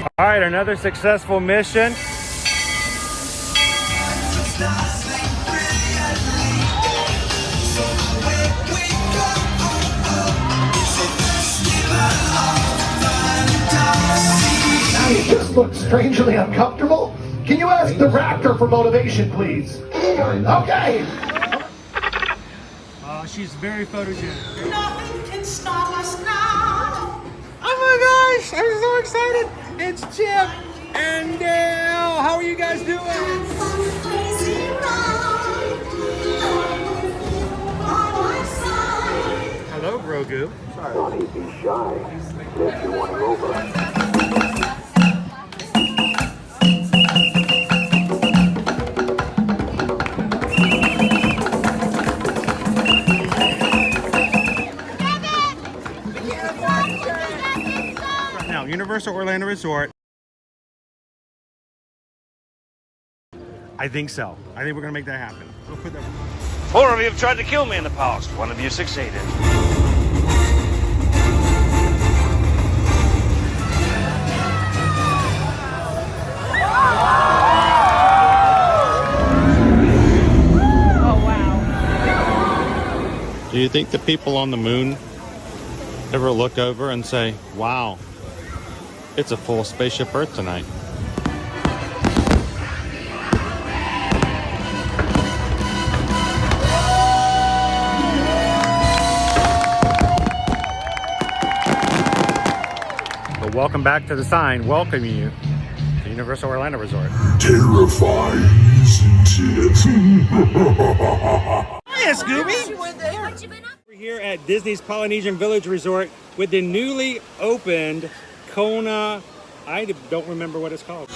All right, another successful mission. You just look strangely uncomfortable. Can you ask the raptor for motivation, please? Okay. She's very photogenic. Nothing can stop us now. Oh my gosh, I'm so excited. It's Chip and Dale. How are you guys doing? Hello, Grogu. Sorry. Don't be shy. If you want to go over. Now, Universal Orlando Resort. I think so. I think we're gonna make that happen. We'll put that. 4 of you have tried to kill me in the past. 1 of you succeeded. Oh, wow. Do you think the people on the moon ever look over and say, wow, it's a full spaceship Earth tonight? But welcome back to the sign welcoming you to Universal Orlando Resort. Terrifying, isn't it? Hiya, Scooby! We're here at Disney's Polynesian Village Resort with the newly opened Kona. I don't remember what it's called.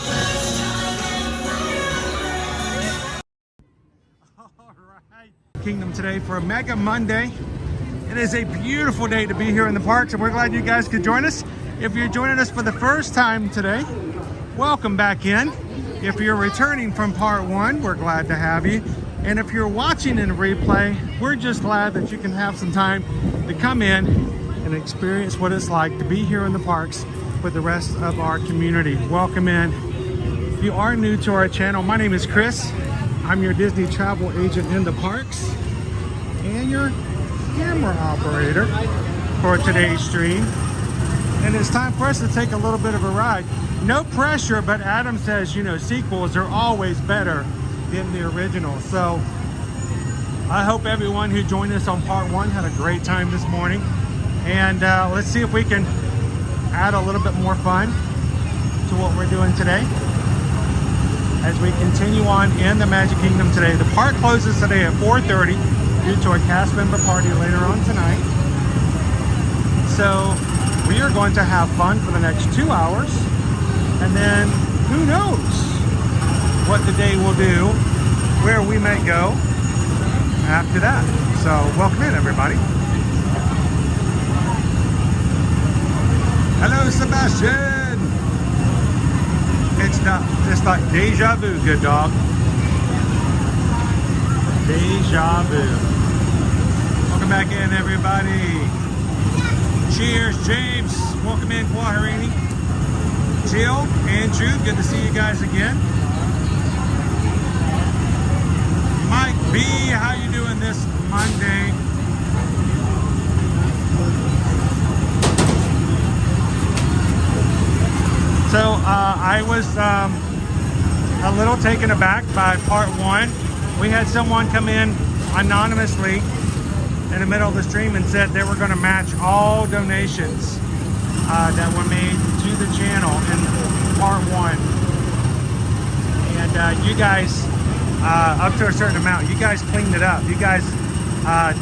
All right, Kingdom today for a Mega Monday. It is a beautiful day to be here in the parks, and we're glad you guys could join us. If you're joining us for the first time today, welcome back in. If you're returning from part 1, we're glad to have you. And if you're watching in a replay, we're just glad that you can have some time to come in and experience what it's like to be here in the parks with the rest of our community. Welcome in. If you are new to our channel, my name is Chris. I'm your Disney travel agent in the parks and your camera operator for today's stream. And it's time for us to take a little bit of a ride. No pressure, but Adam says, you know, sequels are always better than the original. So I hope everyone who joined us on part 1 had a great time this morning. And let's see if we can add a little bit more fun to what we're doing today as we continue on in the Magic Kingdom today. The park closes today at 4:30 due to a cast member party later on tonight. So we are going to have fun for the next 2 hours, and then who knows what the day will do, where we may go after that. So welcome in, everybody. Hello, Sebastian. It's like deja vu, good dog. Deja vu. Welcome back in, everybody. Cheers, James. Welcome in, Quaharini. Jill, Andrew, good to see you guys again. Mike B, how you doing this Monday? So I was a little taken aback by part 1. We had someone come in anonymously in the middle of the stream and said they were going to match all donations that were made to the channel in part 1. And you guys, up to a certain amount, you guys cleaned it up. You guys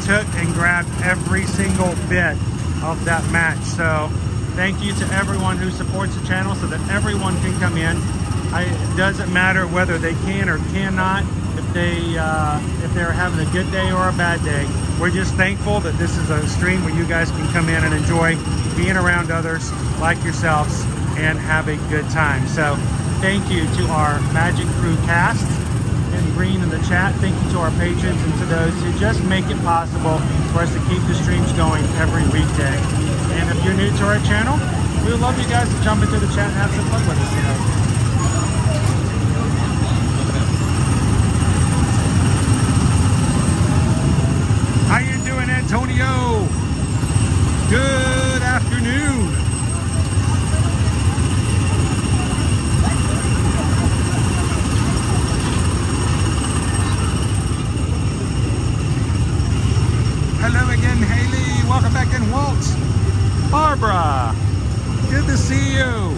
took and grabbed every single bit of that match. So thank you to everyone who supports the channel so that everyone can come in. It doesn't matter whether they can or cannot, if they're having a good day or a bad day. We're just thankful that this is a stream where you guys can come in and enjoy being around others like yourselves and have a good time. So thank you to our Magic Crew cast in green in the chat. Thank you to our patrons and to those who just make it possible for us to keep the streams going every weekday. And if you're new to our channel, We would love you guys to jump into the chat and have some fun with us tonight. How you doing, Antonio? Good afternoon. Hello again, Haley. Welcome back in, Walt. Barbara, good to see you.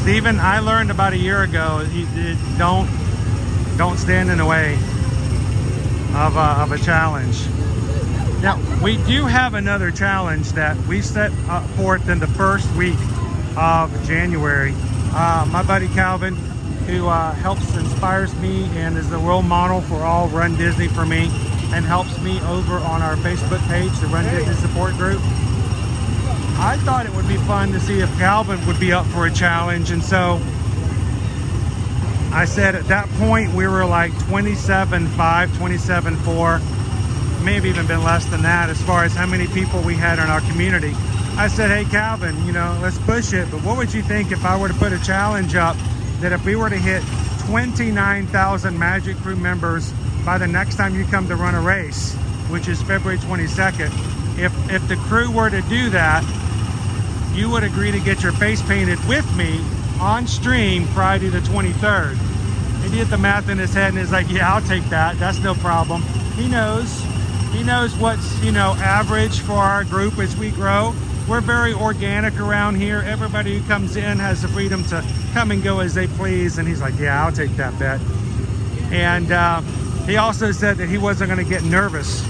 Stephen, I learned about a year ago, don't stand in the way of a challenge. Now, we do have another challenge that we set forth in the first week of January. My buddy Calvin, who helps, inspires me, and is the role model for all Run Disney for me, and helps me over on our Facebook page, the Run Disney support group. I thought it would be fun to see if Calvin would be up for a challenge, and so I said at that point we were like 27.5, 27.4, maybe even been less than that as far as how many people we had in our community. I said, hey Calvin, you know, let's push it, but what would you think if I were to put a challenge up that if we were to hit 29,000 Magic Crew members by the next time you come to run a race, which is February 22nd, if the crew were to do that, you would agree to get your face painted with me on stream Friday the 23rd. He did the math in his head and is like, yeah, I'll take that. That's no problem. He knows what's, you know, average for our group as we grow. We're very organic around here. Everybody who comes in has the freedom to come and go as they please. And he's like, yeah, I'll take that bet. And he also said that he wasn't going to get nervous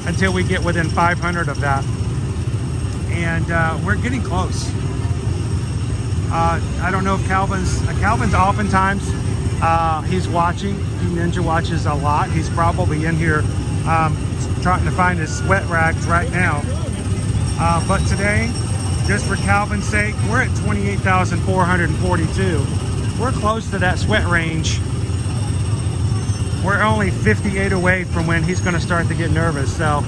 until we get within 500 of that. And we're getting close. I don't know if Calvin's oftentimes, he's watching. He Ninja watches a lot. He's probably in here trying to find his sweat rags right now. But today, just for Calvin's sake, we're at 28,442. We're close to that sweat range. We're only 58 away from when he's going to start to get nervous. So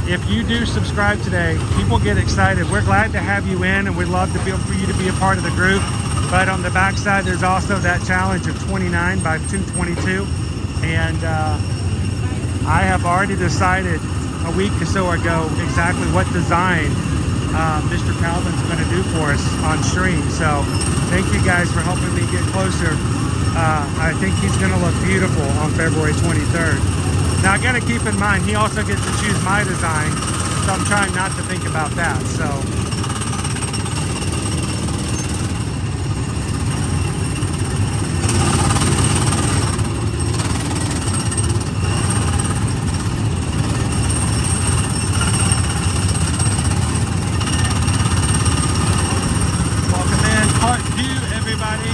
if you do subscribe today, people get excited. We're glad to have you in, and we'd love to for you to be a part of the group. But on the backside, there's also that challenge of 29 by 222. And I have already decided a week or so ago exactly what design Mr. Calvin's going to do for us on stream. So thank you guys for helping me get closer. I think he's going to look beautiful on February 23rd. Now I got to keep in mind, he also gets to choose my design, so I'm trying not to think about that. So welcome in part 2, everybody.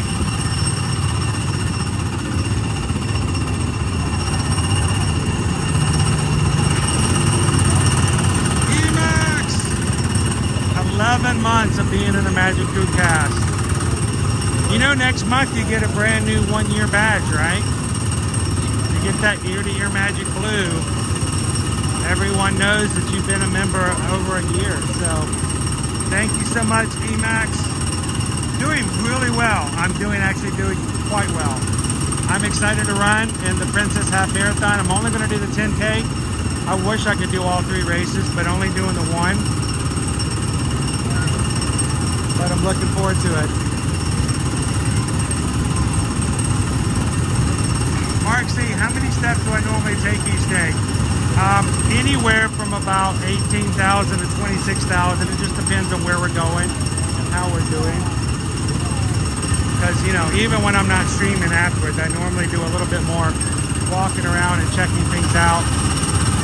Emacs! 11 months of being in the Magic Crew cast. You know, next month you get a brand new 1-year badge, right? You get that ear-to-ear Magic Blue. Everyone knows that you've been a member over a year. So thank you so much, Emacs. Doing really well. I'm actually doing quite well. I'm excited to run in the Princess Half Marathon. I'm only going to do the 10K. I wish I could do all 3 races, but only doing the 1. But I'm looking forward to it. Mark C, how many steps do I normally take each day? Anywhere from about 18,000 to 26,000. It just depends on where we're going and how we're doing. Because, you know, even when I'm not streaming afterwards, I normally do a little bit more walking around and checking things out.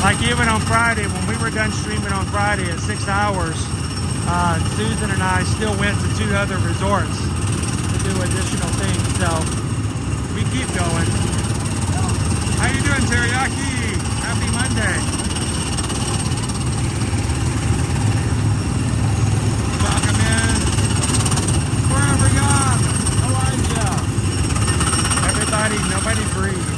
Like even on Friday, when we were done streaming on Friday at 6 hours, Susan and I still went to 2 other resorts to do additional things. So we keep going. How you doing, Teriyaki? Happy Monday. Welcome in. Forever Young. How are ya? Everybody, nobody breathe.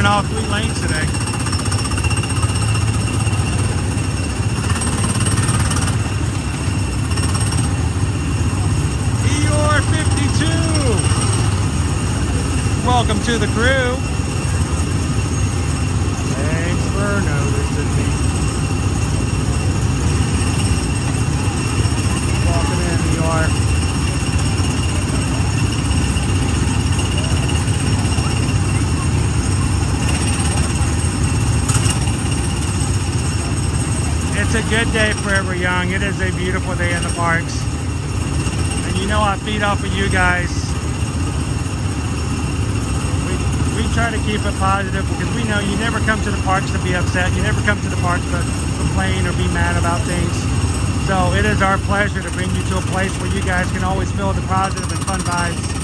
running all 3 lanes today. Eeyore 52. Welcome to the crew. Thanks for noticing me. Welcome in, Eeyore. It's a good day for Ever Young. It is a beautiful day in the parks. And you know I feed off of you guys. We try to keep it positive because we know you never come to the parks to be upset. You never come to the parks to complain or be mad about things. So it is our pleasure to bring you to a place where you guys can always feel the positive and fun vibes.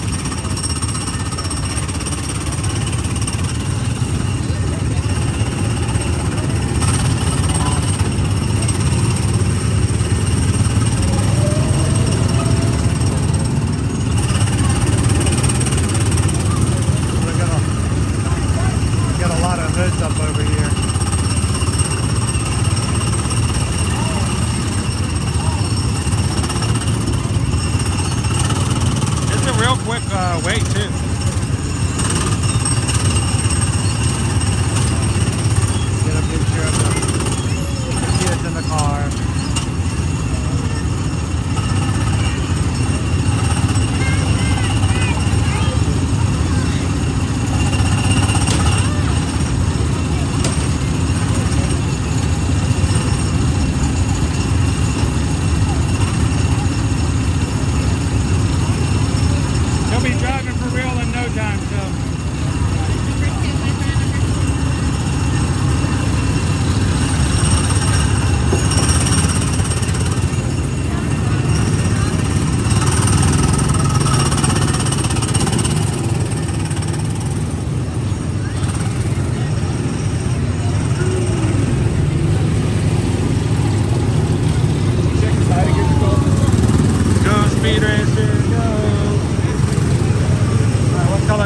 Up over here. It's a real quick wait too. Get a picture of the kids in the car.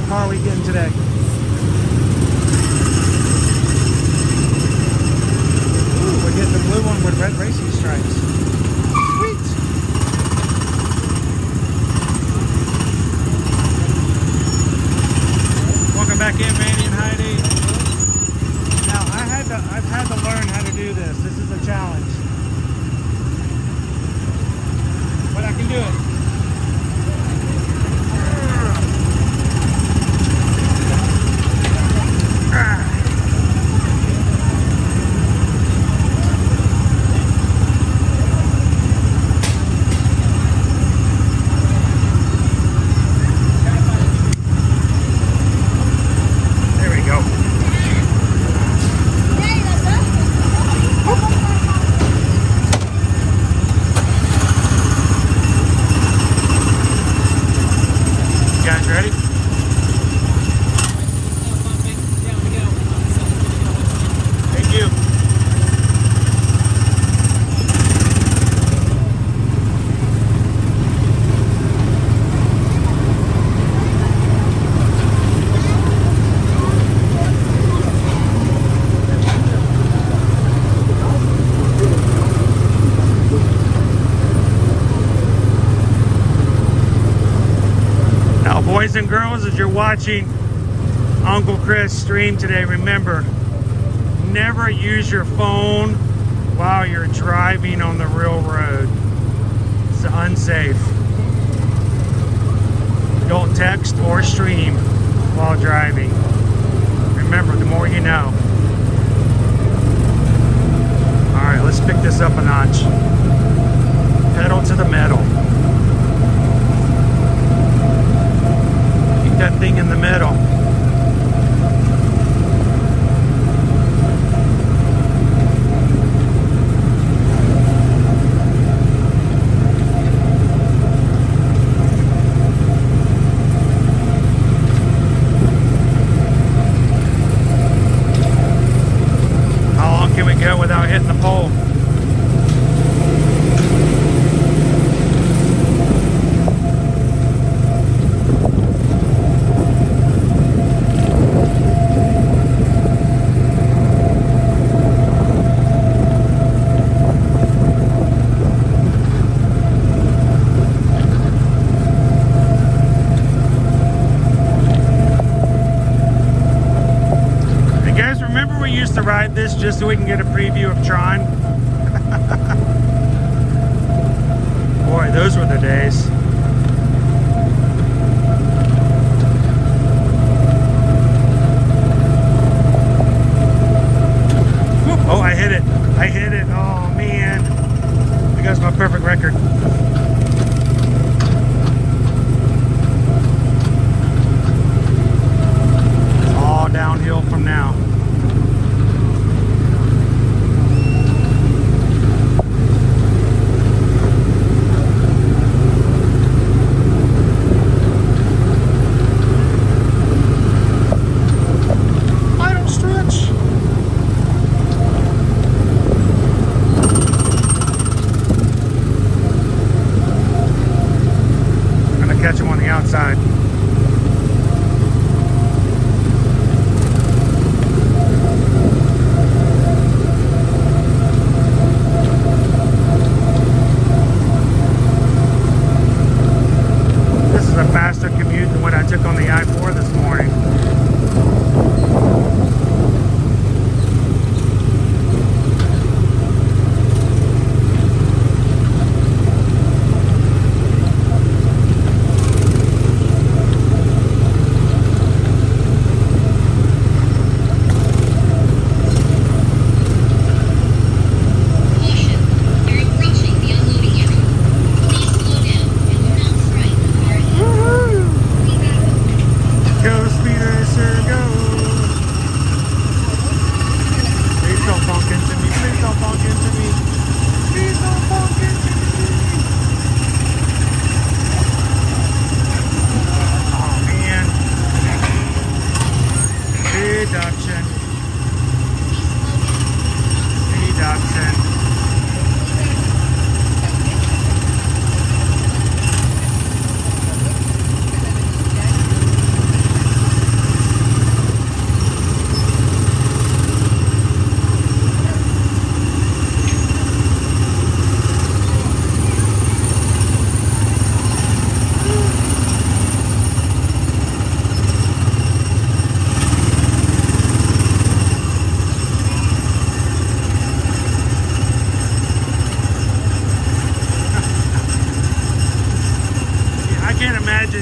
Car we getting today? Ooh, we're getting the blue one with red racing stripes. Sweet. Welcome back in, Manny and Heidi. Now I've had to learn how to do this. This is a challenge, but I can do it. Boys and girls, as you're watching Uncle Chris stream today, remember, never use your phone while you're driving on the real road. It's unsafe. Don't text or stream while driving. Remember, the more you know. All right, let's pick this up a notch. Pedal to the metal. That thing in the middle. How long can we go without hitting the pole? just to ride this just so we can get a preview of Tron. Boy, those were the days. Oh, I hit it. I hit it. Oh, man. There goes my perfect record. It's all downhill from now. Outside. This is a faster commute than what I took on the I-4 this morning.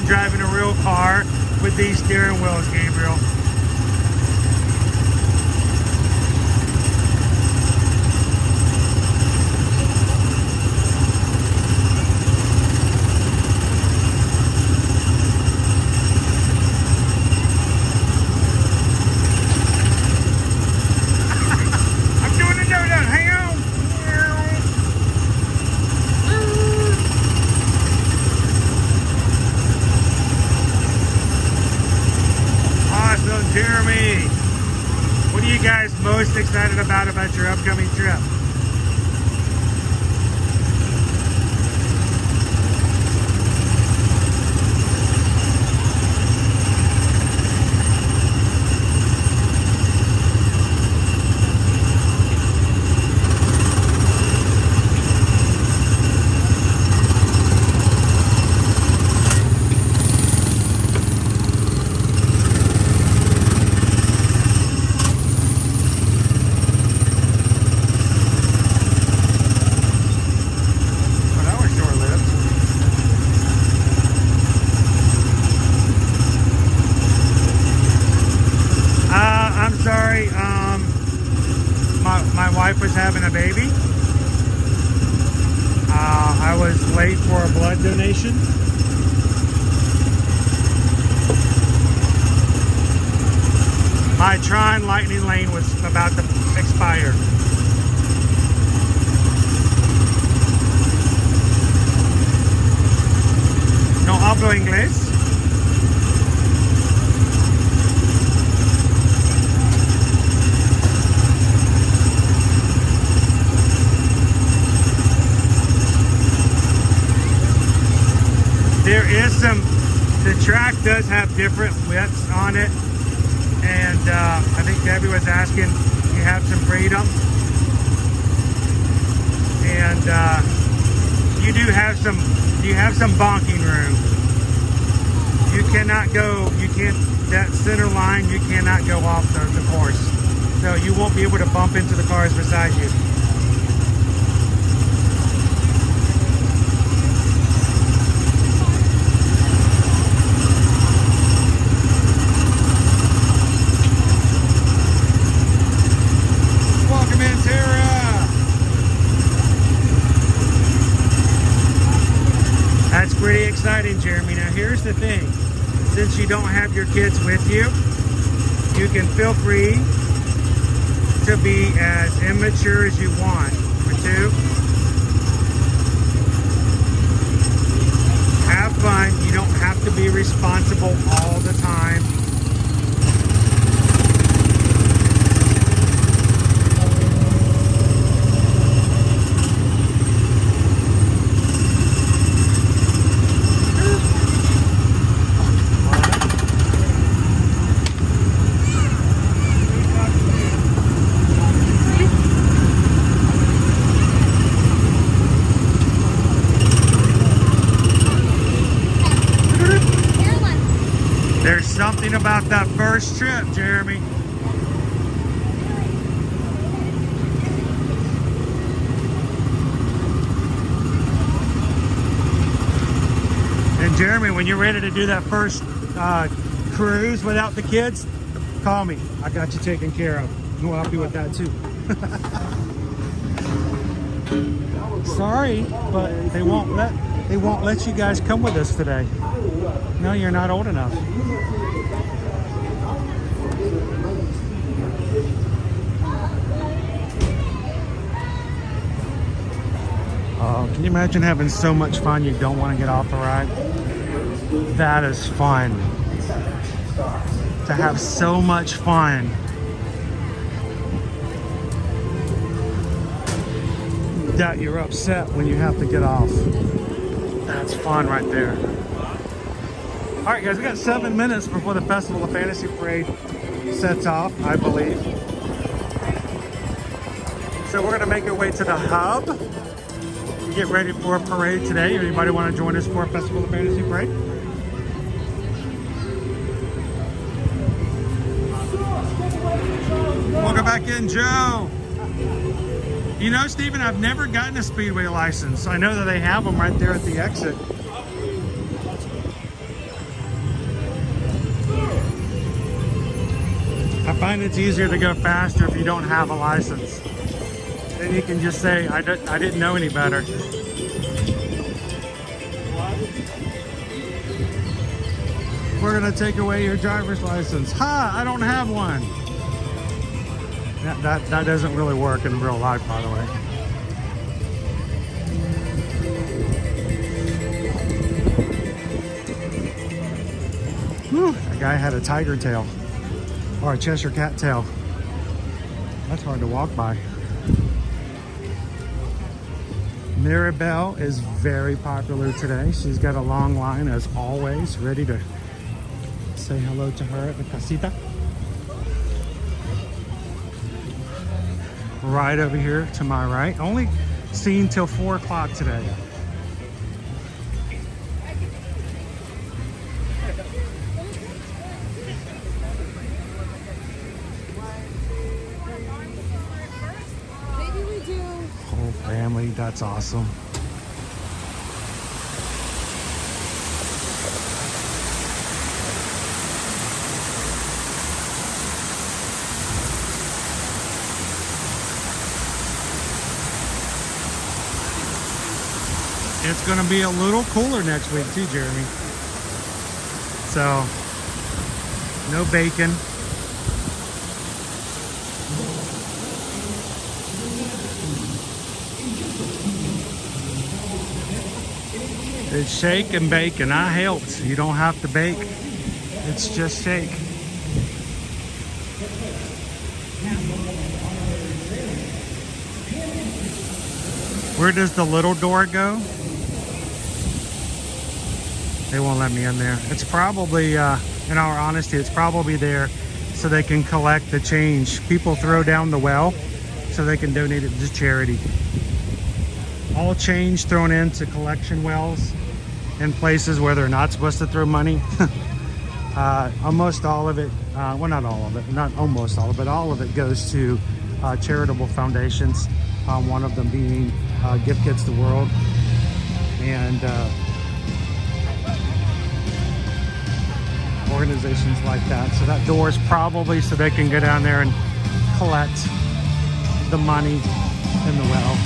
Driving a real car with these steering wheels, Gabriel. I'm doing the donut. Hang on. Jeremy, what are you guys most excited about your upcoming trip? My wife was having a baby. I was late for a blood donation. My Tron Lightning Lane was about to expire. No hablo inglés. There is some, the track does have different widths on it, and I think Debbie was asking, you have some freedom, and you do have some bonking room. You cannot go, that center line, you cannot go off the course. So you won't be able to bump into the cars beside you. Welcome in, Tara. That's pretty exciting, Jeremy. Now here's the thing. Since you don't have your kids with you, you can feel free to be as immature as you want. Number 2, have fun. You don't have to be responsible all the time. There's something about that first trip, Jeremy. And Jeremy, when you're ready to do that first cruise without the kids, call me. I got you taken care of. We'll help you with that too. Sorry, but they won't let you guys come with us today. No, you're not old enough. Oh, can you imagine having so much fun you don't want to get off the ride? That is fun. To have so much fun. That you're upset when you have to get off. That's fun right there. All right, guys, we got 7 minutes before the Festival of Fantasy Parade sets off, I believe. So we're gonna make our way to the hub to get ready for a parade today. Anybody want to join us for a Festival of Fantasy Parade? Welcome back in, Joe. You know, Stephen, I've never gotten a Speedway license. I know that they have them right there at the exit. I find it's easier to go faster if you don't have a license. Then you can just say, I didn't know any better. We're gonna take away your driver's license. Ha, I don't have one. That doesn't really work in real life, by the way. Whew, that guy had a tiger tail. Or a Cheshire cat tail. That's hard to walk by. Mirabelle is very popular today. She's got a long line as always, ready to say hello to her at the casita. Right over here to my right. Only seen till 4 o'clock today. Whole family, that's awesome. It's going to be a little cooler next week too, Jeremy. So, no bacon. It's shake and bake, and I helped. You don't have to bake. It's just shake. Where does the little door go? They won't let me in there. It's probably, in our honesty, it's probably there so they can collect the change. People throw down the well so they can donate it to charity. All change thrown into collection wells in places where they're not supposed to throw money Almost all of it, well, not all of it, not almost all of it, all of it goes to charitable foundations. One of them being Give Kids the World, and organizations like that. So that door is probably so they can go down there and collect the money in the well.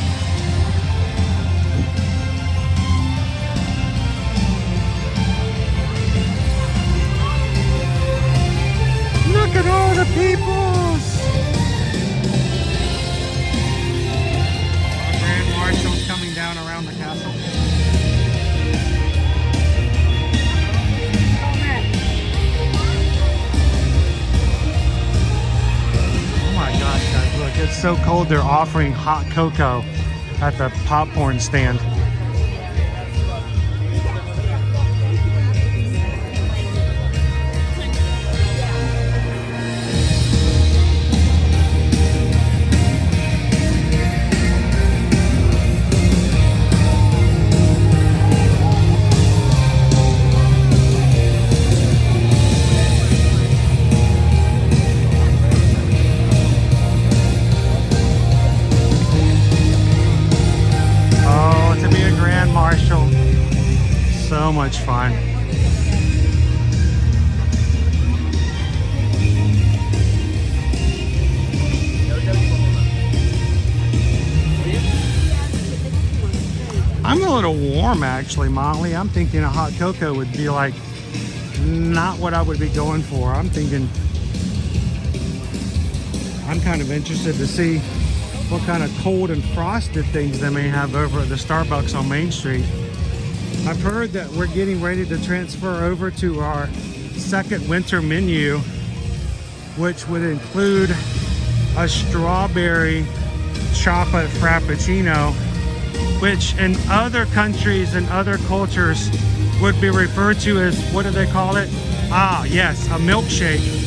Look at all the peoples! Our Grand Marshal's coming down around the castle. Oh my gosh, guys, look, it's so cold they're offering hot cocoa at the popcorn stand. So much fun. I'm a little warm actually, Molly. I'm thinking a hot cocoa would be like not what I would be going for. I'm thinking I'm kind of interested to see what kind of cold and frosted things they may have over at the Starbucks on Main Street. I've heard that we're getting ready to transfer over to our second winter menu, which would include a strawberry chocolate frappuccino, which in other countries and other cultures would be referred to as, what do they call it? Ah, yes, a milkshake.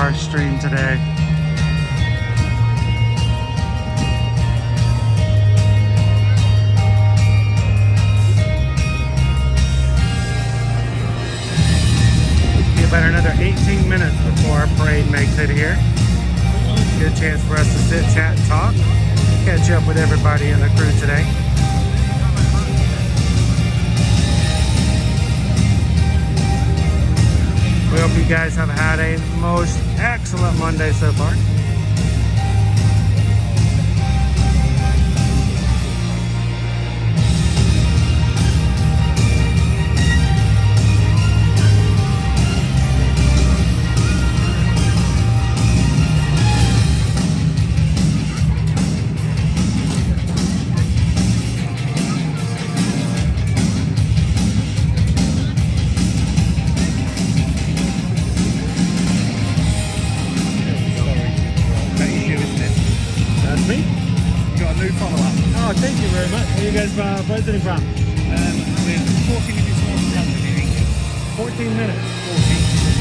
our stream today. Be about another 18 minutes before our parade makes it here. Good chance for us to sit, chat, and talk. Catch up with everybody in the crew today. We hope you guys have had a most excellent Monday so far. Visiting from? We're 40 minutes more from London in England. 14 minutes.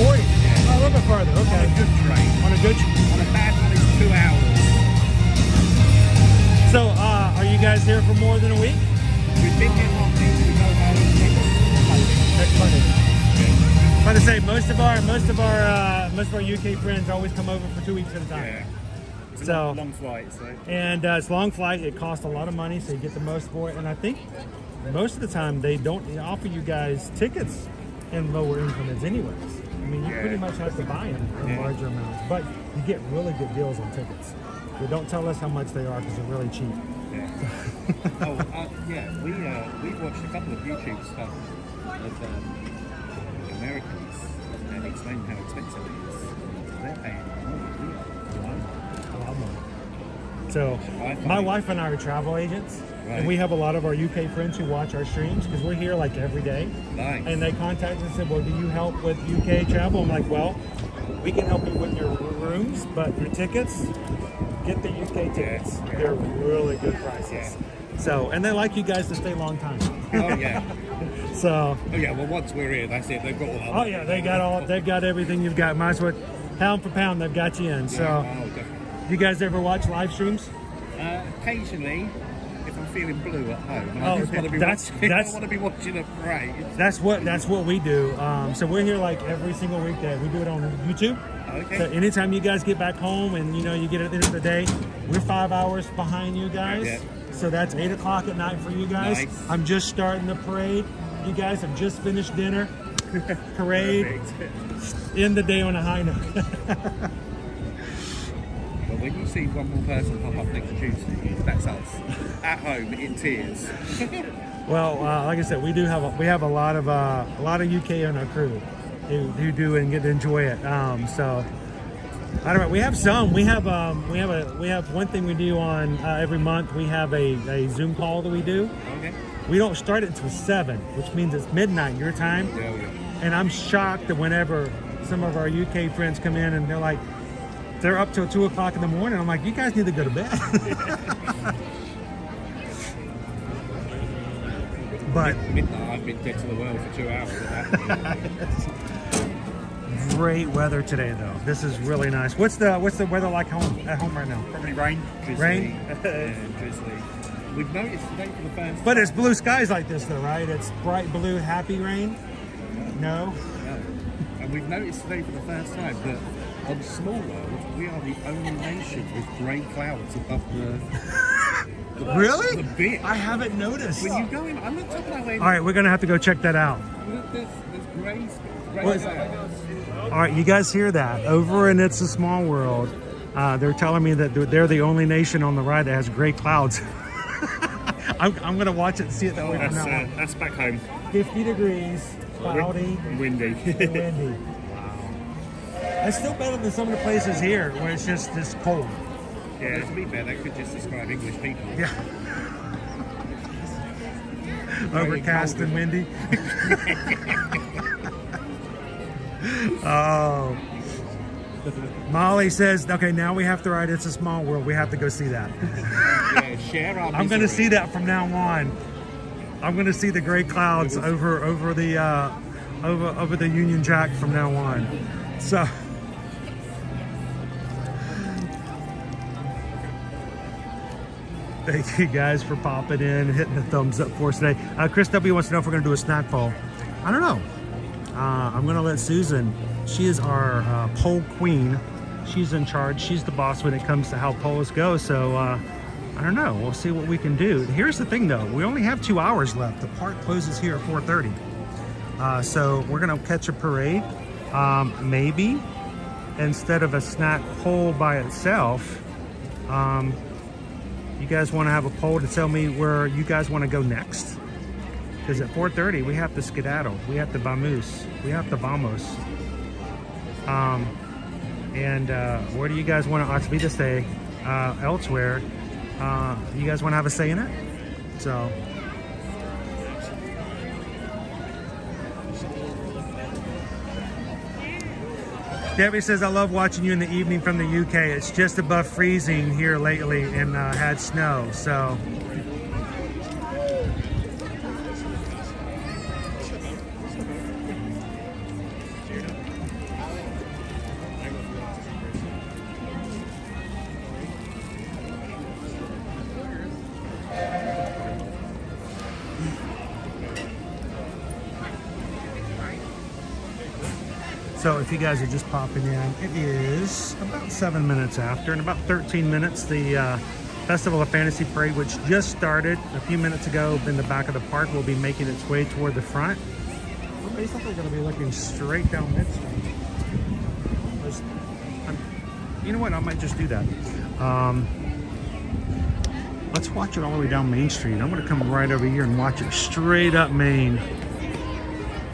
40. 40? Yeah. Oh, a little bit farther, okay. On a good train. On a good On a bad one, it's 2 hours. So, are you guys here for more than a week? We've been here long things we go home Next Monday. About to say, most of our UK friends always come over for 2 weeks at a time. Yeah. It's So- a long flight, so. And it's a long flight. It costs a lot of money, so you get the most for it. And I think most of the time they don't offer you guys tickets in lower increments anyways. I mean, you pretty much have to buy them in larger amounts. But you get really good deals on tickets. They don't tell us how much they are because they're really cheap. Yeah. We watched a couple of YouTube stuff of Americans and explaining how expensive it is. They're paying more than we are. A lot more. So my wife and I are travel agents, and we have a lot of our UK friends who watch our streams because we're here like every day. Nice. And they contact us and said, well, do you help with UK travel? I'm like, well, we can help you with your rooms, but your tickets, get the UK tickets. Yeah. They're really good prices. Yeah. So, and they like you guys to stay a long time. Oh yeah. So. Oh yeah. Well, once we're here, that's it. They've got all that. Oh yeah, they've got everything you've got. Might as well, pound for pound, they've got you in. So. Oh, definitely. You guys ever watch live streams? Occasionally, if I'm feeling blue at home, Oh, I just want to be I want to be watching a parade. That's what we do. So we're here like every single weekday. We do it on YouTube. Okay. So anytime you guys get back home and you get at the end of the day, we're 5 hours behind you guys. Yeah. So that's 8 o'clock at night for you guys. Nice. I'm just starting the parade. You guys have just finished dinner. Parade. End the day on a high note. But when you see one more person pop up next Tuesday, that's us at home in tears. Well, like I said, we have a lot of UK on our crew who do and get to enjoy it. So I don't know. We have some. We have one thing we do on every month. We have a Zoom call that we do. Okay. We don't start it until 7, which means it's midnight your time. Yeah. And I'm shocked that whenever some of our UK friends come in and they're up till 2 o'clock in the morning, I'm like, you guys need to go to bed. But Midnight, I've been dead to the world for 2 hours at that. great weather today, though. This is really nice. What's the weather like at home right now? Probably rain. Drizzly. Rain? Yeah, drizzly. We've noticed today for the first But it's blue skies like this, though, right? It's bright blue, happy rain. No. And we've noticed today for the first time that on Small World, we are the only nation with grey clouds above the Really? the bit. I haven't noticed. When you go in, I'm not talking about when. All right, we're gonna have to go check that out. There's grey What- clouds. All right, you guys hear that? Over in It's a Small World, they're telling me that they're the only nation on the ride that has gray clouds. I'm gonna watch it and see it that way from now on. That's back home. 50 degrees, cloudy, Windy. and windy. Wow. It's still better than some of the places here where it's just this cold. Yeah, to be fair, that could just describe English people. Yeah. Overcast and windy. Oh. Molly says, okay, now we have to ride It's a Small World. We have to go see that. Yeah, share our I'm going to misery. see that from now on. I'm going to see the gray clouds over the Union Jack from now on. So, Thank you guys for popping in and hitting the thumbs up for us today. Chris W wants to know if we're going to do a snack poll. I don't know. I'm going to let Susan, she is our poll queen. She's in charge. She's the boss when it comes to how polls go. So I don't know. We'll see what we can do. Here's the thing though. We only have 2 hours left. The park closes here at 4:30. So we're going to catch a parade. Maybe instead of a snack poll by itself, you guys want to have a poll to tell me where you guys want to go next? Because at 4:30 we have to skedaddle, we have to vamoose, we have to vamos. Where do you guys want to Oxvita stay elsewhere? You guys want to have a say in it? So Debbie says, I love watching you in the evening from the UK. It's just above freezing here lately and had snow, so. So if you guys are just popping in, it is about 7 minutes after. In about 13 minutes, the Festival of Fantasy Parade, which just started a few minutes ago in the back of the park, will be making its way toward the front. We're basically going to be looking straight down Mid Street. You know what? I might just do that. Let's watch it all the way down Main Street. I'm going to come right over here and watch it straight up Main.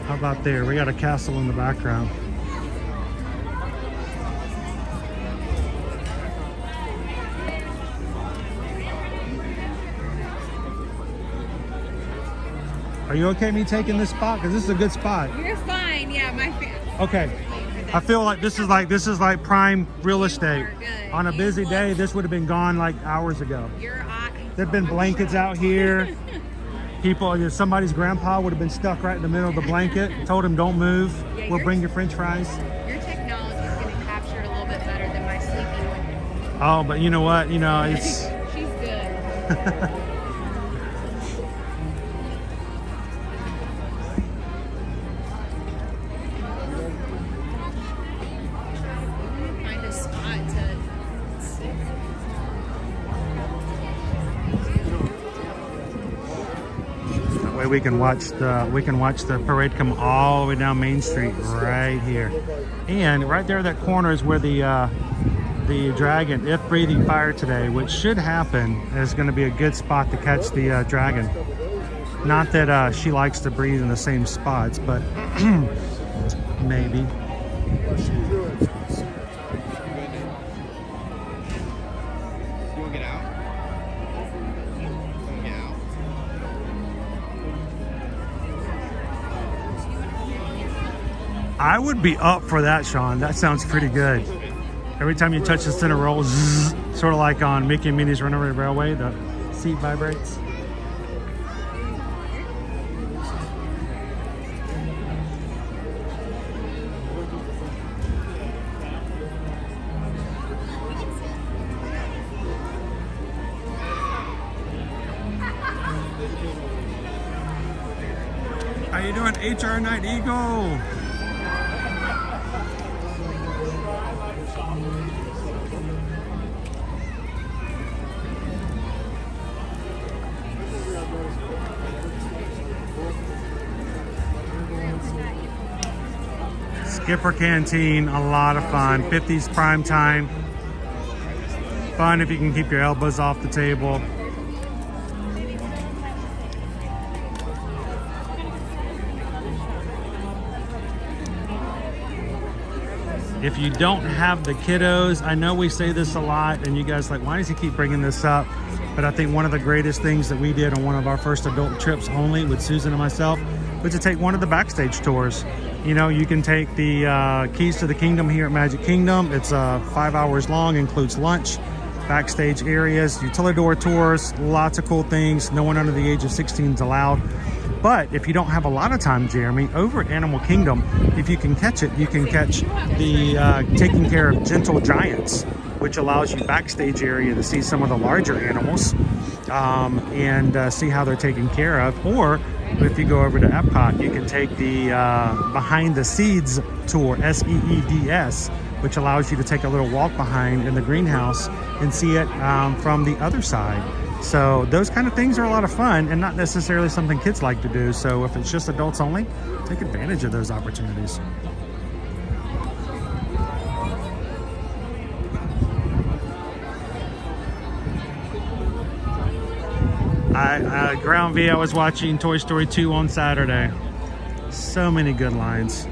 How about there? We got a castle in the background. Are you okay me taking this spot? Because this is a good spot. You're fine. Yeah, my family. Okay. I feel like this is like prime real estate. On a busy day, this would have been gone like hours ago. There've been blankets out here. People, somebody's grandpa would have been stuck right in the middle of the blanket. Told him don't move. We'll bring your French fries. Your technology is going to capture it a little bit better than my sleeping one. Oh, but you know what? You know, it's. She's good. We can watch the parade come all the way down Main Street right here, and right there that corner is where the dragon, if breathing fire today, which should happen, is going to be a good spot to catch the dragon. Not that she likes to breathe in the same spots, but maybe. I would be up for that, Sean. That sounds pretty good. Every time you touch the center roll, zzz, sort of like on Mickey and Minnie's Runaway Railway, the seat vibrates. How you doing, HR Night Eagle? Skipper Canteen, a lot of fun. 50s prime time. Fun if you can keep your elbows off the table. If you don't have the kiddos, I know we say this a lot and you guys are like, why does he keep bringing this up? But I think one of the greatest things that we did on one of our first adult trips only with Susan and myself was to take one of the backstage tours. You know, you can take the Keys to the Kingdom here at Magic Kingdom. It's 5 hours long, includes lunch, backstage areas, utilidor tours, lots of cool things. No one under the age of 16 is allowed. But if you don't have a lot of time, Jeremy, over at Animal Kingdom, if you can catch it, you can catch the Taking Care of Gentle Giants, which allows you backstage area to see some of the larger animals. and see how they're taken care of. Or if you go over to Epcot, you can take the Behind the Seeds tour, SEEDS, which allows you to take a little walk behind in the greenhouse and see it from the other side. So those kind of things are a lot of fun and not necessarily something kids like to do. So if it's just adults only, take advantage of those opportunities. Ground V, I was watching Toy Story 2 on Saturday. So many good lines.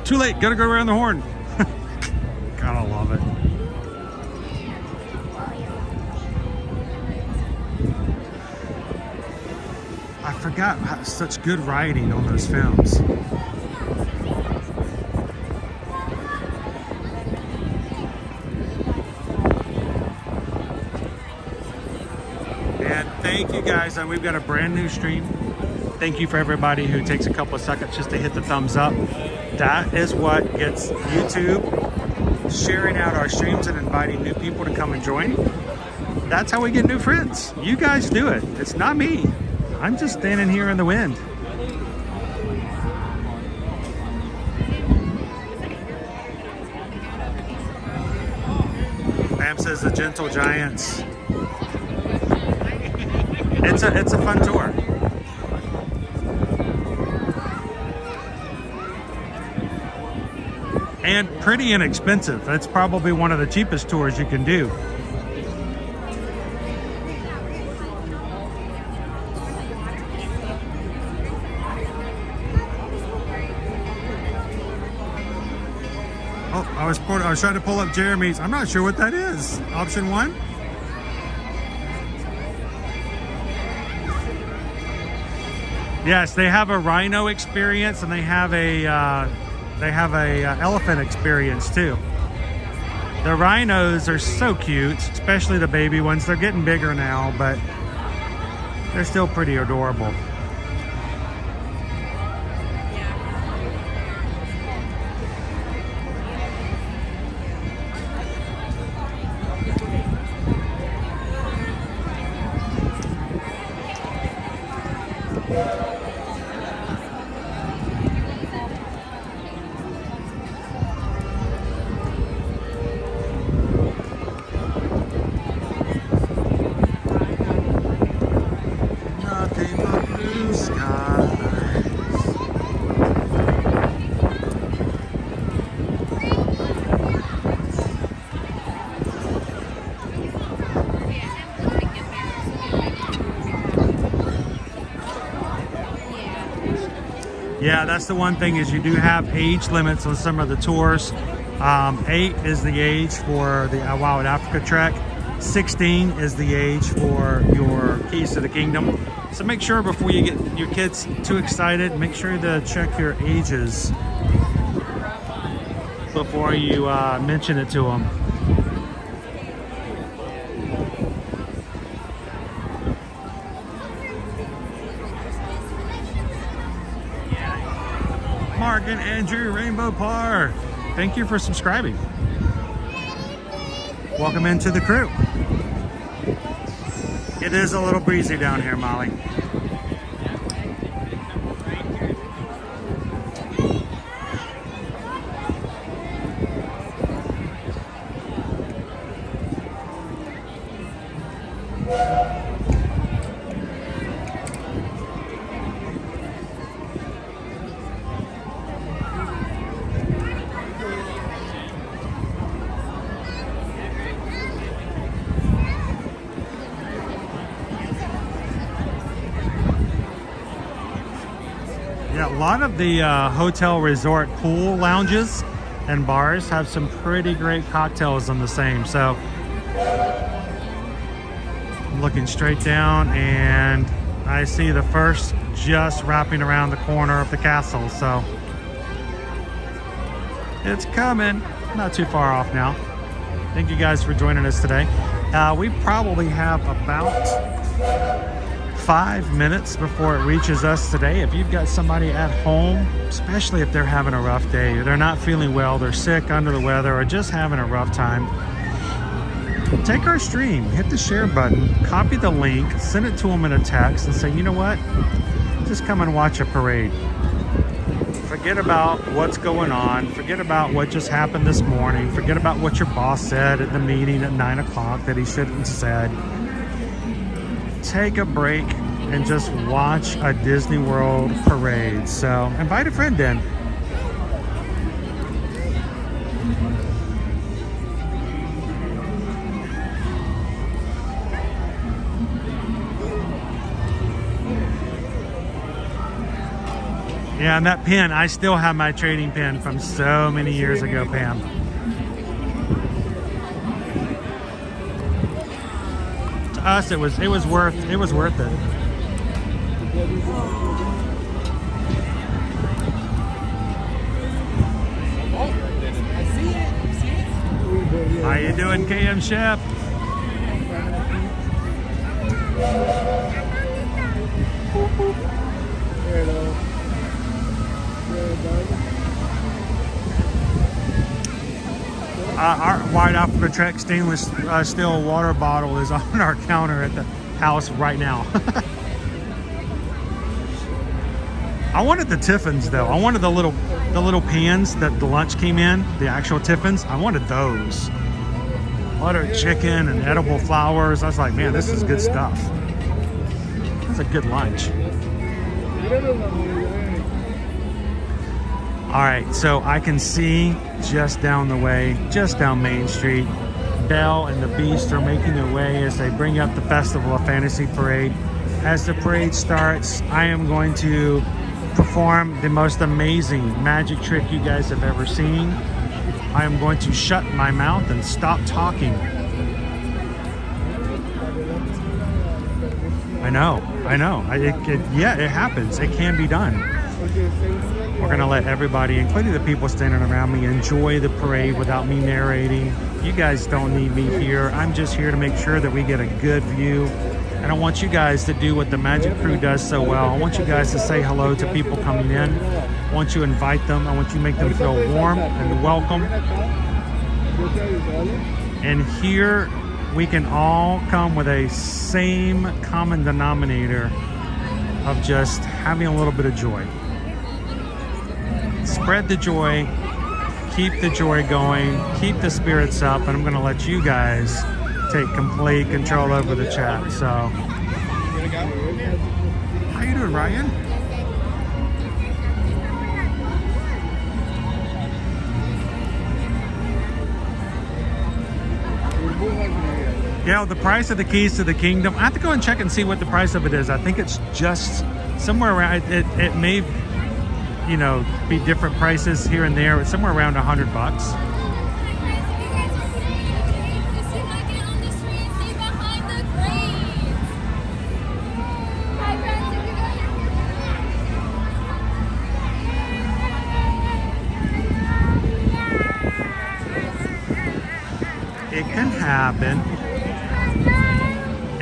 Too late, gotta go around the horn. Gotta love it. I forgot such good writing on those films. And thank you guys, and we've got a brand new stream. Thank you for everybody who takes a couple of seconds just to hit the thumbs up. That is what gets YouTube sharing out our streams and inviting new people to come and join. That's how we get new friends. You guys do it. It's not me. I'm just standing here in the wind. Pam says the Gentle Giants. It's a fun tour. And pretty inexpensive. That's probably one of the cheapest tours you can do. Oh, I was trying to pull up Jeremy's. I'm not sure what that is. Option 1. Yes, they have a rhino experience and they have a elephant experience too. The rhinos are so cute, especially the baby ones. They're getting bigger now, but they're still pretty adorable. Yeah, that's the one thing is you do have age limits on some of the tours. 8 is the age for the Wild Africa Trek. 16 is the age for your Keys to the Kingdom. So make sure before you get your kids too excited, make sure to check your ages before you mention it to them. Mark and Andrew Rainbow Par, thank you for subscribing. Welcome into the crew. It is a little breezy down here, Molly. Yeah, a lot of the hotel resort pool lounges and bars have some pretty great cocktails on the same. So I'm looking straight down and I see the first just wrapping around the corner of the castle. So it's coming, not too far off now. Thank you guys for joining us today. We probably have about 5 minutes before it reaches us today. If you've got somebody at home, especially if they're having a rough day, they're not feeling well, they're sick, under the weather, or just having a rough time, take our stream, hit the share button, copy the link, send it to them in a text, and say, you know what? Just come and watch a parade. Forget about what's going on. Forget about what just happened this morning. Forget about what your boss said at the meeting at 9 o'clock that he shouldn't have said. Take a break and just watch a Disney World parade. So invite a friend in. Yeah, and that pin, I still have my trading pin from so many years ago, Pam. To us, it was worth it. How you doing, KM Chef? Our White Africa Trek stainless steel water bottle is on our counter at the house right now. I wanted the Tiffins though. I wanted the little pans that the lunch came in, the actual Tiffins. I wanted those. Buttered chicken and edible flowers. I was like, man, this is good stuff. That's a good lunch. All right, so I can see just down the way, just down Main Street, Belle and the Beast are making their way as they bring up the Festival of Fantasy Parade. As the parade starts, I am going to perform the most amazing magic trick you guys have ever seen. I am going to shut my mouth and stop talking. I know. Yeah, it happens. It can be done. We're going to let everybody, including the people standing around me, enjoy the parade without me narrating. You guys don't need me here. I'm just here to make sure that we get a good view. And I want you guys to do what the Magic Crew does so well. I want you guys to say hello to people coming in. I want you to invite them. I want you to make them feel warm and welcome. And here we can all come with a same common denominator of just having a little bit of joy. Spread the joy, keep the joy going, keep the spirits up, and I'm going to let you guys take complete control over the chat. So, how you doing, Ryan? Yeah, the price of the keys to the kingdom. I have to go and check and see what the price of it is. I think it's just somewhere around. It may, you know, be different prices here and there. It's somewhere around $100. It can happen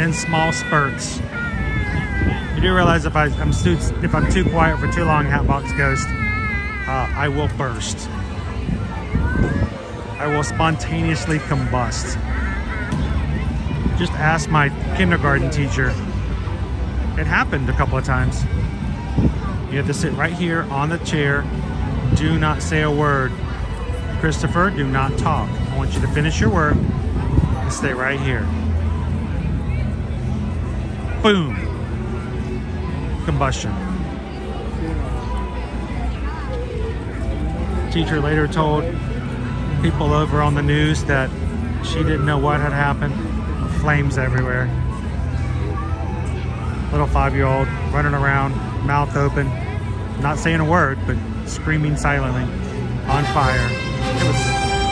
in small spurts. You do realize if I'm too quiet for too long, Hatbox Ghost, I will burst. I will spontaneously combust. Just ask my kindergarten teacher. It happened a couple of times. You have to sit right here on the chair. Do not say a word. Christopher, do not talk. I want you to finish your work and stay right here. Boom. Combustion. Teacher later told people over on the news that she didn't know what had happened. Flames everywhere. Little 5-year-old running around, mouth open, not saying a word, but screaming silently, on fire.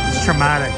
It's traumatic.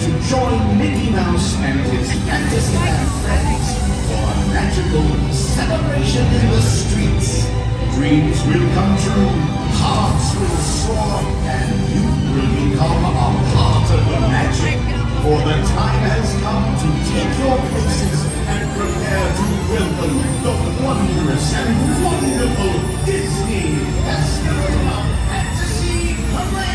to join Mickey Mouse and his Fantasyland friends for a magical celebration in the streets. Dreams will come true, hearts will soar, and you will become a part of the magic. For the time has come to take your places and prepare to welcome the wondrous and wonderful Disney Festival of Fantasy Parade.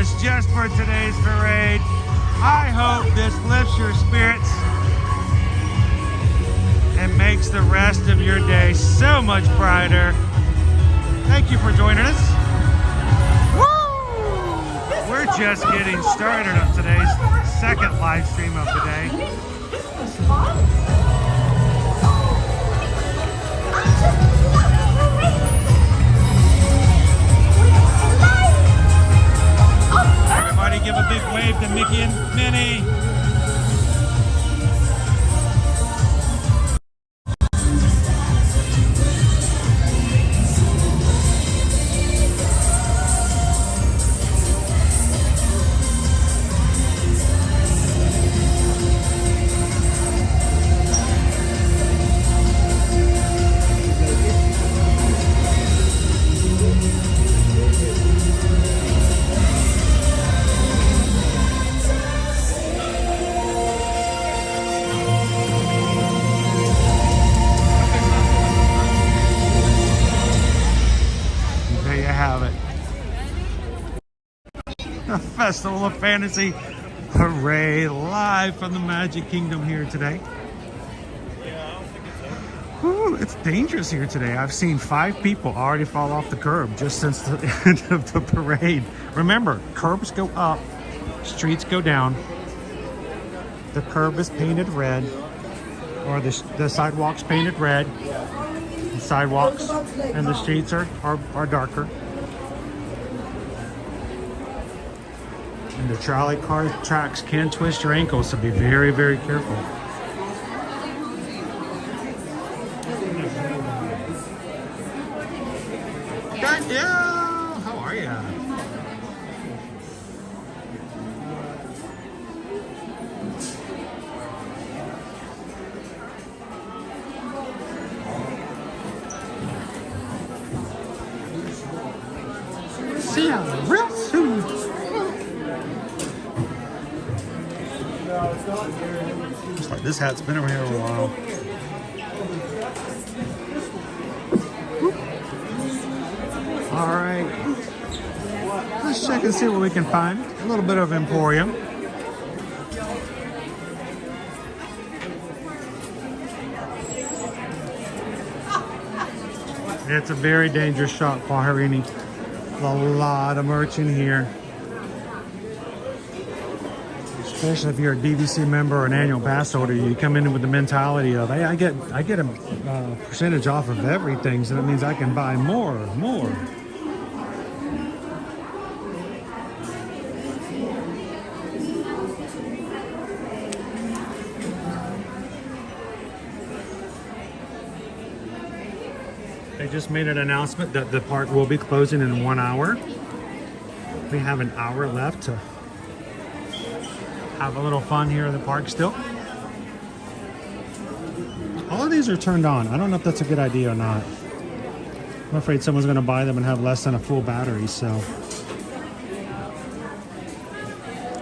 us just for today's parade. I hope this lifts your spirits and makes the rest of your day so much brighter. Thank you for joining us. Woo! We're just getting started on today's second live stream of the day. Everybody give a big wave to Mickey and Minnie. Festival of Fantasy Hooray! Live from the Magic Kingdom here today. Whew, it's dangerous here today. I've seen 5 people already fall off the curb just since the end of the parade. Remember, curbs go up, streets go down. The curb is painted red, or the sidewalk's painted red. The sidewalks and the streets are darker. And the trolley car tracks can twist your ankles, so be very, very careful. Danielle, how are you? See ya real soon. Looks like this hat's been over here a while. All right, let's check and see what we can find. A little bit of Emporium. It's a very dangerous shop, Faharini. A lot of merch in here. Especially if you're a DVC member or an annual pass holder, you come in with the mentality of, hey, I get a percentage off of everything, so that means I can buy more. They just made an announcement that the park will be closing in 1 hour. We have an hour left to have a little fun here in the park still. All of these are turned on. I don't know if that's a good idea or not. I'm afraid someone's going to buy them and have less than a full battery, so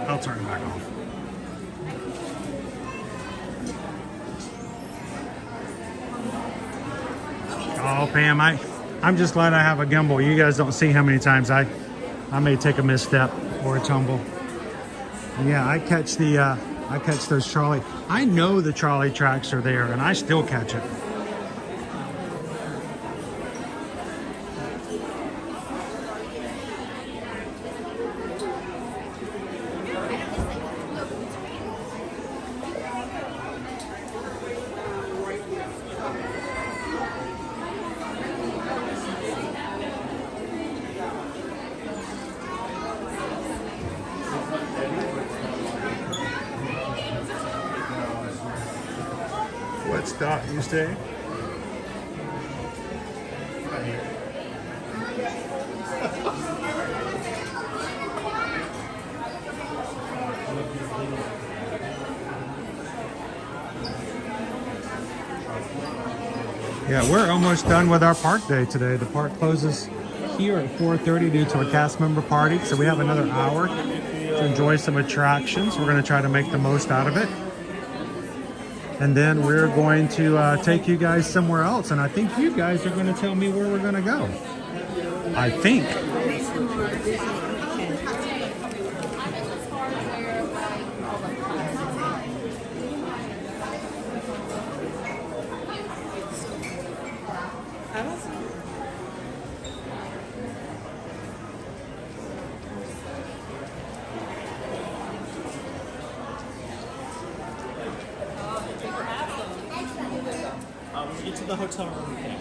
I'll turn it back on. Oh, Pam, I'm just glad I have a gimbal. You guys don't see how many times I may take a misstep or a tumble. Yeah, I catch those trolley. I know the trolley tracks are there, and I still catch it. What's Dot you say? Yeah, we're almost done with our park day today. The park closes here at 4:30 due to a cast member party, so we have another hour to enjoy some attractions. We're going to try to make the most out of it. And then we're going to take you guys somewhere else, and I think you guys are going to tell me where we're going to go. I think. the hotel room we can.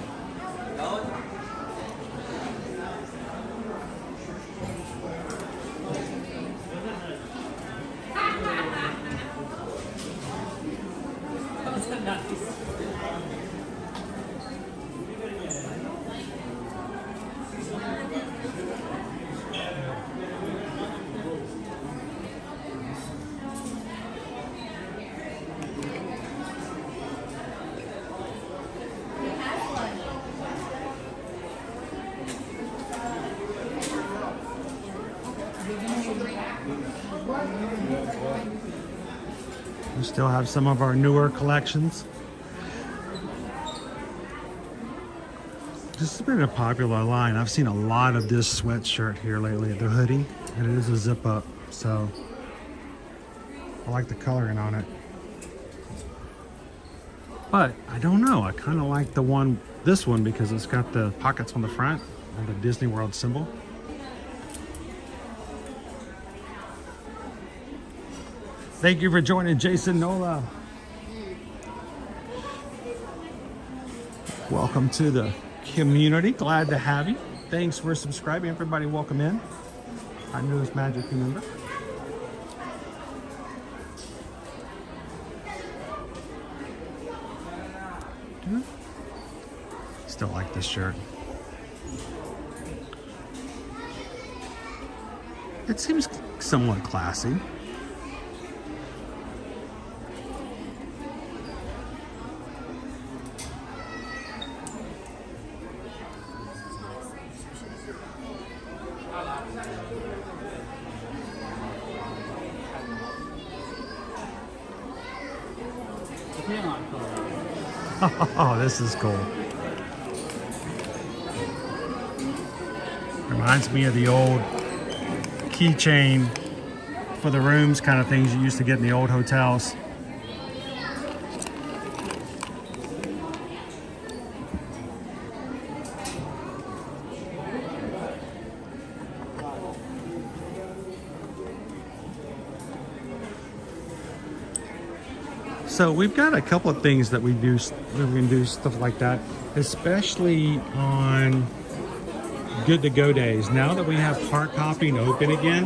We still have some of our newer collections. This has been a popular line. I've seen a lot of this sweatshirt here lately, the hoodie, and it is a zip up, so I like the coloring on it. But I don't know, I kind of like this one because it's got the pockets on the front and the Disney World symbol. Thank you for joining, Jason Nola. Welcome to the community. Glad to have you. Thanks for subscribing. Everybody, welcome in. Our newest Magic member. Still like this shirt. It seems somewhat classy. Oh, this is cool. Reminds me of the old keychain for the rooms kind of things you used to get in the old hotels. So we've got a couple of things that we do. We can do stuff like that, especially on good to go days. Now that we have park hopping open again,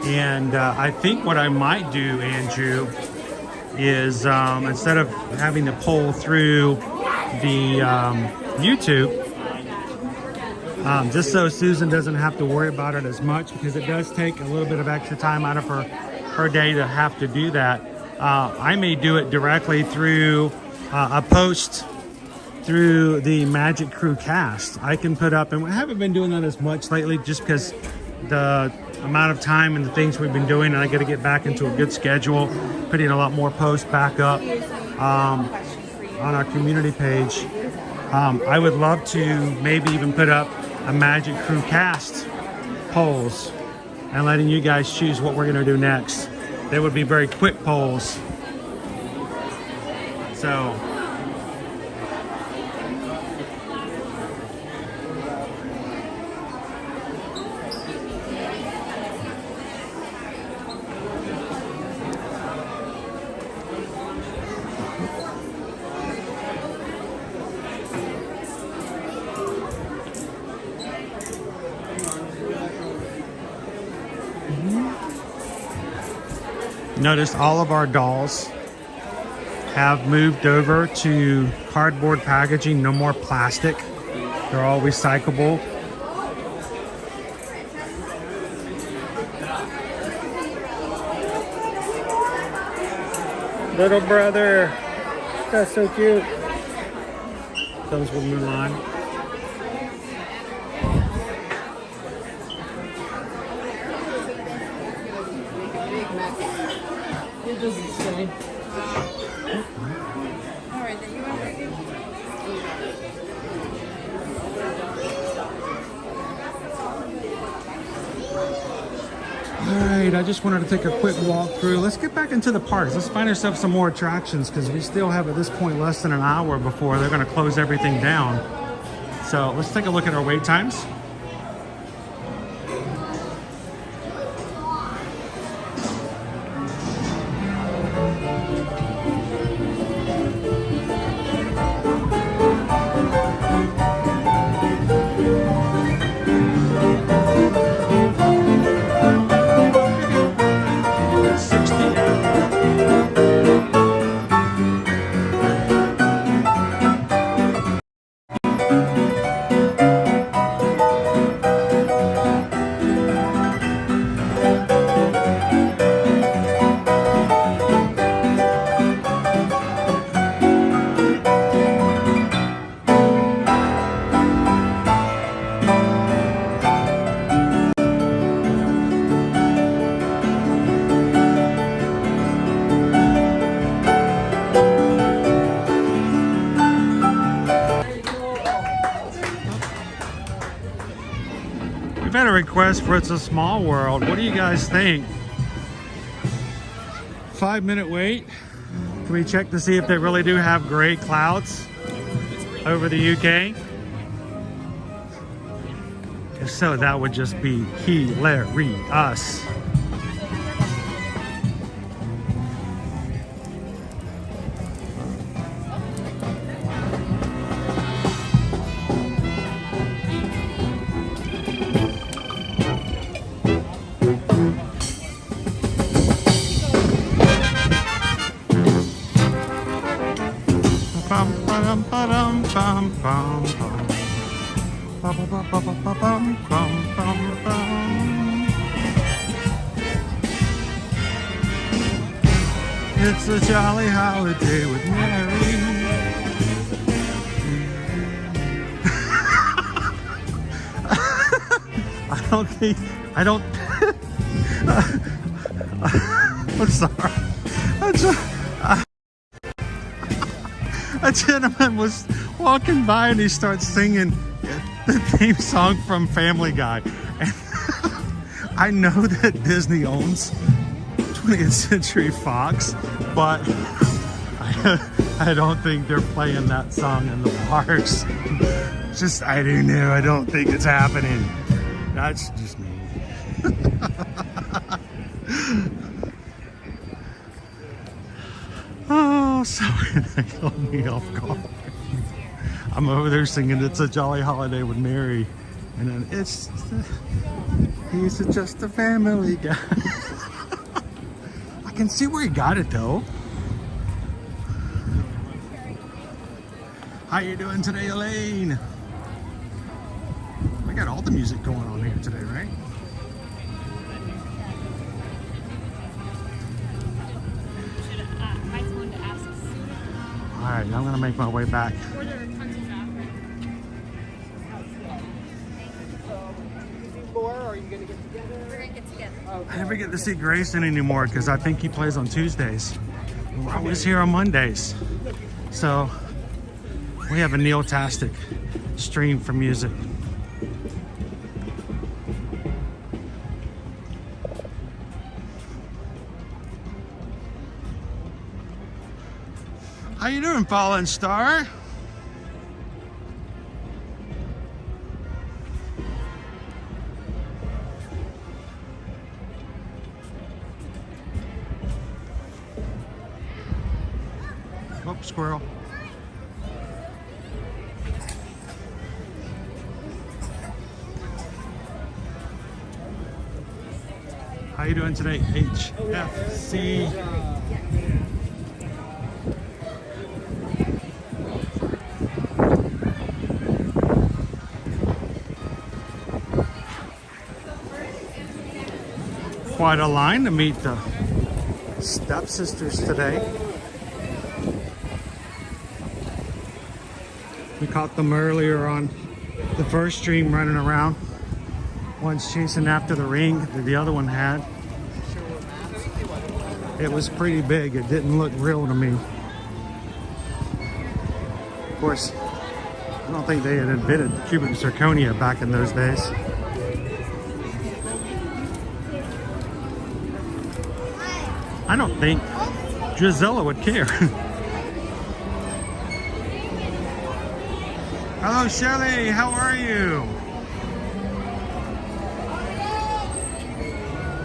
and I think what I might do, Andrew, is instead of having to pull through the YouTube, just so Susan doesn't have to worry about it as much, because it does take a little bit of extra time out of her day to have to do that. I may do it directly through a post through the Magic Crew cast. I can put up, and I haven't been doing that as much lately just because the amount of time and the things we've been doing, and I got to get back into a good schedule, putting a lot more posts back up on our community page. I would love to maybe even put up a Magic Crew cast polls and letting you guys choose what we're gonna do next. They would be very quick polls. So, notice all of our dolls have moved over to cardboard packaging, no more plastic. They're all recyclable. Little brother, that's so cute. Comes with Mulan. Alright, I just wanted to take a quick walk through. Let's get back into the parks. Let's find ourselves some more attractions, because we still have at this point less than an hour before they're going to close everything down. So let's take a look at our wait times. We've had a request for It's a Small World. What do you guys think? 5-minute wait. Can we check to see if they really do have gray clouds over the UK? If so, that would just be hilarious. It's a jolly holiday with Mary. I don't I'm sorry. A gentleman was walking by and he starts singing the theme song from Family Guy. And I know that Disney owns 20th Century Fox, but I don't think they're playing that song in the parks. Just, I don't know, I don't think it's happening. That's just me. Oh, sorry, that caught me off guard. I'm over there singing It's a Jolly Holiday with Mary, and then he's just a family guy. I can see where he got it though. How you doing today, Elaine? We got all the music going on here today, right? Alright, I'm gonna make my way back. I never get to see Grayson anymore because I think he plays on Tuesdays. We're always here on Mondays. So we have a Neil-tastic stream for music. How you doing, Fallen Star? Oh, squirrel. How you doing today, HFC? Quite a line to meet the stepsisters today. We caught them earlier on the first stream running around. One's chasing after the ring that the other one had. It was pretty big. It didn't look real to me. Of course, I don't think they had invented cubic zirconia back in those days. I don't think Drizella would care. Hello, Shelly. How are you?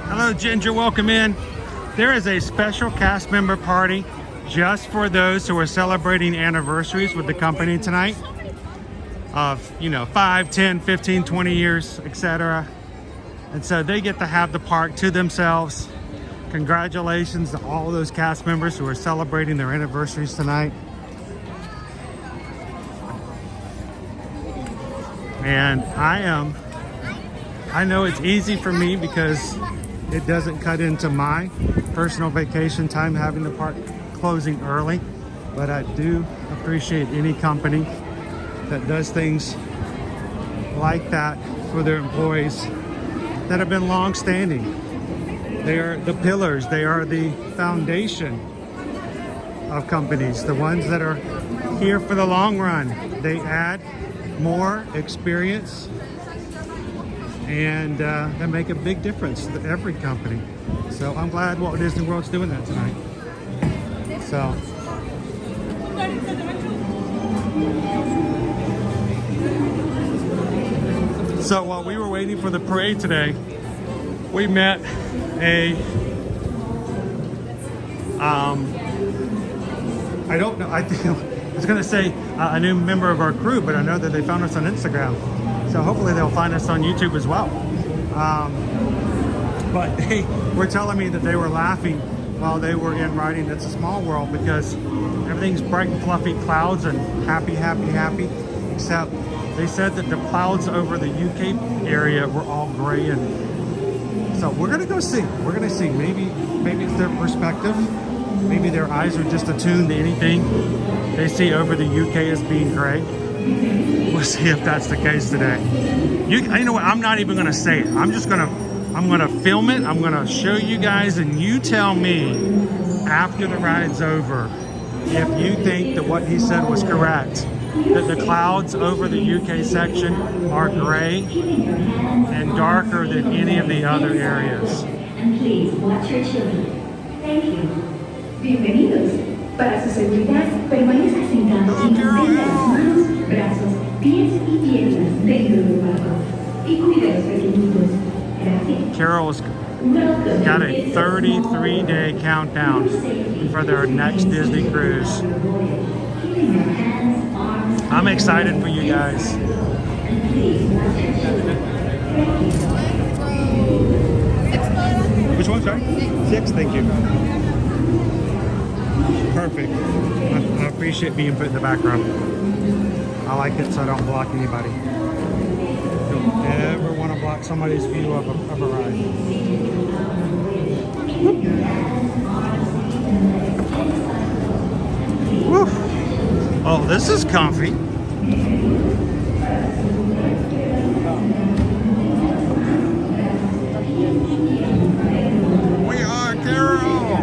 Hello, Ginger. Welcome in. There is a special cast member party just for those who are celebrating anniversaries with the company tonight of, you know, 5, 10, 15, 20 years, etc. And so they get to have the park to themselves. Congratulations to all those cast members who are celebrating their anniversaries tonight. And I know it's easy for me because it doesn't cut into my personal vacation time having the park closing early, but I do appreciate any company that does things like that for their employees that have been long-standing. They are the pillars, they are the foundation of companies, the ones that are here for the long run. They add more experience and that make a big difference to every company. So I'm glad Walt Disney World's doing that tonight. So. So while we were waiting for the parade today, we met a, I don't know, I was going to say a new member of our crew, but I know that they found us on Instagram. So hopefully they'll find us on YouTube as well. But they were telling me that they were laughing while they were in riding It's a Small World because everything's bright and fluffy clouds and happy, happy, happy, except they said that the clouds over the UK area were all gray, and so we're gonna go see. We're gonna see. Maybe it's their perspective. Maybe their eyes are just attuned to anything they see over the UK as being gray. We'll see if that's the case today. You know what? I'm not even gonna say it. I'm gonna film it. I'm gonna show you guys, and you tell me after the ride's over if you think that what he said was correct. That the clouds over the UK section are gray and darker than any of the other areas. And please watch your children. Thank you. Bienvenidos. Para su seguridad, permanezca sentado y mantenga las manos, brazos, pies y piernas dentro del barco. Y cuide a los pequeñitos. Gracias. Carol's got a 33-day countdown for their next Disney cruise. I'm excited for you guys. Which one, sorry? 6, thank you. Perfect. I appreciate being put in the background. I like it so I don't block anybody. Don't ever want to block somebody's view of a ride. Woo. Oh, this is comfy. We are Carol.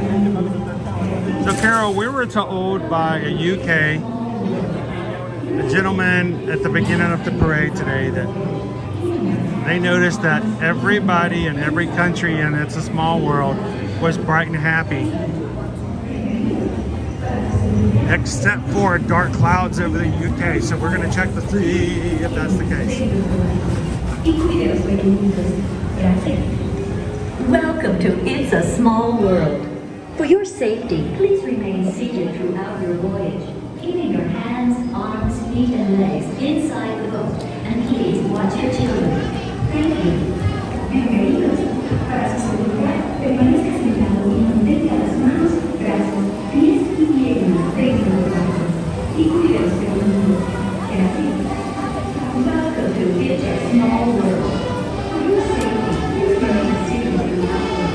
So Carol, we were told by a gentleman at the beginning of the parade today that they noticed that everybody in every country in It's a Small World was bright and happy, except for dark clouds over the UK. So we're going to check to see if that's the case. Welcome to It's a Small World. For your safety, please remain seated throughout your voyage, keeping your hands, arms, feet, and legs inside the boat. And please watch your children. Thank you. Bienvenidos. Para su seguridad, permanezca sentado y mantenga las manos, brazos, pies y piernas dentro del barco. Y cuide a los pequeñitos. Gracias. Welcome to It's a Small World. For your safety, please remain seated throughout the boat.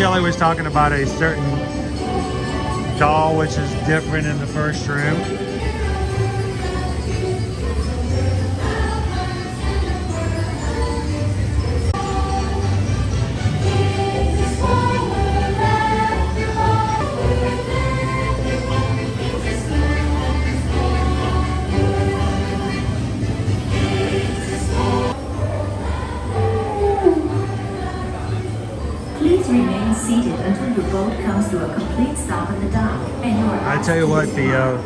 Shelly was talking about a certain doll which is different in the first room. Please remain seated until your boat comes to a complete stop at the dock. And your I tell you what, Theo,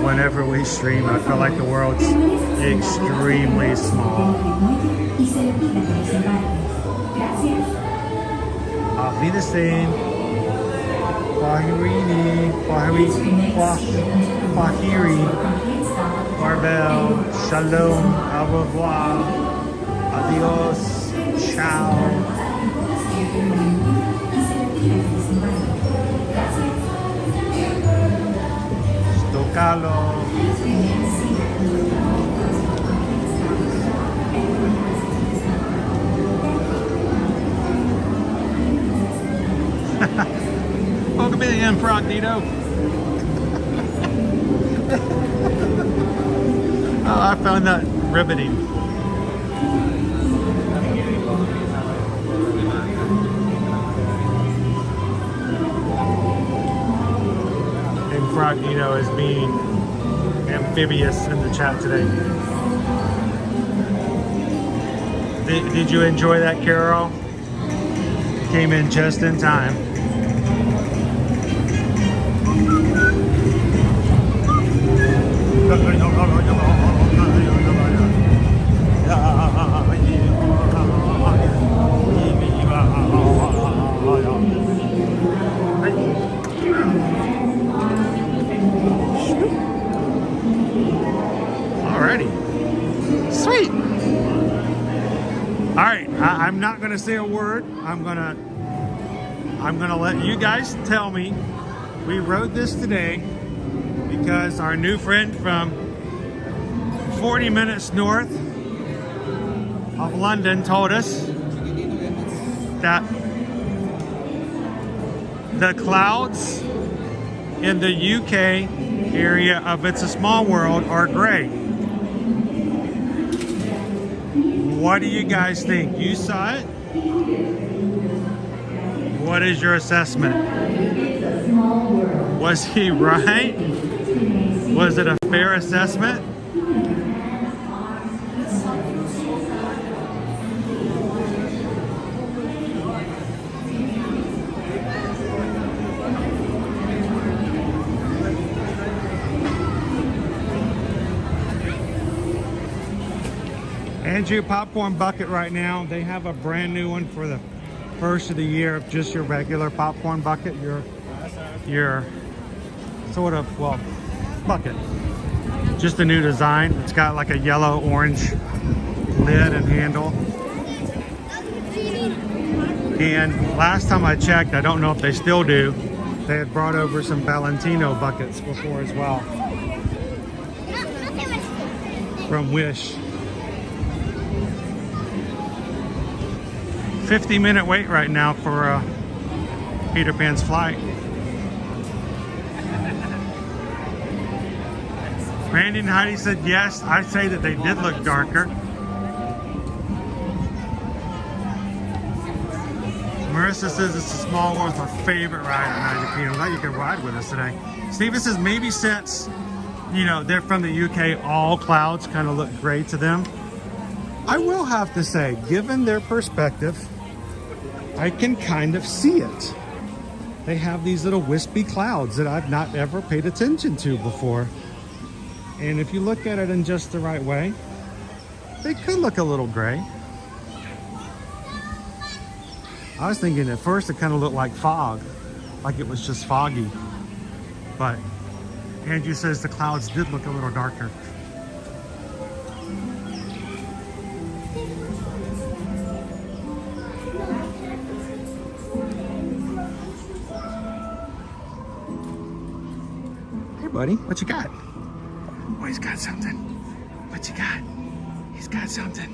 whenever we stream, I feel like the world's extremely small. Auf Wiedersehen. Kwaherini. Kwahiri. Barbell. Shalom. Au revoir. Adios. Ciao. Stocalo. Welcome to the Incognito. Oh, I found that riveting. Incognito is being amphibious in the chat today. Did you enjoy that, Carol? Came in just in time. Alrighty. Sweet. Alright, I'm not gonna say a word. I'm gonna let you guys tell me. We rode this today because our new friend from 40 minutes north of London told us that the clouds in the UK area of It's a Small World are gray. What do you guys think? You saw it? What is your assessment? Was he right? Was it a fair assessment? Andrew Popcorn Bucket right now, they have a brand new one for the first of the year of just your regular popcorn bucket, your sort of, well, bucket. Just a new design. It's got like a yellow orange lid and handle. And last time I checked, I don't know if they still do, they had brought over some Valentino buckets before as well. From Wish. 50-minute wait right now for Peter Pan's flight. Randy and Heidi said yes. I'd say that they did look darker. Marissa says it's a small one, her favorite ride on Magic Kingdom. I'm glad you can ride with us today. Steven says maybe since, you know, they're from the UK, all clouds kind of look gray to them. I will have to say, given their perspective, I can kind of see it. They have these little wispy clouds that I've not ever paid attention to before. And if you look at it in just the right way, they could look a little gray. I was thinking at first it kind of looked like fog, like it was just foggy. But Andrew says the clouds did look a little darker. Buddy, what you got? Oh, he's got something. What you got? He's got something.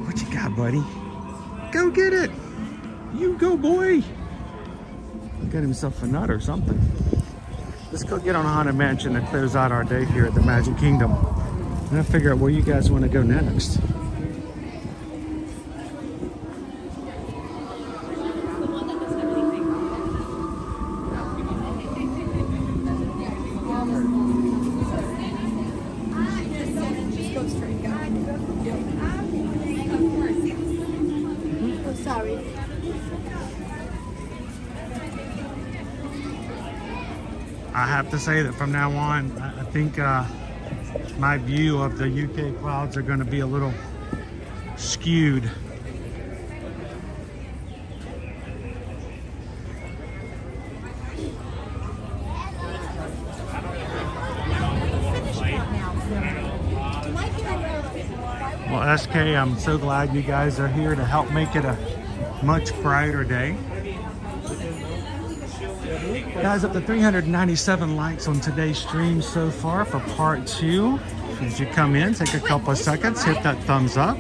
What you got, buddy? Go get it. You go, boy. Get himself a nut or something. Let's go get on a Haunted Mansion that clears out our day here at the Magic Kingdom. And I'll figure out where you guys want to go next. I have to say that from now on, I think my view of the UK clouds are going to be a little skewed. Well, SK, I'm so glad you guys are here to help make it a much brighter day. Guys, up to 397 likes on today's stream so far for part 2. As you come in, take a couple of seconds, hit that thumbs up.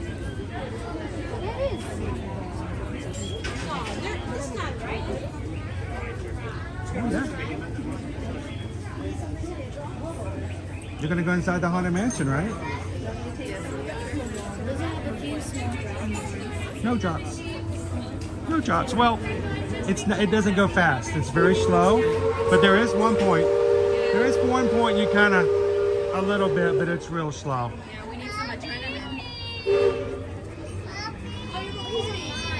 You're gonna go inside the Haunted Mansion, right? No drops. No drops. Well, it doesn't go fast. It's very slow, but there is one point. There is one point you kind of a little bit, but it's real slow. Yeah, we need some adrenaline.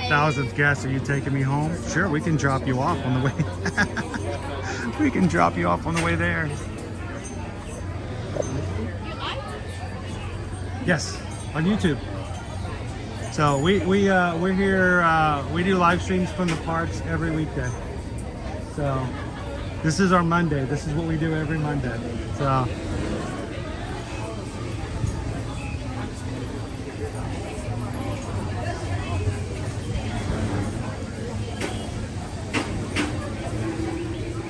Thousandth guest, are you taking me home? Sure, we can drop you off on the way. We can drop you off on the way there. Yes, on YouTube. So we're here. We do live streams from the parks every weekday. So this is our Monday. This is what we do every Monday. So.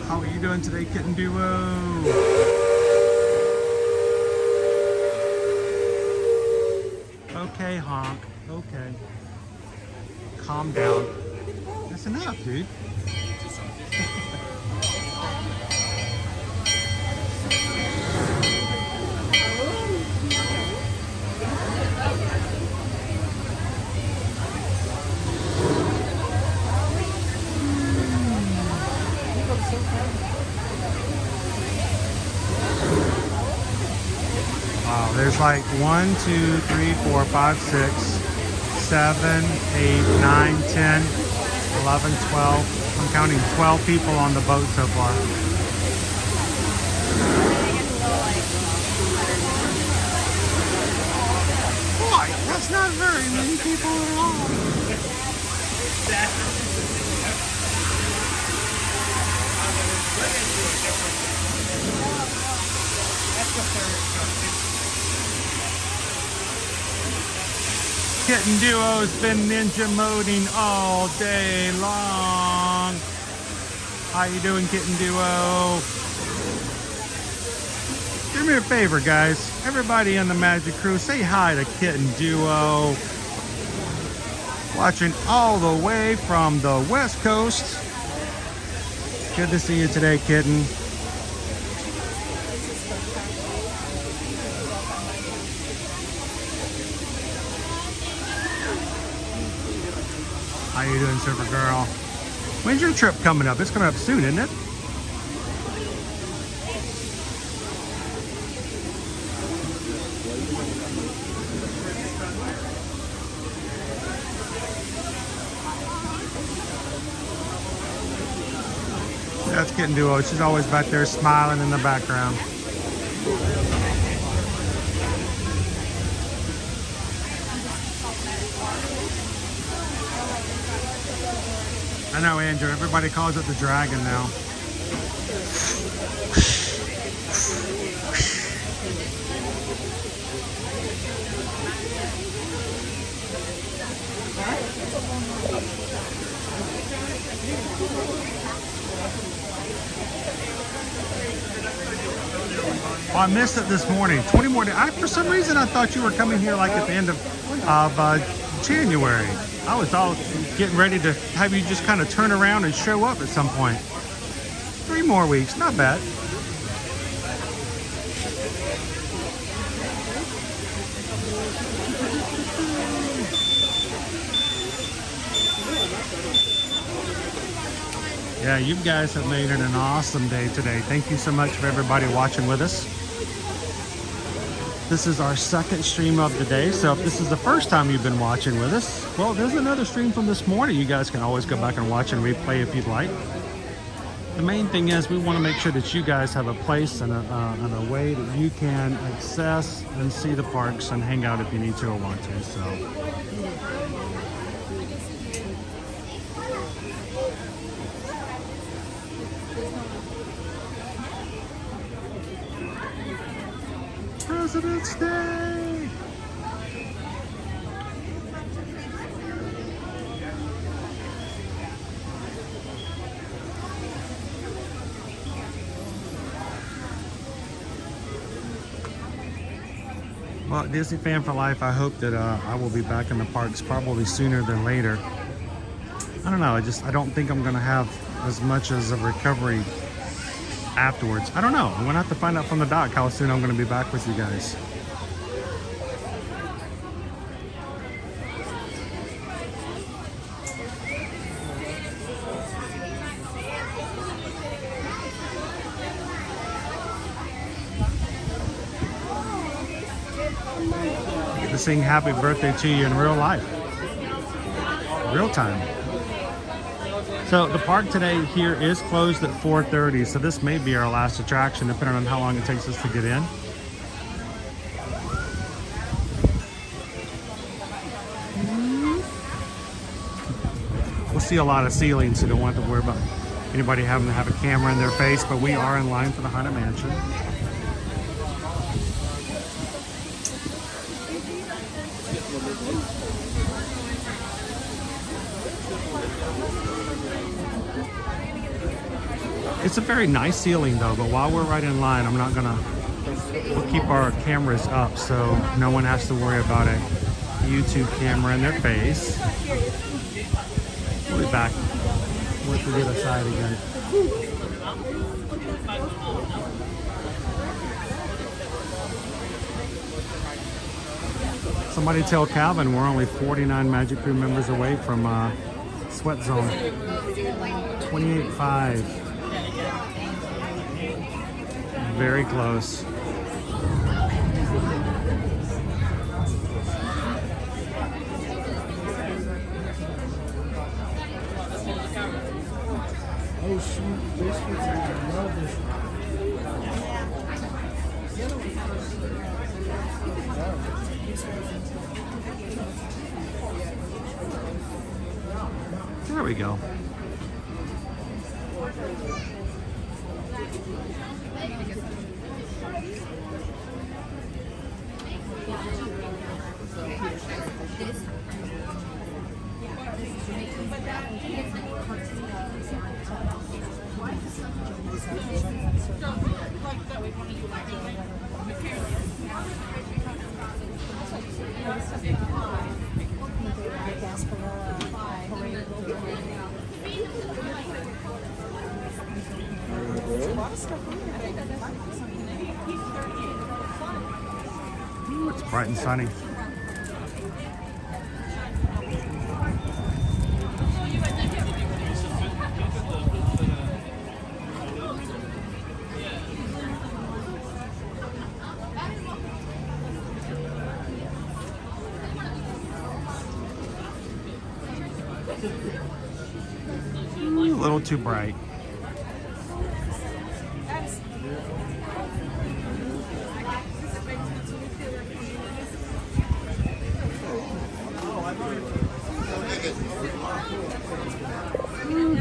How are you doing today, Kitten Duo? Okay, honk. Okay. Calm down. That's enough, dude. Wow, there's like 1, 2, 3, 4, 5, 6, 7, 8, 9, 10, 11, 12. I'm counting 12 people on the boat so far. Boy, that's not very many people at all. Kitten Duo's been ninja moding all day long. How you doing, Kitten Duo? Do me a favor, guys. Everybody in the Magic Crew, say hi to Kitten Duo. Watching all the way from the West Coast. Good to see you today, Kitten. How you doing, Surfer Girl? When's your trip coming up? It's coming up soon, isn't it? That's Kitten Duo. She's always back there smiling in the background. I know, Andrew. Everybody calls it the dragon now. Well, I missed it this morning. 20 more days. For some reason, I thought you were coming here like at the end of January. I was all getting ready to have you just kind of turn around and show up at some point. 3 more weeks, not bad. Yeah, you guys have made it an awesome day today. Thank you so much for everybody watching with us. This is our second stream of the day, so if this is the first time you've been watching with us, well, there's another stream from this morning. You guys can always go back and watch and replay if you'd like. The main thing is we want to make sure that you guys have a place and a way that you can access and see the parks and hang out if you need to or want to. So. President's Day! Well, Disney fan for life, I hope that I will be back in the parks probably sooner than later. I don't know, I don't think I'm gonna have as much as a recovery afterwards. I don't know. I'm gonna have to find out from the doc how soon I'm gonna be back with you guys. Get to sing happy birthday to you in real life. Real time. So the park today here is closed at 4:30, so this may be our last attraction depending on how long it takes us to get in. We'll see a lot of ceilings, so don't want to worry about anybody having to have a camera in their face, but we are in line for the Haunted Mansion. It's a very nice ceiling though, but while we're right in line, we'll keep our cameras up so no one has to worry about a YouTube camera in their face. We'll be back once we get aside again. Somebody tell Calvin we're only 49 Magic Crew members away from Sweat Zone. 28.5. Very close. Oh, sweet biscuits. I love this. There we go. Ooh, it's bright and sunny. Ooh, a little too bright.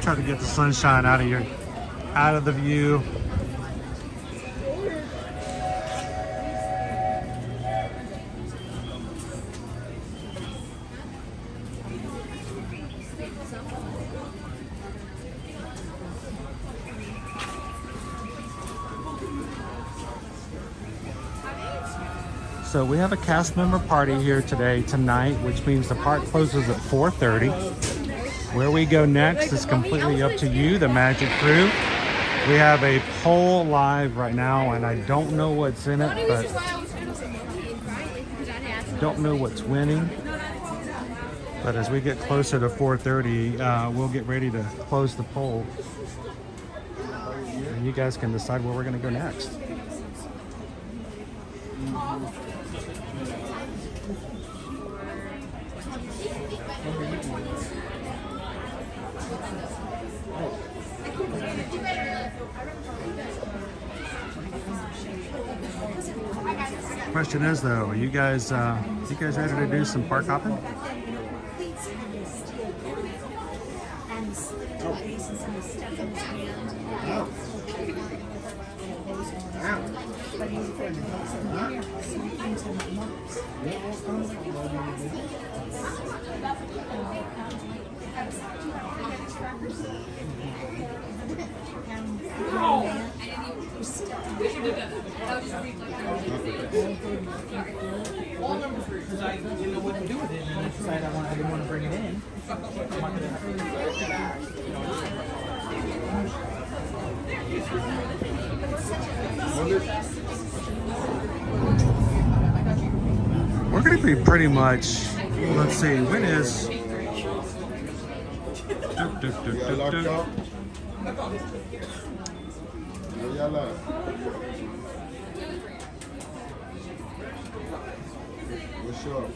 Try to get the sunshine out of the view. So we have a cast member party here tonight, which means the park closes at 4:30. Where we go next is completely up to you, the Magic Crew. We have a poll live right now, and I don't know what's in it, but don't know what's winning. But as we get closer to 4:30, we'll get ready to close the poll. And you guys can decide where we're going to go next. Question is though, are you guys ready to do some park hopping? Because I didn't know what to do with it, and then I decided I didn't want to bring it in. We're going to be pretty much, let's see, when is... What's up?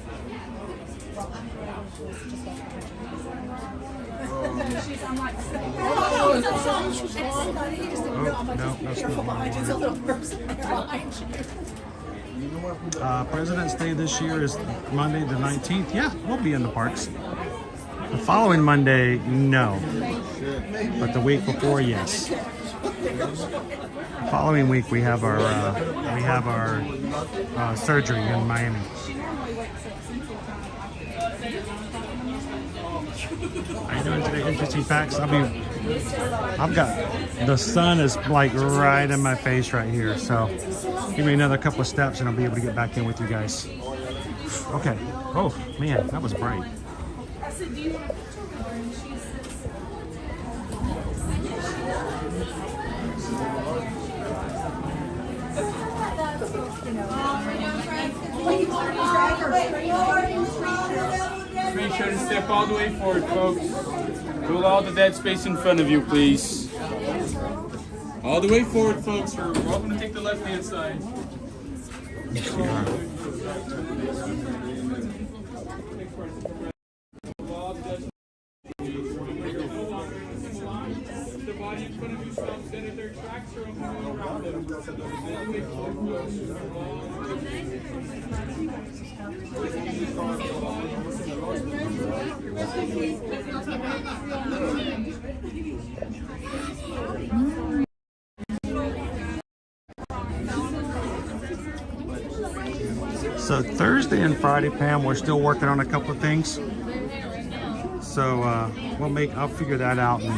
President's Day this year is Monday the 19th. Yeah, we'll be in the parks. The following Monday, no. But the week before, yes. The following week we have our surgery in Miami. How you doing today? Interesting facts. I've got the sun is like right in my face right here. So give me another couple of steps and I'll be able to get back in with you guys. Okay. Oh man, that was bright. Make sure to step all the way forward, folks. Rule all the dead space in front of you, please. All the way forward, folks. We're welcome to take the left-hand side. The body in front of you stops dead at their tracks or around them. All the way forward, So Thursday and Friday, Pam, we're still working on a couple of things. So I'll figure that out, and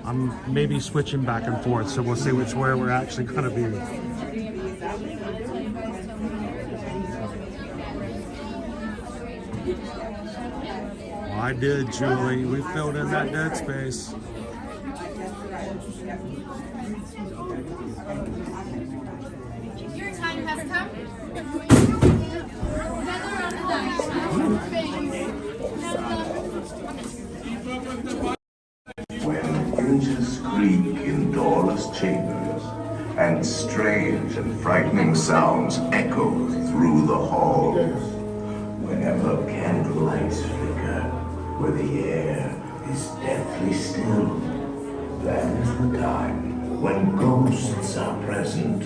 I'm maybe switching back and forth. So we'll see where we're actually going to be. Well, I did, Julie. We filled in that dead space. Your time has come. When hinges creak in doorless chambers, and strange and frightening sounds echo through the halls, whenever candlelights flicker, where the air is deathly still, that is the time when ghosts are present,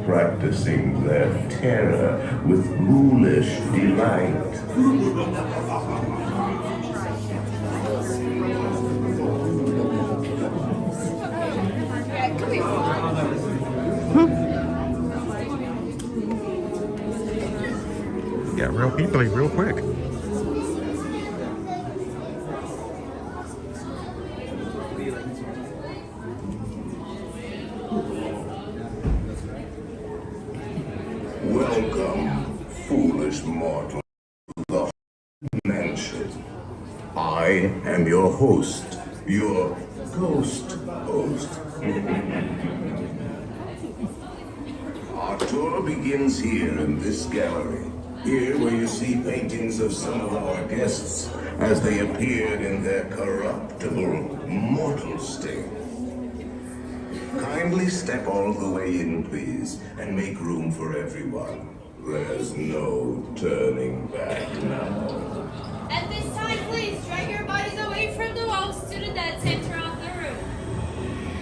practicing their terror with ghoulish delight. Got real people real quick. Welcome, foolish mortal, to the mansion. I am your host, your ghost host. Our tour begins here in this gallery. Here where you see paintings of some of our guests as they appeared in their corruptible, mortal state. Kindly step all the way in, please, and make room for everyone. There's no turning back now. At this time, please drag your bodies away from the walls to the dead center of the room.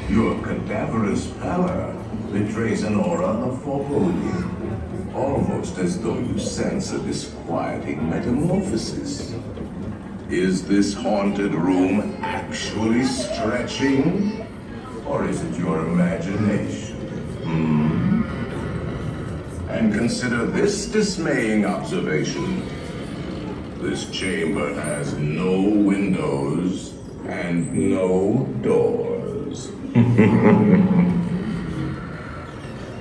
Your cadaverous pallor betrays an aura of foreboding, almost as though you sense a disquieting metamorphosis. Is this haunted room actually stretching? Or is it your imagination? And consider this dismaying observation. This chamber has no windows and no doors.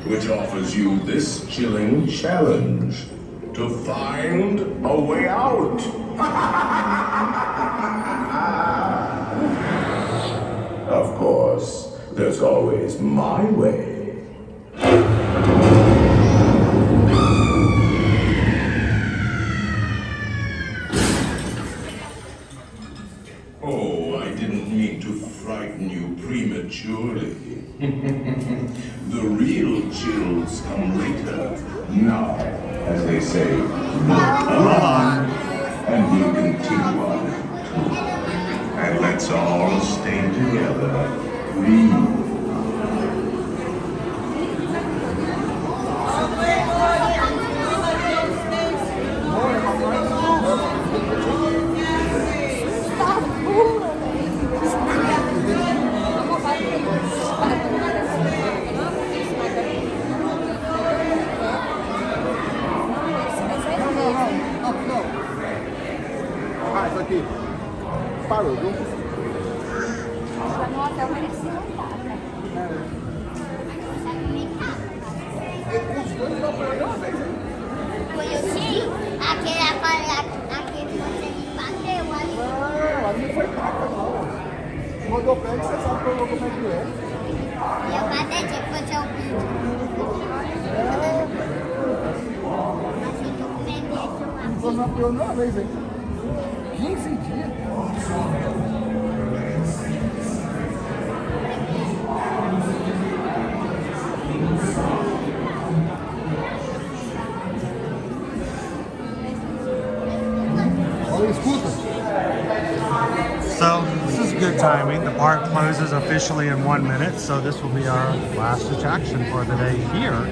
Which offers you this chilling challenge to find a way out. Of course, there's always my way. Oh, I didn't mean to frighten you prematurely. The real chills come later. Now, as they say, look on, and we'll continue on. And let's all stay together. Please. Parou, viu? Os dois não foram de uma vez, hein? Conheci aquele que você me bateu ali. Não, ali não foi taca, não. Rodou pé que você sabe como é que é. E eu batei de fazer o vídeo. Assim que eu comecei a Não foi de uma vez, hein? 15 dias. So this is good timing. The park closes officially in 1 minute, so this will be our last attraction for the day here.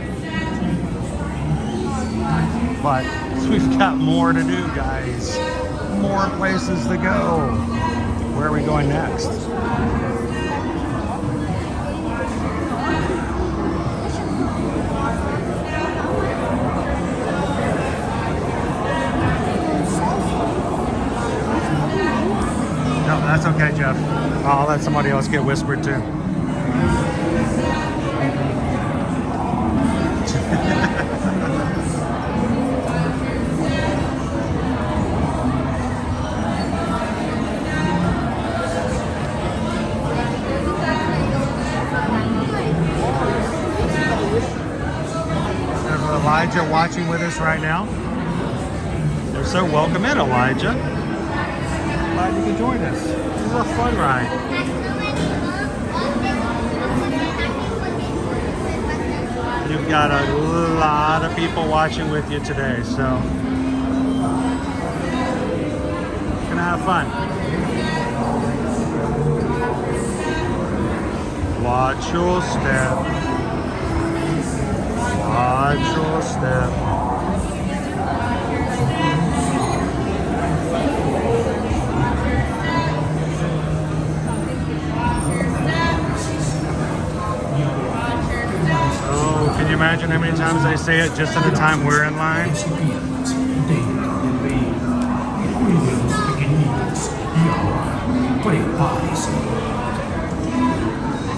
But we've got more to do, guys. More places to go. Where are we going next? No, that's okay, Jeff. I'll let somebody else get whispered to. Elijah watching with us right now. They're so welcome in, Elijah. Glad you could join us. This is a fun ride. You've got a lot of people watching with you today, so gonna have fun. Watch your step. Watch your step. Oh, can you imagine how many times they say it just in the time we're in line?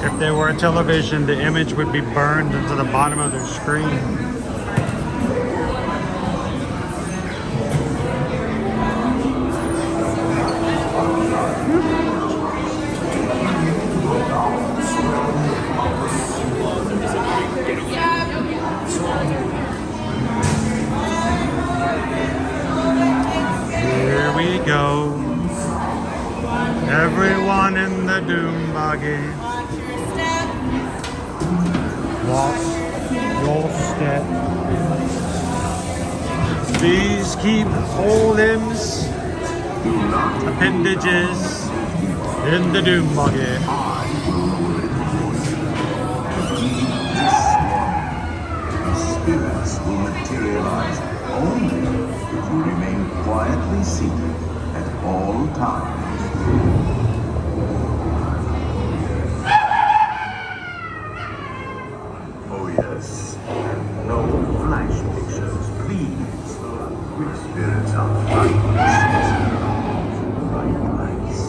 If they were a television, the image would be burned into the bottom of their screen. Here we go. Everyone in the Doom buggy. Watch your step. Please keep all limbs, appendages in the Doom buggy. Spirits will materialize only if you remain quietly seated at all times. Oh yes, and no flash pictures, please. With spirits are frightened. Bright lights.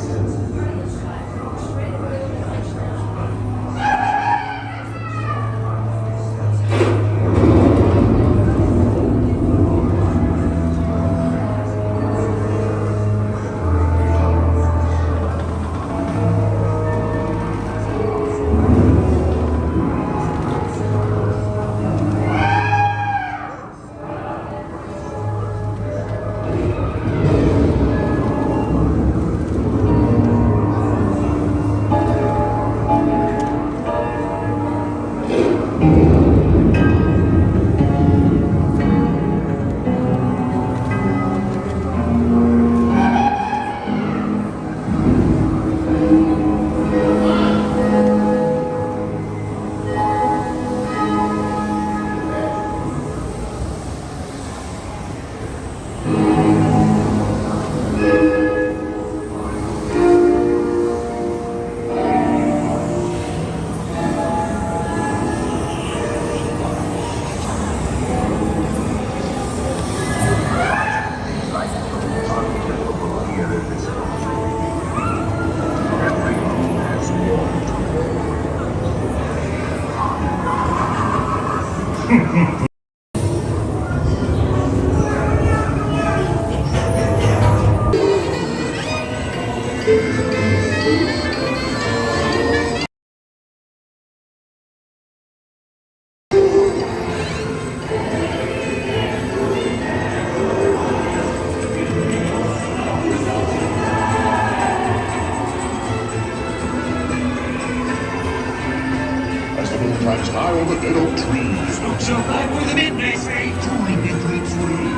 Climbs high over dead oak trees. Looks so bright with the midnight train. Truly midnight train.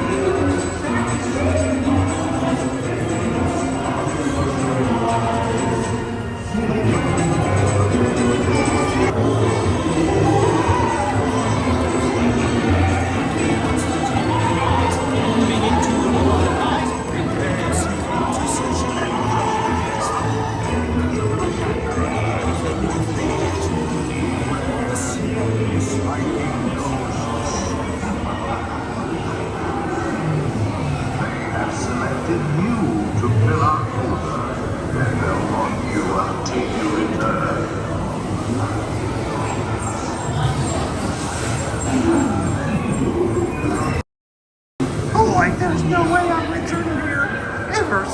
There's no way I'm returning here ever.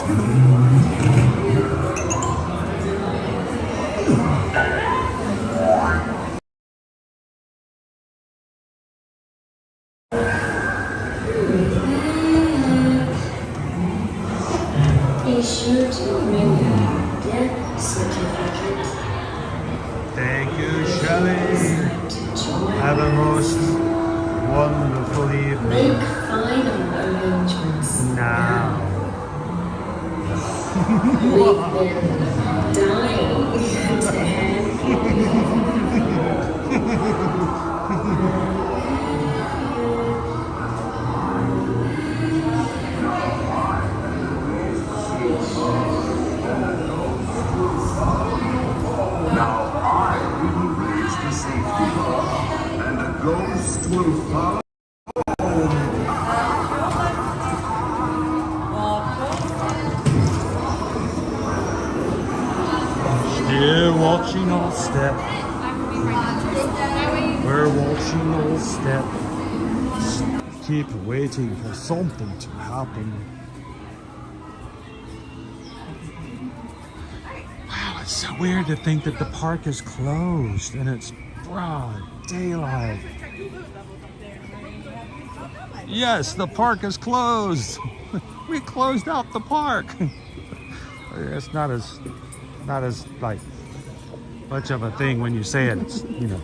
Be sure to bring your death certificate. Thank you, Shelley. Have a most wonderful evening. Make final arrangements now. We've been dying to have you. Now I will raise the safety bar, and a ghost will follow. Still watching all step. We're watching all step. keep waiting for something to happen. Wow, it's so weird to think that the park is closed and it's broad daylight. Yes, the park is closed. We closed out the park. It's not as like much of a thing when you say it. It's, you know,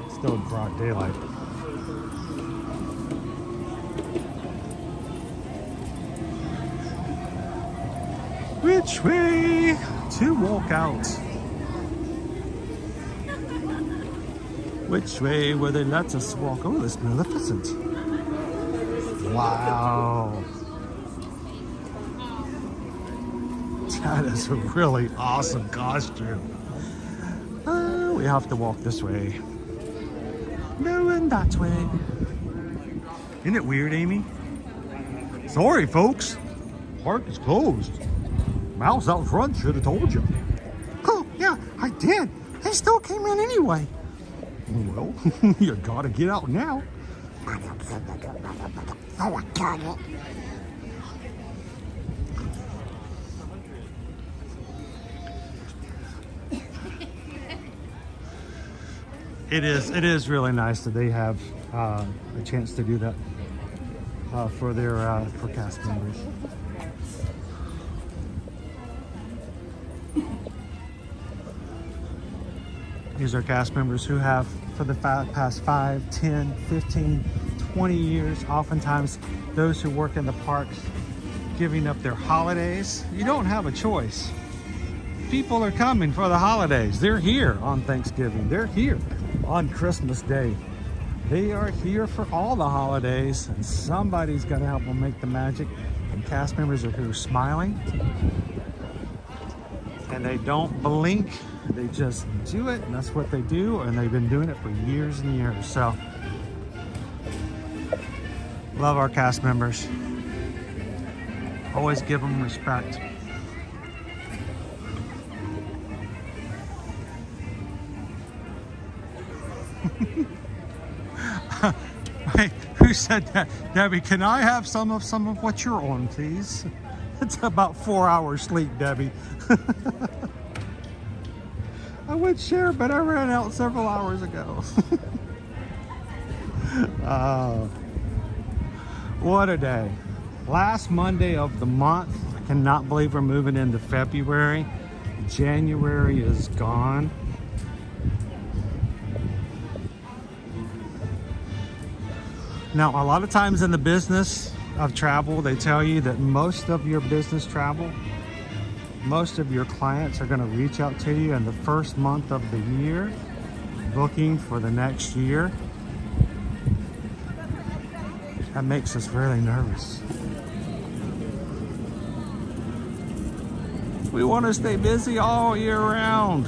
it's still broad daylight. Which way to walk out? Which way will they let us walk? Oh, this magnificent. Wow. That is a really awesome costume. We have to walk this way. No, and that way. Isn't it weird, Amy? Sorry, folks. Park is closed. Mouse out front should have told you. Oh, yeah, I did. They still came in anyway. Well, you gotta get out now. Oh, I got it. It is really nice that they have a chance to do that for their for cast members. These are cast members who have, for the past 5, 10, 15, 20 years, oftentimes those who work in the parks, giving up their holidays. You don't have a choice. People are coming for the holidays. They're here on Thanksgiving. They're here on Christmas Day. They are here for all the holidays, and somebody's got to help them make the magic. And cast members are here smiling, and they don't blink. They just do it, and that's what they do, and they've been doing it for years and years. So, love our cast members. Always give them respect. Wait, who said that? Debbie, can I have some of what you're on, please? It's about 4 hours sleep, Debbie. I would share, but I ran out several hours ago. What a day. Last Monday of the month. I cannot believe we're moving into February. January is gone. Now, a lot of times in the business of travel, they tell you that most of your business travel, most of your clients are going to reach out to you in the first month of the year, booking for the next year. That makes us really nervous. We want to stay busy all year round.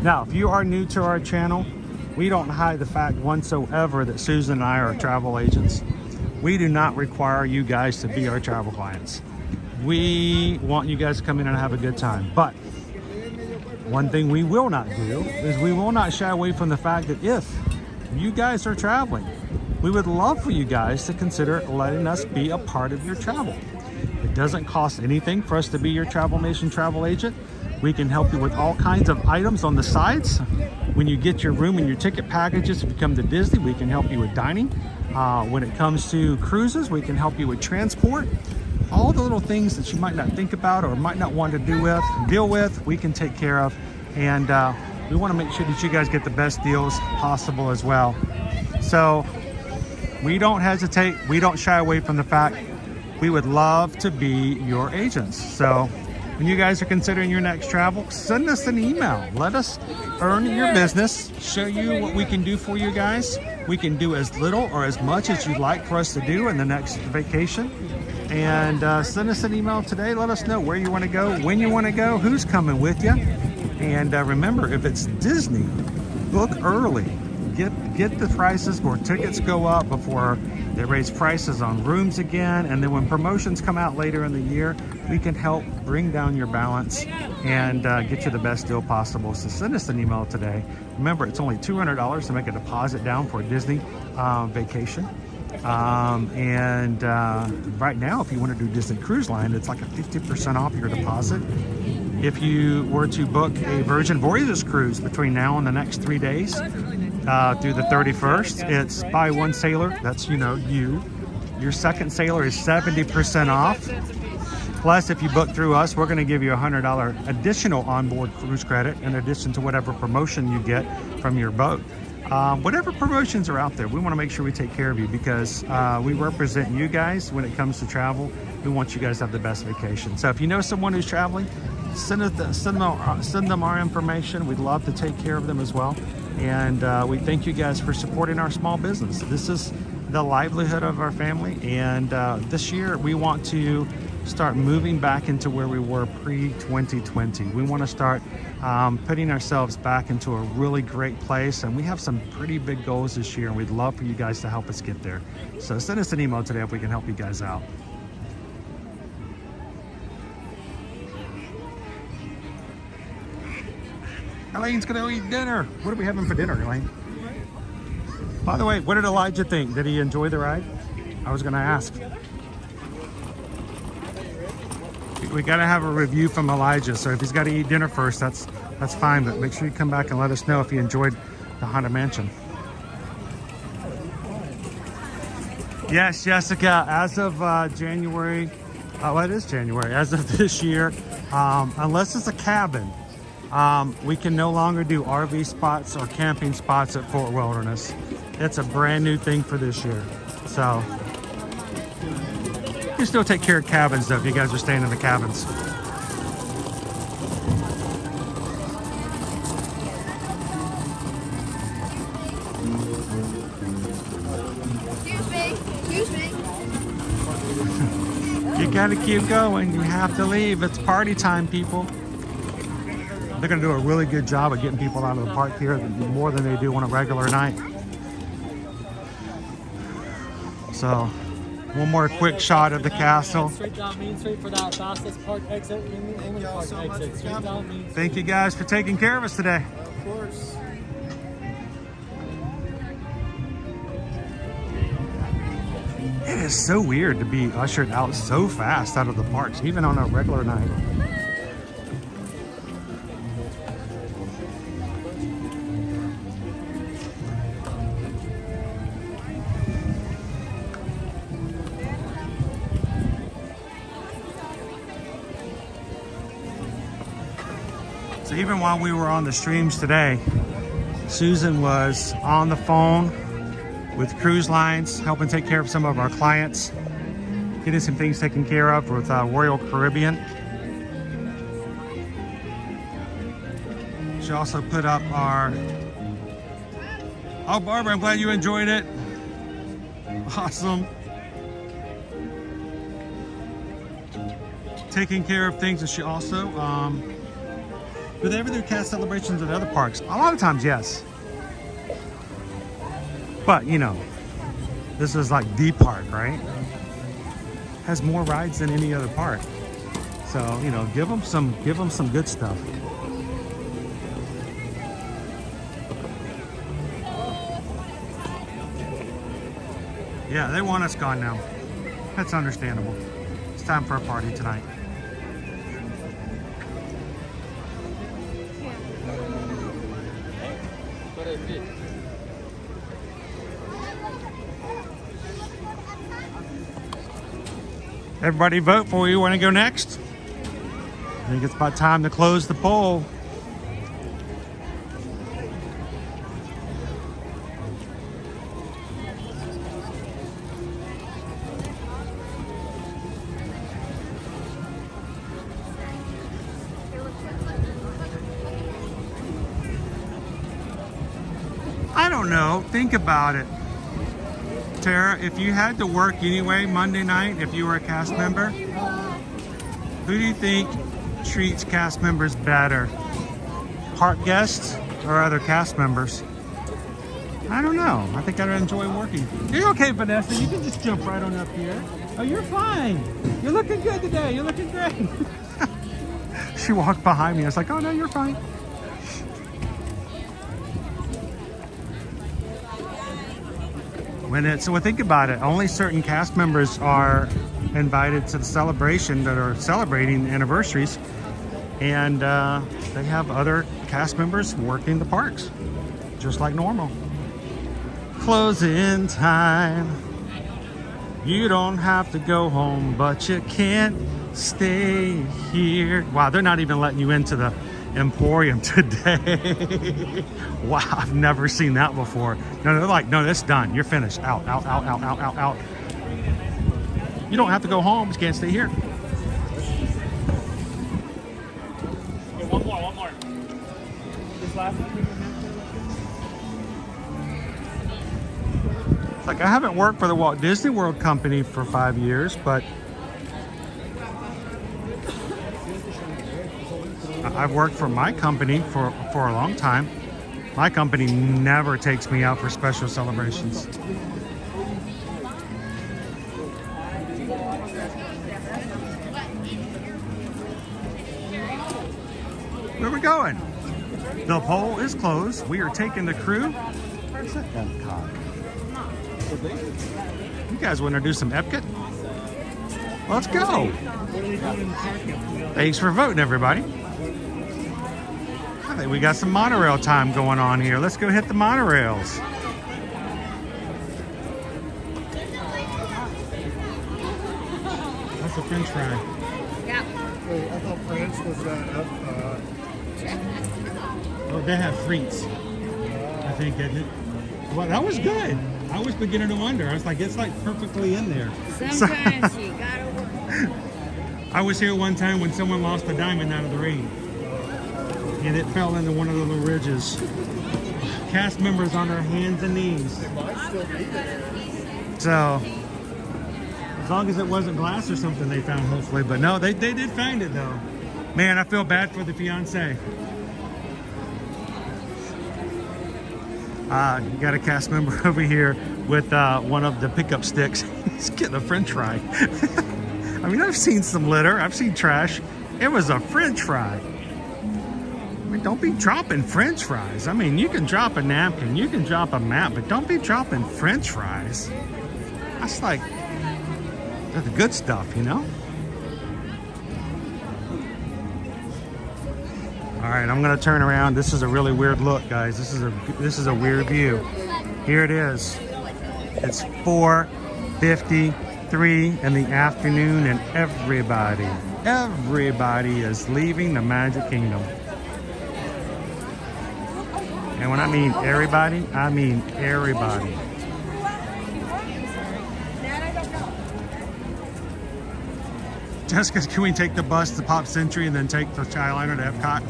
Now, if you are new to our channel, we don't hide the fact whatsoever that Susan and I are travel agents. We do not require you guys to be our travel clients. We want you guys to come in and have a good time. But one thing we will not do is we will not shy away from the fact that if you guys are traveling, we would love for you guys to consider letting us be a part of your travel. It doesn't cost anything for us to be your Travel Nation travel agent. We can help you with all kinds of items on the sides. When you get your room and your ticket packages, if you come to Disney, we can help you with dining. When it comes to cruises, we can help you with transport. All the little things that you might not think about or might not want to deal with, we can take care of. And we want to make sure that you guys get the best deals possible as well. So we don't hesitate. We don't shy away from the fact we would love to be your agents. So when you guys are considering your next travel, send us an email. Let us earn your business, show you what we can do for you guys. We can do as little or as much as you'd like for us to do in the next vacation. And send us an email today. Let us know where you want to go, when you want to go, who's coming with you. And remember, if it's Disney, book early. Get the prices where tickets go up before they raise prices on rooms again. And then when promotions come out later in the year, we can help bring down your balance and get you the best deal possible. So send us an email today. Remember, it's only $200 to make a deposit down for a Disney vacation. Right now, if you want to do Disney Cruise Line, it's like a 50% off your deposit. If you were to book a Virgin Voyages cruise between now and the next 3 days through the 31st, it's buy one sailor, that's, you know, you. Your second sailor is 70% off. Plus, if you book through us, we're going to give you a $100 additional onboard cruise credit in addition to whatever promotion you get from your boat. Whatever promotions are out there, we want to make sure we take care of you because we represent you guys when it comes to travel. We want you guys to have the best vacation. So if you know someone who's traveling, send them our information. We'd love to take care of them as well. And we thank you guys for supporting our small business. This is the livelihood of our family. And this year we want to start moving back into where we were pre-2020. We want to start putting ourselves back into a really great place, and we have some pretty big goals this year, and we'd love for you guys to help us get there. So send us an email today if we can help you guys out. Elaine's gonna eat dinner. What are we having for dinner, Elaine? By the way, what did Elijah think? Did he enjoy the ride? I was gonna ask. We gotta have a review from Elijah, so if he's got to eat dinner first, that's fine, but make sure you come back and let us know if you enjoyed the Haunted Mansion. Yes, Jessica, as of January, well, it is January, as of this year, unless it's a cabin, we can no longer do RV spots or camping spots at Fort Wilderness. It's a brand new thing for this year, so. You can still take care of cabins though if you guys are staying in the cabins. Excuse me. You gotta keep going. You have to leave. It's party time, people. They're gonna do a really good job of getting people out of the park here more than they do on a regular night. So. One more quick shot of the castle. Straight down Main Street for that fastest park exit. Only park exit. Straight down Main Street. Thank you guys for taking care of us today. Of course. It is so weird to be ushered out so fast out of the parks, even on a regular night. So even while we were on the streams today, Susan was on the phone with cruise lines, helping take care of some of our clients, getting some things taken care of with Royal Caribbean. She also put up our, oh Barbara, I'm glad you enjoyed it. Awesome. Taking care of things, and she also, do they ever do cast celebrations at other parks? A lot of times, yes. But, you know, this is like the park, right? Has more rides than any other park. So, you know, give them some good stuff. Yeah, they want us gone now. That's understandable. It's time for a party tonight. Everybody vote for you. Want to go next? I think it's about time to close the poll. I don't know. Think about it. Tara, if you had to work anyway Monday night, if you were a cast member, who do you think treats cast members better? Park guests or other cast members? I don't know. I think I'd enjoy working. You're okay, Vanessa. You can just jump right on up here. Oh, you're fine. You're looking good today. You're looking great. She walked behind me. I was like, oh no, you're fine. Well, think about it. Only certain cast members are invited to the celebration that are celebrating anniversaries, and they have other cast members working the parks, just like normal. Closing time. You don't have to go home, but you can't stay here. Wow, they're not even letting you into the Emporium today. Wow, I've never seen that before. No, they're like, no, that's done. You're finished. Out, out, out, out, out, out, out. You don't have to go home. You can't stay here. Okay, one more. This last one. Like, I haven't worked for the Walt Disney World Company for 5 years, but I've worked for my company for a long time. My company never takes me out for special celebrations. Where are we going? The poll is closed. We are taking the crew. Where's that Epcot? You guys want to do some Epcot? Let's go. Thanks for voting, everybody. I think we got some monorail time going on here. Let's go hit the monorails. That's a French fry. Yeah. Wait, I thought France was Oh, they have frites, I think, isn't it? Well, that was good. I was beginning to wonder. I was like, it's like perfectly in there. Sometimes you gotta work. I was here one time when someone lost a diamond out of the rain, and it fell into one of the little ridges. Cast members on their hands and knees. So, as long as it wasn't glass or something they found, hopefully. But no, they did find it though. Man, I feel bad for the fiance. You got a cast member over here with one of the pickup sticks. He's getting a French fry. I mean, I've seen some litter. I've seen trash. It was a French fry. I mean, don't be dropping French fries. I mean, you can drop a napkin, you can drop a mat, but don't be dropping French fries. That's like, they're the good stuff, you know? All right, I'm gonna turn around. This is a really weird look, guys. This is a weird view. Here it is. It's 4:53 in the afternoon, and everybody is leaving the Magic Kingdom. And when I mean everybody, I mean everybody. Jessica, can we take the bus to Pop Century and then take the Skyliner to Epcot?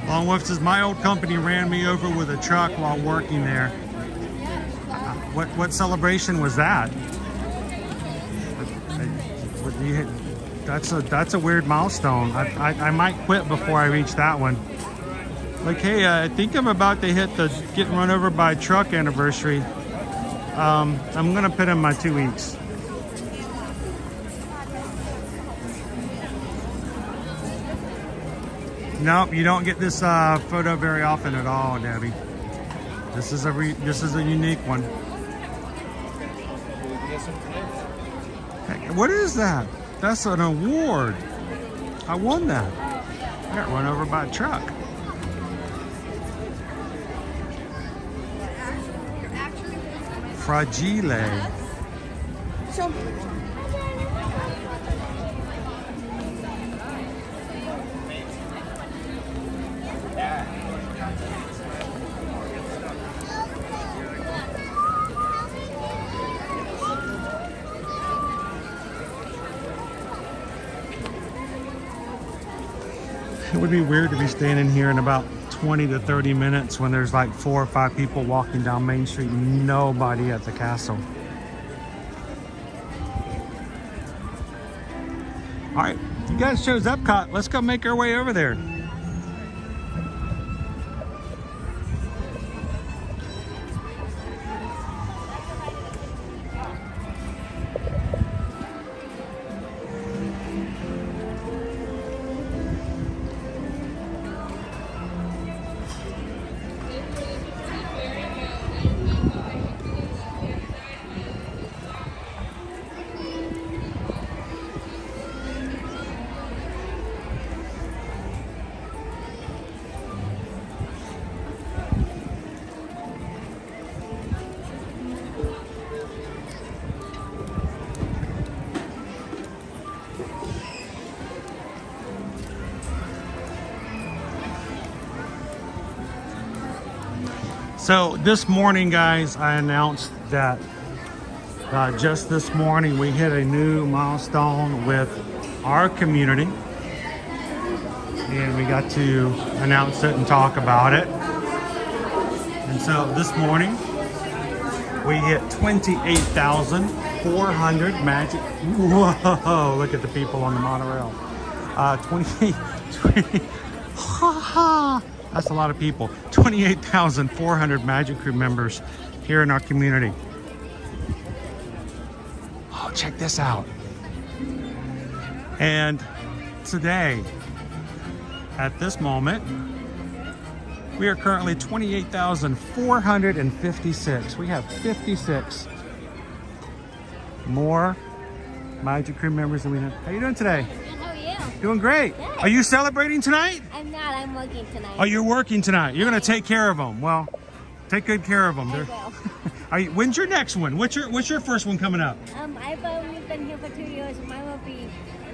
Long Wolf says, my old company ran me over with a truck while working there. What celebration was that? That's a weird milestone. I might quit before I reach that one. Like, hey, I think I'm about to hit the getting run over by a truck anniversary. I'm gonna put in my 2 weeks. Nope, you don't get this photo very often at all, Debbie. This is a unique one. Hey, what is that? That's an award. I won that. I got run over by a truck. Fragile. It would be weird to be standing here in about 20 to 30 minutes when there's like 4 or 5 people walking down Main Street, nobody at the castle. All right, you guys chose Epcot. Let's go make our way over there. So this morning, guys, I announced that just this morning we hit a new milestone with our community. And we got to announce it and talk about it. And so this morning we hit 28,400 magic. Whoa, look at the people on the monorail. 20, that's a lot of people. 28,400 Magic Crew members here in our community. Oh, check this out. And today, at this moment, we are currently 28,456. We have 56 more Magic Crew members than we have. How you doing today? How are you? Doing great. Good. Are you celebrating tonight? I'm not. I'm working tonight. Oh, you're working tonight. You're going to take care of them. Well, take good care of them. I will. When's your next one? What's your first one coming up? I've only been here for 2 years. Mine will be.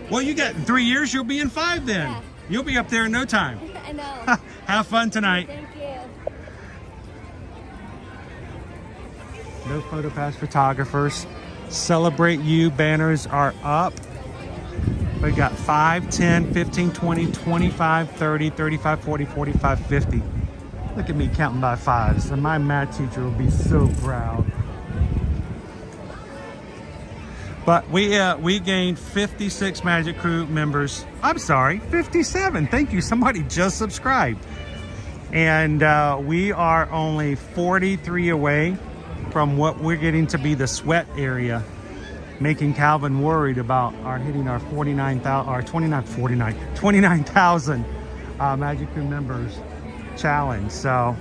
Well, you got 3 years. You'll be in 5 then. Yeah. You'll be up there in no time. I know. Have fun tonight. Thank you. No photo pass photographers. Celebrate You banners are up. We got 5, 10, 15, 20, 25, 30, 35, 40, 45, 50. Look at me counting by fives. And my math teacher will be so proud. But we gained 56 Magic Crew members. I'm sorry, 57. Thank you. Somebody just subscribed. And we are only 43 away from what we're getting to be the sweat area, making Calvin worried about hitting our 29,000 Magic Crew members challenge. So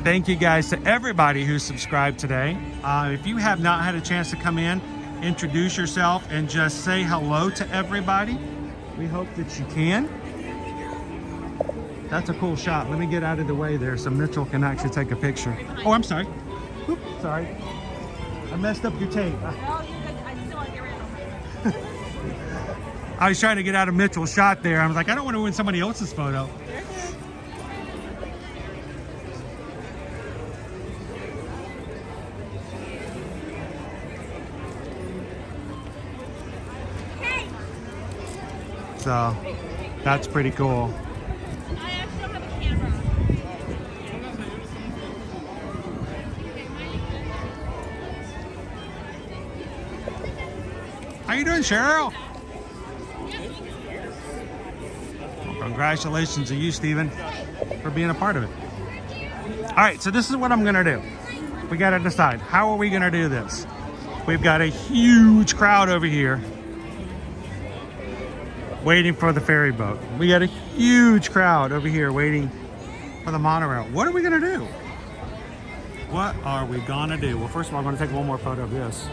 thank you guys to everybody who subscribed today. If you have not had a chance to come in, introduce yourself and just say hello to everybody, we hope that you can. That's a cool shot. Let me get out of the way there so Mitchell can actually take a picture. Oh, I'm sorry. Oops, sorry. I messed up your tape. I was trying to get out of Mitchell's shot there. I was like, I don't want to win somebody else's photo. So that's pretty cool. How you doing, Cheryl? Well, congratulations to you, Steven, for being a part of it. All right, so this is what I'm gonna do. We gotta decide, how are we gonna do this? We've got a huge crowd over here waiting for the ferry boat. We got a huge crowd over here waiting for the monorail. What are we gonna do? What are we gonna do? Well, first of all, I'm gonna take one more photo of this.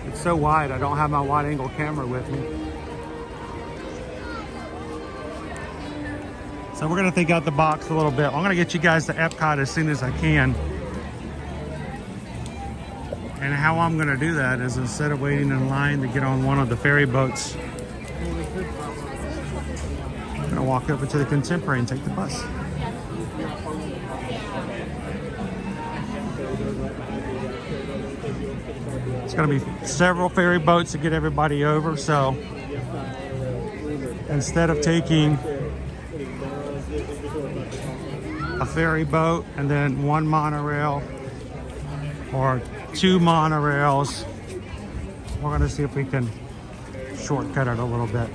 It's so wide, I don't have my wide angle camera with me. So we're gonna think out the box a little bit. I'm gonna get you guys to Epcot as soon as I can. And how I'm gonna do that is, instead of waiting in line to get on one of the ferry boats, I'm gonna walk over to the Contemporary and take the bus. It's gonna be several ferry boats to get everybody over, so instead of taking a ferry boat and then one monorail or 2 monorails, we're gonna see if we can shortcut it a little bit.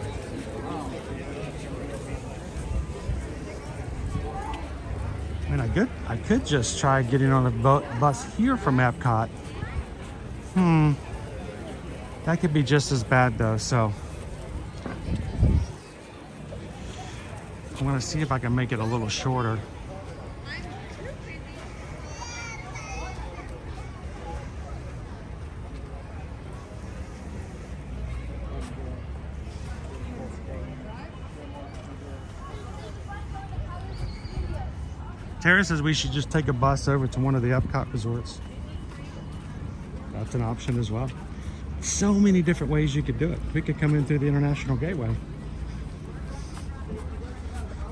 I mean, I could just try getting on the bus here from Epcot. That could be just as bad though, so I'm gonna see if I can make it a little shorter. Tara says we should just take a bus over to one of the Epcot resorts. That's an option as well. So many different ways you could do it. We could come in through the International Gateway.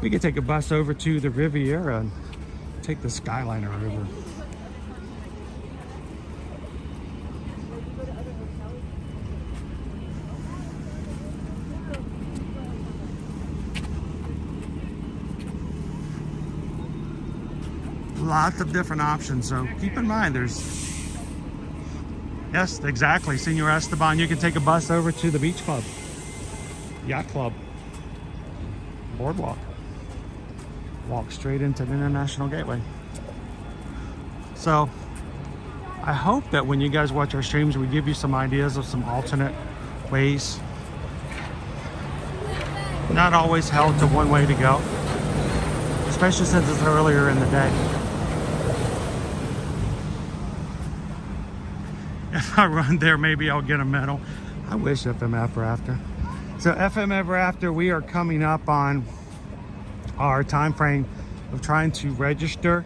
We could take a bus over to the Riviera and take the Skyliner over. Lots of different options, so keep in mind yes, exactly, Senor Esteban. You can take a bus over to the Beach Club, Yacht Club, Boardwalk. Walk straight into the International Gateway. So I hope that when you guys watch our streams, we give you some ideas of some alternate ways. Not always held to one way to go, especially since it's earlier in the day. If I run there, maybe I'll get a medal. I wish FM Ever After. So FM Ever After, we are coming up on our time frame of trying to register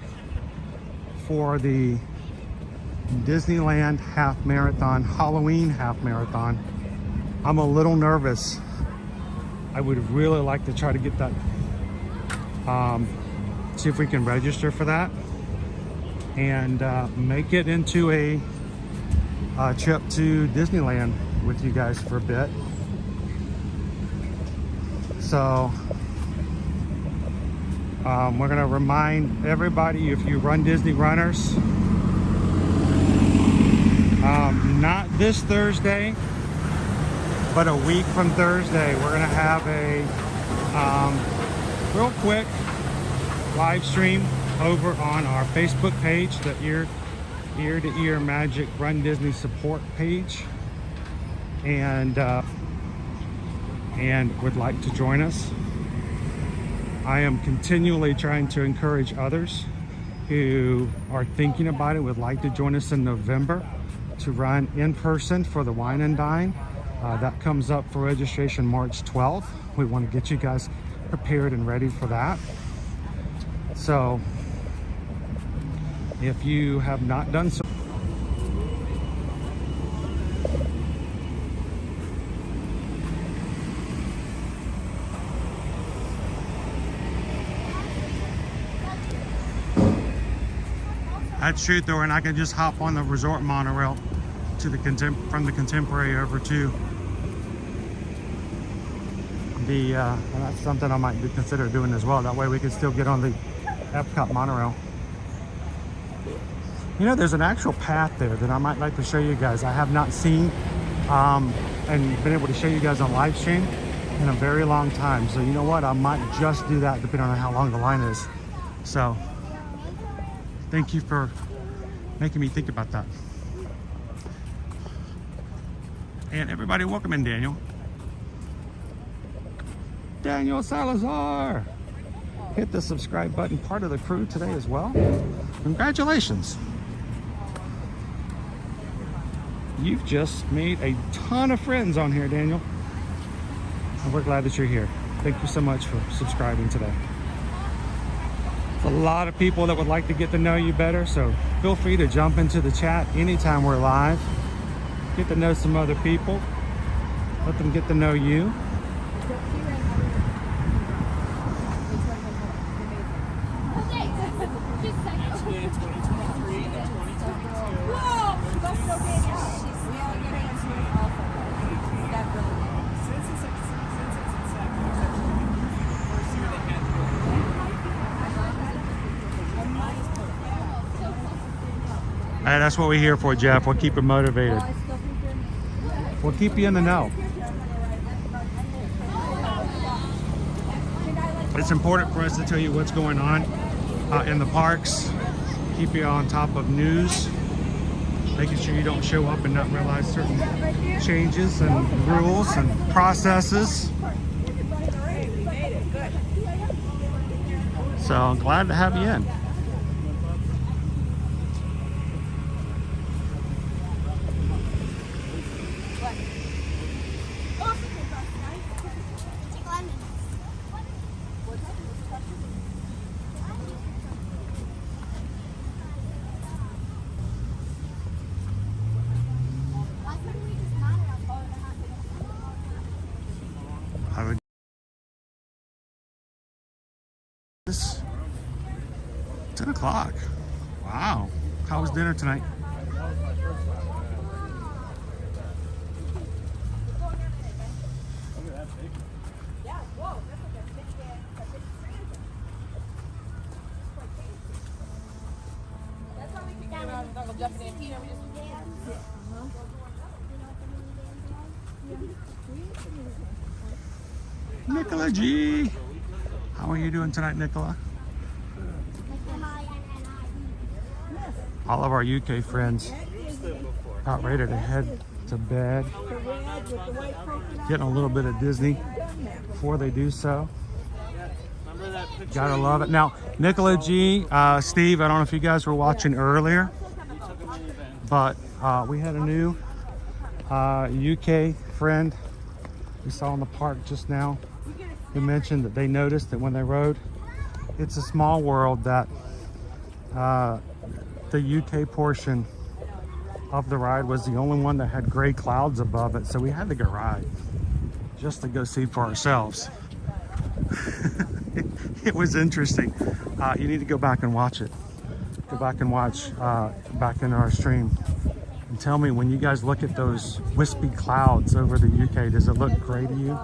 for the Disneyland Half Marathon, Halloween Half Marathon. I'm a little nervous. I would really like to try to get that, see if we can register for that and make it into a trip to Disneyland with you guys for a bit. So we're gonna remind everybody, if you run Disney Runners, not this Thursday, but a week from Thursday, we're gonna have a real quick live stream over on our Facebook page, the Ear to Ear Magic Run Disney support page, and would like to join us. I am continually trying to encourage others who are thinking about it, would like to join us in November to run in person for the Wine and Dine. That comes up for registration March 12th. We want to get you guys prepared and ready for that. So if you have not done so, that's true, Thor, and I can just hop on the resort monorail to the from the Contemporary over to the well, that's something I might consider doing as well. That way we can still get on the Epcot monorail. You know, there's an actual path there that I might like to show you guys. I have not seen and been able to show you guys on live stream in a very long time. So you know what, I might just do that depending on how long the line is. So thank you for making me think about that. And everybody, welcome in Daniel. Daniel Salazar. Hit the subscribe button, part of the crew today as well. Congratulations. You've just made a ton of friends on here, Daniel. And we're glad that you're here. Thank you so much for subscribing today. A lot of people that would like to get to know you better, so feel free to jump into the chat anytime we're live. Get to know some other people. Let them get to know you. Hey, that's what we're here for, Jeff. We'll keep you motivated. We'll keep you in the know. It's important for us to tell you what's going on in the parks. Keep you on top of news. Making sure you don't show up and not realize certain changes and rules and processes. So I'm glad to have you in. is 10 o'clock. Wow. How was dinner tonight? Nicola G. How are you doing tonight, Nicola? All of our UK friends about ready to head to bed. Getting a little bit of Disney before they do so. Gotta love it. Now, Nicola G, Steve, I don't know if you guys were watching earlier, but we had a new UK friend we saw in the park just now who mentioned that they noticed that when they rode It's a Small World, that the UK portion of the ride was the only one that had gray clouds above it, so we had to go ride just to go see for ourselves. It was interesting. You need to go back and watch it. Go back and watch back in our stream and tell me, when you guys look at those wispy clouds over the UK, does it look gray to you?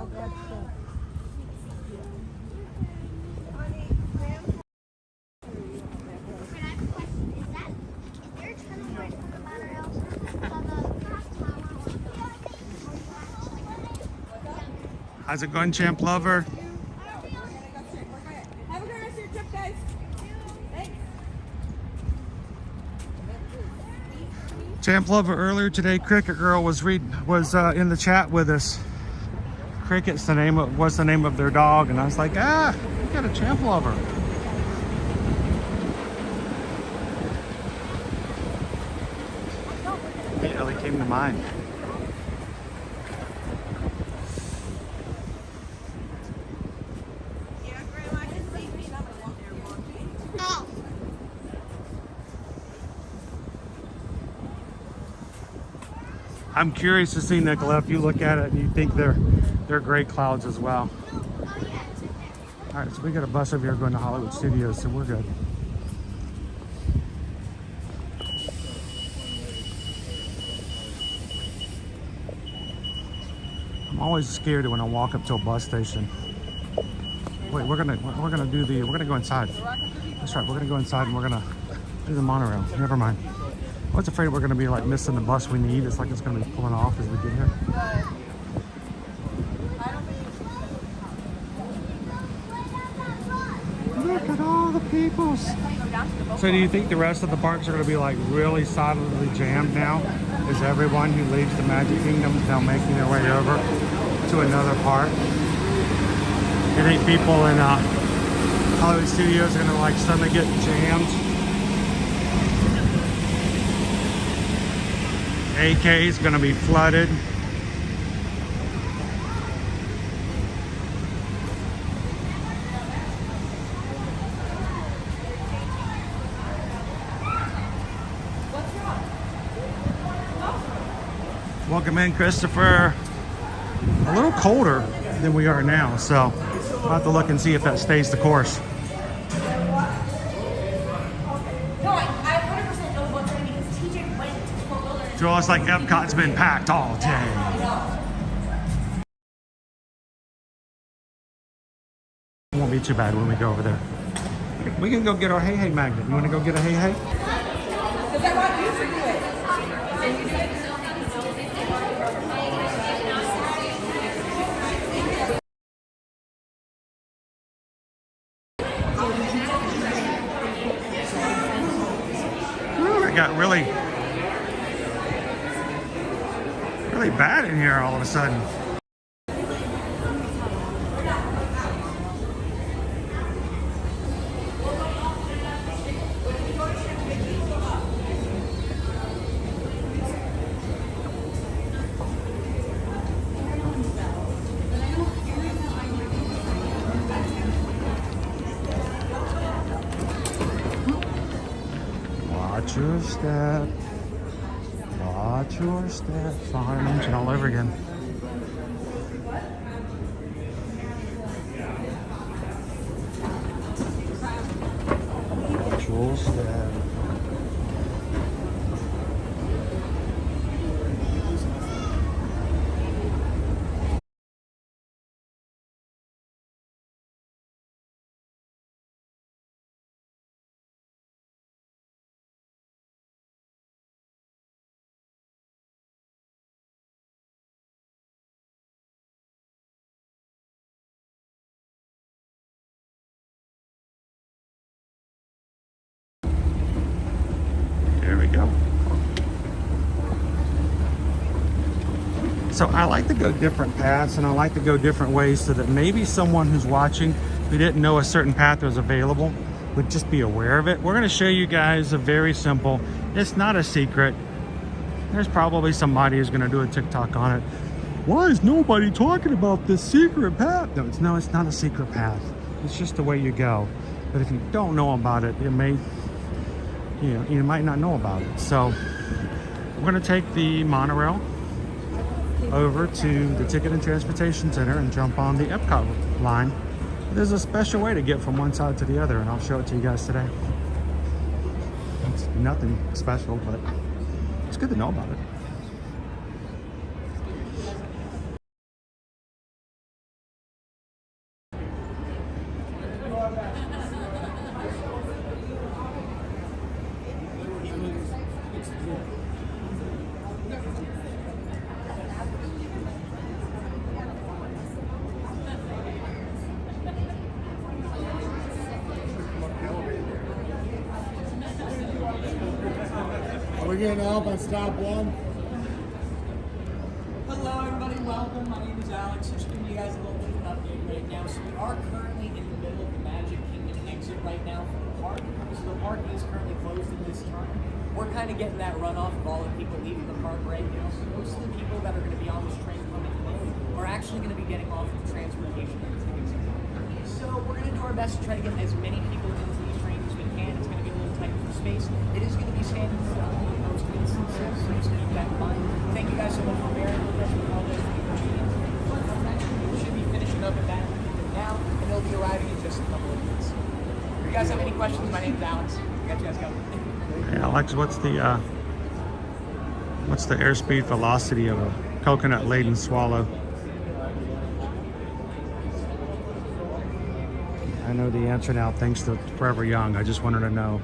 How's it going, Champ Lover? Have a good rest of your trip, guys. Thanks. Champ Lover, earlier today, Cricket Girl was in the chat with us. Cricket's was the name of their dog, and I was like, we got a Champ Lover. It really came to mind. I'm curious to see, Nicola, if you look at it and you think they're gray clouds as well. All right, so we got a bus over here going to Hollywood Studios, so we're good. I'm always scared when I walk up to a bus station. Wait, we're gonna go inside. That's right, we're gonna go inside and we're gonna do the monorail. Never mind. I was afraid we're going to be like missing the bus we need. It's like it's going to be pulling off as we get here. Look at all the peoples. So do you think the rest of the parks are going to be like really solidly jammed now? Is everyone who leaves the Magic Kingdom now making their way over to another park? You think people in Hollywood Studios are going to like suddenly get jammed? AK is going to be flooded. Welcome in, Christopher. A little colder than we are now, so we'll have to look and see if that stays the course. So it's like Epcot's been packed all day. It won't be too bad when we go over there. We can go get our Hey Hey magnet. You want to go get a Hey Hey? Because I want you to do it. Can you do it? Ooh, it got really bad in here all of a sudden. Watch your step. Watch your step. Fire engine all over again. go. So I like to go different paths, and I like to go different ways so that maybe someone who's watching who didn't know a certain path was available would just be aware of it. We're going to show you guys a very simple, it's not a secret. There's probably somebody who's going to do a TikTok on it. Why is nobody talking about this secret path? No, it's not a secret path. It's just the way you go. But if you don't know about it, it may, you might not know about it. So we're going to take the monorail over to the Ticket and Transportation Center and jump on the Epcot line. There's a special way to get from one side to the other, and I'll show it to you guys today. It's nothing special, but it's good to know about it. Are we getting up on stop one? Hello everybody, welcome. My name is Alex. Just giving you guys a little bit of an update right now. So we are currently in the middle of the Magic Kingdom exit right now for the park. So the park is currently closed at this time. We're kind of getting that runoff of all the people leaving the park right now. So most of the people that are going to be on this train coming today are actually going to be getting off of the transportation and tickets. So we're going to do our best to try to get as many people into these trains as we can. It's going to be a little tight for space. It is going to be standing for most instances, so just keep that in mind. Thank you guys so much for bearing with us with all this. We should be finishing up at that now, and they'll be arriving in just a couple of minutes. If you guys have any questions, my name is Alex. I got you guys covered. Hey Alex, what's the airspeed velocity of a coconut-laden swallow? I know the answer now thanks to Forever Young. I just wanted to know.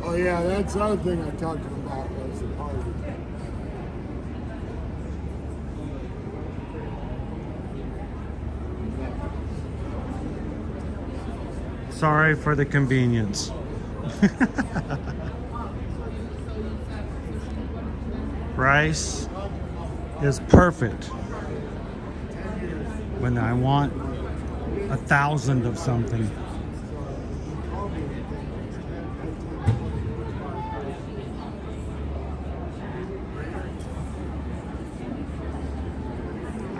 Oh yeah, that's the other thing I talked to him about was the party. Sorry for the convenience. Rice is perfect when I want 1,000 of something.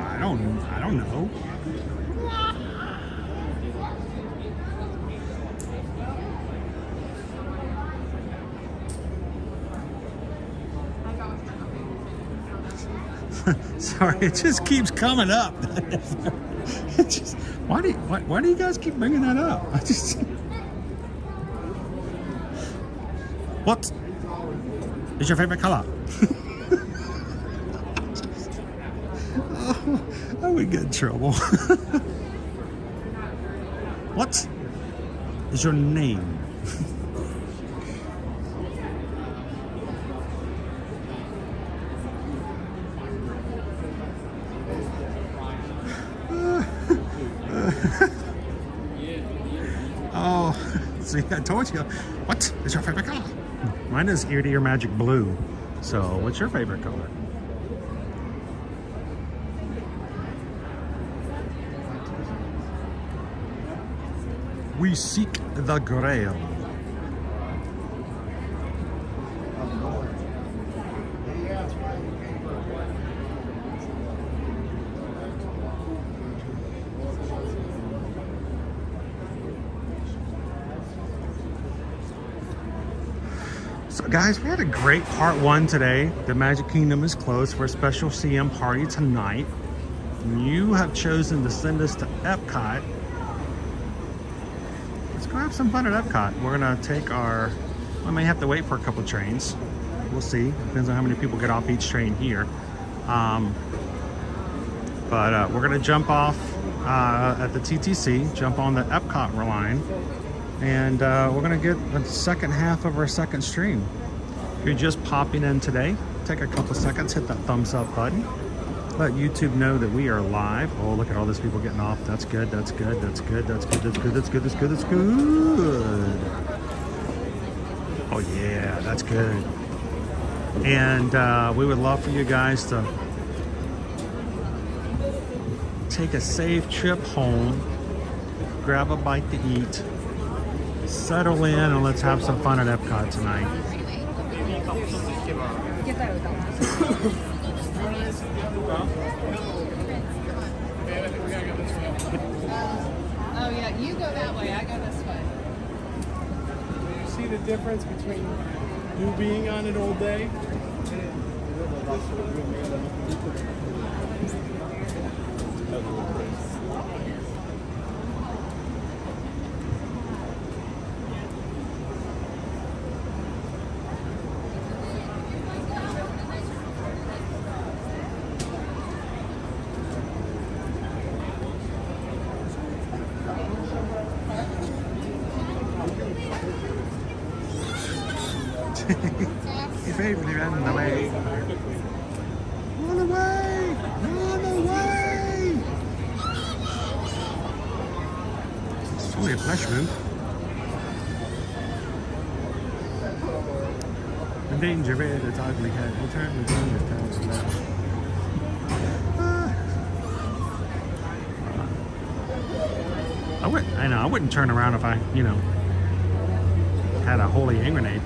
I don't know. Sorry, it just keeps coming up. It just, why do you guys keep bringing that up? What is your favorite color? I would get in trouble. What is your name? Oh, see, I told you. What is your favorite color? Mine is Ear to Ear Magic Blue. So, what's your favorite color? We seek the Grail. So guys, we had a great part one today. The Magic Kingdom is closed for a special CM party tonight. You have chosen to send us to Epcot. Let's go have some fun at Epcot. We're gonna take our, I may have to wait for a couple trains. We'll see, depends on how many people get off each train here. But we're gonna jump off at the TTC, jump on the Epcot line, and we're gonna get the second half of our second stream. If you're just popping in today, take a couple seconds, hit that thumbs up button. let YouTube know that we are live. Oh, look at all these people getting off. That's good. That's good. That's good. That's good. That's good. That's good. That's good. That's good. Oh yeah, that's good. And we would love for you guys to take a safe trip home, grab a bite to eat, settle in, and let's have some fun at Epcot tonight. Oh yeah, you go that way, I go this way. You see the difference between you being on it all day? Your favorite running away. Run away! Run away! Sorry, a flesh wound. The danger red, it's ugly head. We'll turn the tongue to turn to left. I wouldn't turn around if I, you know, had a holy hand grenade.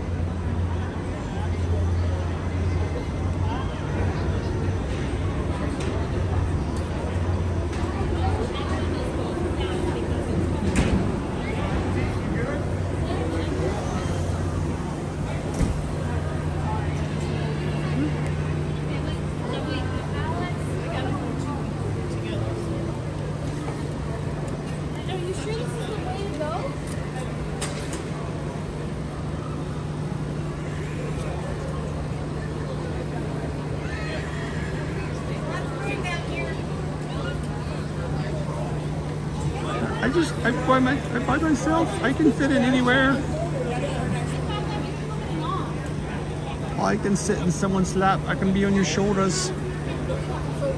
I by myself. I can fit in anywhere. I can sit in someone's lap. I can be on your shoulders.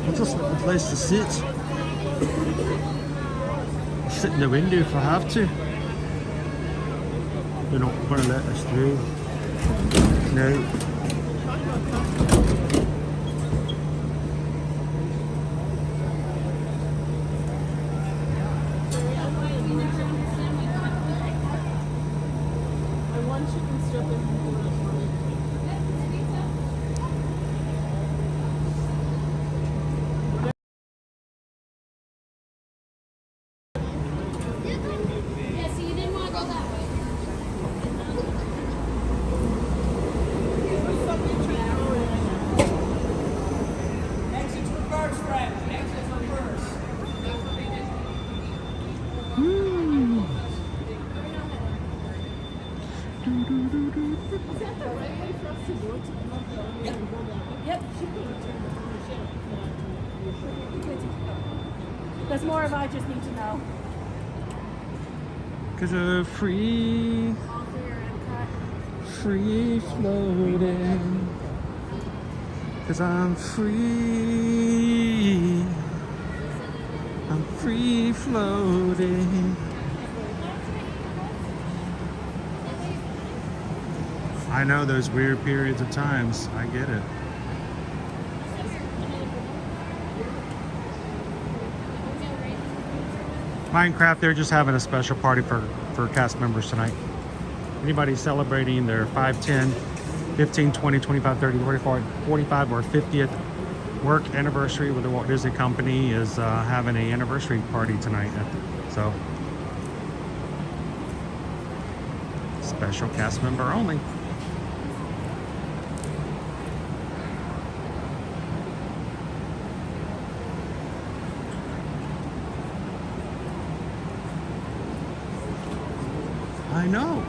It's just a place to sit. I'll sit in the window if I have to. They're not going to let us through. No. There's more of I just need to know. Cause you're free floating. Cause I'm free floating. I know those weird periods of times. I get it. Minecraft, they're just having a special party for cast members tonight. Anybody celebrating their 5, 10, 15, 20, 25, 30, 45, or 50th work anniversary with the Walt Disney Company is having an anniversary party tonight. So, special cast member only. I know.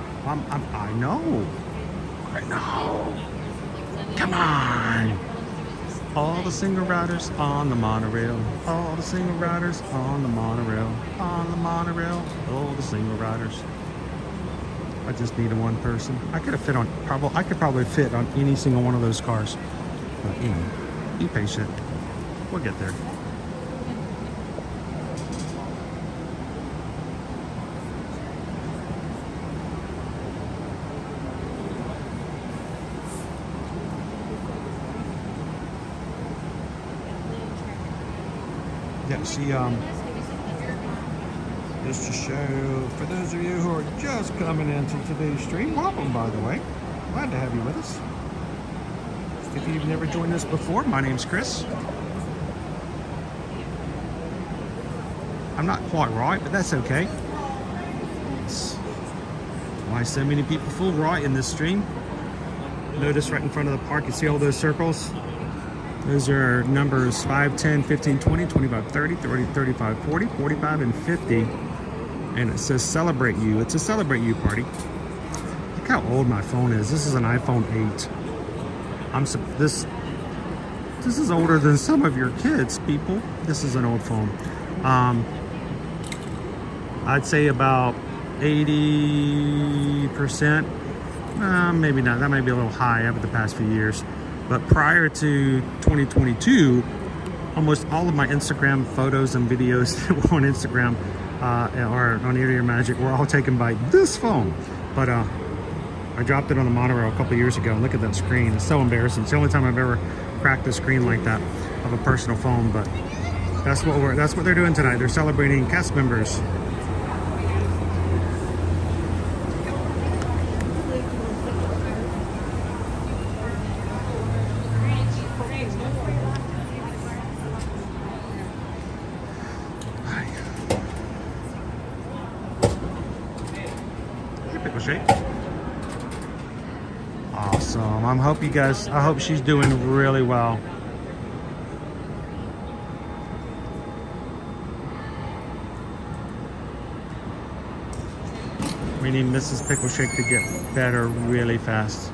I know. Come on. All the single riders on the monorail. All the single riders on the monorail. On the monorail. All the single riders. I just needed one person. I could probably fit on any single one of those cars. But, you know, be patient. We'll get there. Yeah, she just to show, for those of you who are just coming into today's stream, welcome, by the way. Glad to have you with us. If you've never joined us before, my name's Chris. I'm not quite right, but that's okay. That's why so many people feel right in this stream. Notice right in front of the park, you see all those circles? Those are numbers 5, 10, 15, 20, 25, 30, 30, 35, 40, 45, and 50. And it says celebrate you. It's a celebrate you party. Look how old my phone is. This is an iPhone 8. This is older than some of your kids, people. This is an old phone. I'd say about 80%. Maybe not. That might be a little high over the past few years. But prior to 2022, almost all of my Instagram photos and videos that were on Instagram or on Ear to Ear Magic were all taken by this phone. But I dropped it on the Monorail a couple of years ago, and look at that screen. It's so embarrassing. It's the only time I've ever cracked a screen like that of a personal phone. But that's what they're doing tonight. They're celebrating cast members. Awesome. I hope she's doing really well. We need Mrs. Pickle Shake to get better really fast.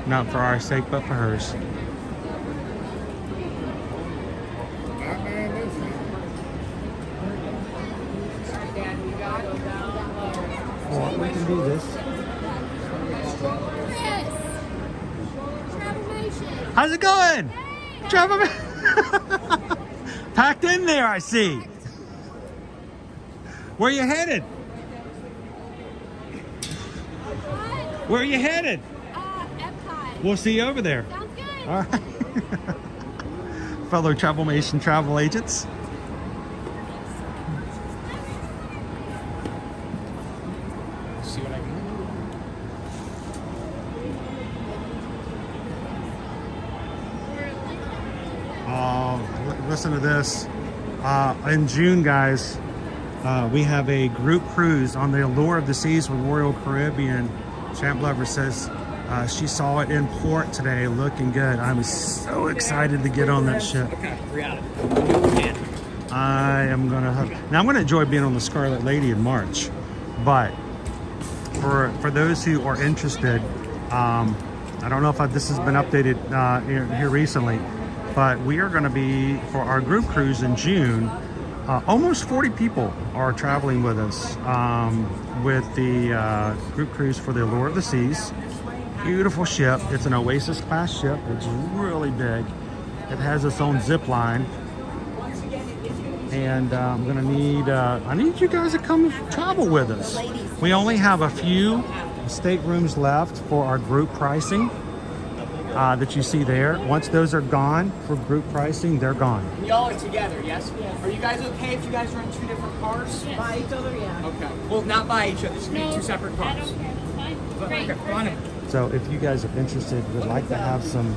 Not for our sake, but for hers. Well, we can do this. How's it going? Hey, Travel. Packed in there, I see. Where are you headed? Where are you headed? Epcot. We'll see you over there. Sounds good. All right. Fellow Travelmation travel agents. See what I can do. Listen to this. In June, guys, we have a group cruise on the Allure of the Seas with Royal Caribbean. Champ Lover says she saw it in port today, looking good. I'm so excited to get on that ship. I am gonna have. Now I'm gonna enjoy being on the Scarlet Lady in March, but for those who are interested, I don't know if this has been updated here recently. But we are going to be, for our group cruise in June, almost 40 people are traveling with us with the group cruise for the Allure of the Seas. Beautiful ship. It's an Oasis class ship. It's really big. It has its own zip line. And I'm going to need, I need you guys to come travel with us. We only have a few staterooms left for our group pricing. That you see there. Once those are gone for group pricing, they're gone. Y'all are together, yes? Are you guys okay if you guys are in two different cars? Yes. By each other, yeah. Okay. Well, not by each other. It's going to be two separate cars. I don't care. It's fine. Great. Okay, go on in. So if you guys are interested, would like to have some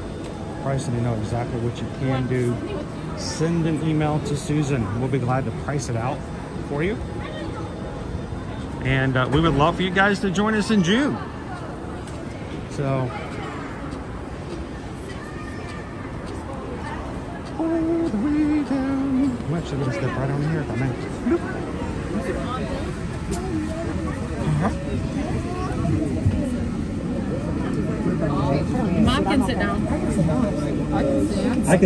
pricing to know exactly what you can do, send an email to Susan. We'll be glad to price it out for you. And we would love for you guys to join us in June. So all the way down. I'm actually going to step right on here if I may. Mom can sit down. I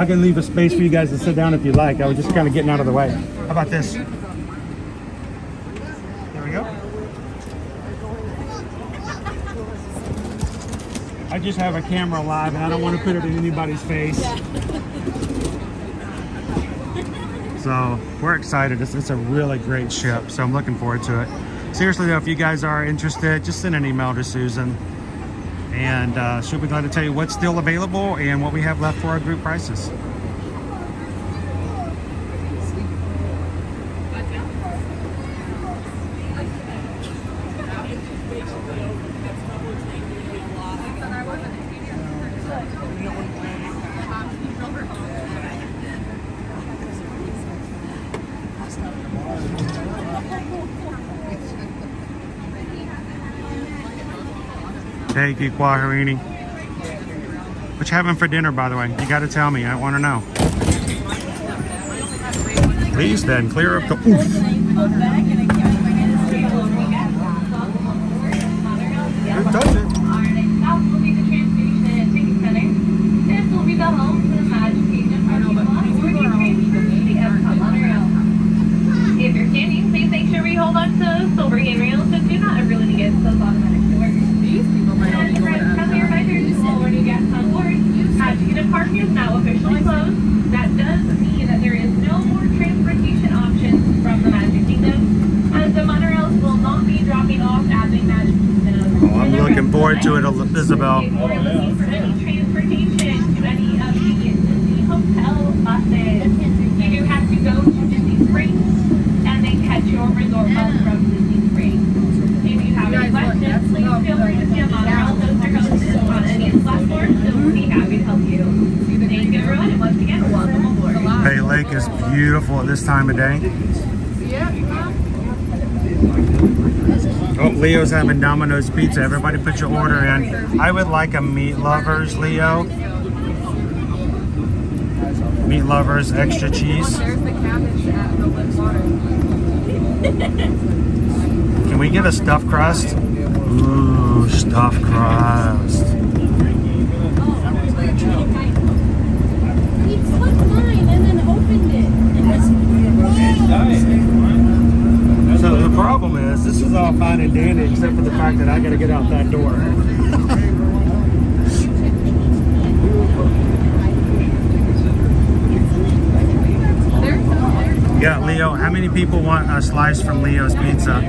can leave a space for you guys to sit down if you like. I was just kind of getting out of the way. How about this? There we go. I just have a camera live and I don't want to put it in anybody's face. So we're excited. It's a really great ship, so I'm looking forward to it. Seriously though, if you guys are interested, just send an email to Susan, and she'll be glad to tell you what's still available and what we have left for our group prices. Thank you, Quaharini. What you having for dinner, by the way? You got to tell me. I want to know. Please, then, clear up the oof. Who does it? If you're standing, please make sure we hold on to silver handrails and do not ever let it get those automatic doors. And friendly reminders, all boarding guests on board, ticket parking is now officially closed. That does mean that there is no more transportation options from the Magic Kingdom, as the monorails will not be dropping off at the Magic Kingdom. Oh, I'm looking forward to it, Isabel. If you're looking for any transportation to any of the hotel buses, you do have to go to Disney Springs and then catch your resort bus from Disney Springs. If you have any questions, please feel free to see a monorail coaster hostess on any of the platforms, so we'll be happy to help you. Thank you, everyone, and once again, welcome aboard. Bay Lake is beautiful at this time of day. Oh, Leo's having Domino's pizza. Everybody put your order in. I would like a meat lovers, Leo. Meat lovers, extra cheese. Can we get a stuffed crust? Ooh, stuffed crust. He took mine and then opened it. So the problem is, this is all fine and dandy except for the fact that I gotta get out that door. Yeah, Leo, how many people want a slice from Leo's Pizza?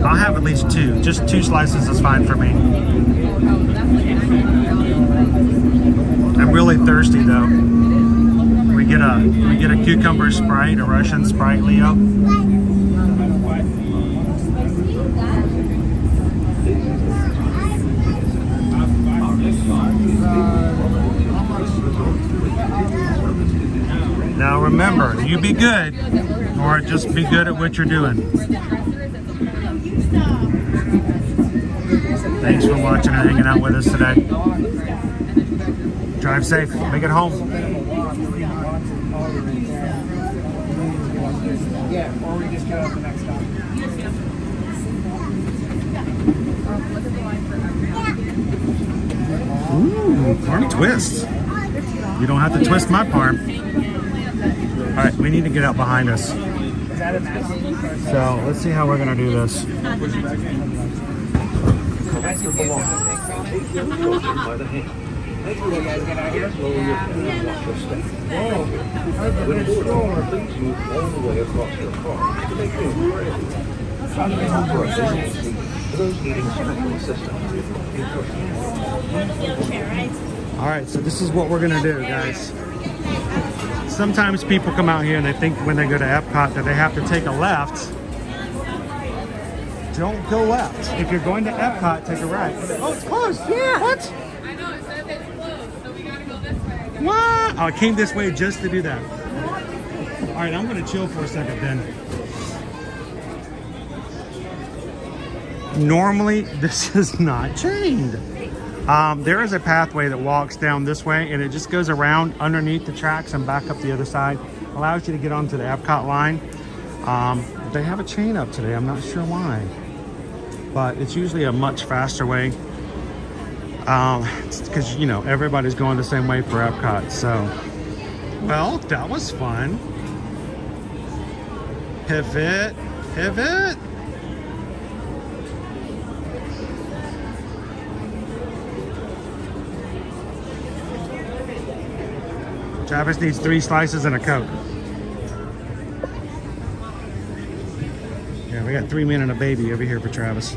I'll have at least two. Just 2 slices is fine for me. I'm really thirsty though. We get a cucumber Sprite, a Russian Sprite, Leo. Now remember, you be good, or just be good at what you're doing. Thanks for watching and hanging out with us today. Drive safe, make it home. Yeah, or we just go to the next stop. Ooh, parm twist. You don't have to twist my parm. All right, we need to get out behind us. So let's see how we're gonna do this. All right, so this is what we're gonna do, guys. Sometimes people come out here and they think when they go to Epcot that they have to take a left. Don't go left. If you're going to Epcot, take a right. Oh, it's closed. Yeah. What? I know, it says it's closed, so we gotta go this way. What? Oh, I came this way just to do that. All right, I'm gonna chill for a second then. Normally, this is not chained. There is a pathway that walks down this way and it just goes around underneath the tracks and back up the other side. Allows you to get onto the Epcot line. They have a chain up today. I'm not sure why, but it's usually a much faster way. Because, you know, everybody's going the same way for Epcot. So, well, that was fun. Pivot, pivot. Travis needs 3 slices and a Coke. Yeah, we got 3 men and a baby over here for Travis.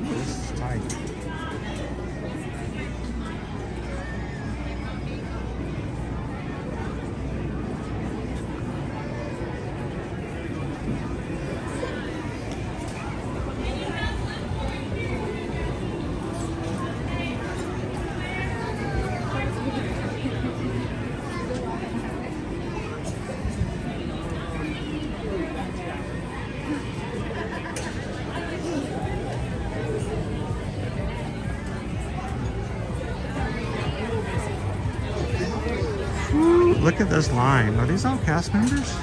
This is tight. Look at this line. Are these all cast members?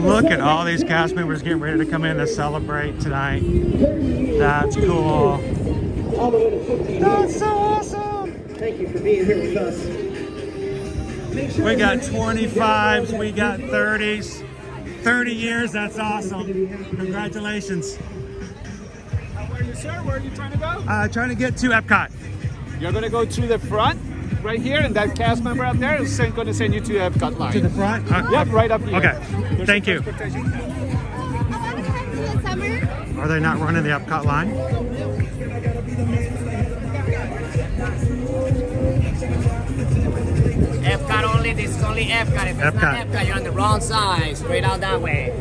Look at all these cast members getting ready to come in to celebrate tonight. That's cool. That's so awesome. Thank you for being here with us. We got 25s, we got 30s. 30 years, that's awesome. Congratulations. Where are you, sir? Where are you trying to go? Trying to get to Epcot. You're going to go through the front, right here, and that cast member up there is going to send you to the Epcot line. To the front? Yep, right up here. Okay, thank you. Summer? Are they not running the Epcot line? Epcot only, this is only Epcot. If it's not Epcot, you're on the wrong side, straight out that way.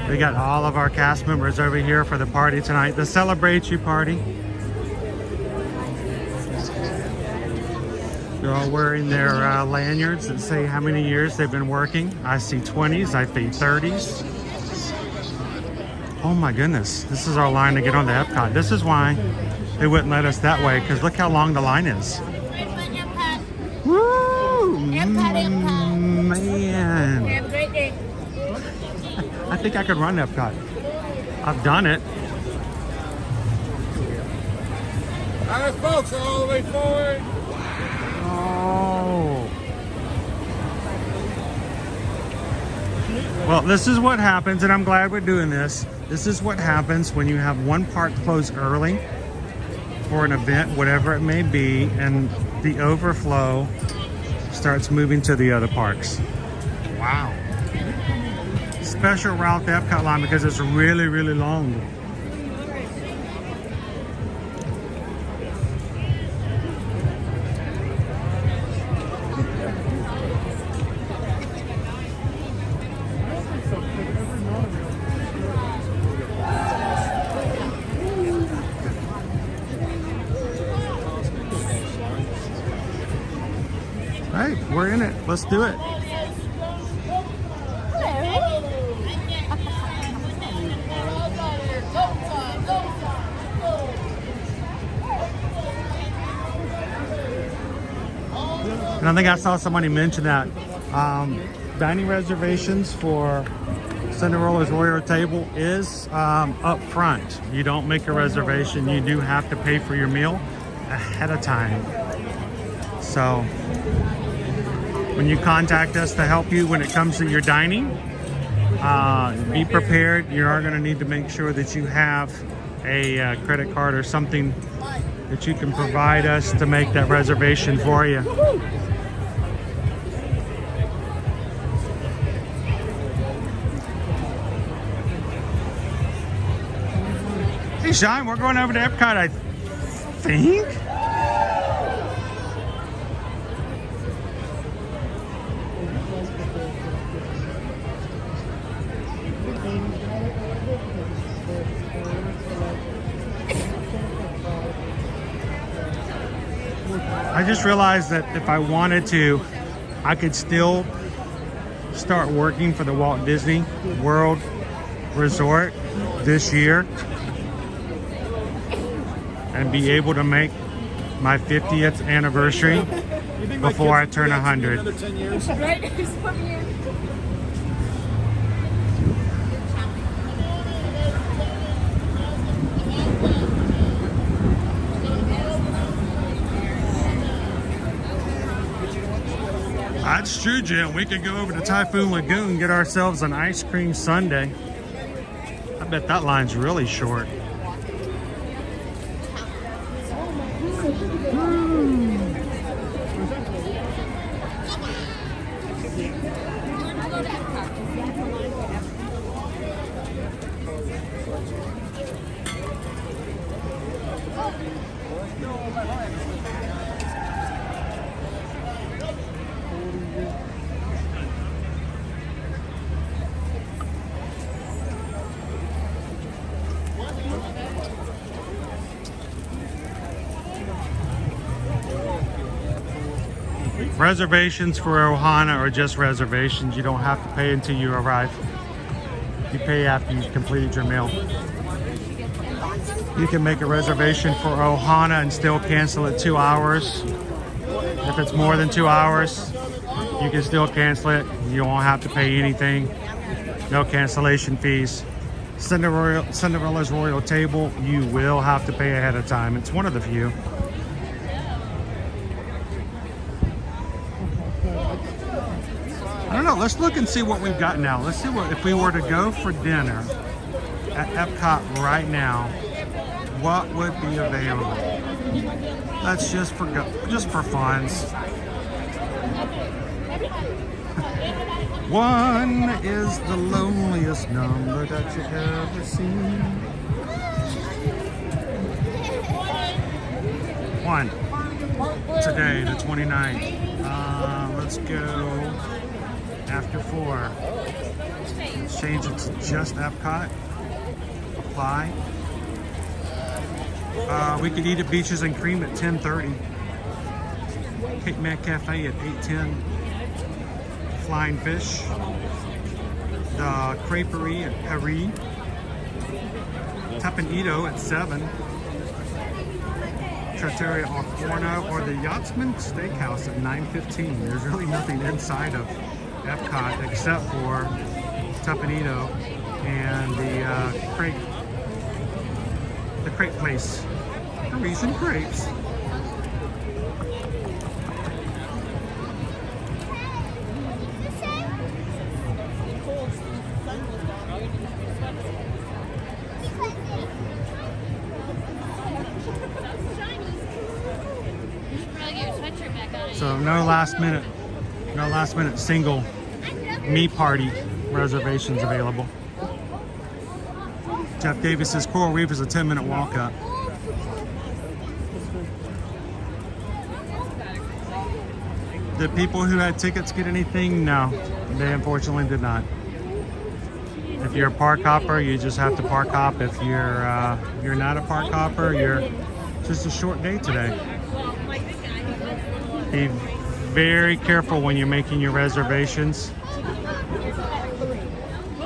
We got all of our cast members over here for the party tonight, the Celebrate You party. They're all wearing their lanyards that say how many years they've been working. I see 20s, I see 30s. Oh my goodness, this is our line to get on the Epcot. This is why they wouldn't let us that way, because look how long the line is. Woo! Man. Have a great day. I think I could run Epcot. I've done it. All right, folks, all the way forward. Oh. Well, this is what happens, and I'm glad we're doing this. This is what happens when you have one park close early for an event, whatever it may be, and the overflow starts moving to the other parks. Wow. Special route the Epcot line because it's really, really long. Hey, we're in it. Let's do it. And I think I saw somebody mention that dining reservations for Cinderella's Royal Table is up front. You don't make a reservation. You do have to pay for your meal ahead of time. So when you contact us to help you when it comes to your dining, be prepared. You are going to need to make sure that you have a credit card or something that you can provide us to make that reservation for you. Hey Sean, we're going over to Epcot, I think. I just realized that if I wanted to, I could still start working for the Walt Disney World Resort this year and be able to make my 50th anniversary before I turn Another 100. 10 years. Right? Just put me in. That's true, Jim. We could go over to Typhoon Lagoon and get ourselves an ice cream sundae. I bet that line's really short. Reservations for Ohana are just reservations. You don't have to pay until you arrive. You pay after you've completed your meal. You can make a reservation for Ohana and still cancel it 2 hours. If it's more than 2 hours, you can still cancel it. You won't have to pay anything. No cancellation fees. Cinderella's Royal Table, you will have to pay ahead of time. It's one of the few. I don't know, let's look and see what we've got now. Let's see what, if we were to go for dinner at Epcot right now, what would be available? That's just for funs. One is the loneliest number that you ever seen. One. Today, the 29th. Let's go after 4. Let's change it to just Epcot. Apply. We could eat at Beaches and Cream at 10:30. Cape May Cafe at 8:10. Flying Fish. The Creperie at Paris. Tapenito at 7. Trattoria al Forno or the Yachtsman Steakhouse at 9:15. There's really nothing inside of Epcot except for Tapenito and the crepe place. Parisian crepes. So no last minute single me party reservations available. Jeff Davis says Coral Reef is a 10-minute walk up. Did people who had tickets get anything? No, they unfortunately did not. If you're a park hopper, you just have to park hop. If you're not a park hopper, you're just a short day today. Be very careful when you're making your reservations.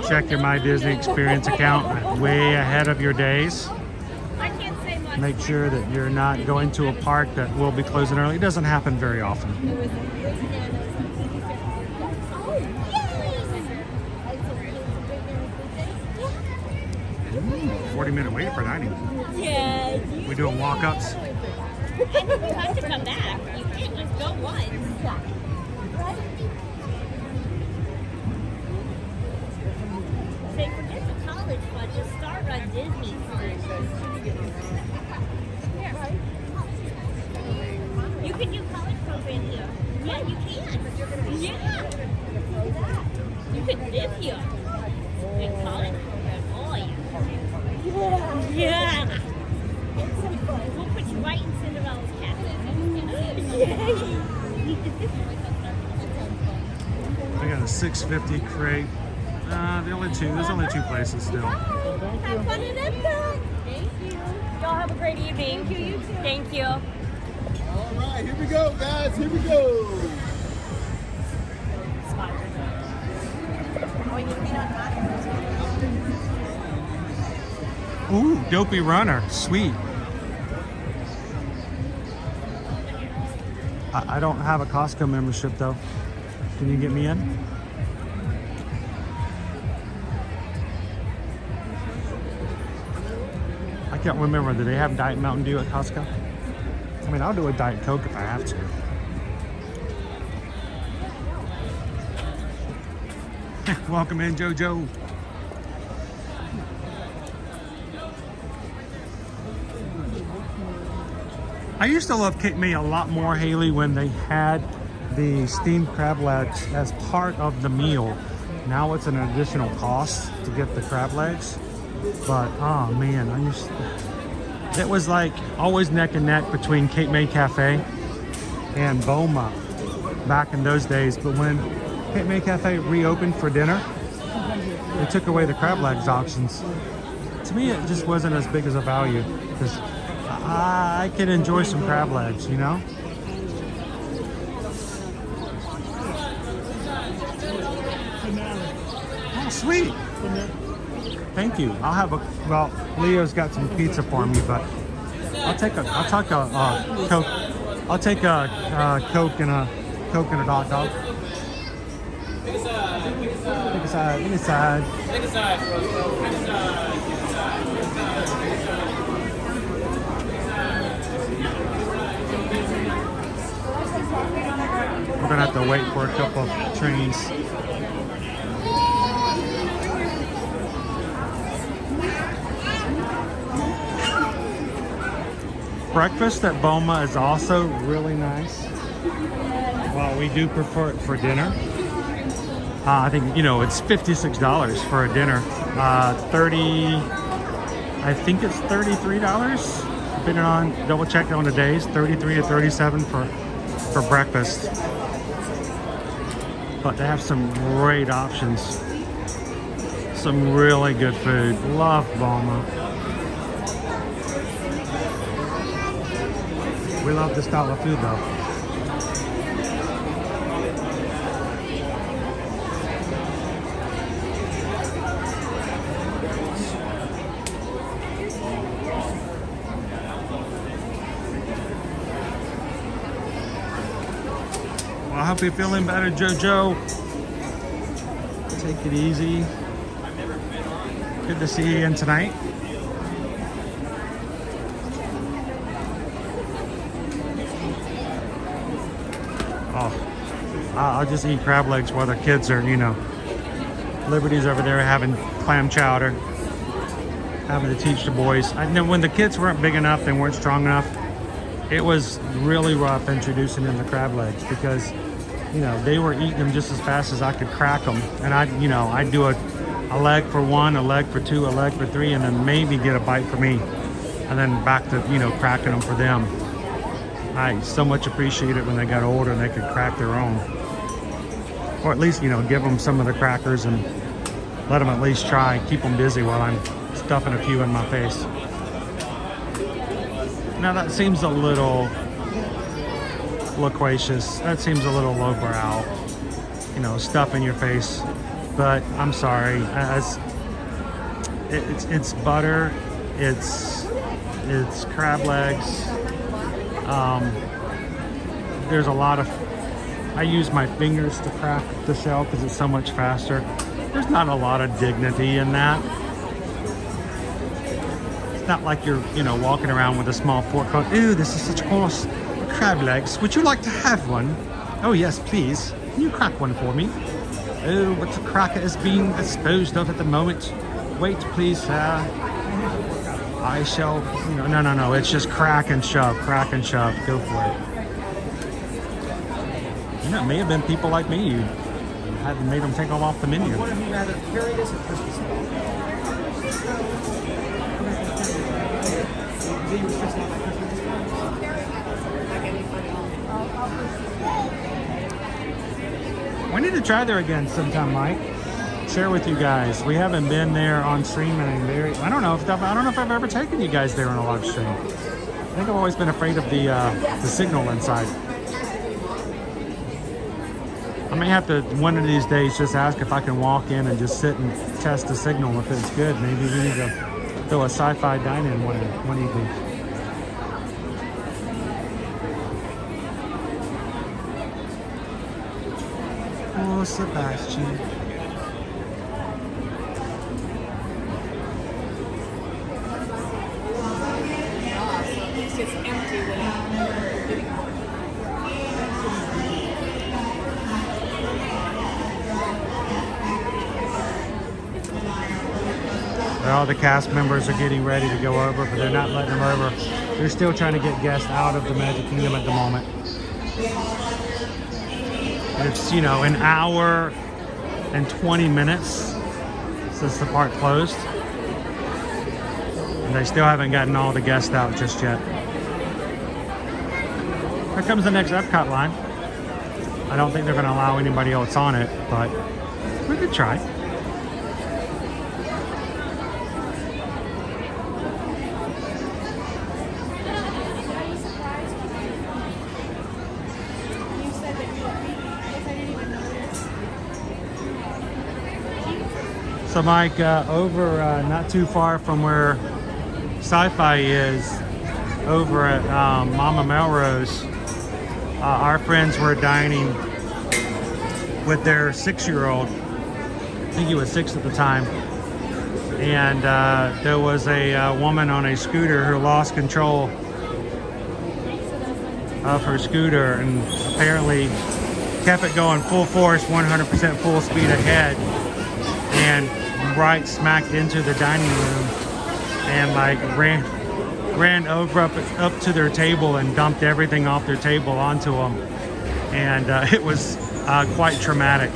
Check your My Disney Experience account way ahead of your days. Make sure that you're not going to a park that will be closing early. It doesn't happen very often. 40-minute wait for dining. Yeah. We doing walk-ups? And you have to come back. You can't just go once. Say, forget the college fund. Just start on Disney. You can do college program here. Yeah, you can. Yeah. You can live here. In college program. Oh, yeah. Yeah. We'll put you right in Cinderella's castle. Yay! I got a $6.50 crepe. There's only two places still. Have fun in Epcot. Thank you. Y'all have a great evening. Thank you. You too. Thank you. All right, here we go, guys. Here we go. Ooh, Dopey Runner. Sweet. I don't have a Costco membership though. Can you get me in? I can't remember. Do they have Diet Mountain Dew at Costco? I mean, I'll do a Diet Coke if I have to. Welcome in, JoJo. I used to love Cape May a lot more, Haley, when they had the steamed crab legs as part of the meal. Now it's an additional cost to get the crab legs. But, oh man, it was like always neck and neck between Cape May Cafe and Boma back in those days. But when Cape May Cafe reopened for dinner, they took away the crab legs options. To me, it just wasn't as big as a value because I could enjoy some crab legs, you know? Oh, sweet. Thank you. I'll have a, well, Leo's got some pizza for me, but I'll take a Coke. I'll take a Coke and a hot dog. Pick a side. Pick a side. Pick a side, bro. Pick a side. We're gonna have to wait for a couple of trains. Breakfast at Boma is also really nice. Well, we do prefer it for dinner. I think, you know, it's $56 for a dinner. I think it's $33, depending on, double check on the days, 33 to 37 for breakfast. But they have some great options. Some really good food. Love Boma. We love this style of food though. I hope you're feeling better, JoJo. Take it easy. Good to see you again tonight. Oh, I'll just eat crab legs while the kids are, you know, Liberty's over there having clam chowder, having to teach the boys. I know when the kids weren't big enough, they weren't strong enough, it was really rough introducing them to crab legs because, you know, they were eating them just as fast as I could crack them. And I'd do a leg for one, a leg for two, a leg for three, and then maybe get a bite for me. And then back to, you know, cracking them for them. I so much appreciate it when they got older and they could crack their own. Or at least, you know, give them some of the crackers and let them at least try. Keep them busy while I'm stuffing a few in my face. Now that seems a little loquacious. That seems a little lowbrow, you know, stuff in your face. But I'm sorry, it's butter, it's crab legs. There's a lot of, I use my fingers to crack the shell because it's so much faster. There's not a lot of dignity in that. It's not like you're, you know, walking around with a small fork going, ooh, this is such coarse crab legs. Would you like to have one? Oh yes, please. Can you crack one for me? Oh, but the cracker is being disposed of at the moment. Wait, please, sir. I shall, no, it's just crack and shove, go for it. You know, it may have been people like me who hadn't made them take them off the menu. What would you rather carry this or Christmas? We need to try there again sometime, Mike. Share with you guys. We haven't been there on stream and I don't know if I've ever taken you guys there on a live stream. I think I've always been afraid of the signal inside. I may have to one of these days just ask if I can walk in and just sit and test the signal if it's good. Maybe we need to throw a sci-fi dine-in one evening. Oh, Sebastian. It's empty All the cast members are getting ready to go over, but they're not letting them over. They're still trying to get guests out of the Magic Kingdom at the moment. It's, you know, an hour and 20 minutes since the park closed. And they still haven't gotten all the guests out just yet. Here comes the next Epcot line. I don't think they're going to allow anybody else on it, but we could try. So Mike, over not too far from where Sci-Fi is, over at Mama Melrose, our friends were dining with their 6-year-old. I think he was 6 at the time. And there was a woman on a scooter who lost control of her scooter and apparently kept it going full force, 100% full speed ahead, and right smack into the dining room, and like ran over up to their table and dumped everything off their table onto them, and it was quite traumatic,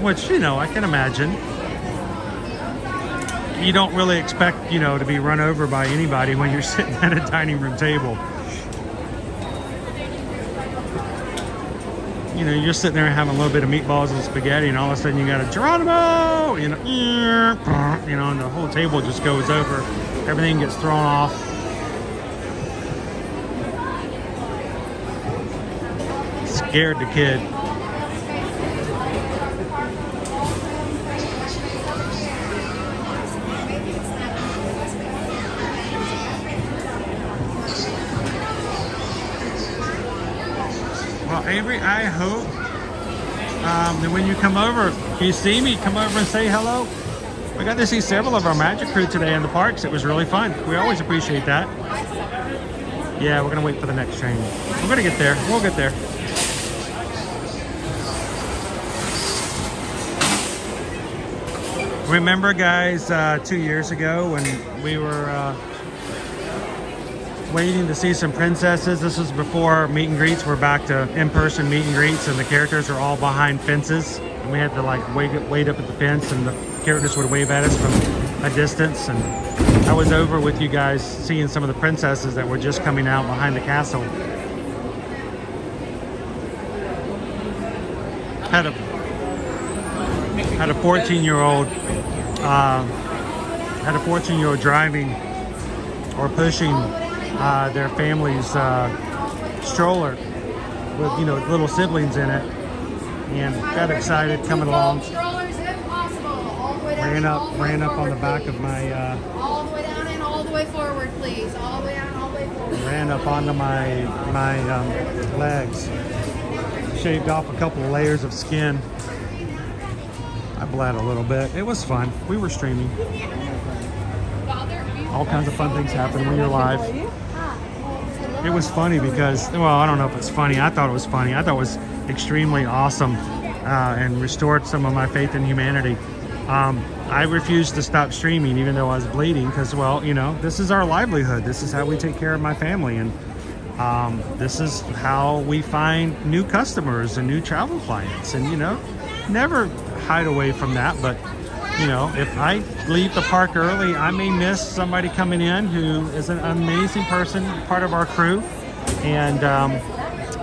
which, you know, I can imagine. You don't really expect, you know, to be run over by anybody when you're sitting at a dining room table. You know, you're sitting there having a little bit of meatballs and spaghetti, and all of a sudden you got a Geronimo, you know, and the whole table just goes over. Everything gets thrown off. Scared the kid. Well, Avery, I hope that when you come over, if you see me, come over and say hello. We got to see several of our Magic crew today in the parks. It was really fun. We always appreciate that. Yeah, we're going to wait for the next train. We're going to get there. We'll get there. Remember, guys, 2 years ago when we were waiting to see some princesses? This was before meet and greets. We're back to in-person meet and greets, and the characters are all behind fences. And we had to like wait up at the fence, and the characters would wave at us from a distance. And I was over with you guys seeing some of the princesses that were just coming out behind the castle. Had a 14-year-old driving or pushing their family's stroller with, you know, little siblings in it, and got excited coming along. Ran up on the back of my all the way down and all the way forward, please. All the way down, all the way forward. Ran up onto my legs. Shaved off a couple of layers of skin. I bled a little bit. It was fun. We were streaming. All kinds of fun things happen when you're live. It was funny because, well, I don't know if it's funny. I thought it was funny. I thought it was extremely awesome and restored some of my faith in humanity. I refused to stop streaming even though I was bleeding because, well, you know, this is our livelihood. This is how we take care of my family, and this is how we find new customers and new travel clients. And, you know, never hide away from that, but you know, if I leave the park early, I may miss somebody coming in who is an amazing person, part of our crew. And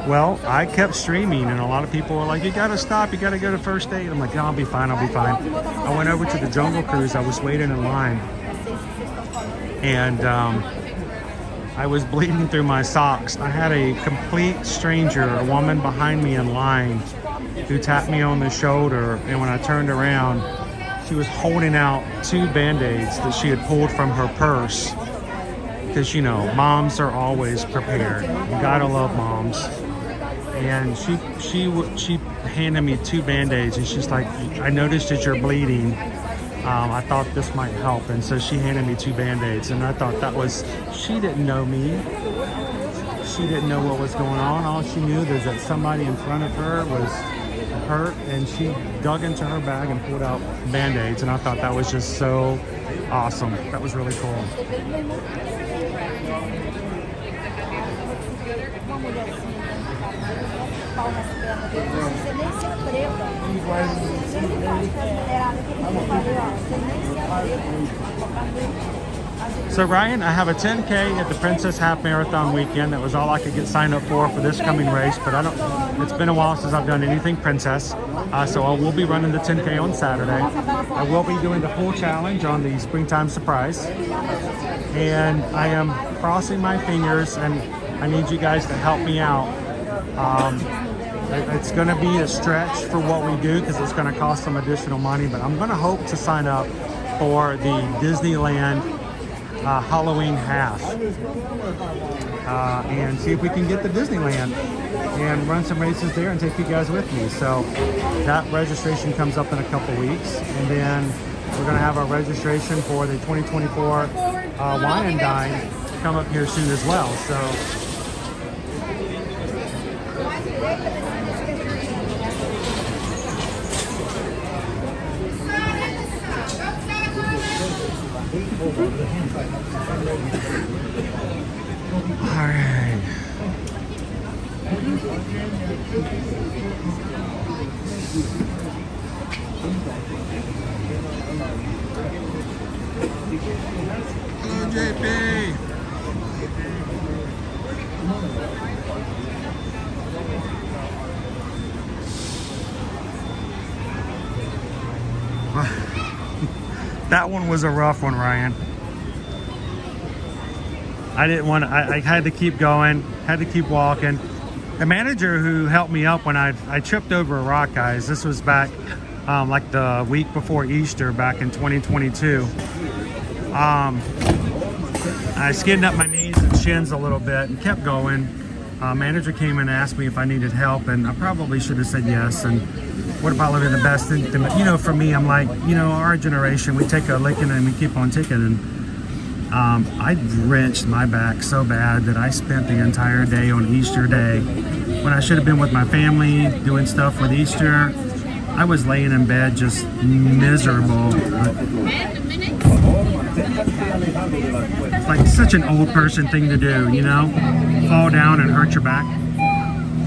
well, I kept streaming, and a lot of people were like, you gotta stop, you gotta go to first aid. I'm like, yeah, I'll be fine, I'll be fine. I went over to the Jungle Cruise. I was waiting in line, and I was bleeding through my socks. I had a complete stranger, a woman behind me in line, who tapped me on the shoulder, and when I turned around, she was holding out 2 Band-Aids that she had pulled from her purse. Because, you know, moms are always prepared. You gotta love moms. and she handed me 2 Band-Aids, and she's like, I noticed that you're bleeding. I thought this might help, and so she handed me 2 Band-Aids, and I thought that was, she didn't know me. She didn't know what was going on. All she knew was that somebody in front of her was hurt, and she dug into her bag and pulled out Band-Aids, and I thought that was just so awesome. That was really cool. So Ryan, I have a 10K at the Princess Half Marathon weekend. That was all I could get signed up for this coming race, but it's been a while since I've done anything Princess. So I will be running the 10K on Saturday. I will be doing the full challenge on the Springtime Surprise. And I am crossing my fingers, and I need you guys to help me out. It's going to be a stretch for what we do because it's going to cost some additional money, but I'm going to hope to sign up for the Disneyland Halloween half and see if we can get to Disneyland and run some races there and take you guys with me. So that registration comes up in a couple weeks, and then we're going to have our registration for the 2024 Wine and Dine come up here soon as well. So all right. Hello, JP. That one was a rough one, Ryan. I didn't want to, I had to keep going, had to keep walking. The manager who helped me up when I tripped over a rock, guys, this was back like the week before Easter back in 2022. I skinned up my knees and shins a little bit and kept going. Manager came and asked me if I needed help, and I probably should have said yes. And what about living the best? You know, for me, I'm like, you know, our generation, we take a licking and we keep on ticking. And I wrenched my back so bad that I spent the entire day on Easter Day when I should have been with my family doing stuff with Easter. I was laying in bed just miserable. It's like such an old person thing to do, you know? Fall down and hurt your back.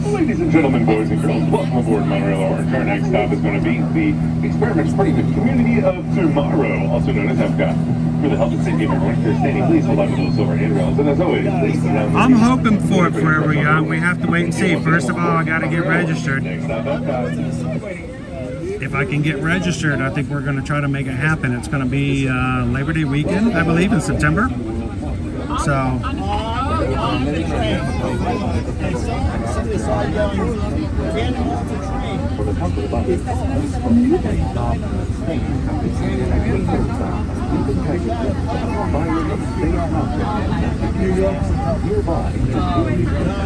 Ladies and gentlemen, boys and girls, welcome aboard Monorail. Our next stop is going to be the Experiment Spring Community of Tomorrow, also known as Epcot. For the health and safety of everyone, if you're standing, please hold on to those silver handrails. And as always, please I'm hoping for it for everyone. We have to wait and see. First of all, I got to get registered. If I can get registered, I think we're going to try to make it happen. It's going to be Labor Day weekend, I believe, in September. So.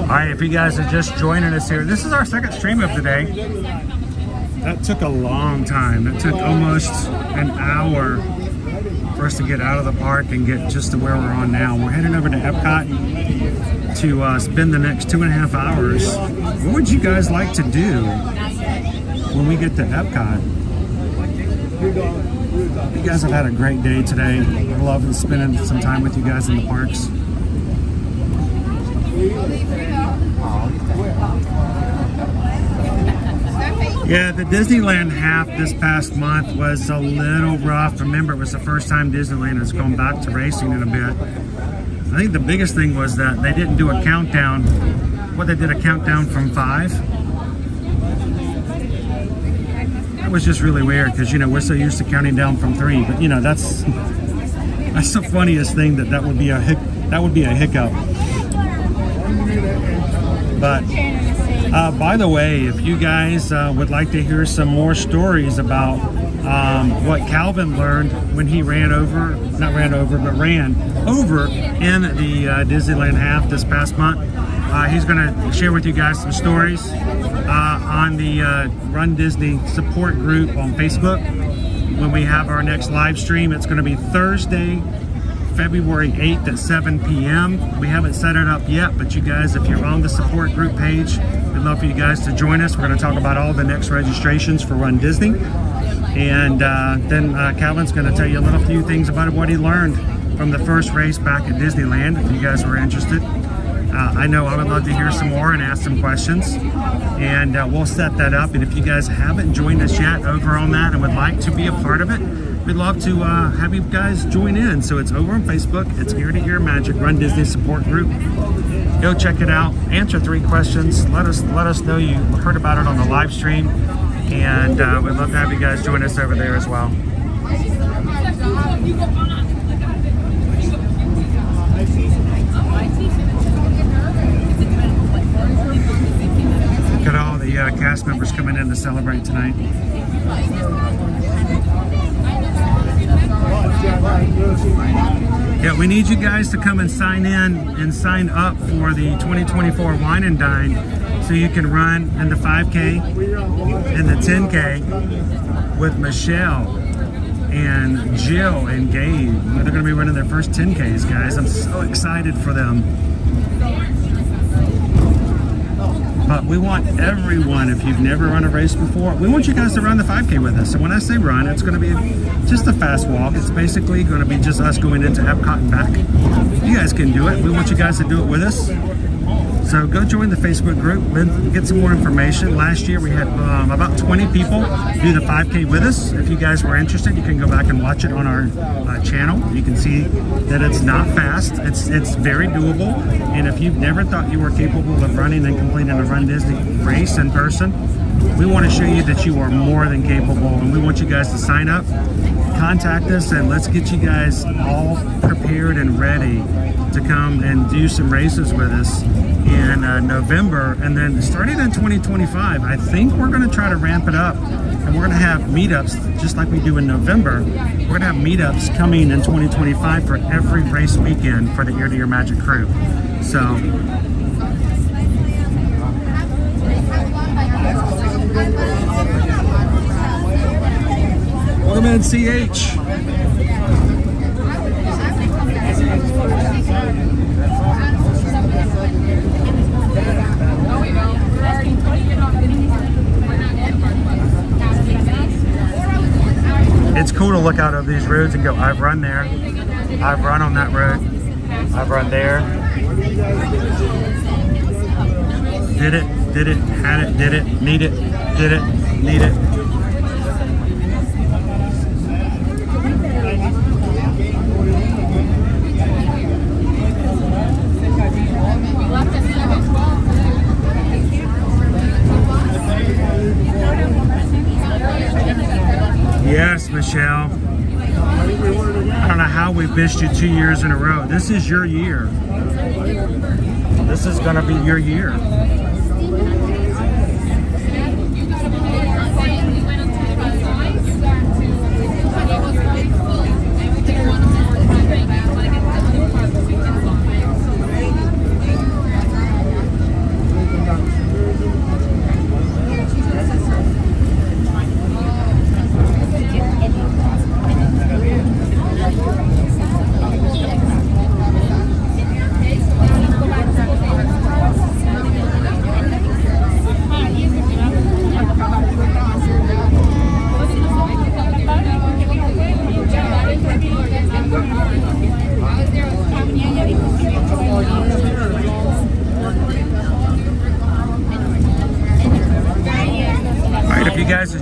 Alright, if you guys are just joining us here, this is our second stream of the day. That took a long time. It took almost an hour for us to get out of the park and get just to where we're on now. We're heading over to Epcot to spend the next 2.5 hours. What would you guys like to do when we get to Epcot? You guys have had a great day today. We're loving spending some time with you guys in the parks. Yeah, the Disneyland half this past month was a little rough. Remember, it was the first time Disneyland has gone back to racing in a bit. I think the biggest thing was that they didn't do a countdown. Well, they did a countdown from 5. That was just really weird because, you know, we're so used to counting down from 3. But, you know, that's the funniest thing, that would be a hiccup. But by the way, if you guys would like to hear some more stories about what Calvin learned when he ran over in the Disneyland half this past month, He's going to share with you guys some stories on the Run Disney support group on Facebook. When we have our next live stream, it's going to be Thursday, February 8th at 7 p.m. We haven't set it up yet, but you guys, if you're on the support group page, we'd love for you guys to join us. We're going to talk about all the next registrations for Run Disney. And then Calvin's going to tell you a little few things about what he learned from the first race back at Disneyland, if you guys were interested. I know I would love to hear some more and ask some questions, and we'll set that up. And if you guys haven't joined us yet over on that and would like to be a part of it, we'd love to have you guys join in. So it's over on Facebook. It's Ear to Ear Magic Run Disney Support Group. Go check it out. Answer 3 questions. Let us know you heard about it on the live stream, and we'd love to have you guys join us over there as well. Look at all the cast members coming in to celebrate tonight. Yeah, we need you guys to come and sign in and sign up for the 2024 Wine and Dine so you can run in the 5K and the 10K with Michelle and Jill and Gabe. They're going to be running their first 10Ks, guys. I'm so excited for them. But we want everyone, if you've never run a race before, we want you guys to run the 5K with us. So when I say run, it's going to be just a fast walk. It's basically going to be just us going into Epcot and back. You guys can do it. We want you guys to do it with us. So go join the Facebook group and get some more information. Last year we had about 20 people do the 5K with us. If you guys were interested, you can go back and watch it on our channel. You can see that it's not fast. It's very doable. And if you've never thought you were capable of running and completing a Run Disney race in person, we want to show you that you are more than capable. And we want you guys to sign up, contact us, and let's get you guys all prepared and ready to come and do some races with us in November. And then starting in 2025, I think we're going to try to ramp it up, and we're going to have meetups just like we do in November. We're going to have meetups coming in 2025 for every race weekend for the Ear to Ear Magic crew. So welcome in, CH. It's cool to look out over these roads and go, I've run there, I've run on that road, I've run there. Did it, had it, did it, need it, need it. Yes, Michelle. I don't know how we've missed you 2 years in a row. This is your year. This is going to be your year.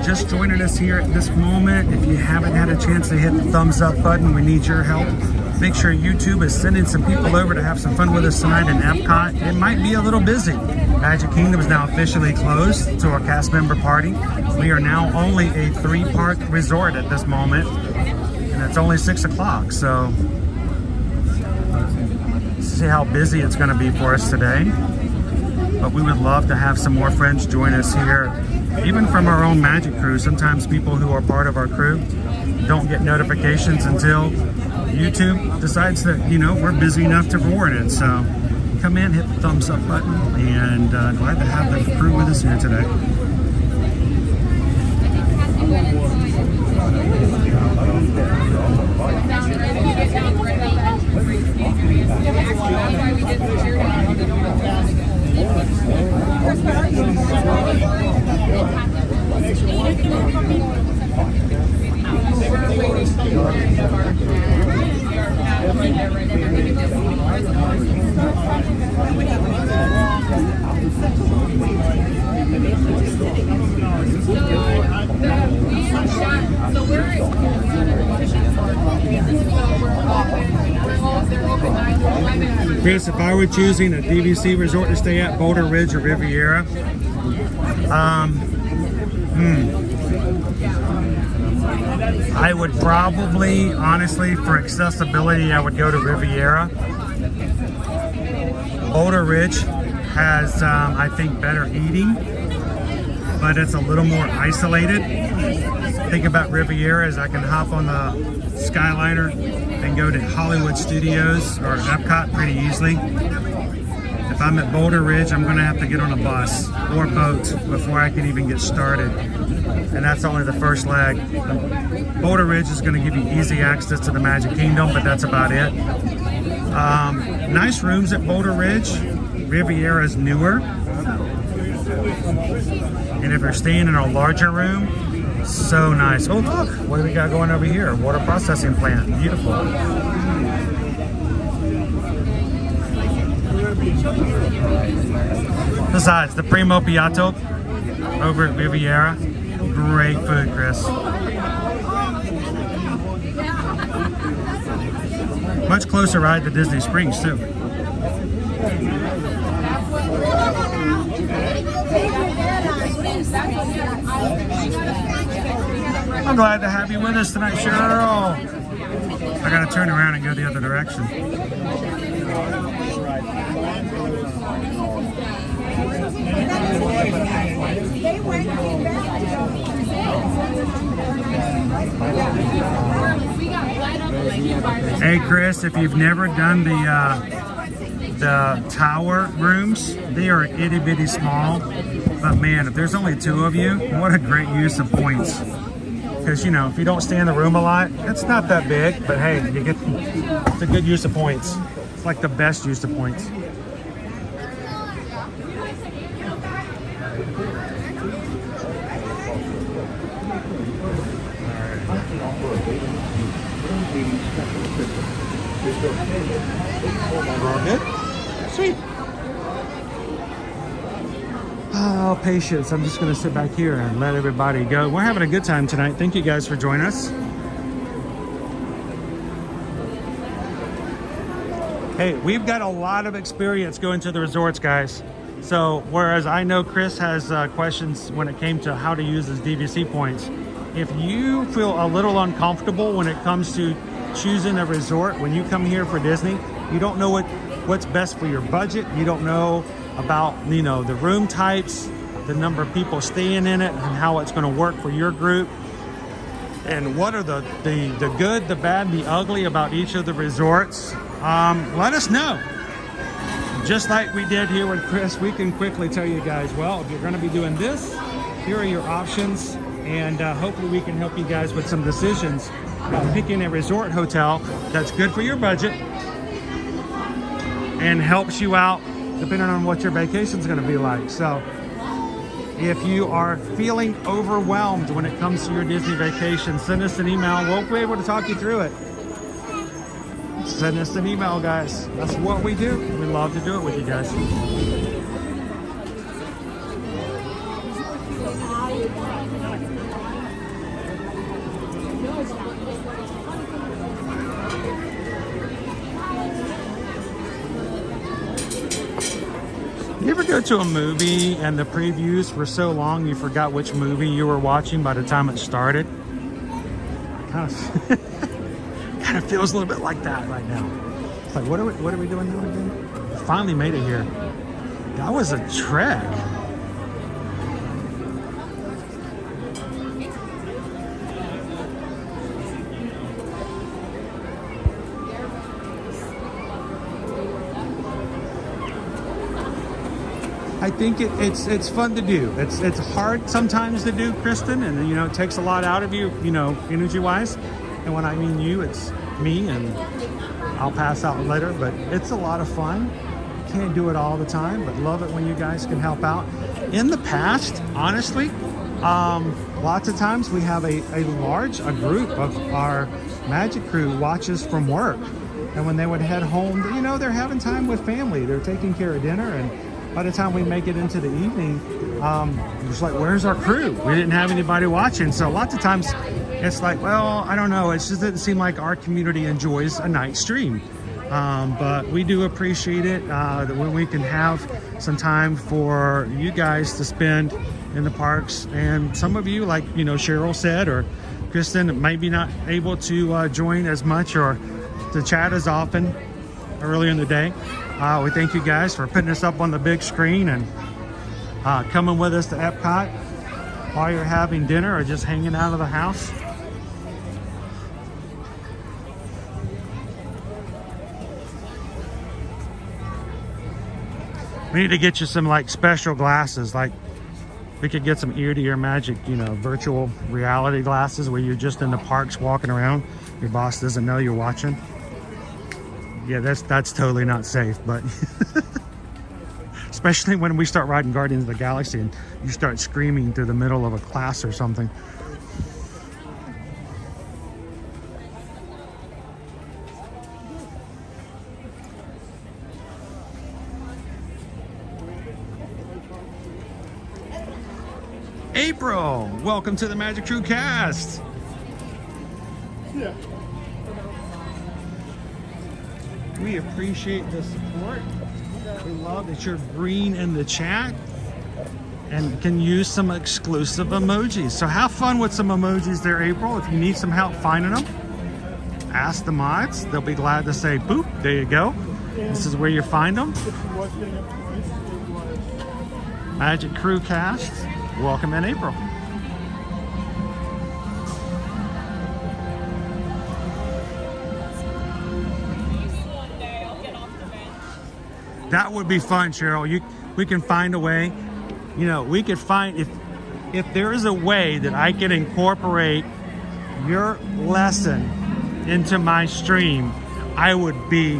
Just joining us here at this moment, if you haven't had a chance to hit the thumbs up button, we need your help. Make sure YouTube is sending some people over to have some fun with us tonight in Epcot. It might be a little busy. Magic Kingdom is now officially closed to our cast member party. We are now only a 3-park resort at this moment, and it's only 6 o'clock, so see how busy it's going to be for us today. But we would love to have some more friends join us here, even from our own Magic crew. Sometimes people who are part of our crew don't get notifications until YouTube decides that, you know, we're busy enough to reward it. So come in, hit the thumbs up button, and glad to have the crew with us here today. Chris, if I were choosing a DVC resort to stay at, Boulder Ridge or Riviera, I would probably, honestly, for accessibility, I would go to Riviera. Boulder Ridge has, I think, better eating, but it's a little more isolated. Think about Riviera as I can hop on the Skyliner and go to Hollywood Studios or Epcot pretty easily. If I'm at Boulder Ridge, I'm going to have to get on a bus or boat before I can even get started. And that's only the first leg. Boulder Ridge is going to give you easy access to the Magic Kingdom, but that's about it. Nice rooms at Boulder Ridge. Riviera is newer. And if you're staying in a larger room, so nice. Oh, look, what do we got going over here? Water processing plant. Beautiful. Besides, the Primo Piatto over at Riviera. Great food, Chris. Much closer ride to Disney Springs, too. I'm glad to have you with us tonight, Cheryl. I gotta turn around and go the other direction. Hey, Chris, if you've never done the tower rooms, they are itty bitty small. But man, if there's only 2 of you, what a great use of points. Because, you know, if you don't stay in the room a lot, it's not that big, but hey, you get, it's a good use of points. It's like the best use of points. All good? Sweet. Oh, patience. I'm just going to sit back here and let everybody go. We're having a good time tonight. Thank you guys for joining us. Hey, we've got a lot of experience going to the resorts, guys. So, whereas I know Chris has questions when it came to how to use his DVC points, if you feel a little uncomfortable when it comes to choosing a resort, when you come here for Disney, you don't know what's best for your budget, you don't know about, you know, the room types, the number of people staying in it, and how it's going to work for your group, and what are the good, the bad, the ugly about each of the resorts, let us know. Just like we did here with Chris, we can quickly tell you guys, well, if you're going to be doing this, here are your options, and hopefully we can help you guys with some decisions about picking a resort hotel that's good for your budget and helps you out depending on what your vacation is going to be like. So if you are feeling overwhelmed when it comes to your Disney vacation, send us an email. We'll be able to talk you through it. Send us an email, guys. That's what we do. We love to do it with you guys. You ever go to a movie and the previews were so long you forgot which movie you were watching by the time it started? Kind of feels a little bit like that right now. It's like, what are we doing now again? We finally made it here. That was a trek. I think it's fun to do. It's hard sometimes to do, Kristen, and you know, it takes a lot out of you, you know, energy-wise. And when I mean you, it's me, and I'll pass out later, but it's a lot of fun. Can't do it all the time, but love it when you guys can help out. In the past, honestly, lots of times we have a group of our Magic Crew watches from work. And when they would head home, you know, they're having time with family. They're taking care of dinner, and by the time we make it into the evening, it's like, where's our crew? We didn't have anybody watching. So lots of times it's like, well, I don't know. It just doesn't seem like our community enjoys a night stream. But we do appreciate it that when we can have some time for you guys to spend in the parks. And some of you, like, you know, Cheryl said, or Kristen, might be not able to join as much or to chat as often earlier in the day. We thank you guys for putting us up on the big screen and coming with us to Epcot while you're having dinner or just hanging out of the house. We need to get you some like special glasses, like we could get some ear-to-ear magic, you know, virtual reality glasses where you're just in the parks walking around. Your boss doesn't know you're watching. Yeah, that's totally not safe, but especially when we start riding Guardians of the Galaxy and you start screaming through the middle of a class or something. April, welcome to the Magic Crew cast. Yeah. We appreciate the support. We love that you're green in the chat and can use some exclusive emojis. So have fun with some emojis there, April. If you need some help finding them, ask the mods. They'll be glad to say, boop, there you go. This is where you find them. Magic Crew cast. Welcome in April. That would be fun, Cheryl. We can find a way. You know, we could find, if there is a way that I can incorporate your lesson into my stream, I would be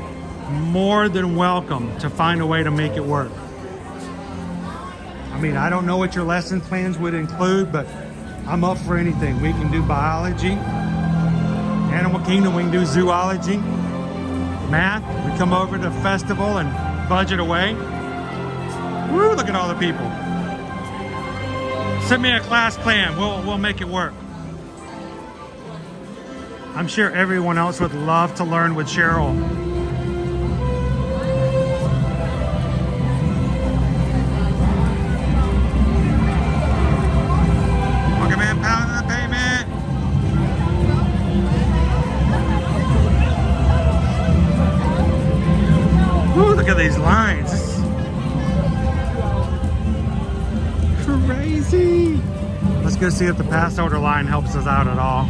more than welcome to find a way to make it work. I mean, I don't know what your lesson plans would include, but I'm up for anything. We can do biology, Animal Kingdom, we can do zoology, math. We come over to the festival and budget away. Woo, look at all the people. Send me a class plan. We'll make it work. I'm sure everyone else would love to learn with Cheryl. Welcome in, pound of the pavement. Woo, look at these lines. This is crazy. Let's go see if the pass holder line helps us out at all.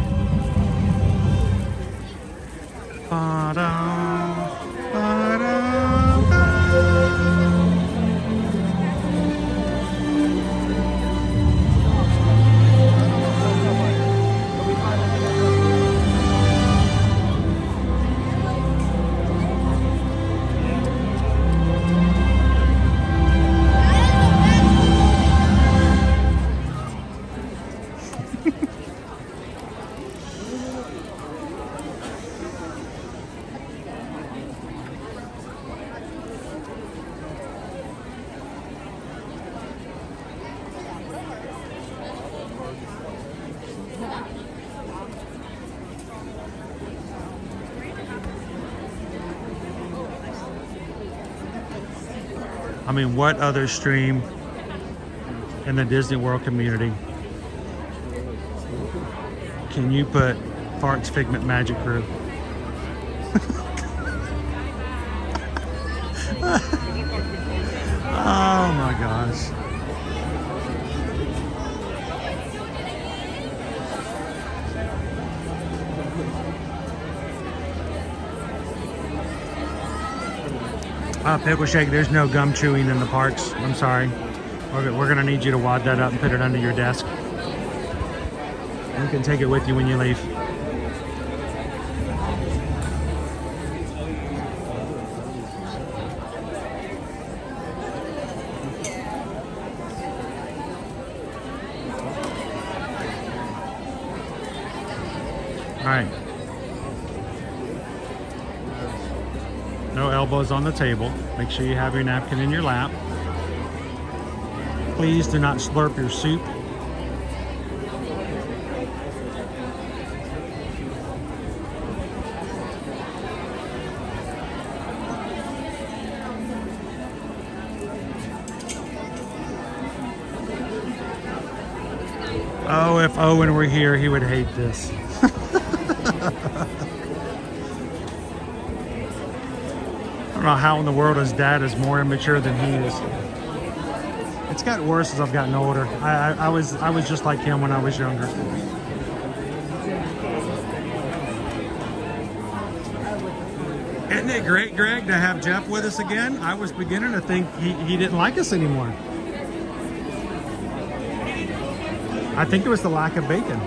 I mean, what other stream in the Disney World community can you put Fart's Figment Magic Crew? Oh my gosh. Pickle Shake, there's no gum chewing in the parks. I'm sorry. We're gonna need you to wad that up and put it under your desk. You can take it with you when you leave. All right. No elbows on the table. Make sure you have your napkin in your lap. Please do not slurp your soup. Oh, if Owen were here, he would hate this. I don't know how in the world his dad is more immature than he is. It's gotten worse as I've gotten older. I was just like him when I was younger. Isn't it great, Greg, to have Jeff with us again? I was beginning to think he didn't like us anymore. I think it was the lack of bacon.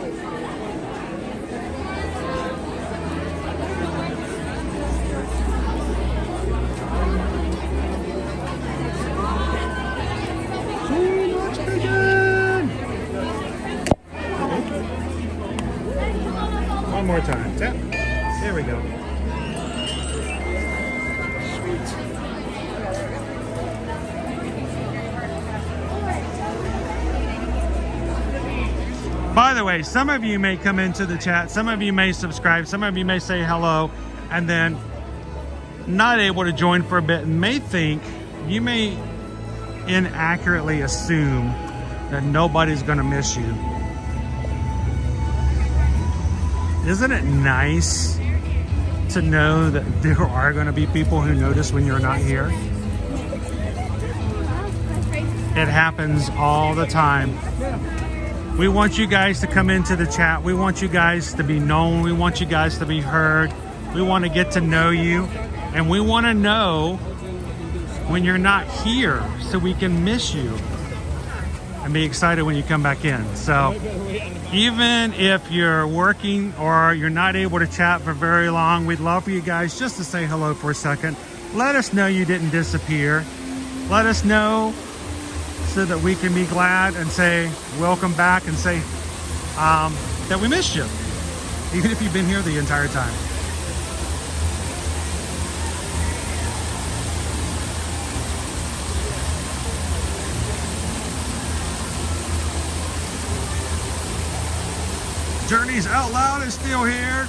One more time. Tap. There we go. Sweet. By the way, some of you may come into the chat, some of you may subscribe, some of you may say hello, and then not able to join for a bit and may think, you may inaccurately assume that nobody's going to miss you. Isn't it nice to know that there are going to be people who notice when you're not here? It happens all the time. We want you guys to come into the chat. We want you guys to be known. We want you guys to be heard. We want to get to know you. And we want to know when you're not here so we can miss you and be excited when you come back in. So even if you're working or you're not able to chat for very long, we'd love for you guys just to say hello for a second. Let us know you didn't disappear. Let us know so that we can be glad and say welcome back and say that we missed you, even if you've been here the entire time. Journeys Out Loud is still here.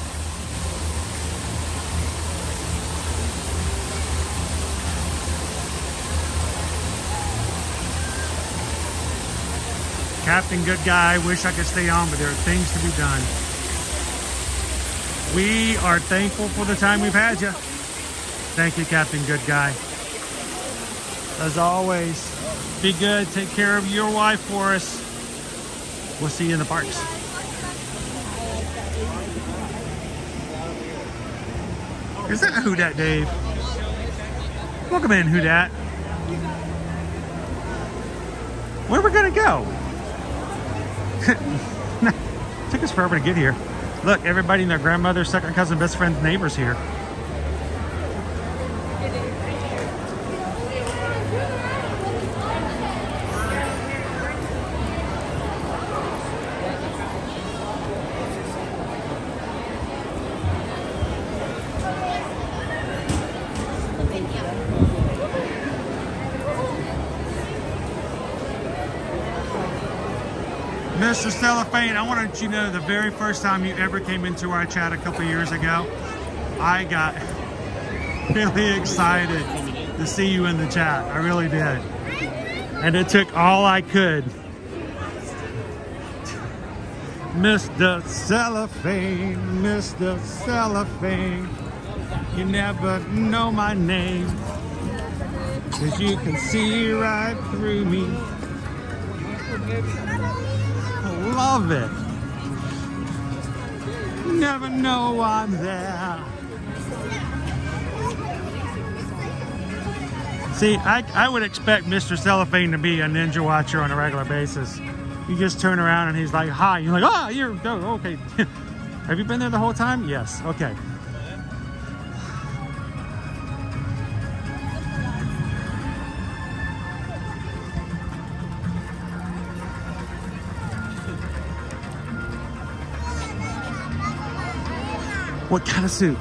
Captain Good Guy, wish I could stay on, but there are things to be done. We are thankful for the time we've had you. Thank you, Captain Good Guy. As always, be good. Take care of your wife for us. We'll see you in the parks. Is that Who Dat Dave? Welcome in, Who Dat. Where are we gonna go? Took us forever to get here. Look, everybody and their grandmother, second cousin, best friend, neighbors here. Mr. Cellophane, I wanted you to know the very first time you ever came into our chat a couple years ago, I got really excited to see you in the chat. I really did. And it took all I could. Mr. Cellophane, Mr. Cellophane, you never know my name, 'cause you can see right through me. Love it. Never know I'm there. See, I would expect Mr. Cellophane to be a ninja watcher on a regular basis. You just turn around and he's like, hi. You're like, ah, you're, oh, okay. Have you been there the whole time? Yes, okay. What kind of soup?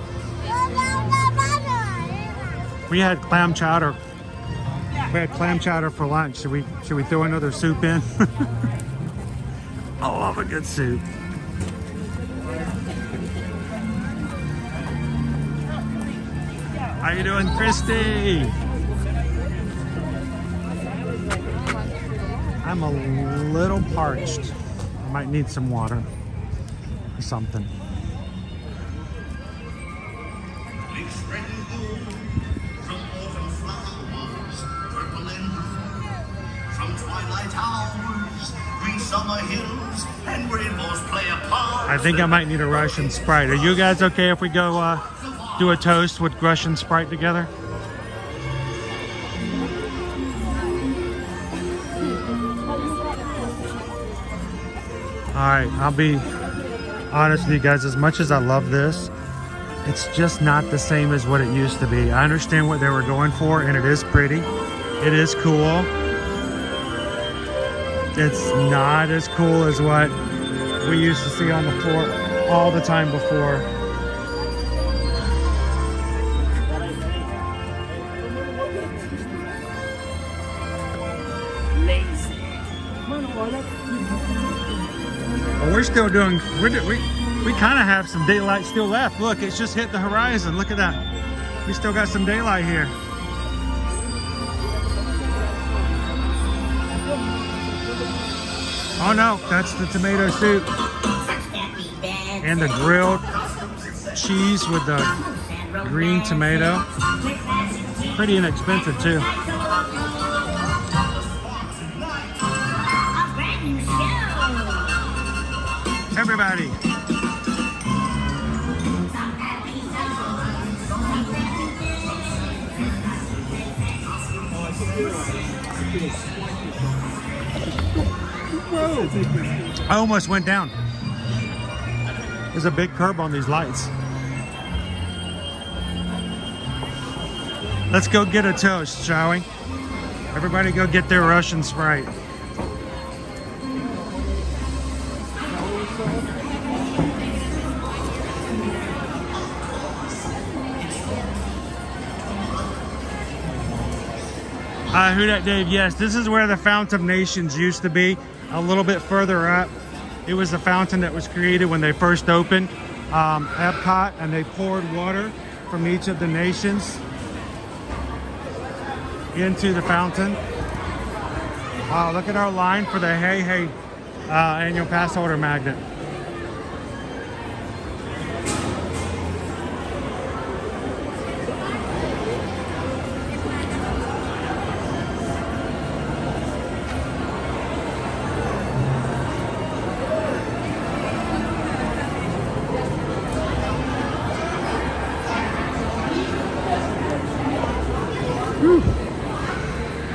We had clam chowder. We had clam chowder for lunch. Should we throw another soup in? I love a good soup. How you doing, Christy? I'm a little parched. I might need some water or something. I think I might need a Russian Sprite. Are you guys okay if we go do a toast with Russian Sprite together? Alright, I'll be honest with you guys. As much as I love this, it's just not the same as what it used to be. I understand what they were going for, and it is pretty. It is cool. It's not as cool as what we used to see on the floor all the time before. Well, we're still doing, we kind of have some daylight still left. Look, it's just hit the horizon. Look at that. We still got some daylight here. Oh no, that's the tomato soup. And the grilled cheese with the green tomato. Pretty inexpensive too. Everybody. I almost went down. There's a big curb on these lights. Let's go get a toast, shall we? Everybody go get their Russian Sprite. Who dat Dave? Yes, this is where the Fountain of Nations used to be. A little bit further up, it was the fountain that was created when they first opened Epcot, and they poured water from each of the nations into the fountain. Look at our line for the Hey Hey annual pass holder magnet.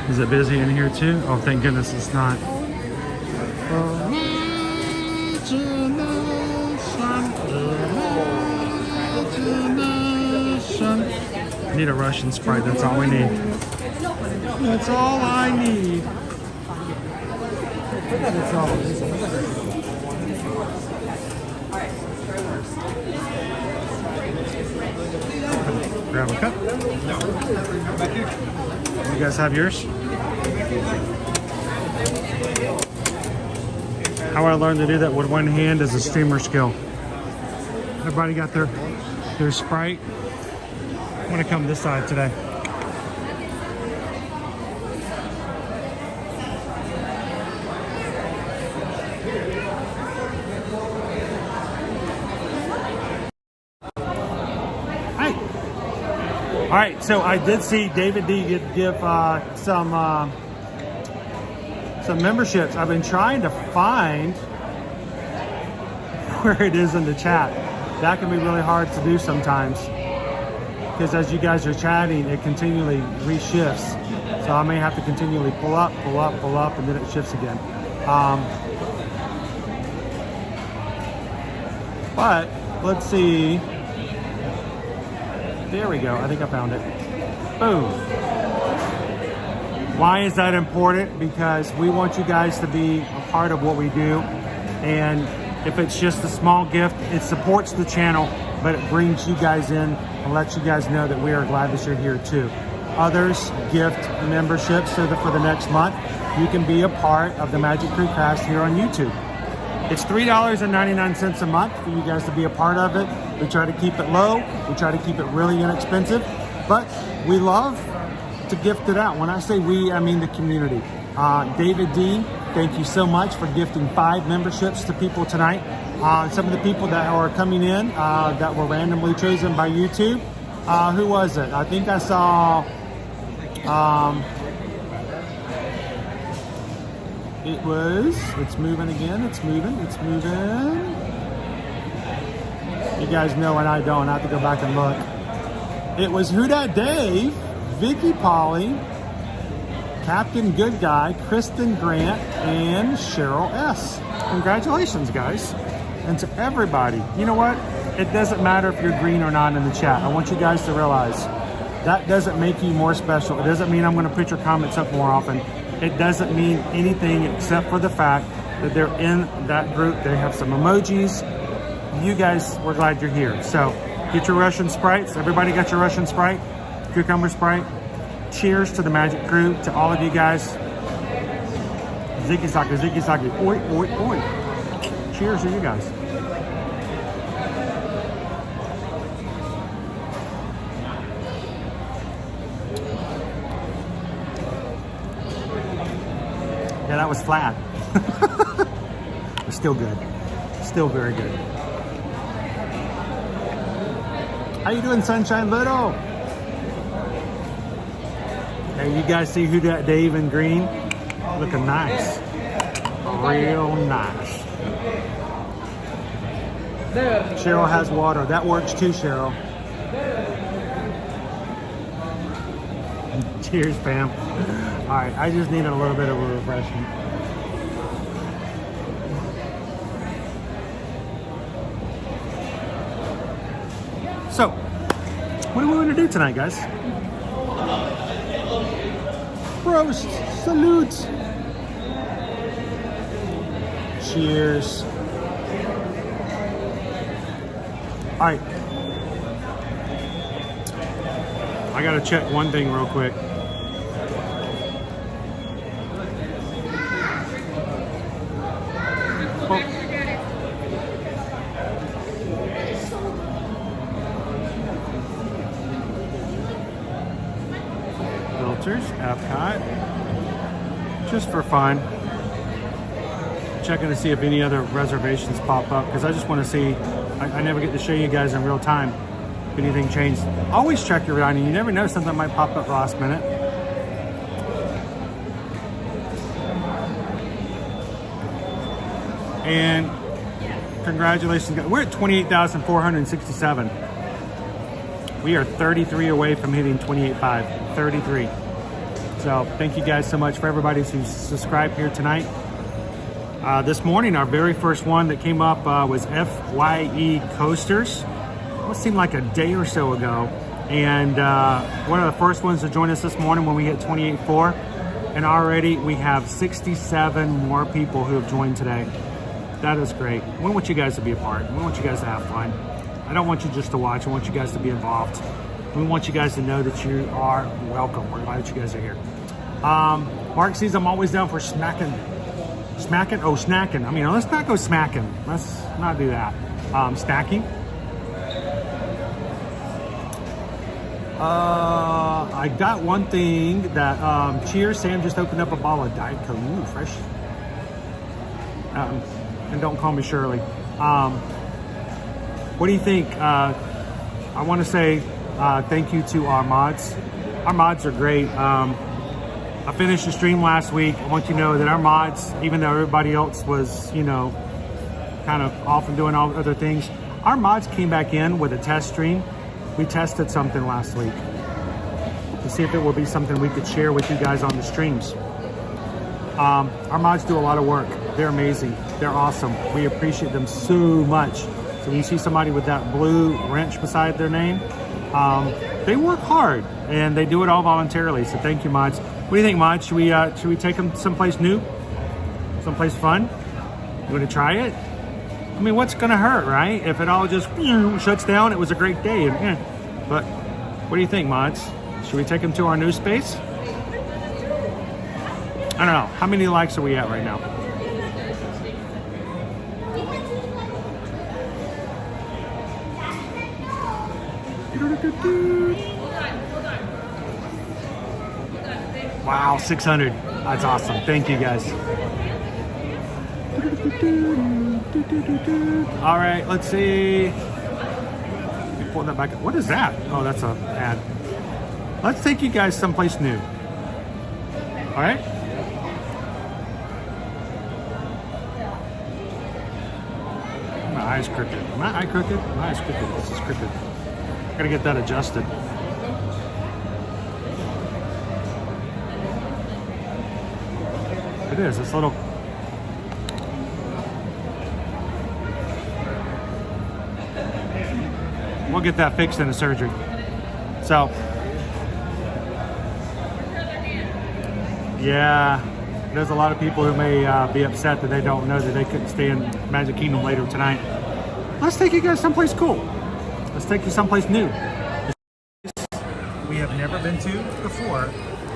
Is it busy in here too? Oh, thank goodness it's not. I need a Russian Sprite, that's all we need. That's all I need. That's all I need. Grab a cup. You guys have yours? How I learned to do that with one hand is a streamer skill. Everybody got their Sprite. I'm gonna come this side today. All right, so I did see David D give some memberships. I've been trying to find where it is in the chat. That can be really hard to do sometimes, because as you guys are chatting, it continually reshifts. So I may have to continually pull up, and then it shifts again. But let's see. There we go. I think I found it. Boom. Why is that important? Because we want you guys to be a part of what we do. And if it's just a small gift, it supports the channel, but it brings you guys in and lets you guys know that we are glad that you're here too. Others gift memberships so that for the next month, you can be a part of the Magic Crew Cast here on YouTube. It's $3.99 a month for you guys to be a part of it. We try to keep it low. We try to keep it really inexpensive, but we love to gift it out. When I say we, I mean the community. David D, thank you so much for gifting 5 memberships to people tonight. Some of the people that are coming in that were randomly chosen by YouTube. Who was it? I think I saw it was, it's moving again, it's moving. You guys know and I don't, I have to go back and look. It was Who Dat Dave, Vicky Polly, Captain Good Guy, Kristen Grant, and Cheryl S. Congratulations, guys. And to everybody, you know what? It doesn't matter if you're green or not in the chat. I want you guys to realize that doesn't make you more special. It doesn't mean I'm going to put your comments up more often. It doesn't mean anything except for the fact that they're in that group. They have some emojis. You guys, we're glad you're here. So get your Russian Sprites. Everybody got your Russian Sprite? Cucumber Sprite? Cheers to the Magic Crew, to all of you guys. Ziki Saki, Ziki Saki. Oi, oi, oi. Cheers to you guys. Yeah, that was flat. It's still good. Still very good. How you doing, Sunshine Little? Hey, you guys see Who Dat Dave in green? Looking nice. Real nice. Cheryl has water. That works too, Cheryl. Cheers, fam. All right, I just needed a little bit of a refreshment. So, what do we want to do tonight, guys? Prost, salute. Cheers. All right. I gotta check one thing real quick. Filters, Epcot. Just for fun. Checking to see if any other reservations pop up because I just want to see. I never get to show you guys in real time if anything changed. Always check your dining. You never know, something might pop up last minute. And congratulations, we're at 28,467. We are 33 away from hitting 28.5. 33. So thank you guys so much for everybody who's subscribed here tonight. This morning, our very first one that came up was FYE Coasters. It seemed like a day or so ago. And one of the first ones to join us this morning when we hit 28.4. And already we have 67 more people who have joined today. That is great. We want you guys to be a part. We want you guys to have fun. I don't want you just to watch. I want you guys to be involved. We want you guys to know that you are welcome. We're glad that you guys are here. Mark says I'm always down for smacking. Smacking? Oh, snacking. I mean, let's not go smacking. Let's not do that. Stacking. I got one thing that, cheers, Sam just opened up a bottle of Diet Coke. Ooh, fresh. And don't call me Shirley. What do you think? I want to say thank you to our mods. Our mods are great. I finished the stream last week. I want you to know that our mods, even though everybody else was, you know, kind of off and doing all other things, our mods came back in with a test stream. We tested something last week. to see if it would be something we could share with you guys on the streams. Our mods do a lot of work. They're amazing. They're awesome. We appreciate them so much. So when you see somebody with that blue wrench beside their name, they work hard and they do it all voluntarily. So thank you, mods. What do you think, mods? Should we take them someplace new? Someplace fun? You want to try it? I mean, what's going to hurt, right? If it all just shuts down, it was a great day. But what do you think, mods? Should we take them to our new space? I don't know. How many likes are we at right now? Wow, 600. That's awesome. Thank you, guys. All right, let's see. Let me pull that back up. What is that? Oh, that's an ad. Let's take you guys someplace new. All right? My eye's crooked. My eye crooked? My eye's crooked. This is crooked. Gotta get that adjusted. It is. It's a little. We'll get that fixed in the surgery. So, yeah, there's a lot of people who may be upset that they don't know that they couldn't stay in Magic Kingdom later tonight. Let's take you guys someplace cool. Let's take you someplace new. We have never been to before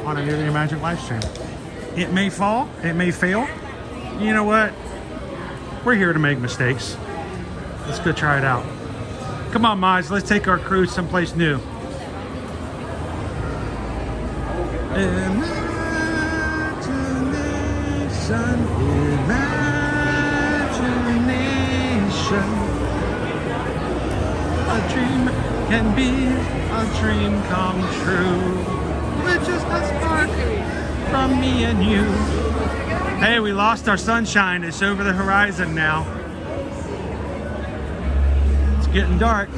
on a Near Your Magic live stream. It may fall, it may fail. You know what? We're here to make mistakes. Let's go try it out. Come on, mods, let's take our crew someplace new. Imagination, imagination. A dream can be a dream come true. With just a spark from me and you. Hey, we lost our sunshine. It's over the horizon now. It's getting dark.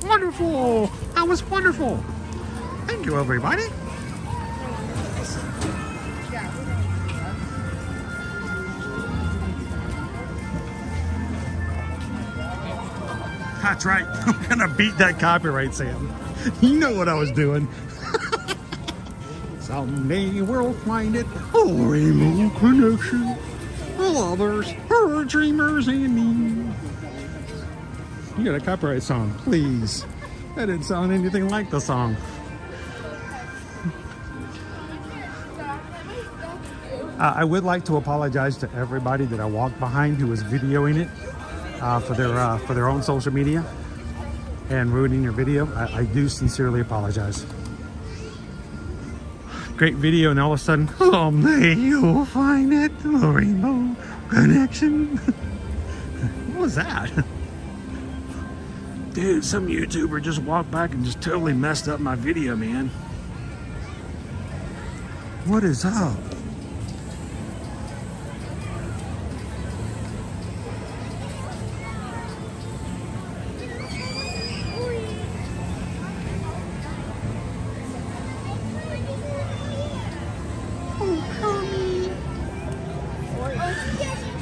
Wonderful. That was wonderful. Thank you, everybody. That's right. I'm gonna beat that copyright, Sam. You know what I was doing. Someday we'll find it. Oh, rainbow connection. Lovers, her dreamers, and me. You got a copyright song, please. That didn't sound anything like the song. I would like to apologize to everybody that I walked behind who was videoing it for their own social media and ruining your video. I do sincerely apologize. Great video, and all of a sudden, someday you'll find it, the rainbow connection. What was that? Dude, some YouTuber just walked back and just totally messed up my video, man. What is up?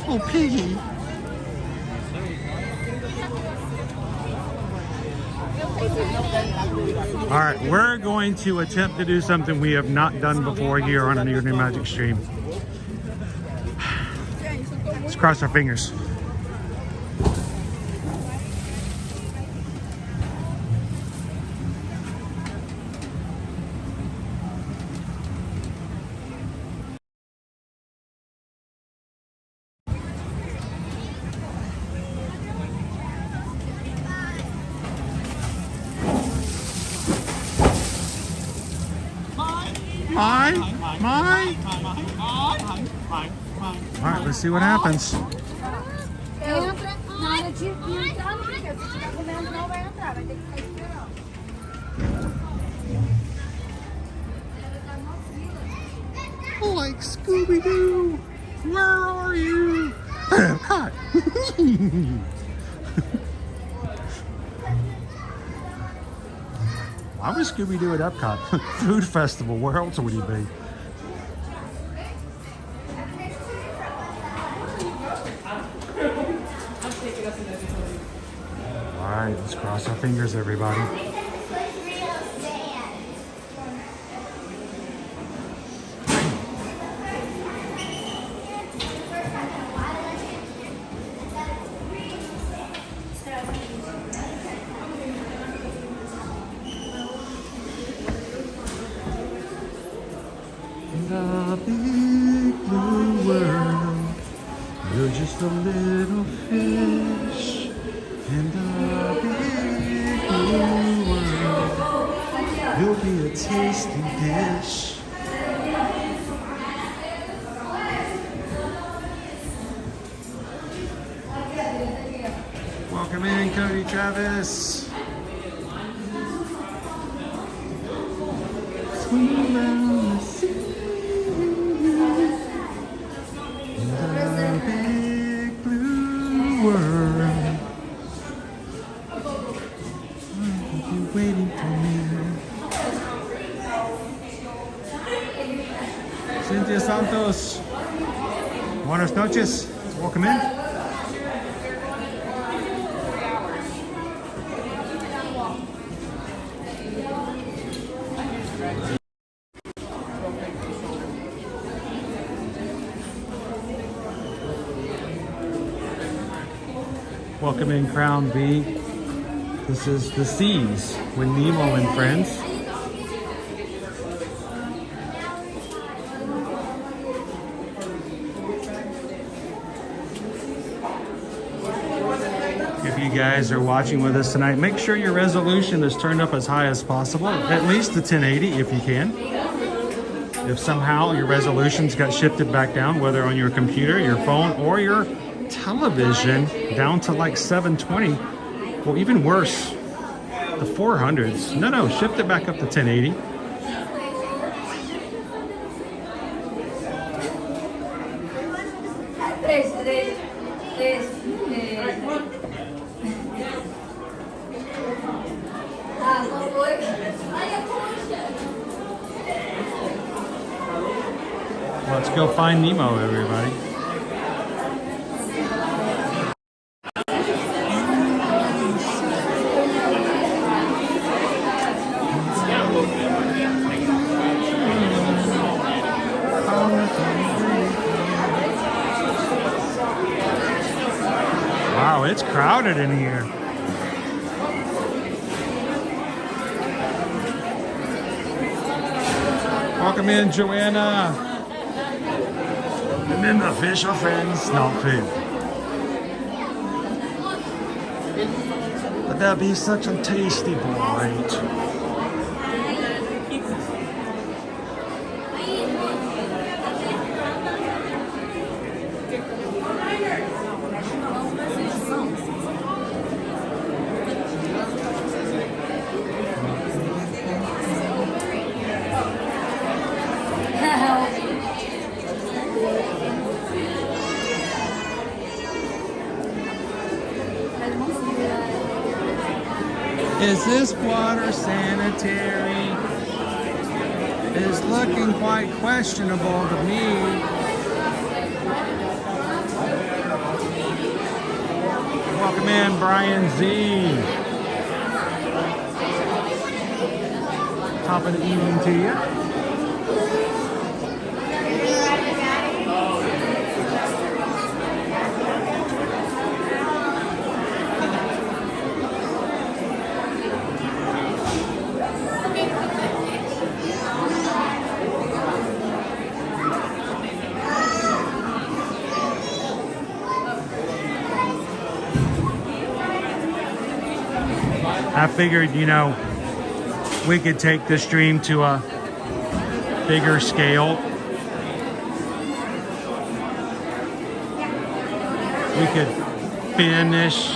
Oh, Piggy. All right, we're going to attempt to do something we have not done before here on a Near New Magic stream. Let's cross our fingers. All right, let's see what happens. Like Scooby-Doo, where are you? Epcot. I was Scooby-Doo at Epcot. Food festival, where else would he be? All right, let's cross our fingers, everybody. In the big blue world, you're just a little fish. In the big blue world, you'll be a tasty dish. Welcome in, Cody Travis. Swing around the sea. In the big blue world. You waiting for me. Cynthia Santos. Buenas noches. Welcome in. Welcome in, Crown B. This is the Seas with Nemo and friends. If you guys are watching with us tonight, make sure your resolution is turned up as high as possible, at least to 1080 if you can. If somehow your resolutions got shifted back down, whether on your computer, your phone, or your television, down to like 720, well, even worse, the 400s. No, shift it back up to 1080. Let's go find Nemo, everybody. Wow, it's crowded in here. Welcome in, Joanna. And then the fish are friends, not food. But that'd be such a tasty bite. Is this water sanitary? It's looking quite questionable to me. Welcome in, Brian Z. Top of the evening to you. I figured, you know, we could take the stream to a bigger scale. We could finish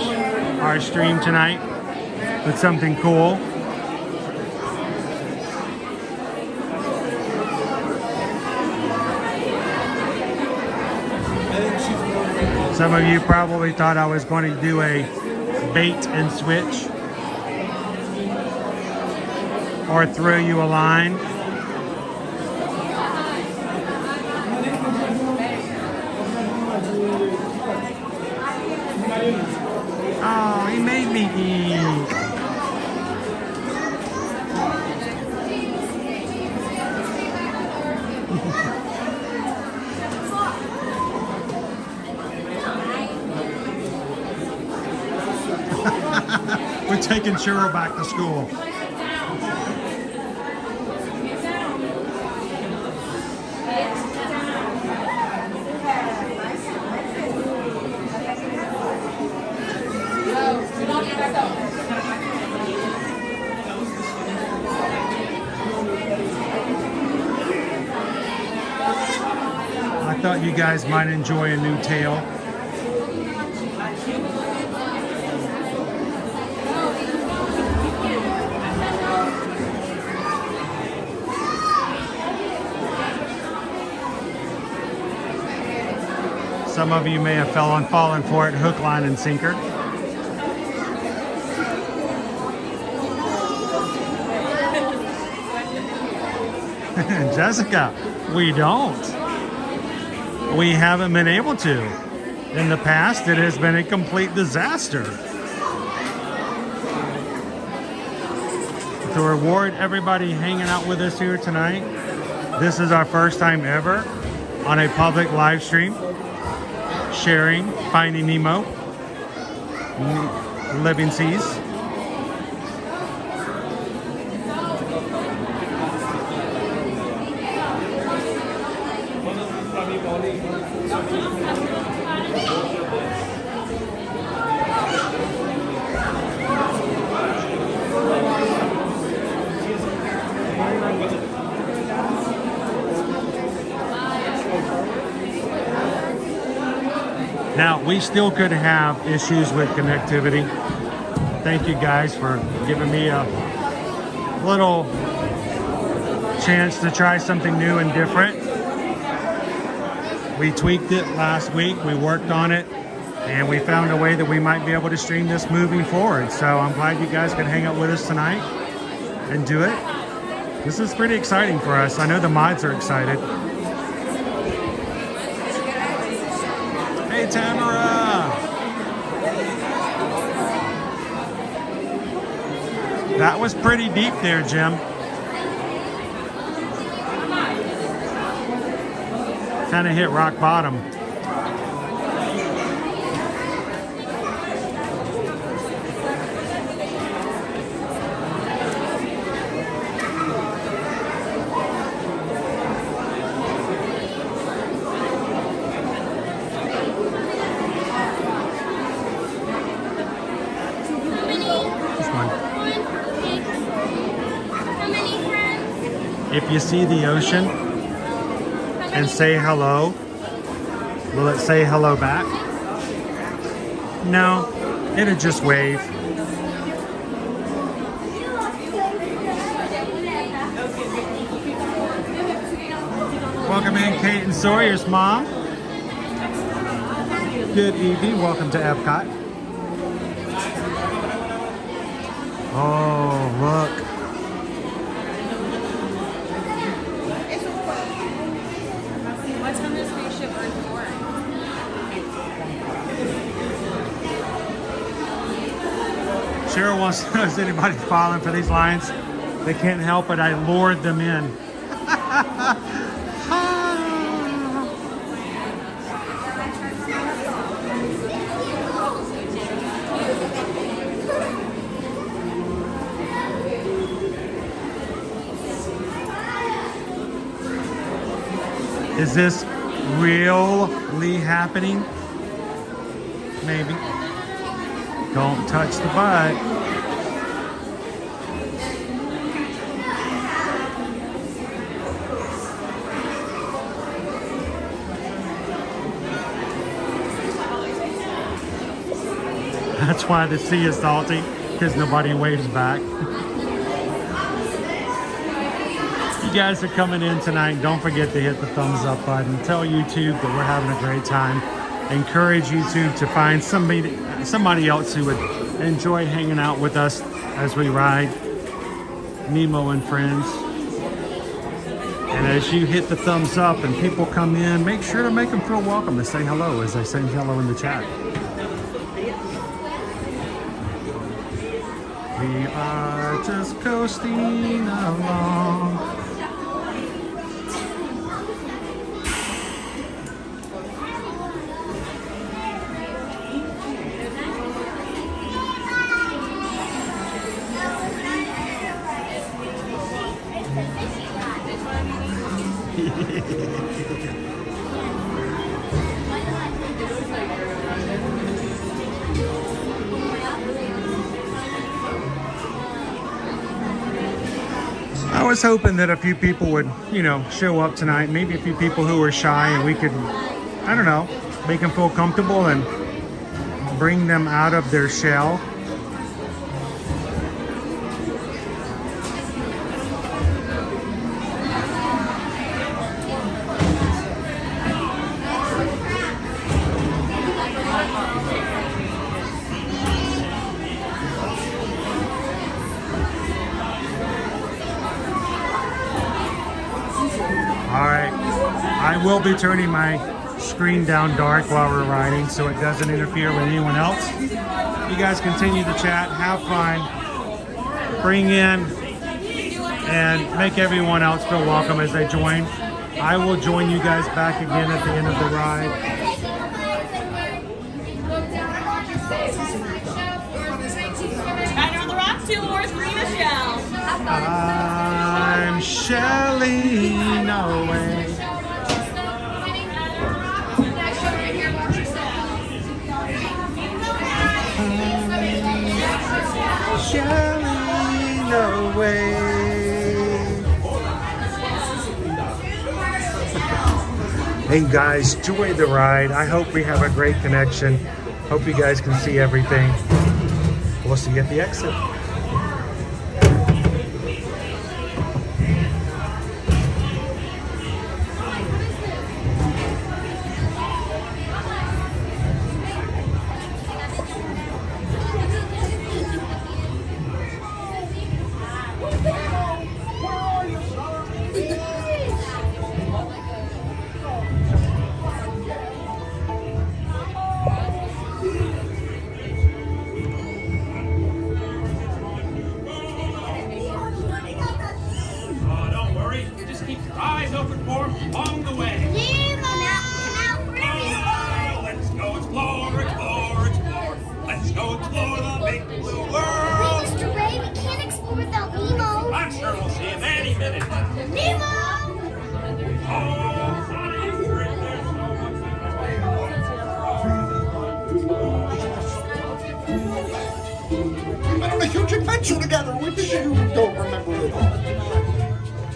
our stream tonight with something cool. Some of you probably thought I was going to do a bait and switch. or throw you a line. Oh, he made me eat. We're taking Cheryl back to school. I thought you guys might enjoy a new tale. Some of you may have fallen for it hook, line, and sinker. Jessica, we don't. We haven't been able to. In the past, it has been a complete disaster. To reward everybody hanging out with us here tonight, this is our first time ever on a public live stream sharing Finding Nemo, Living Seas. Now, we still could have issues with connectivity. Thank you guys for giving me a little chance to try something new and different. We tweaked it last week, we worked on it, and we found a way that we might be able to stream this moving forward. So I'm glad you guys could hang out with us tonight and do it. This is pretty exciting for us. I know the mods are excited. Hey, Tamara! That was pretty deep there, Jim. Kind of hit rock bottom. If you see the ocean and say hello, will it say hello back? No, it'll just wave. Welcome in, Kate and Sawyer's mom. Good evening, welcome to Epcot. Oh, look. Cheryl wants to know, is anybody falling for these lines? They can't help it, I lured them in. Is this really happening? Maybe. Don't touch the butt. That's why the sea is salty, because nobody waves back. You guys are coming in tonight. Don't forget to hit the thumbs up button. Tell YouTube that we're having a great time. Encourage YouTube to find somebody else who would enjoy hanging out with us as we ride. Nemo and Friends. And as you hit the thumbs up and people come in, make sure to make them feel welcome to say hello as they say hello in the chat. We are just coasting along. I was hoping that a few people would, you know, show up tonight. Maybe a few people who were shy, and we could, I don't know, make them feel comfortable and bring them out of their shell. I will be turning my screen down dark while we're riding so it doesn't interfere with anyone else. You guys continue to chat, have fun, bring in and make everyone else feel welcome as they join. I will join you guys back again at the end of the ride. Rider on the Rock Tours, Rita Shell. I'm shelling away. Shelling away. Hey guys, enjoy the ride. I hope we have a great connection. Hope you guys can see everything. We'll see you at the exit.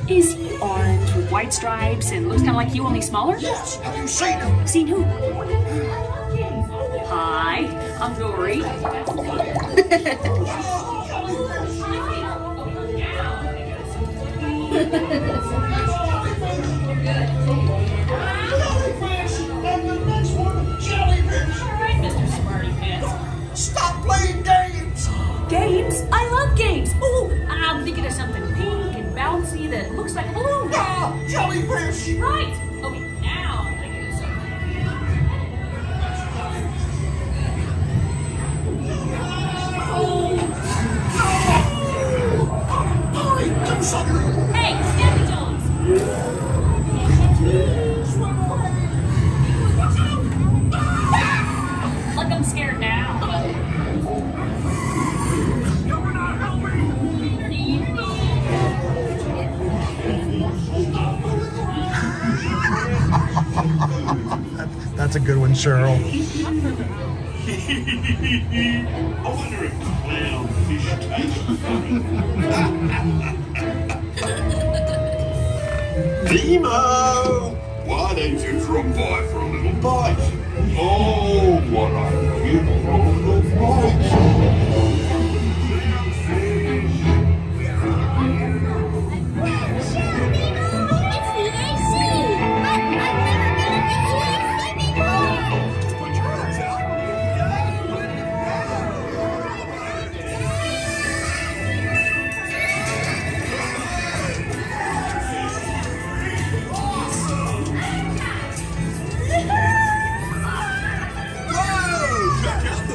Is he orange with white stripes and looks kind of like you, only smaller? Yes. Have you seen him? Seen who? Hi, I'm Dory. Stop playing games! Games? I love games! Ooh, I'm thinking of something pink and bouncy that looks like a balloon. Ah, jellyfish! Right! Okay, now I'm thinking of something. Do something! Hey, Snappy Jaws! Look, I'm scared now. That's a good one, Cheryl. I wonder if clownfish taste Nemo! Why don't you drop by for a little bite? Oh, what a beautiful bite!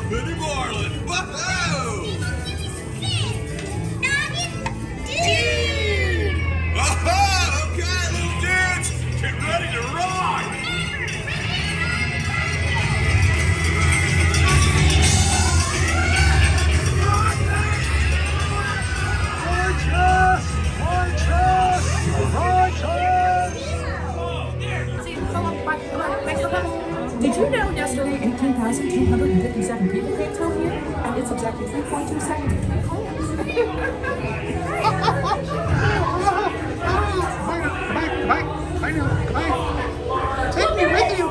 Minnie Marlin. Whoa! Aha! Okay, little dudes, get ready to rock! Did you know yesterday 18,257 people came through here? And it's exactly 3.2 seconds between clams. Take me with you.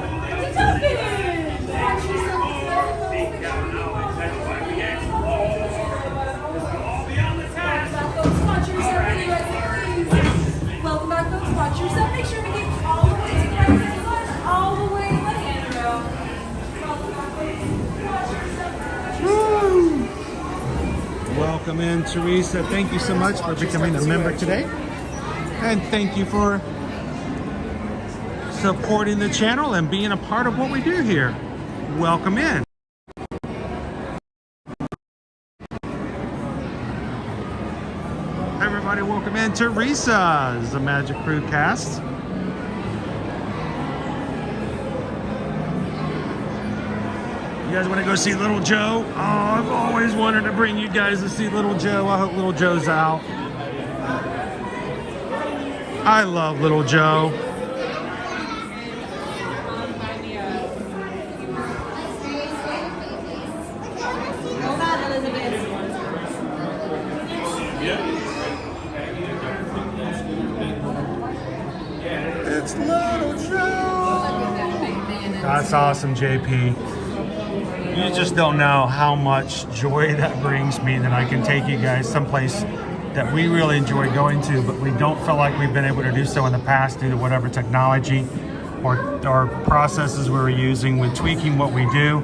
Welcome back, folks. Watch yourself. Make sure to get all the way to the all the way to the handrail. Welcome in, Teresa. Thank you so much for becoming a member today. And thank you for supporting the channel and being a part of what we do here. Welcome in. Everybody, welcome in. Teresa's the Magic Crew cast. You guys want to go see Little Joe? Oh, I've always wanted to bring you guys to see Little Joe. I hope Little Joe's out. I love Little Joe. It's Little Joe. That's awesome, JP. You just don't know how much joy that brings me that I can take you guys someplace that we really enjoy going to, but we don't feel like we've been able to do so in the past due to whatever technology or processes we were using with tweaking what we do.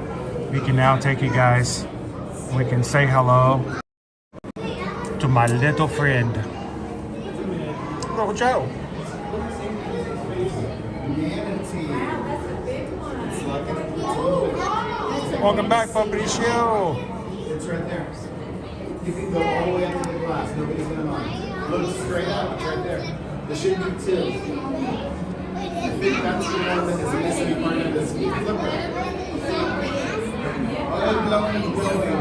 We can now take you guys, we can say hello to my little friend, Little Joe. Welcome back, Fabricio. It's right there. You can go all the way up to the glass. Nobody's gonna mind. Look straight up. It's right there. There should be two. I think that's the one that is missing part of this. You can look at it. Oh, blowing, blowing.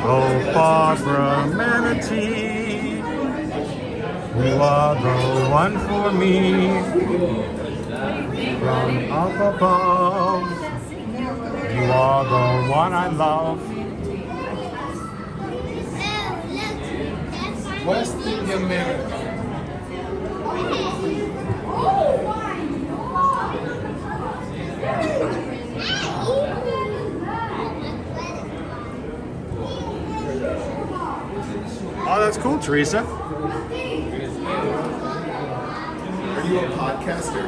Oh, Barbara Manatee, you are the one for me. From up above, you are the one I love. West America. Oh, that's cool, Teresa. Are you a podcaster?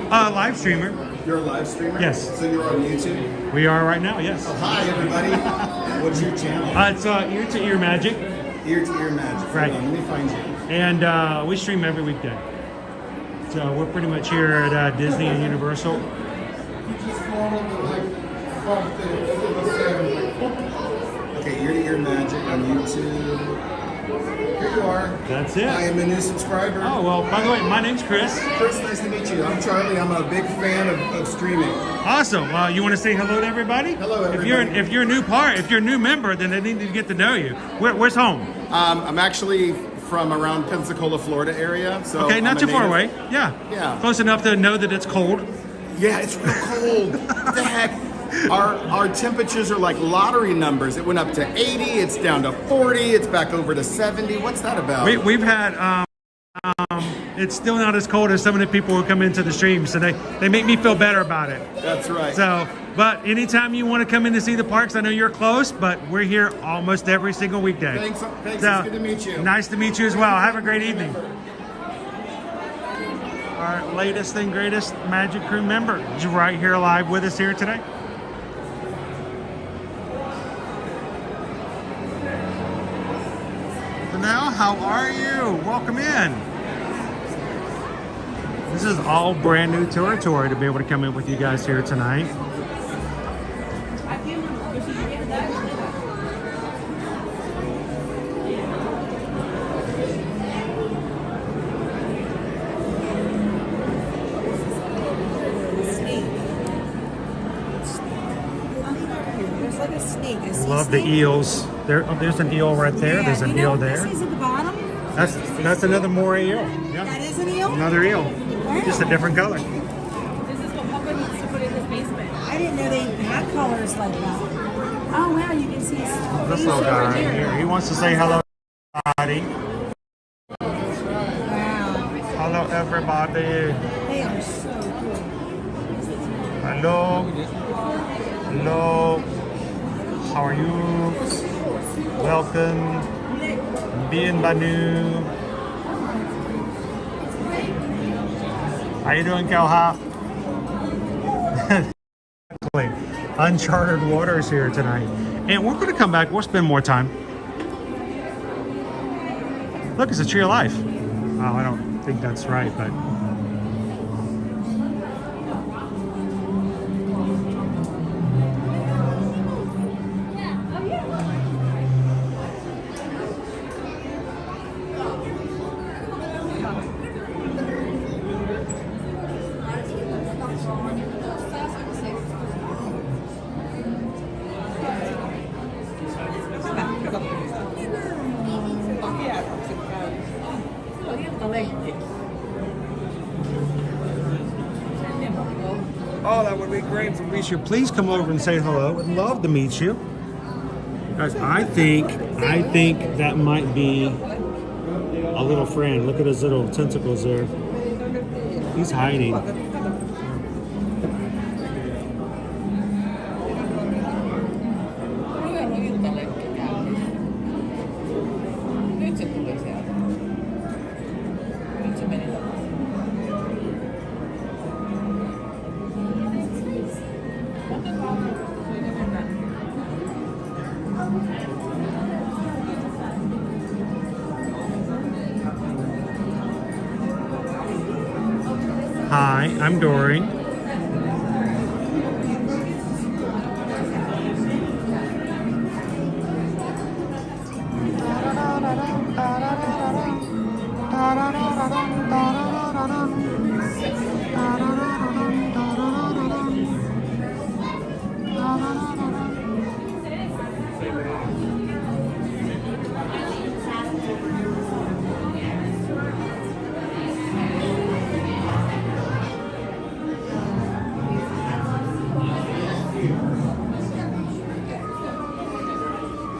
Live streamer. You're a live streamer? Yes. So you're on YouTube? We are right now, yes. Oh, hi, everybody. What's your channel? It's Ear to Ear Magic. Ear to Ear Magic. Right. Hold on, let me find you. And we stream every weekday. So we're pretty much here at Disney and Universal. Okay, Ear to Ear Magic on YouTube. Here you are. That's it. I am a new subscriber. Oh, well, by the way, my name's Chris. Chris, nice to meet you. I'm Charlie. I'm a big fan of streaming. Awesome. You want to say hello to everybody? Hello, everybody. If you're a new member, then they need to get to know you. Where's home? I'm actually from around Pensacola, Florida area. So okay, not I'm a too far native. away. Yeah. Yeah. Close enough to know that it's cold. Yeah, it's real cold. What the heck? Our temperatures are like lottery numbers. It went up to 80, it's down to 40, it's back over to 70. What's that about? We've had, it's still not as cold as some of the people who come into the stream, so they make me feel better about it. That's right. So, but anytime you want to come in to see the parks, I know you're close, but we're here almost every single weekday. Thanks. So, It's good to meet you. Nice to meet you as well. Have a great evening. Our latest and greatest Magic Crew member is right here live with us here today. Mel. How are you? Welcome in. This is all brand new territory to be able to come in with you guys here tonight. There's like a snake. Love the eels. There's an eel right there. There's an eel there. This is at the bottom. That's another moray eel. Yeah. That is an eel? Another eel. Wow. Just a different color. This is what Papa needs to put in his basement. I didn't know they had colors like that. Oh wow, you can see his This little guy right here. He wants to say hello, everybody. Wow. Hello, everybody. They are so cool. Hello. Hello. How are you? Welcome. Bienvenue. How you doing, Kelha? Uncharted waters here tonight. And we're going to come back. We'll spend more time. Look, it's a tree of life. Oh, I don't think that's right, but... Oh, that would be great to meet you. Please come over and say hello. Would love to meet you. Guys, I think that might be a little friend. Look at his little tentacles there. He's hiding. Hi, I'm Dory.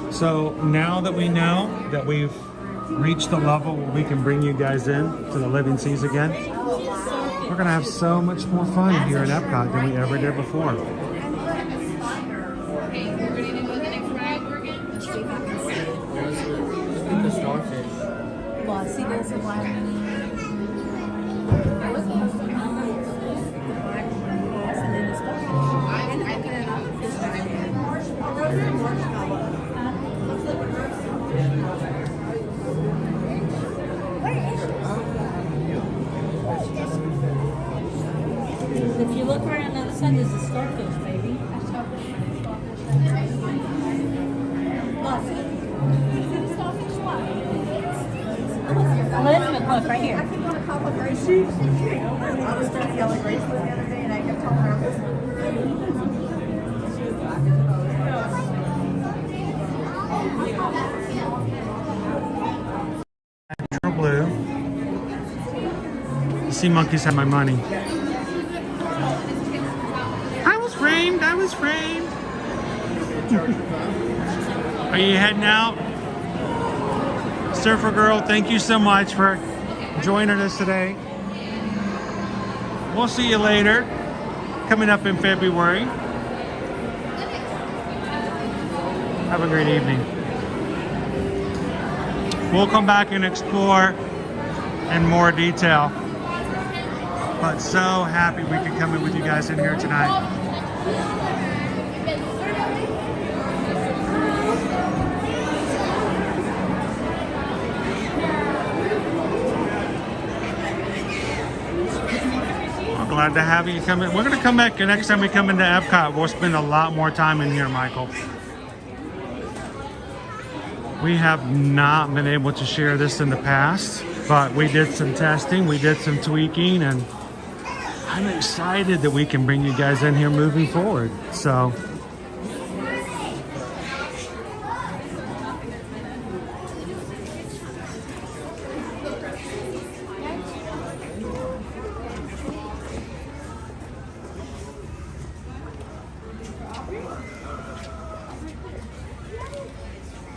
So now that we know that we've reached the level where we can bring you guys in to the living seas again, we're gonna have so much more fun here in Epcot than we ever did before. The starfish. Well, see, there's a black If you look right on the other side, there's a starfish, baby. Let's look right here. I keep on a couple of Grace shoes. I was trying to yell at Grace the other day, and I kept telling her. Natural blue. The sea monkeys have my money. I was framed. I was framed. Are you heading out? Surfer Girl, thank you so much for joining us today. We'll see you later, coming up in February. Have a great evening. We'll come back and explore in more detail. But so happy we could come in with you guys in here tonight. Glad to have you come in. We're going to come back next time we come into Epcot. We'll spend a lot more time in here, Michael. We have not been able to share this in the past, but we did some testing, we did some tweaking, and I'm excited that we can bring you guys in here moving forward. So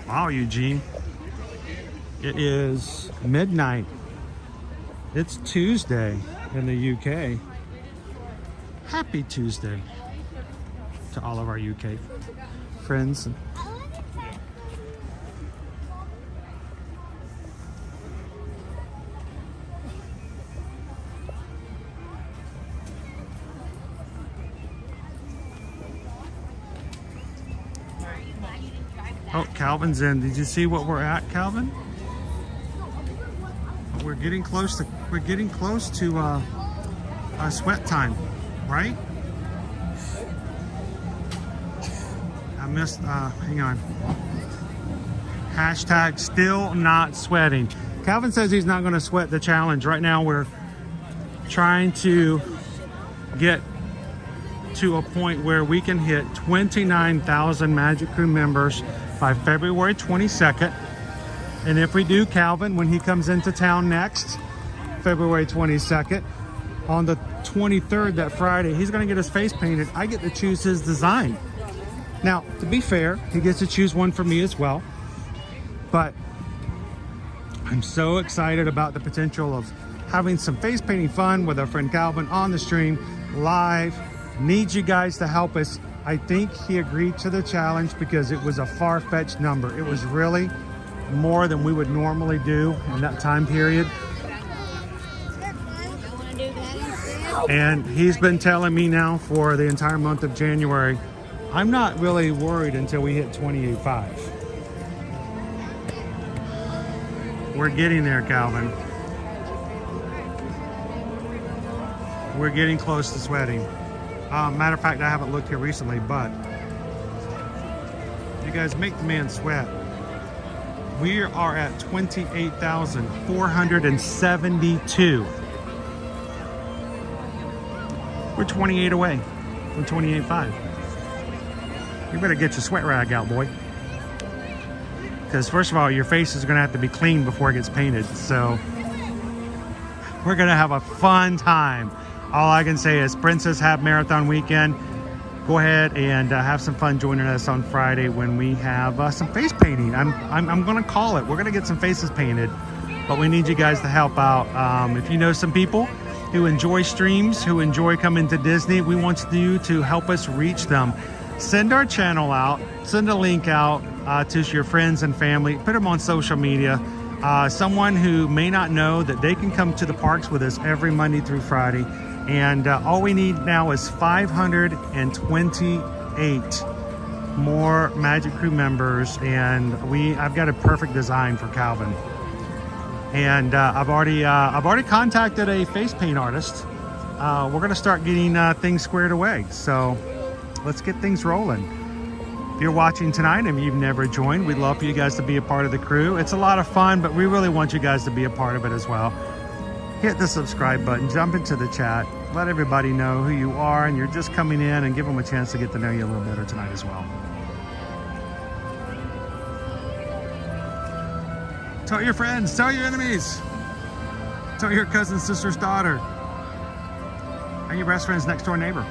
wow, Eugene. It is midnight. It's Tuesday in the UK. Happy Tuesday to all of our UK friends. Oh, Calvin's in. Did you see what we're at, Calvin? We're getting close to sweat time, right? I missed. Hang on. Hashtag still not sweating. Calvin says he's not going to sweat the challenge. Right now, we're trying to get to a point where we can hit 29,000 Magic Crew members by February 22nd. And if we do, Calvin, when he comes into town next, February 22nd, on the 23rd, that Friday, he's going to get his face painted. I get to choose his design. Now, to be fair, he gets to choose one for me as well. But I'm so excited about the potential of having some face painting fun with our friend Calvin on the stream, live. Need you guys to help us. I think he agreed to the challenge because it was a far-fetched number. It was really more than we would normally do in that time period. And he's been telling me now for the entire month of January, I'm not really worried until we hit 28.5. We're getting there, Calvin. We're getting close to sweating. Matter of fact, I haven't looked here recently, but you guys make the man sweat. We are at 28,472. We're 28 away from 28.5. You better get your sweat rag out, boy. Because first of all, your face is going to have to be cleaned before it gets painted. So we're going to have a fun time. All I can say is Princess Have Marathon Weekend. Go ahead and have some fun joining us on Friday when we have some face painting. I'm going to call it. We're going to get some faces painted, but we need you guys to help out. If you know some people who enjoy streams, who enjoy coming to Disney, we want you to help us reach them. Send our channel out. Send a link out to your friends and family. Put them on social media. Someone who may not know that they can come to the parks with us every Monday through Friday. And all we need now is 528 more Magic Crew members, and I've got a perfect design for Calvin. And I've already contacted a face paint artist. We're gonna start getting things squared away. So let's get things rolling. If you're watching tonight and you've never joined, we'd love for you guys to be a part of the crew. It's a lot of fun, but we really want you guys to be a part of it as well. Hit the subscribe button, jump into the chat, let everybody know who you are and you're just coming in, and give them a chance to get to know you a little better tonight as well. Tell your friends, tell your enemies, tell your cousin, sister's daughter, and your best friend's next door neighbor.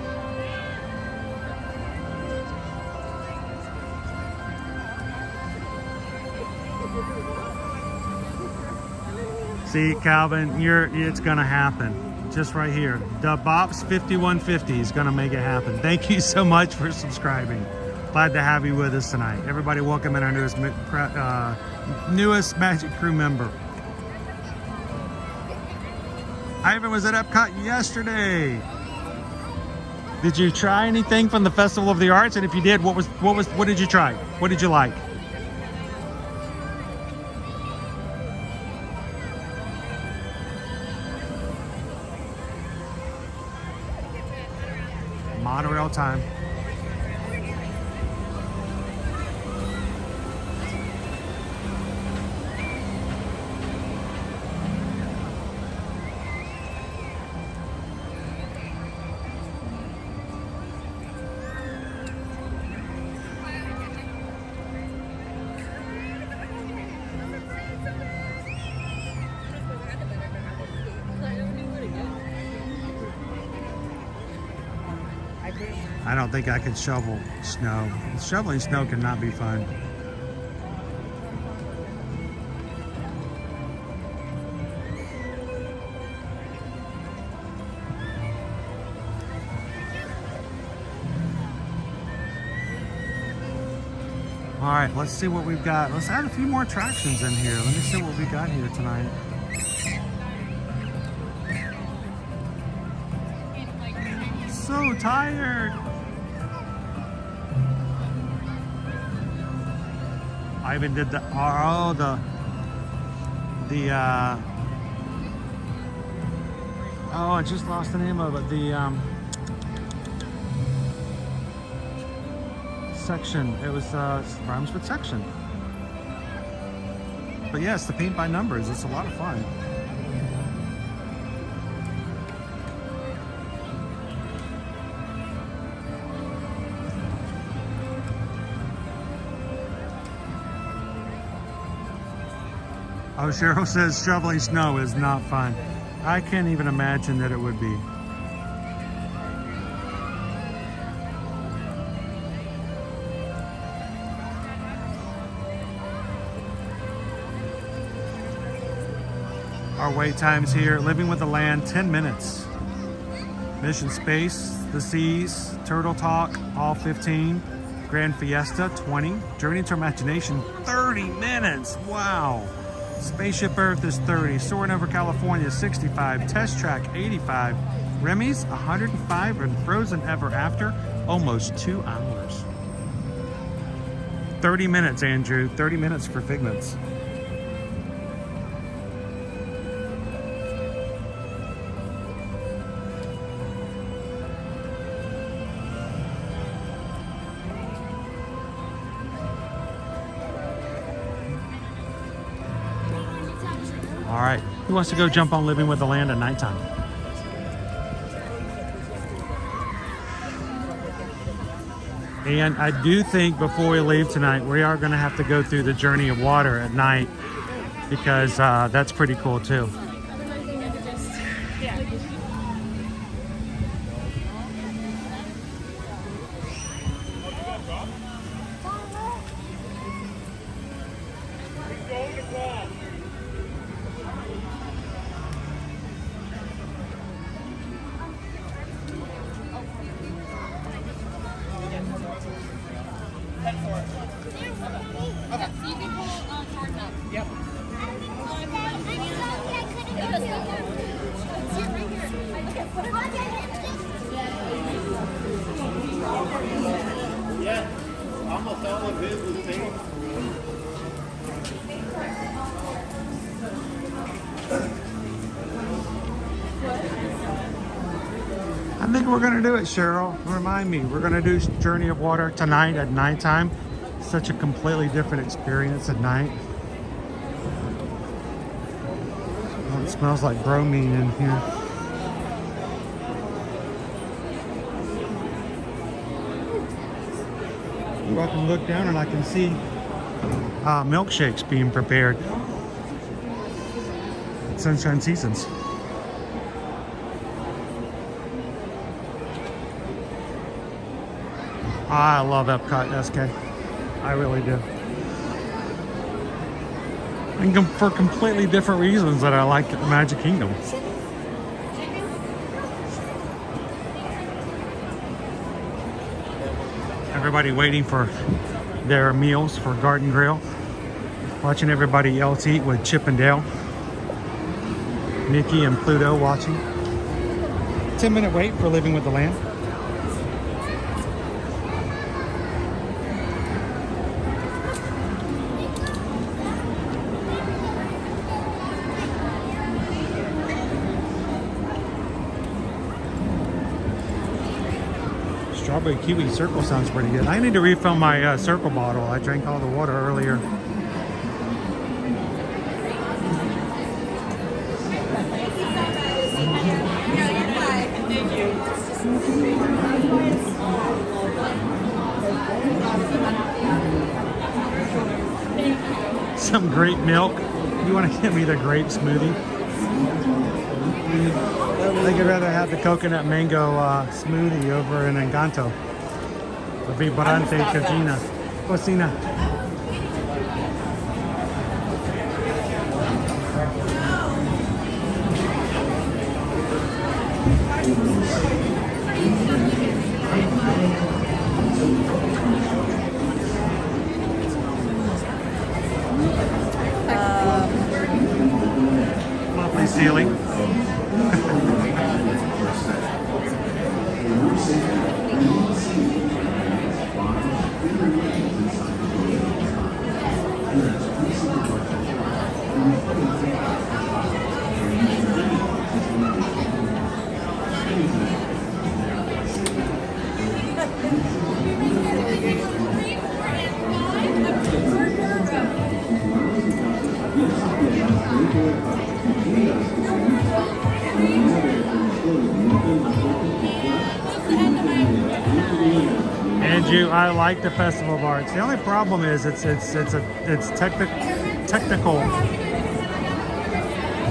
See, Calvin, it's gonna happen. Just right here. The Bops 5150 is gonna make it happen. Thank you so much for subscribing. Glad to have you with us tonight. Everybody welcome in our newest Magic Crew member. Ivan was at Epcot yesterday. Did you try anything from the Festival of the Arts? And if you did, what did you try? What did you like? Monorail time. I don't think I could shovel snow. Shoveling snow cannot be fun. All right, let's see what we've got. Let's add a few more attractions in here. Let me see what we got here tonight. So tired. I even did the oh, I just lost the name of it. The section. It was rhymes with section. But yes, the paint by numbers. It's a lot of fun. Oh, Cheryl says shoveling snow is not fun. I can't even imagine that it would be. Our wait times here, Living with the Land, 10 minutes. Mission Space, The Seas, Turtle Talk, all 15. Grand Fiesta, 20. Journey to Imagination, 30 minutes. Wow. Spaceship Earth is 30. Soaring over California, 65. Test Track, 85. Remy's, 105. And Frozen Ever After, almost 2 hours. 30 minutes, Andrew. 30 minutes for Figments. All right, who wants to go jump on Living with the Land at nighttime? And I do think before we leave tonight, we are going to have to go through the Journey of Water at night because that's pretty cool too. Almost all of his was saved. I think we're going to do it, Cheryl. Remind me, we're going to do Journey of Water tonight at nighttime. Such a completely different experience at night. Oh, it smells like bromine in here. I can look down and I can see milkshakes being prepared at Sunshine Seasons. I love Epcot SK. I really do. And for completely different reasons that I like Magic Kingdom. Everybody waiting for their meals for Garden Grill. Watching everybody else eat with Chip and Dale. Mickey and Pluto watching. 10-minute wait for Living with the Land. Strawberry kiwi circle sounds pretty good. I need to refill my circle bottle. I drank all the water earlier. Some grape milk. You want to give me the grape smoothie? I think I'd rather have the coconut mango smoothie over in Encanto. The vibrante cocina. Lovely ceiling. Andrew, I like the Festival of Arts. The only problem is it's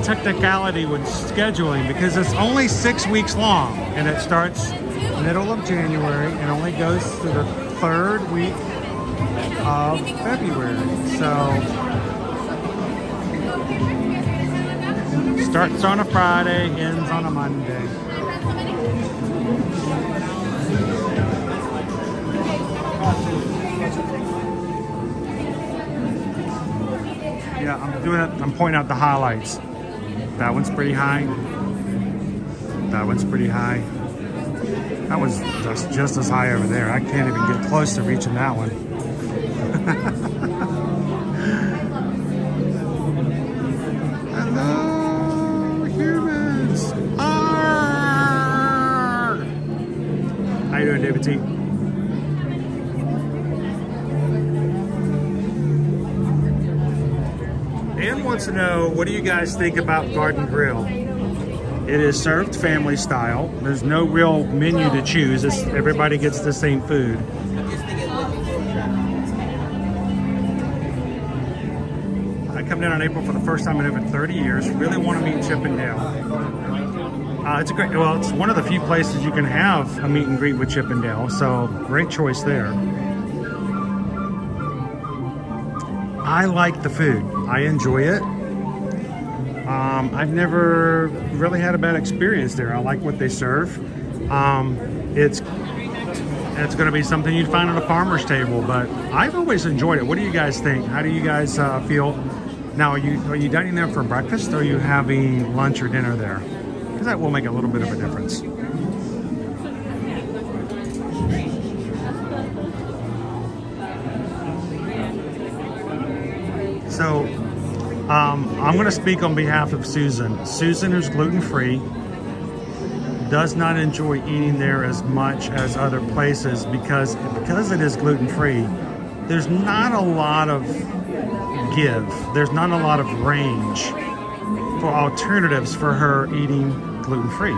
technicality with scheduling, because it's only 6 weeks long and it starts middle of January and only goes to the 3rd week of February. So starts on a Friday, ends on a Monday. Yeah, I'm pointing out the highlights. That one's pretty high. That one's pretty high. That was just as high over there. I can't even get close to reaching that one. Hello, humans. Arr! How you doing, David T? Ann wants to know, what do you guys think about Garden Grill? It is served family style. There's no real menu to choose. Everybody gets the same food. I come down in April for the first time in over 30 years. Really want to meet Chip and Dale. It's it's one of the few places you can have a meet and greet with Chip and Dale, so great choice there. I like the food. I enjoy it. I've never really had a bad experience there. I like what they serve. It's going to be something you'd find at a farmer's table, but I've always enjoyed it. What do you guys think? How do you guys feel? Now, are you dining there for breakfast, or are you having lunch or dinner there? Because that will make a little bit of a difference. So I'm going to speak on behalf of Susan. Susan is gluten-free, does not enjoy eating there as much as other places because it is gluten-free. There's not a lot of give. There's not a lot of range for alternatives for her eating gluten-free.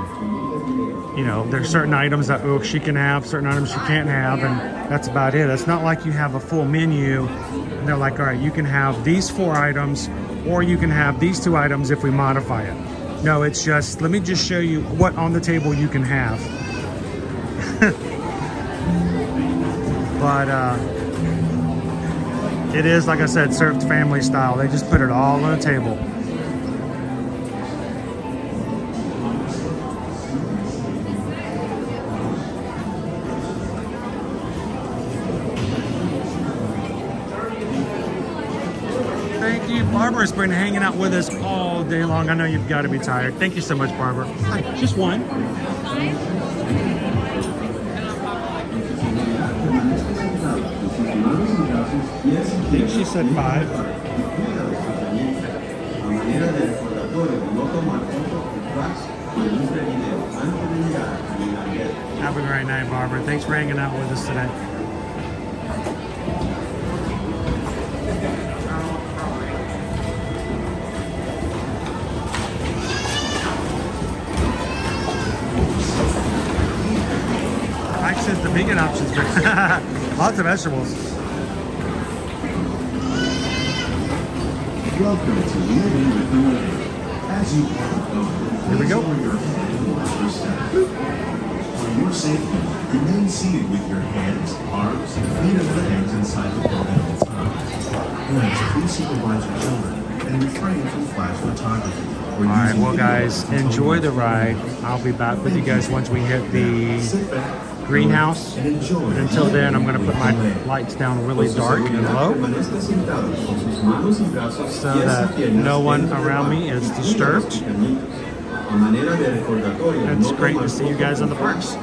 You know, there's certain items that she can have, certain items she can't have, and that's about it. It's not like you have a full menu and they're like, all right, you can have these 4 items, or you can have these 2 items if we modify it. No, it's just, let me just show you what on the table you can have. But it is, like I said, served family style. They just put it all on the table. Barbara's been hanging out with us all day long. I know you've got to be tired. Thank you so much, Barbara. Hi, just one. I think she said 5. Have a great right, night, Barbara. Thanks for hanging out with us today. Mike says the vegan options, lots of vegetables. Welcome to Living with the Way. As you walk over, here we go. For your safety, remain seated with your hands, arms, feet, and legs inside the boat at all times. Parents, please supervise your children and refrain from flash photography. All right, well, guys, enjoy the ride. I'll be back with you guys once we hit the greenhouse. And until then, I'm going to put my lights down really dark and low so that no one around me is disturbed. It's great to see you guys on the parks.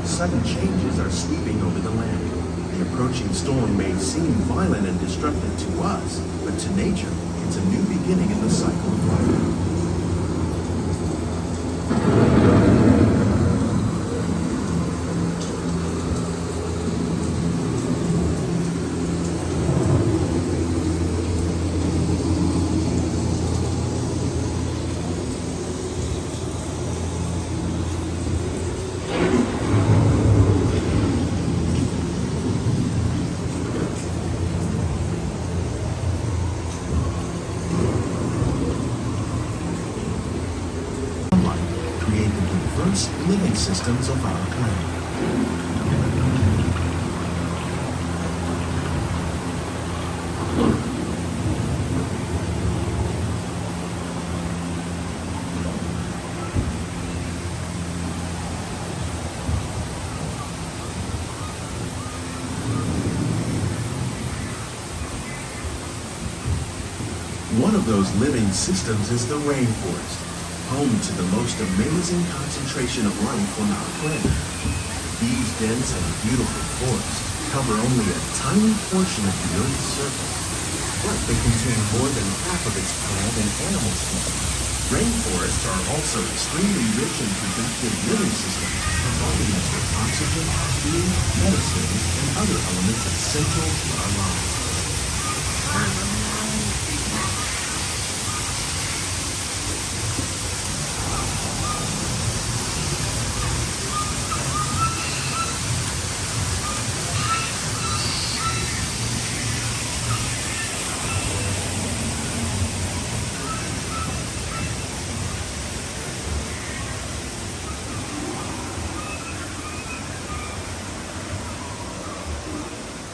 Sudden changes are sweeping over the land. The approaching storm may seem violent and destructive to us, but to nature, it's a new beginning in the cycle of life. Living systems of our planet. One of those living systems is the rainforest, home to the most amazing concentration of life on our planet. These dense and beautiful forests cover only a tiny portion of the Earth's surface, but they contain more than half of its plant and animal species. Rainforests are also extremely rich in productive living systems, providing us with oxygen, food, medicines, and other elements essential to our lives.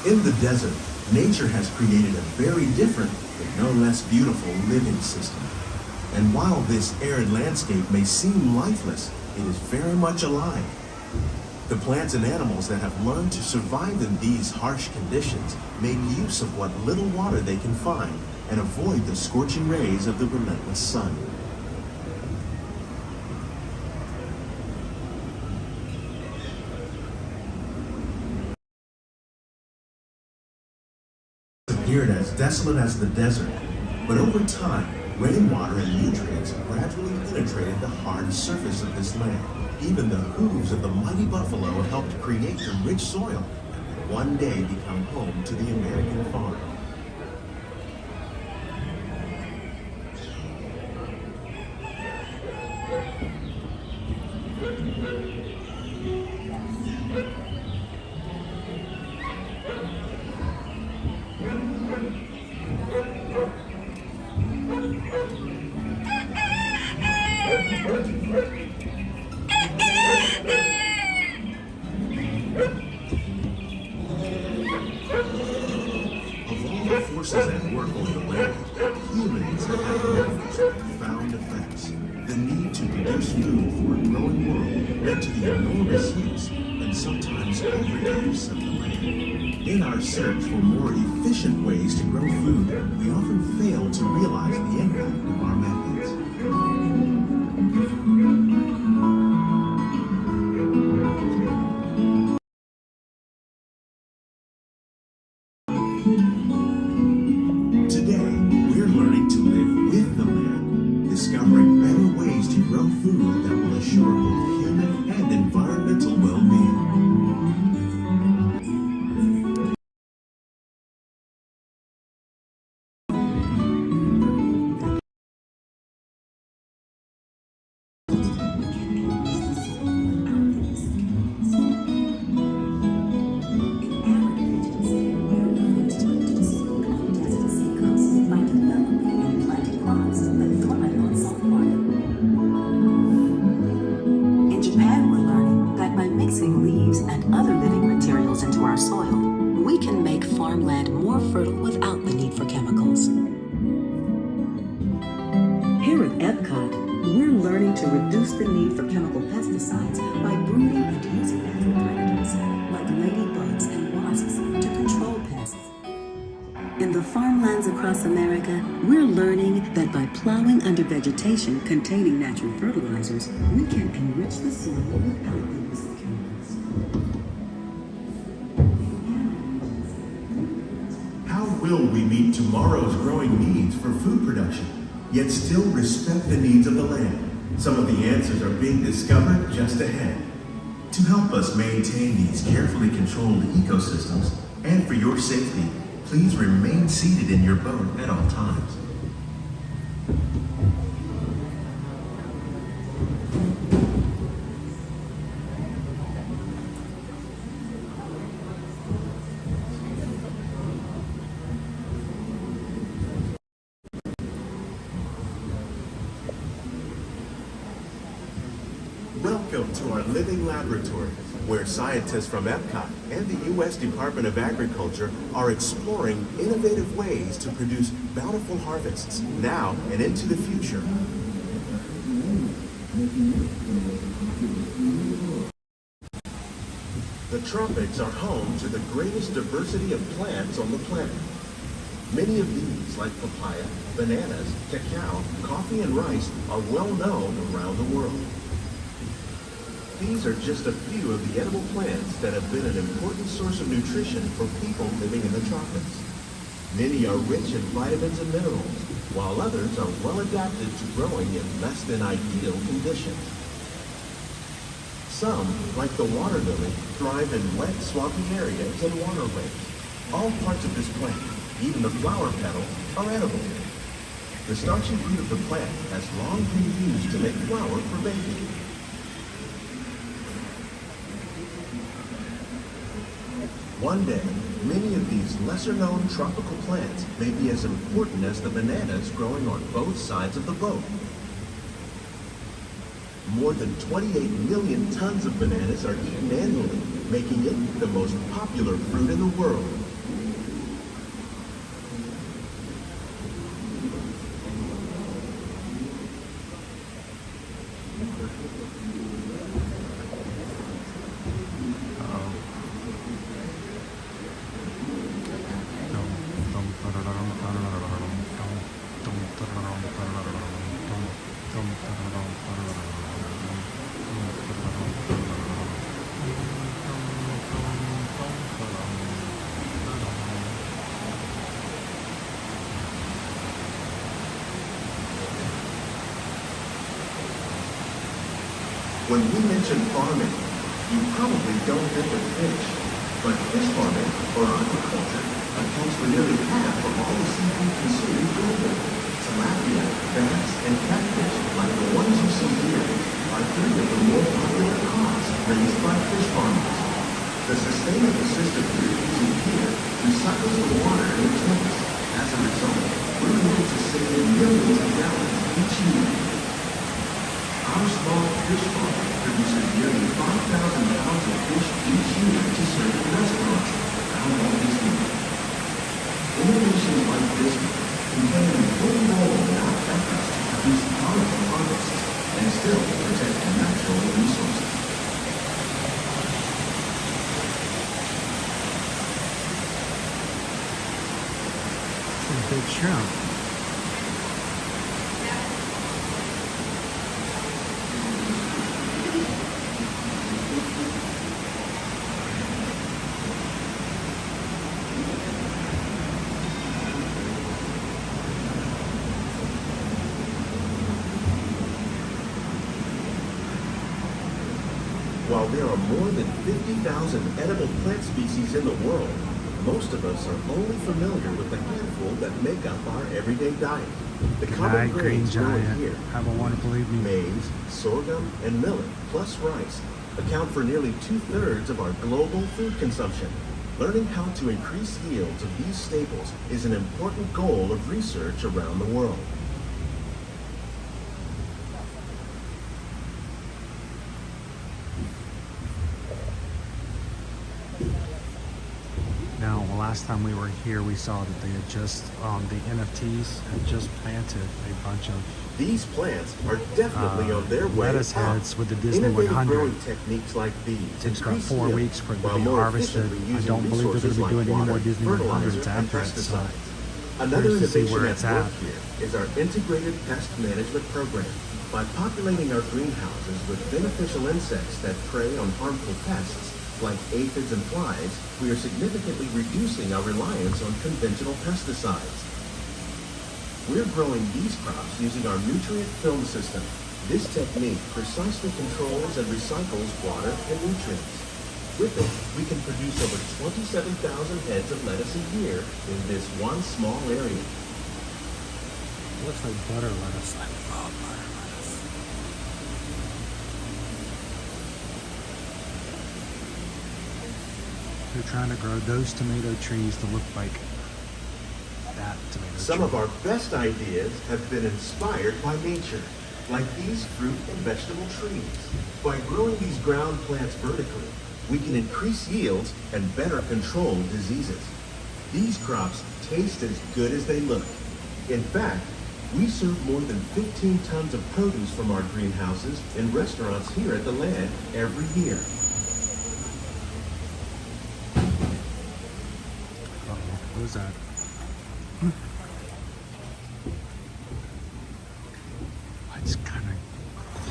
In the desert, nature has created a very different, but no less beautiful living system. And while this arid landscape may seem lifeless, it is very much alive. The plants and animals that have learned to survive in these harsh conditions make use of what little water they can find and avoid the scorching rays of the relentless sun. Appeared as desolate as the desert, but over time, rainwater and nutrients gradually penetrated the hard surface of this land. Even the hooves of the mighty buffalo helped create the rich soil that would one day become home to the American farm. Forces at work on the land, humans have had profound effects. The need to produce food for a growing world and to the enormous use and sometimes overuse of the land. In our search for more efficient ways to grow food, we often fail to realize the impact of our methods. Today, we're learning to live with the land, discovering better ways to grow food that will assure both human and environmental well-being. In Japan, we're learning that by mixing leaves and other living materials into our soil, we can make farmland more fertile without the need for chemicals. Here at Epcot, we're learning to reduce the need for chemical pesticides by brooding and using natural predators like ladybugs and wasps to control pests. In the farmlands across America, we're learning that by plowing under vegetation containing natural fertilizers, we can enrich the soil without the use of chemicals. How will we meet tomorrow's growing needs for food production, yet still respect the needs of the land? Some of the answers are being discovered just ahead. To help us maintain these carefully controlled ecosystems, and for your safety, please remain seated in your boat at all times. Welcome to our living laboratory, where scientists from Epcot and the U.S. Department of Agriculture are exploring innovative ways to produce bountiful harvests now and into the future. The tropics are home to the greatest diversity of plants on the planet. Many of these, like papaya, bananas, cacao, coffee, and rice, are well known around the world. These are just a few of the edible plants that have been an important source of nutrition for people living in the tropics. Many are rich in vitamins and minerals, while others are well adapted to growing in less than ideal conditions. Some, like the water lily, thrive in wet, swampy areas and waterways. All parts of this plant, even the flower petals, are edible. The starchy root of the plant has long been used to make flour for baking. One day, many of these lesser-known tropical plants may be as important as the bananas growing on both sides of the boat. More than 28 million tons of bananas are eaten annually, making it the most popular fruit in the world. When we mention farming, you probably don't think of fish, but fish farming, or aquaculture, accounts for nearly half of all the seafood consumed globally. Tilapia, bass, and catfish, like the ones you see here, are three of the more popular crops raised by fish farmers. The sustainable system we're using here recycles the water in its tanks. As a result, we're able to save millions of gallons each year. Our small fish farm produces nearly 5,000 pounds of fish each year to serve in restaurants around Walt Disney World. Innovations like this one can play an important role in our efforts to produce powerful harvests and still protect natural resources. shrimp. While there are more than 50,000 edible plant species in the world, most of us are only familiar with the handful that make up our everyday diet. The common grains grown here, have a wonderful evening. Maize, sorghum, and millet, plus rice, account for nearly 2/3 of our global food consumption. Learning how to increase yields of these staples is an important goal of research around the world. Now, last time we were here, we saw that they had just, the NFTs had just planted a bunch of these plants are definitely on their way lettuce out. heads with the Disney Innovative 100. growing techniques like these It takes about increase 4 yield weeks for it to while be more harvested. efficiently I don't using believe they're going to be resources doing like any more water, Disney fertilizer, 100s and after it. So pesticides. Another curious to see innovation where at it's work at. here is our integrated pest management program. By populating our greenhouses with beneficial insects that prey on harmful pests like aphids and flies, we are significantly reducing our reliance on conventional pesticides. We're growing these crops using our nutrient film system. This technique precisely controls and recycles water and nutrients. With it, we can produce over 27,000 heads of lettuce a year in this one small area. looks like butter lettuce. I love butter lettuce. They're trying to grow those tomato trees to look like that tomato tree. Some of our best ideas have been inspired by nature, like these fruit and vegetable trees. By growing these ground plants vertically, we can increase yields and better control diseases. These crops taste as good as they look. In fact, we serve more than 15 tons of produce from our greenhouses in restaurants here at the land every year. What was that? It's kind of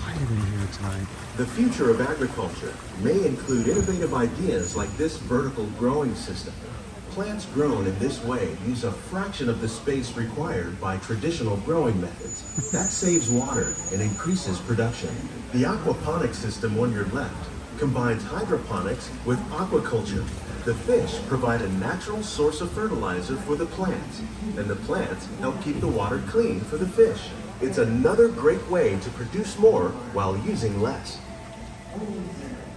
quiet in here tonight. The future of agriculture may include innovative ideas like this vertical growing system. Plants grown in this way use a fraction of the space required by traditional growing methods. That saves water and increases production. The aquaponics system on your left combines hydroponics with aquaculture. The fish provide a natural source of fertilizer for the plants, and the plants help keep the water clean for the fish. It's another great way to produce more while using less.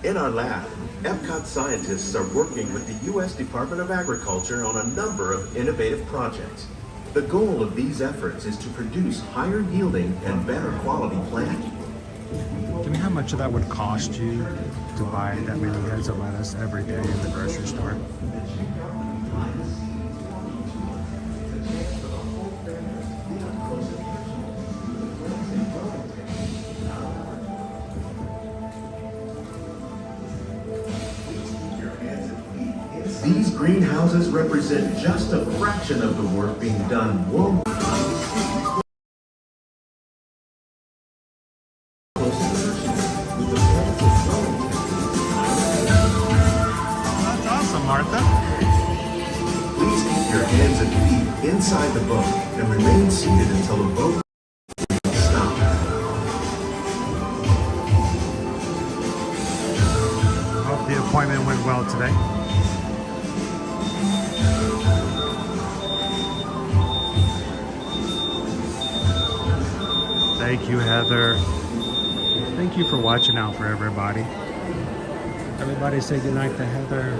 In our lab, Epcot scientists are working with the U.S. Department of Agriculture on a number of innovative projects. The goal of these efforts is to produce higher yielding and better quality plant. Do you know how much of that would cost you to buy that many heads of lettuce every day in the grocery store? These greenhouses represent just a fraction of the work being done worldwide. That's awesome, Martha. Please keep your hands and feet inside the boat and remain seated until the boat stops. Hope the appointment went well today. Thank you, Heather. Thank you for watching out for everybody. Everybody say goodnight to Heather.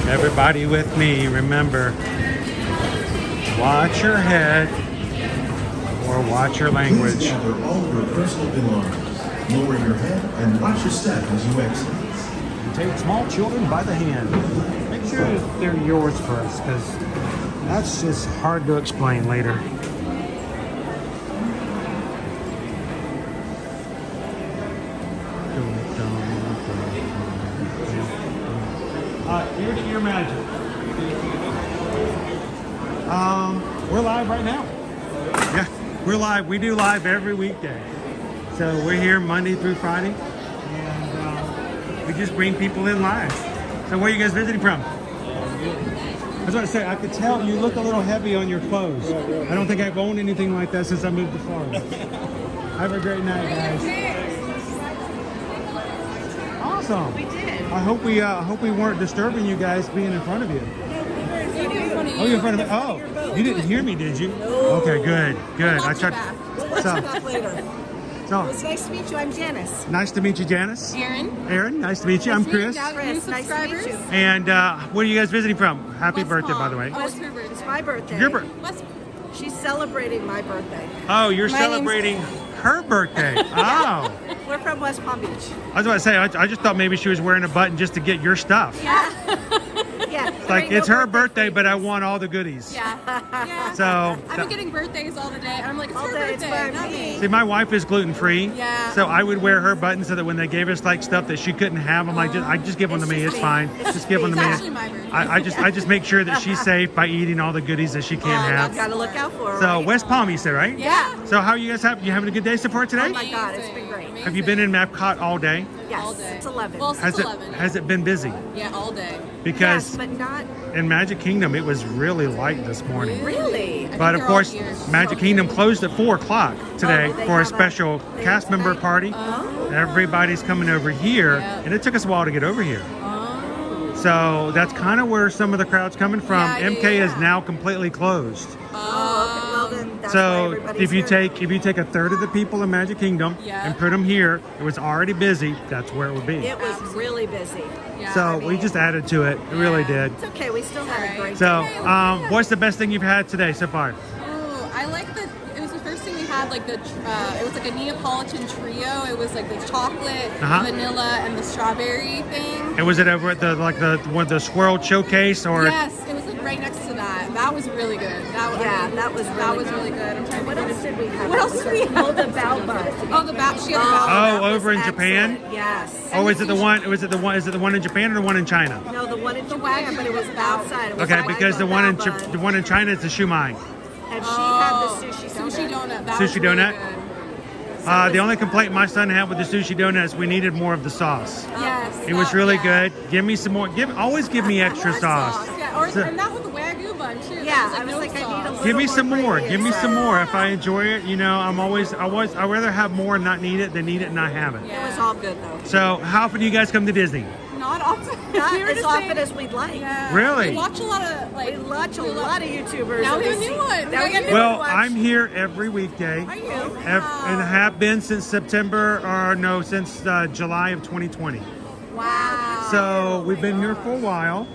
Everybody with me, remember, watch your head or watch your language. Please gather all your personal belongings. Lower your head and watch your step as you exit. Take small children by the hand. Make sure they're yours first, because that's just hard to explain later. Ear to ear magic. We're live right now. Yeah, we're live. We do live every weekday. So we're here Monday through Friday, and we just bring people in live. So where are you guys visiting from? I was about to say, I could tell you look a little heavy on your clothes. I don't think I've owned anything like that since I moved to Florida. Have a great night, guys. Awesome. We did. I hope we weren't disturbing you guys being in front of you. Oh, you're in front of me. Oh, you didn't hear me, did you? Okay, good, good. I tried. We'll watch you back later. So, it was nice to meet you. I'm Janice. Nice to meet you, Janice. Aaron. Aaron, nice to meet you. I'm Chris. Chris, nice to meet you. And where are you guys visiting from? Happy birthday, by the way. Oh, it's my birthday. Your birthday. She's celebrating my birthday. Oh, you're celebrating her birthday. Oh. We're from West Palm Beach. I was about to say, I just thought maybe she was wearing a button just to get your stuff. Yeah. Yeah. It's like, it's her birthday, but I want all the goodies. Yeah. Yeah. So I've been getting birthdays all the day. I'm like, it's her birthday, not me. see, my wife is gluten-free. Yeah. So I would wear her buttons so that when they gave us like stuff that she couldn't have, I'm like, I just give them to me. It's fine. Just give them to me. It's actually my birthday. I just make sure that she's safe by eating all the goodies that she can have. Gotta look out for her. So West Palm, you said, right? Yeah. So how you guys you having a good day so far today? Oh my God, it's been great. Have you been in Epcot all day? Yes, all day. It's 11. Well, since 11. Has it been busy? Yeah, all day. Because yes, but not in Magic Kingdom, it was really light this morning. really. But of course, Magic Kingdom closed at 4 o'clock today for a special cast member party. Oh. Everybody's coming over here, and it took us a while to get over here. So that's kind of where some of the crowd's coming from. MK is now completely closed. Oh, okay. Well then, that's why So everybody's if you here. take a third of the people in Magic Kingdom and put them here, it was already busy. That's where it would be. It was really busy. So we just added to it. It really did. It's okay. We still had a great So day. what's the best thing you've had today so far? Oh, I like it was the first thing we had, like it was like a Neapolitan trio. It was like the chocolate, vanilla, and the strawberry thing. And was it over at the Swirl Showcase or? Yes, it was like right next to that. That was really good. That was really good. I'm trying What to else did we have? What else did we have? Oh, the bao bun. Oh, the bao. She had the bao. Oh, over in Japan? Yes. Oh, is it the one? Is it the one in Japan or the one in China? No, the one in Japan, but it was outside. It was Okay, like because the one in China is the shumai. And she had the sushi donut. That Sushi was really donut? good. The only complaint my son had with the sushi donut is we needed more of the sauce. Yes. It was really good. Give me some more. Always give me extra sauce. Yeah, or So- and that with the Wagyu bun too. Yeah, That I was no like, I need a sauce. Give me some more. Give me some more. If I enjoy it, I'd rather have more and not need it than need it and not have it. It was all good though. So how often do you guys come to Disney? Not often. Not We were as just often saying- as we'd like. Yeah. Really? We watch a lot of We watch a lot of YouTubers. Now and we have a see- new one. Now we got a new Well, one. I'm here every weekday. Are you? And have been since since July of 2020. Wow. So we've been here for a while.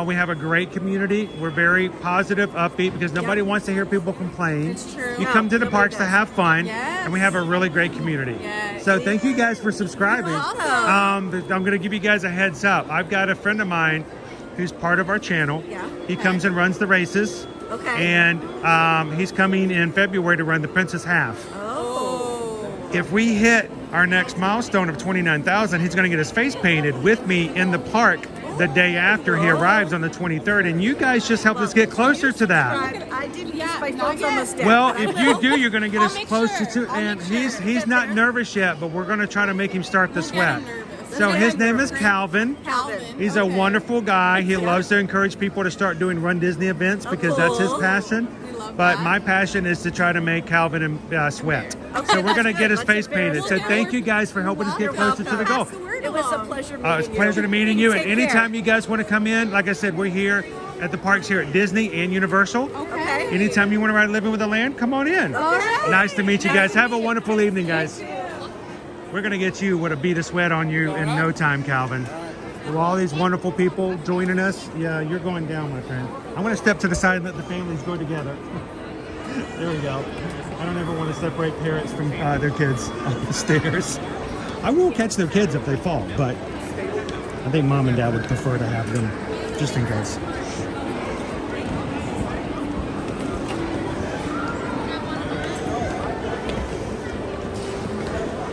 We have a great community. We're very positive, upbeat, because nobody wants to hear people complain. It's true. You No, come to the nobody parks to does. have fun, Yes. and we have a really great community. Yes. So thank you guys for subscribing. You're welcome. I'm going to give you guys a heads up. I've got a friend of mine who's part of our channel. Yeah. He comes and runs the races. Okay. And he's coming in February to run the Princess Half. Oh. If we hit our next milestone of 29,000, he's going to get his face painted with me in the park the day after he arrives on the 23rd. And you guys just helped us get closer to that. I didn't use my phone's almost dead. Well, but I if will. you do, you're going to get I'll us make closer sure. to. I'll And make sure. he's not nervous yet, but we're going to try to make him start the sweat. So his name is Calvin. Calvin. He's a wonderful guy. He loves to encourage people to start doing Run Disney events because that's his passion. But my passion is to try to make Calvin sweat. So we're going to get his face painted. So thank you guys for helping us get closer to the goal. It was a pleasure meeting It's a pleasure to meeting you. And anytime you guys want to come in, like I said, we're here at the parks here at Disney and Universal. Okay. Anytime you want to ride Living with the Land, come on in. All right. Nice to meet you guys. Have a wonderful evening, guys. We're going to get you with a bead of sweat on you in no time, Calvin. With all these wonderful people joining us, yeah, you're going down, my friend. I'm going to step to the side and let the families go together. There we go. I don't ever want to separate parents from their kids on the stairs. I will catch their kids if they fall, but I think mom and dad would prefer to have them just in case.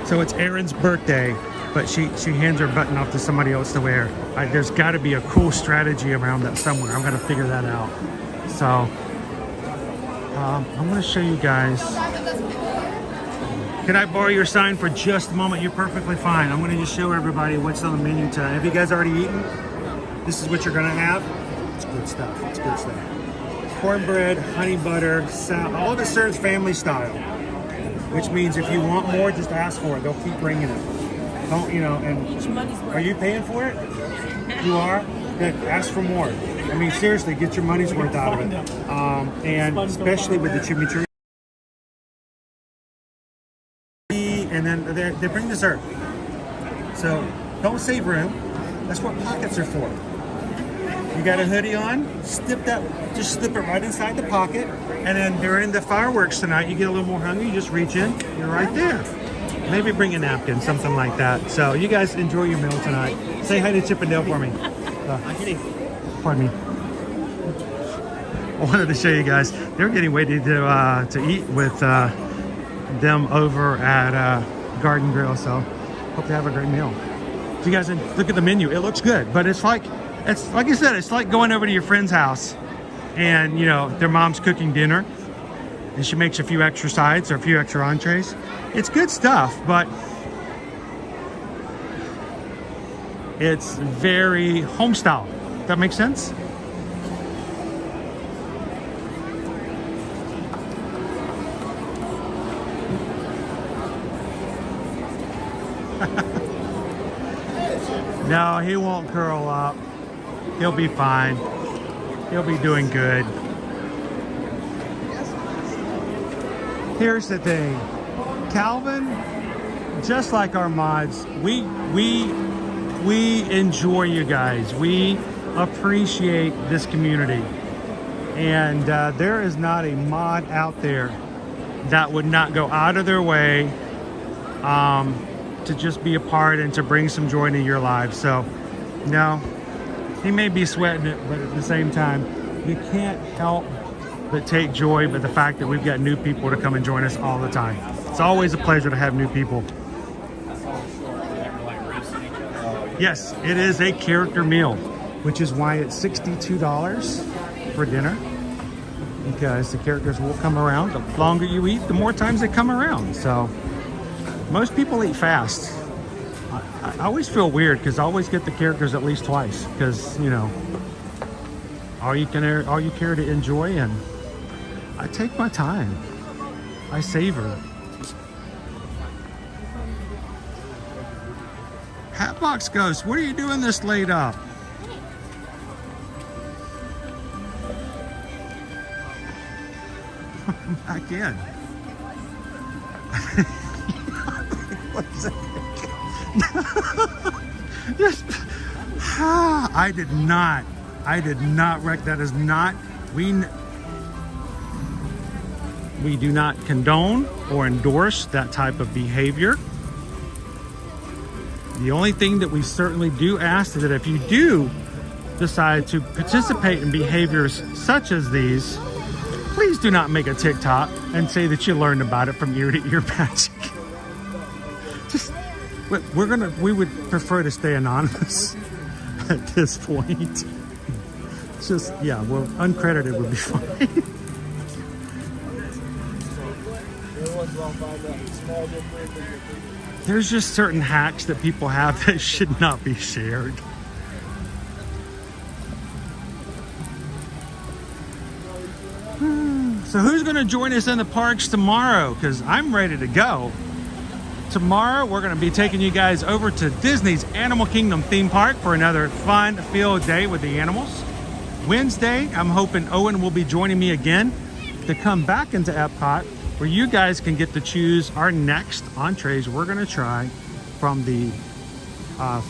So it's Erin's birthday, but she hands her button off to somebody else to wear. There's got to be a cool strategy around that somewhere. I'm going to figure that out. So I'm going to show you guys. Can I borrow your sign for just a moment? You're perfectly fine. I'm going to just show everybody what's on the menu tonight. Have you guys already eaten? This is what you're going to have. It's good stuff. It's good stuff. Cornbread, honey butter, salad. All of it serves family style, which means if you want more, just ask for it. They'll keep bringing it. Don't, you know, and are you paying for it? You are? Good. Ask for more. I mean, seriously, get your money's worth out of it. And especially with the chimichurri. And then they bring dessert. So don't save room. That's what pockets are for. You got a hoodie on, just slip it right inside the pocket. And then during the fireworks tonight, you get a little more hungry, you just reach in, you're right there. Maybe bring a napkin, something like that. So you guys enjoy your meal tonight. Say hi to Chip and Dale for me. Pardon me. I wanted to show you guys, they're getting ready to eat with them over at Garden Grill, so hope they have a great meal. So you guys look at the menu. It looks good, but it's like I said, it's like going over to your friend's house and, you know, their mom's cooking dinner and she makes a few extra sides or a few extra entrees. It's good stuff, but it's very home style. That makes sense? No, he won't curl up. He'll be fine. He'll be doing good. Here's the thing. Calvin, just like our mods, we enjoy you guys. We appreciate this community. And there is not a mod out there that would not go out of their way to just be a part and to bring some joy into your lives. So, no, he may be sweating it, but at the same time, you can't help but take joy by the fact that we've got new people to come and join us all the time. It's always a pleasure to have new people. Yes, it is a character meal, which is why it's $62 for dinner, because the characters will come around. The longer you eat, the more times they come around. So most people eat fast. I always feel weird because I always get the characters at least twice, because, you know, all you care to enjoy, and I take my time. I savor. Hatbox Ghost, what are you doing this late up? Back in. Just, I did not wreck. That is not, we do not condone or endorse that type of behavior. The only thing that we certainly do ask is that if you do decide to participate in behaviors such as these, please do not make a TikTok and say that you learned about it from ear to ear magic. Just, we would prefer to stay anonymous at this point. Just, yeah, well, uncredited would be fine. There's just certain hacks that people have that should not be shared. So who's going to join us in the parks tomorrow? Because I'm ready to go. Tomorrow we're going to be taking you guys over to Disney's Animal Kingdom theme park for another fun-filled day with the animals. Wednesday, I'm hoping Owen will be joining me again to come back into Epcot, where you guys can get to choose our next entrees we're going to try from the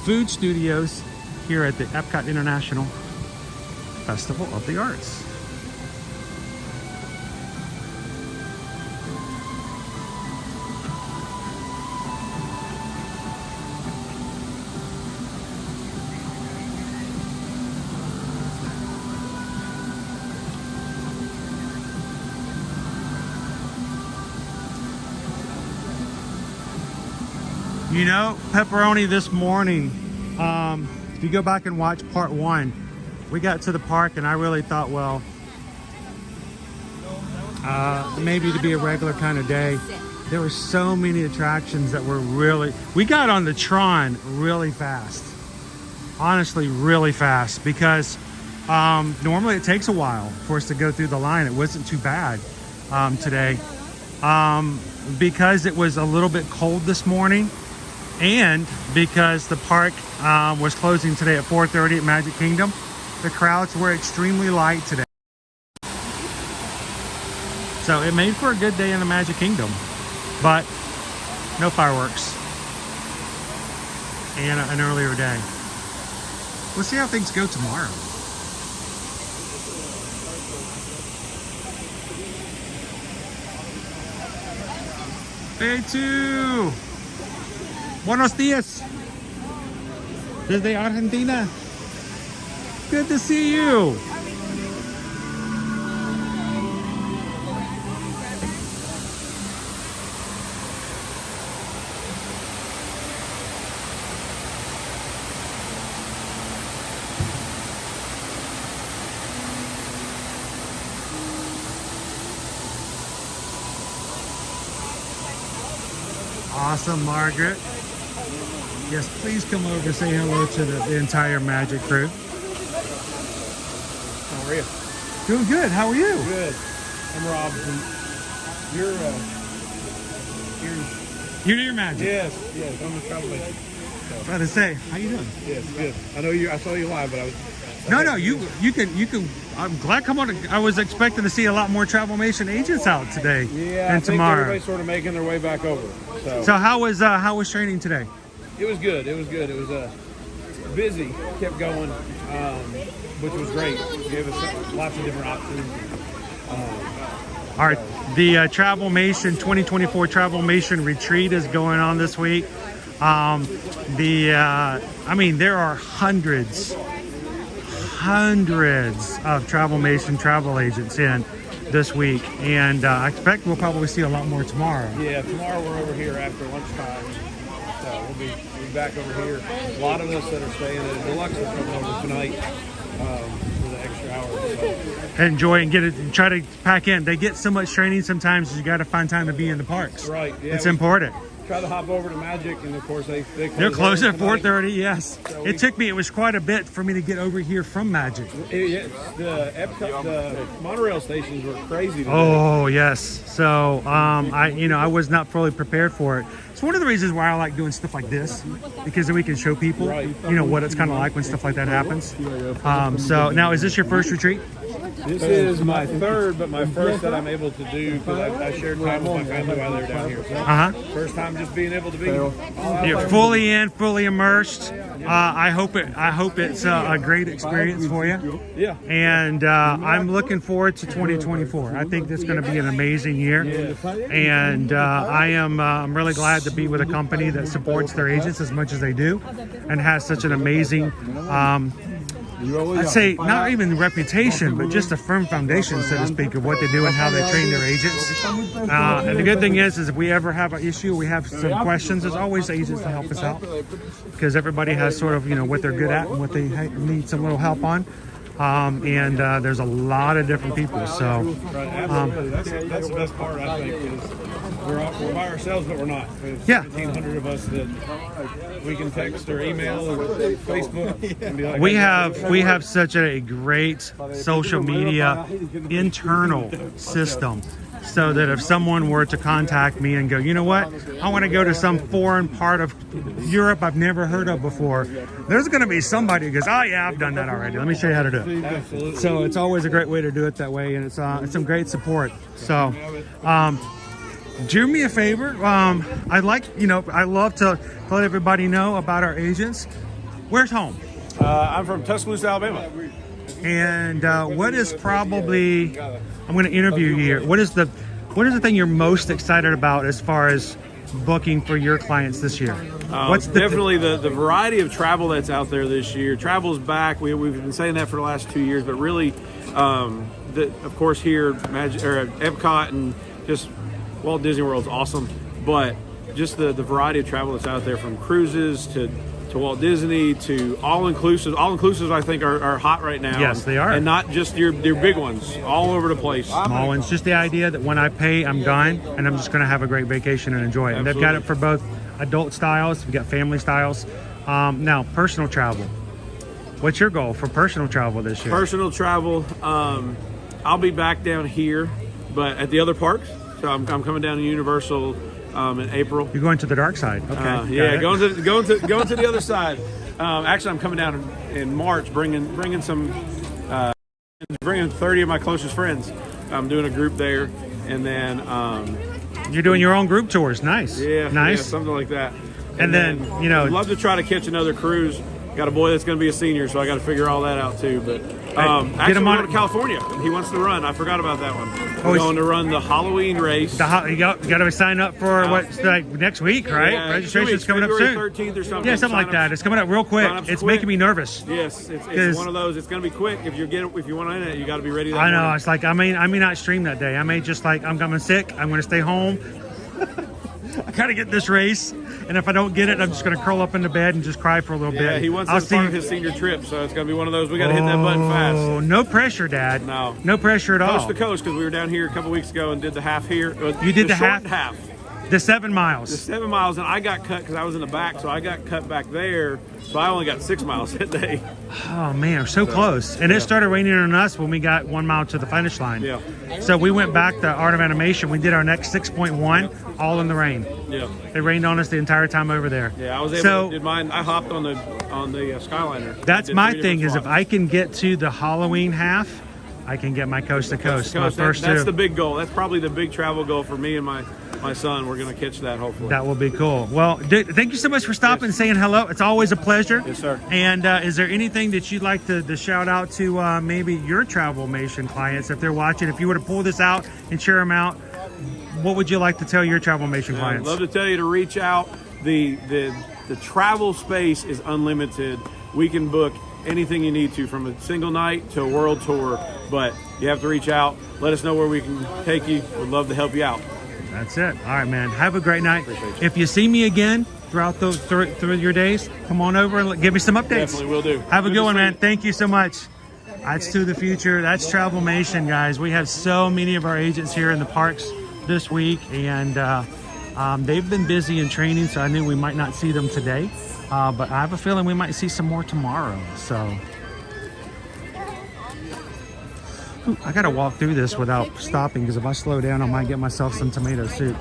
food studios here at the Epcot International Festival of the Arts. You know, pepperoni this morning, if you go back and watch part 1, we got to the park and I really thought, well, maybe to be a regular kind of day. There were so many attractions that were really, we got on the Tron really fast. Honestly, really fast, because normally it takes a while for us to go through the line. It wasn't too bad today. Because it was a little bit cold this morning, and because the park was closing today at 4:30 at Magic Kingdom, the crowds were extremely light today. So it made for a good day in the Magic Kingdom, but no fireworks and an earlier day. We'll see how things go tomorrow. Betu! Buenos dias! Desde Argentina. Good to see you! Awesome, Margaret. Yes, please come over, say hello to the entire Magic crew. How are you? Doing good. How are you? Good. I'm Rob. You're Magic. Yes, yes. I'm the travel agent. I was about to say, how you doing? Yes, good. I know you. I saw you live, but I was. No, you can. I'm glad. Come on. I was expecting to see a lot more Travelmation agents out today and tomorrow. Everybody's sort of making their way back over. So how was training today? It was good. It was good. It was busy. Kept going, which was great. Gave us lots of different options. All right, the Travelmation 2024 Travelmation retreat is going on this week. I mean, there are hundreds of Travelmation travel agents in this week, and I expect we'll probably see a lot more tomorrow. Yeah, tomorrow we're over here after lunchtime, so we'll be back over here. A lot of us that are staying at the Deluxe are coming over tonight for the extra hour. So. Enjoy and get it. Try to pack in. They get so much training sometimes. You got to find time to be in the parks. Right. Yeah, it's important. Try to hop over to Magic, and of course they're closed at 4:30. Yes, so it was quite a bit for me to get over here from Magic. The Epcot, the Monorail stations were crazy today. Oh yes. So I was not fully prepared for it. It's one of the reasons why I like doing stuff like this, because then we can show people, what it's kind of like when stuff like that happens. So now, is this your first retreat? This is my third, but my first that I'm able to do, because I shared time with my family while they were down here. So first time just being able to be. You're fully in, fully immersed. I hope it's a great experience for you. Yeah. And I'm looking forward to 2024. I think it's going to be an amazing year. And I'm really glad to be with a company that supports their agents as much as they do, and has such an amazing. I'd say not even reputation, but just a firm foundation, so to speak, of what they do and how they train their agents. And the good thing is if we ever have an issue, we have some questions, there's always agents to help us out, because everybody has sort of, what they're good at and what they need some little help on. And there's a lot of different people. So that's the best part, I think, is we're by ourselves, but we're not. There's 1,700 of us that we can text or email or Facebook. And be like, we have such a great social media internal system, so that if someone were to contact me and go, you know what, I want to go to some foreign part of Europe I've never heard of before, there's going to be somebody who goes, oh yeah, I've done that already. Let me show you how to do it. Absolutely. So it's always a great way to do it that way, and it's some great support. So do me a favor. I love to let everybody know about our agents. Where's home? I'm from Tuscaloosa, Alabama. And what is probably, I'm going to interview you here. What is the thing you're most excited about as far as booking for your clients this year? What's definitely the variety of travel that's out there this year. Travel's back. We've been saying that for the last 2 years, but really, of course, here Epcot and just Walt Disney World's awesome. But just the variety of travel that's out there, from cruises to Walt Disney to all-inclusive. All-inclusives, I think, are hot right now. Yes, they are. And not just your big ones, all over the place. Small ones. Just the idea that when I pay, I'm gone, and I'm just going to have a great vacation and enjoy it. And they've got it for both adult styles. We've got family styles. Now, personal travel. What's your goal for personal travel this year? Personal travel, I'll be back down here, but at the other parks. So I'm coming down to Universal in April. You're going to the dark side. Okay. Yeah, going to the other side. Actually, I'm coming down in March, bringing 30 of my closest friends. I'm doing a group there, and then you're doing your own group tours. Nice. Yeah, nice. Yeah, something like that. And then I'd love to try to catch another cruise. Got a boy that's going to be a senior, so I got to figure all that out too. But actually, we're going to California. He wants to run. I forgot about that one. We're going to run the Halloween race. You got to sign up for what's like next week, right? Yeah, Registration's coming up soon. 13th or something. Yeah, something like that. It's coming up real quick. It's making me nervous. Yes, it's one of those. It's going to be quick. If you want to in it, you got to be ready. I know. It's like I may not stream that day. I may just I'm coming sick. I'm going to stay home. I gotta get this race, and if I don't get it, I'm just gonna curl up into bed and just cry for a little bit. Yeah, he wants to be part of his senior trip, so it's gonna be one of those. We gotta hit that button fast. Oh, no pressure, Dad. No pressure at all. Coast to coast, because we were down here a couple weeks ago and did the half here. You did the half. The 7 miles. The 7 miles, and I got cut because I was in the back, so I got cut back there. So I only got 6 miles that day. Oh man, we're so close. And it started raining on us when we got 1 mile to the finish line. Yeah. So we went back to Art of Animation. We did our next 6.1 all in the rain. Yeah. It rained on us the entire time over there. Yeah, I was able to do mine. I hopped on the Skyliner. That's my thing is if I can get to the Halloween half, I can get my coast to coast. My first that's the big goal. That's probably the big travel goal for me and my son. We're going to catch that, hopefully. That will be cool. Well, thank you so much for stopping and saying hello. It's always a pleasure. Yes, sir. And is there anything that you'd like to shout out to maybe your Travelmation clients if they're watching? If you were to pull this out and share them out, what would you like to tell your Travelmation clients? I'd love to tell you to reach out. The travel space is unlimited. We can book anything you need to, from a single night to a world tour, but you have to reach out. Let us know where we can take you. We'd love to help you out. That's it. All right, man. Have a great night. If you see me again throughout those through your days, come on over and give me some updates. Definitely will do. Have a good one, man. Thank you so much. That's To the Future. That's Travelmation, guys. We have so many of our agents here in the parks this week, and they've been busy in training, so I knew we might not see them today. But I have a feeling we might see some more tomorrow. So I gotta walk through this without stopping, because if I slow down, I might get myself some tomato soup.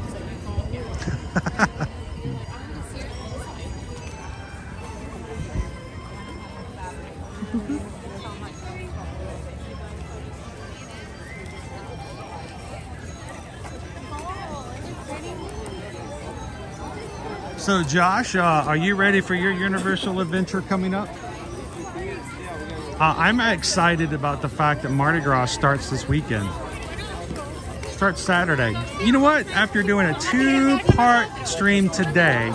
So Josh, are you ready for your Universal adventure coming up? I'm excited about the fact that Mardi Gras starts this weekend. Starts Saturday. You know what? After doing a 2-part stream today,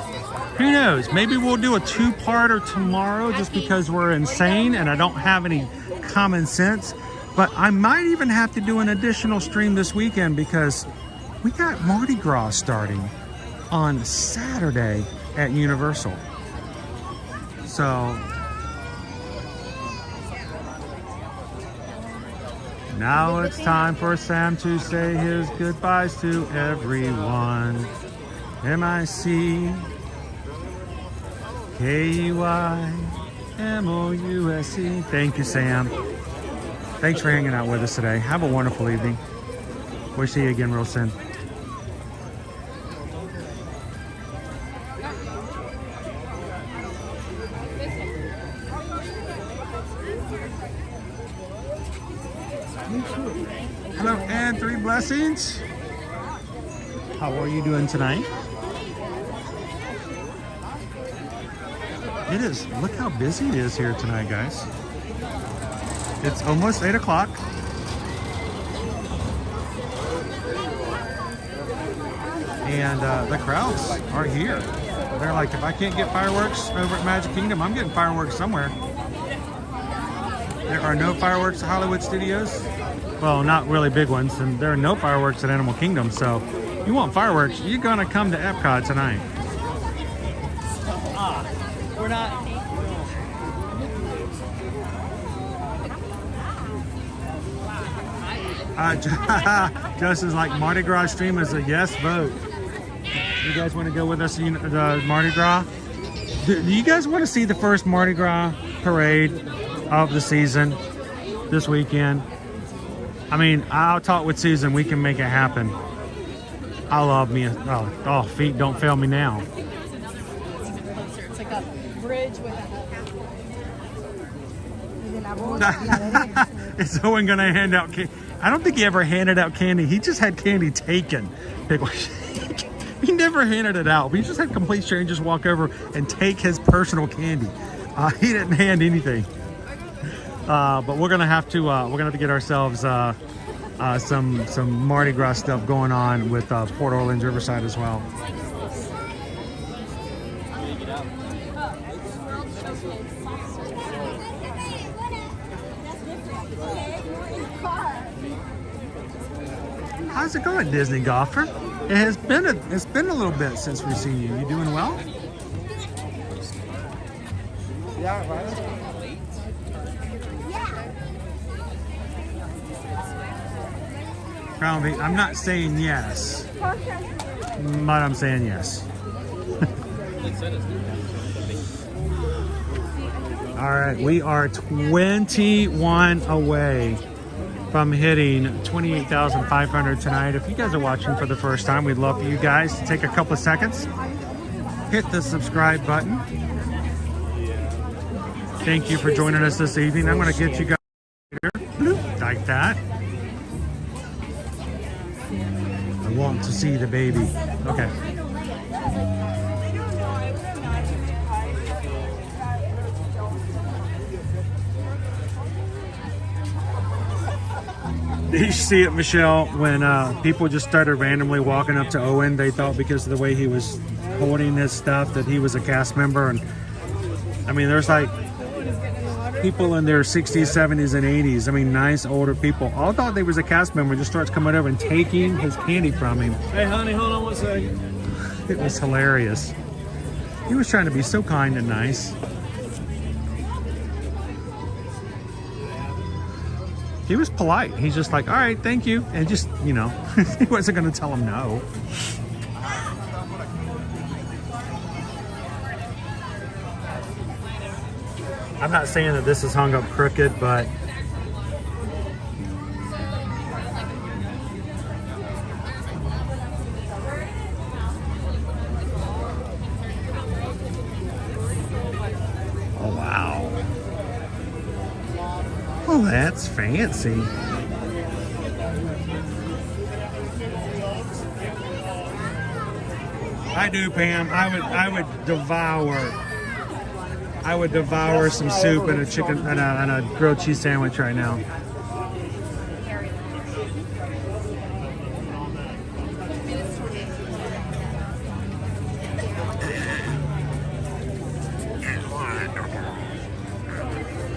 who knows? Maybe we'll do a 2-parter tomorrow just because we're insane and I don't have any common sense. But I might even have to do an additional stream this weekend because we got Mardi Gras starting on Saturday at Universal. So now it's time for Sam to say his goodbyes to everyone. MICKEYMOUSE. Thank you, Sam. Thanks for hanging out with us today. Have a wonderful evening. We'll see you again real soon. Hello, and 3 blessings. How are you doing tonight? It is. Look how busy it is here tonight, guys. It's almost 8 o'clock. And the crowds are here. They're like, if I can't get fireworks over at Magic Kingdom, I'm getting fireworks somewhere. There are no fireworks at Hollywood Studios. Well, not really big ones, and there are no fireworks at Animal Kingdom, so You want fireworks? You're gonna come to Epcot tonight. We're not. Justin's like, Mardi Gras stream is a yes vote. You guys want to go with us to the Mardi Gras? Do you guys want to see the first Mardi Gras parade of the season this weekend? I mean, I'll talk with Susan. We can make it happen. I love me. Oh, feet don't fail me now. It's like a bridge with Is Owen gonna hand out candy? I don't think he ever handed out candy. He just had candy taken. He never handed it out. But he just had complete strangers walk over and take his personal candy. He didn't hand anything. But we're gonna have to get ourselves some Mardi Gras stuff going on with Port Orleans Riverside as well. How's it going, Disney golfer? It's been a little bit since we've seen you. You doing well? Yeah, right. Crown, I'm not saying yes, but I'm saying yes. All right, we are 21 away from hitting 28,500 tonight. If you guys are watching for the first time, we'd love for you guys to take a couple of seconds, hit the subscribe button. Thank you for joining us this evening. I'm going to get you guys here, like that. I want to see the baby. Okay. Did you see it, Michelle, when people just started randomly walking up to Owen? They thought because of the way he was holding his stuff that he was a cast member. And I mean, there's like people in their 60s, 70s, and 80s. I mean, nice older people. All thought they was a cast member. Just starts coming over and taking his candy from him. Hey, honey, hold on one second. It was hilarious. He was trying to be so kind and nice. He was polite. He's just like, all right, thank you. And just, you know, he wasn't going to tell him no. I'm not saying that this is hung up crooked, but oh, wow. Oh, that's fancy. I do, Pam. I would devour some soup and a chicken and a grilled cheese sandwich right now.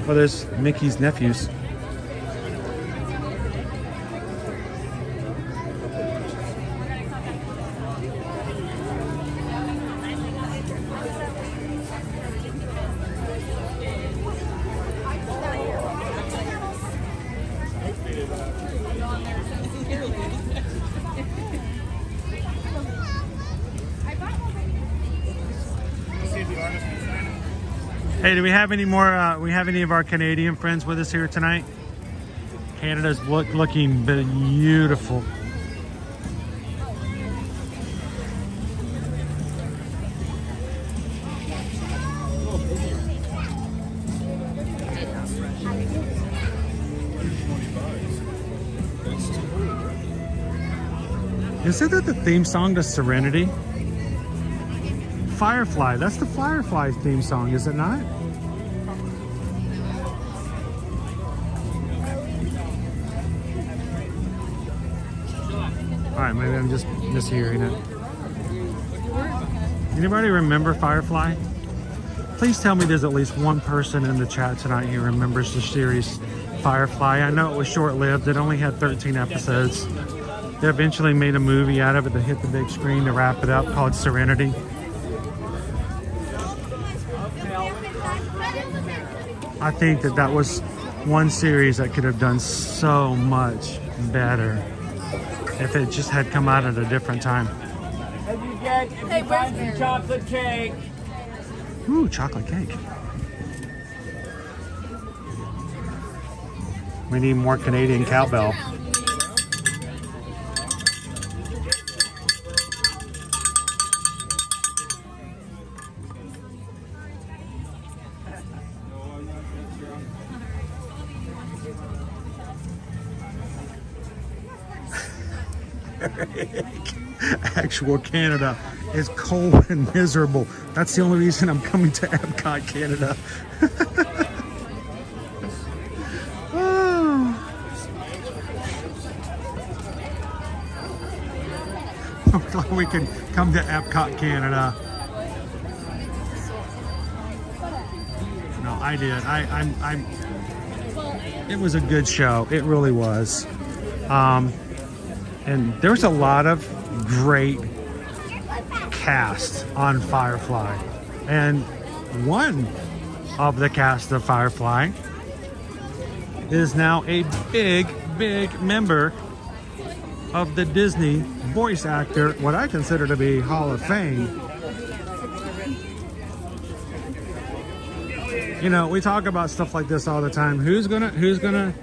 Well, there's Mickey's nephews. Hey, do we have any more? We have any of our Canadian friends with us here tonight? Canada's looking beautiful. Isn't that the theme song to Serenity? Firefly. That's the Firefly theme song, is it not? All right, maybe I'm just mishearing it. Anybody remember Firefly? Please tell me there's at least one person in the chat tonight who remembers the series Firefly. I know it was short-lived. It only had 13 episodes. They eventually made a movie out of it that hit the big screen to wrap it up called Serenity. I think that was one series that could have done so much better if it just had come out at a different time. If you find some chocolate cake. Ooh, chocolate cake. We need more Canadian cowbell. Actual Canada is cold and miserable. That's the only reason I'm coming to Epcot Canada. Oh. We can come to Epcot Canada. No, I did. It was a good show. It really was. And there's a lot of great cast on Firefly, and one of the cast of Firefly is now a big member of the Disney voice actor, what I consider to be Hall of Fame. You know, we talk about stuff like this all the time. Who's gonna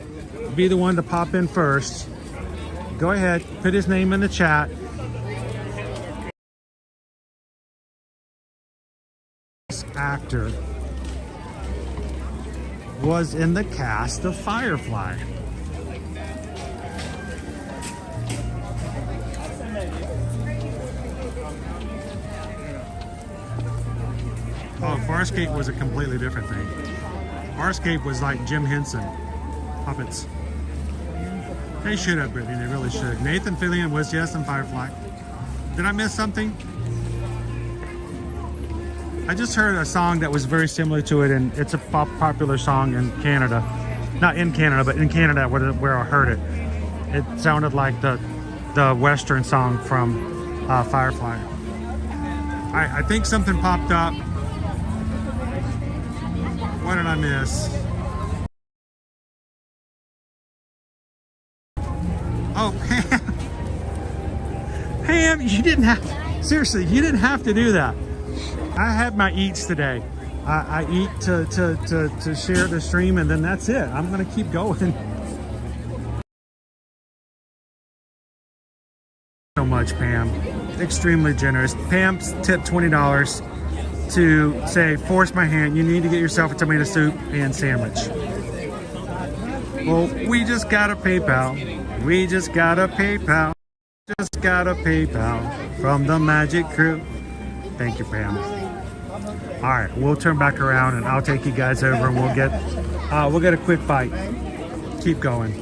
be the one to pop in first? Go ahead, put his name in the chat. This actor was in the cast of Firefly. Oh, Farscape was a completely different thing. Farscape was like Jim Henson puppets. They should have, Brittany. They really should. Nathan Fillion was, yes, in Firefly. Did I miss something? I just heard a song that was very similar to it, and it's a popular song in Canada. Not in Canada, but in Canada where I heard it. It sounded like the Western song from Firefly. I think something popped up. What did I miss? Oh, Pam. Pam, you didn't have, seriously, you didn't have to do that. I had my eats today. I eat to share the stream, and then that's it. I'm gonna keep going. So much, Pam. Extremely generous. Pam's tipped $20 to say, force my hand, you need to get yourself a tomato soup and sandwich. Well, we just got a PayPal. We just got a PayPal. Just got a PayPal from the Magic Crew. Thank you, Pam. All right, we'll turn back around and I'll take you guys over and we'll get a quick bite. Keep going.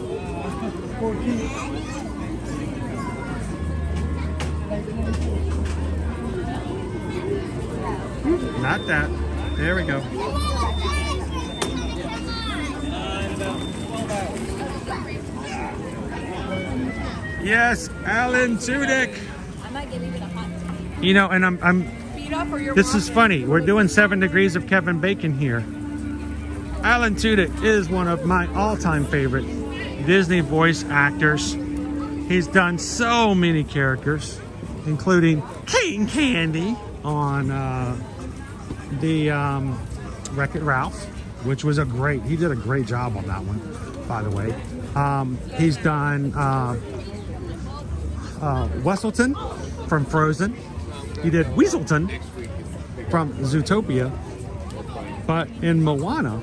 Not that. There we go. Yes, Alan Tudyk. I might give you the hot tea. You know, and I'm Feet up or you're this is walking? funny. We're doing 7 Degrees of Kevin Bacon here. Alan Tudyk is one of my all-time favorite Disney voice actors. He's done so many characters, including King Candy on the Wreck-It Ralph, which was he did a great job on that one, by the way. He's done Wesselton from Frozen. He did Weaselton from Zootopia. But in Moana,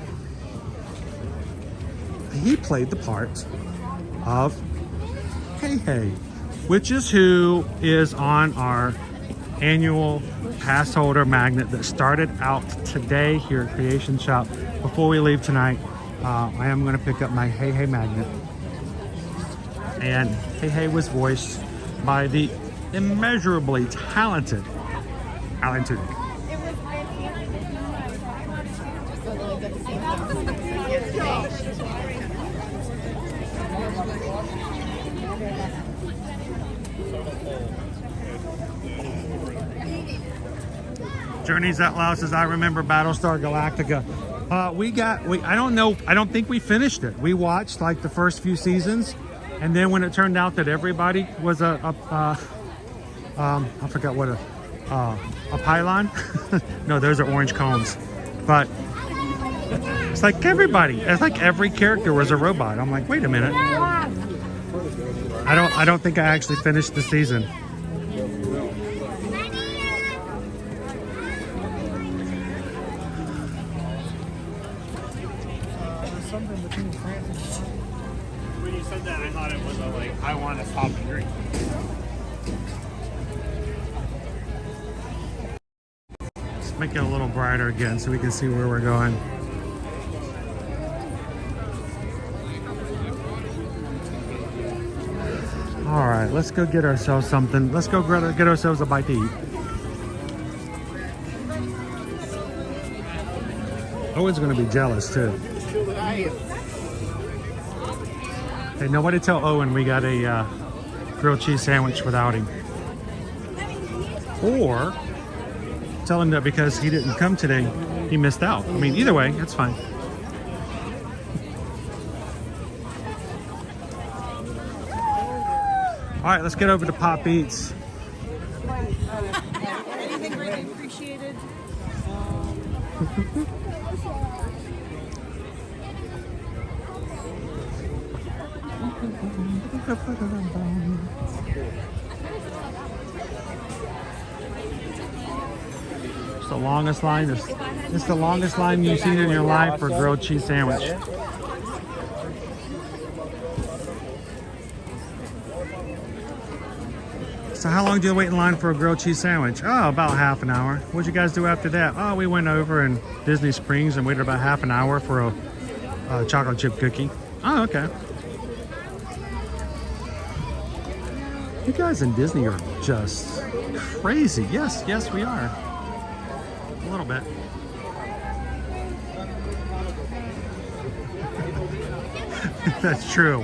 he played the part of Hey, which is who is on our annual pass holder magnet that started out today here at Creation Shop. Before we leave tonight, I am going to pick up my Hey magnet. And Hey was voiced by the immeasurably talented Alan Tudyk. Journeys Out Loud says, I remember Battlestar Galactica. I don't think we finished it. We watched like the first few seasons, and then when it turned out that everybody was I forgot what a pylon. No, those are orange cones. But it's like everybody. It's like every character was a robot. I'm like, wait a minute. I don't think I actually finished the season. When you said that, I thought it was like, I want to stop and drink. Let's make it a little brighter again so we can see where we're going. All right, let's go get ourselves something. Let's go get ourselves a bite to eat. Owen's gonna be jealous too. Hey, nobody tell Owen we got a grilled cheese sandwich without him. Or tell him that because he didn't come today, he missed out. I mean, either way, it's fine. All right, let's get over to Pop Eats. Anything greatly appreciated. It's the longest line. It's the longest line you've seen in your life for a grilled cheese sandwich. So how long do you wait in line for a grilled cheese sandwich? Oh, about half an hour. What'd you guys do after that? Oh, we went over in Disney Springs and waited about half an hour for a chocolate chip cookie. Oh, okay. You guys in Disney are just crazy. Yes, we are. A little bit. That's true.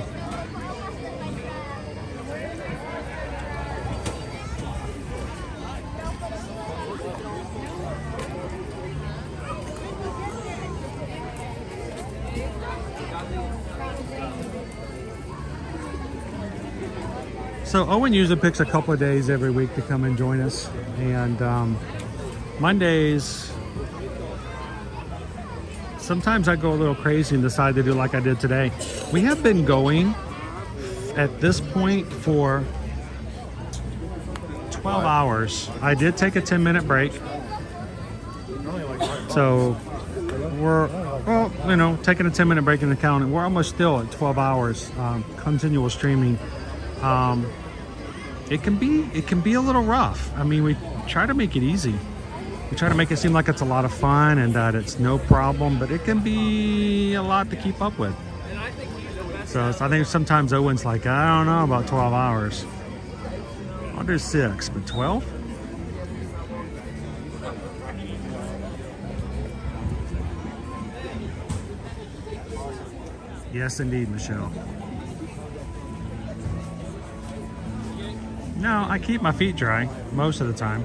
So Owen usually picks a couple of days every week to come and join us, and Mondays, sometimes I go a little crazy and decide to do like I did today. We have been going at this point for 12 hours. I did take a 10-minute break. So we're, well, you know, taking a 10-minute break in the calendar. We're almost still at 12 hours, continual streaming. It can be a little rough. I mean, we try to make it easy. We try to make it seem like it's a lot of fun and that it's no problem, but it can be a lot to keep up with. So I think sometimes Owen's like, I don't know about 12 hours. I'll do 6, but 12? Yes, indeed, Michelle. No, I keep my feet dry most of the time.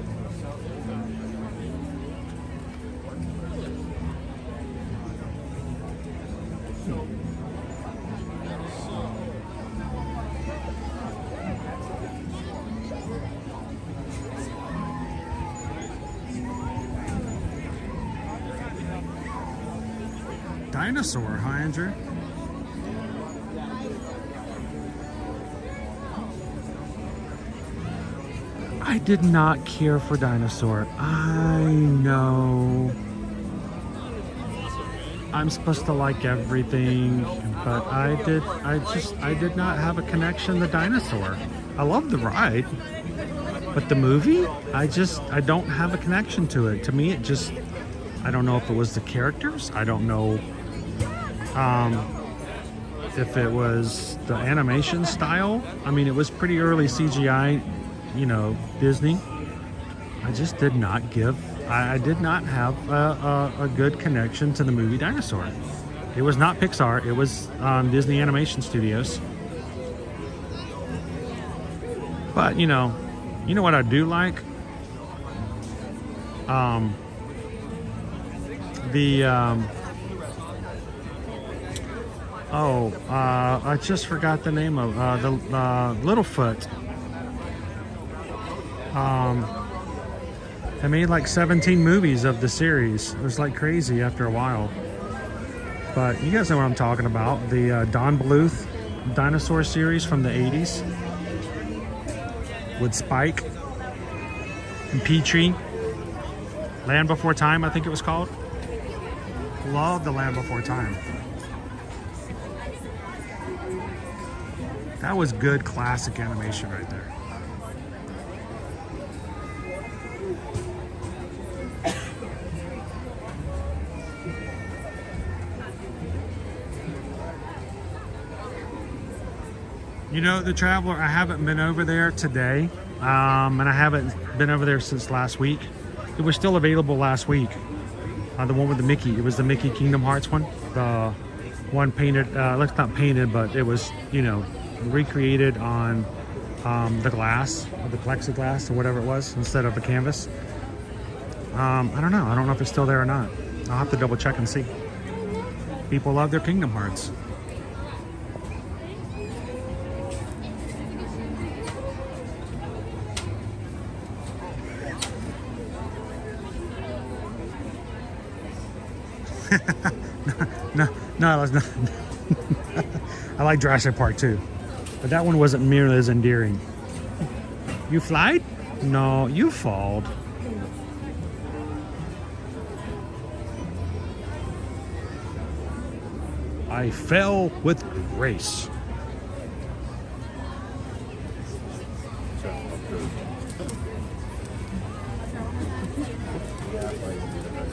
Dinosaur, huh, Andrew? I did not care for Dinosaur. I know. I'm supposed to like everything, but I did not have a connection to Dinosaur. I love the ride, but the movie, I don't have a connection to it. To me, it just, I don't know if it was the characters. I don't know if it was the animation style. I mean, it was pretty early CGI, you know, Disney. I just did not I did not have a good connection to the movie Dinosaur. It was not Pixar, it was Disney Animation Studios. But you know what I do like? I just forgot the name of the Littlefoot. They made like 17 movies of the series. It was like crazy after a while. But you guys know what I'm talking about. The Don Bluth dinosaur series from the 80s. With Spike and Petrie. Land Before Time, I think it was called. Love the Land Before Time. That was good classic animation right there. You know, the Traveler, I haven't been over there today, and I haven't been over there since last week. It was still available last week. The one with the Mickey. It was the Mickey Kingdom Hearts one. The one painted, it's not painted, but it was, you know, recreated on the glass, or the plexiglass, or whatever it was, instead of a canvas. I don't know. I don't know if it's still there or not. I'll have to double check and see. People love their Kingdom Hearts. No, it's not. I like Jurassic Park too, but that one wasn't nearly as endearing. You flied? No, you falled. I fell with grace.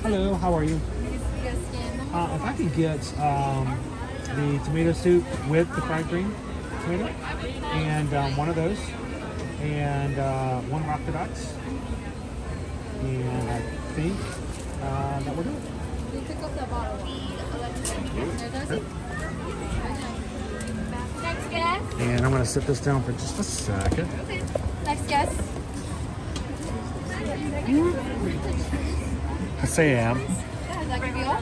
Hello, how are you? If I could get the tomato soup with the fried green tomato, and one of those, and one Rockadots, and I think that will do it. You pick up the bottle. Next guest. And I'm going to sit this down for just a second. Okay. Next guest. Yes, I am. Is that gonna be all?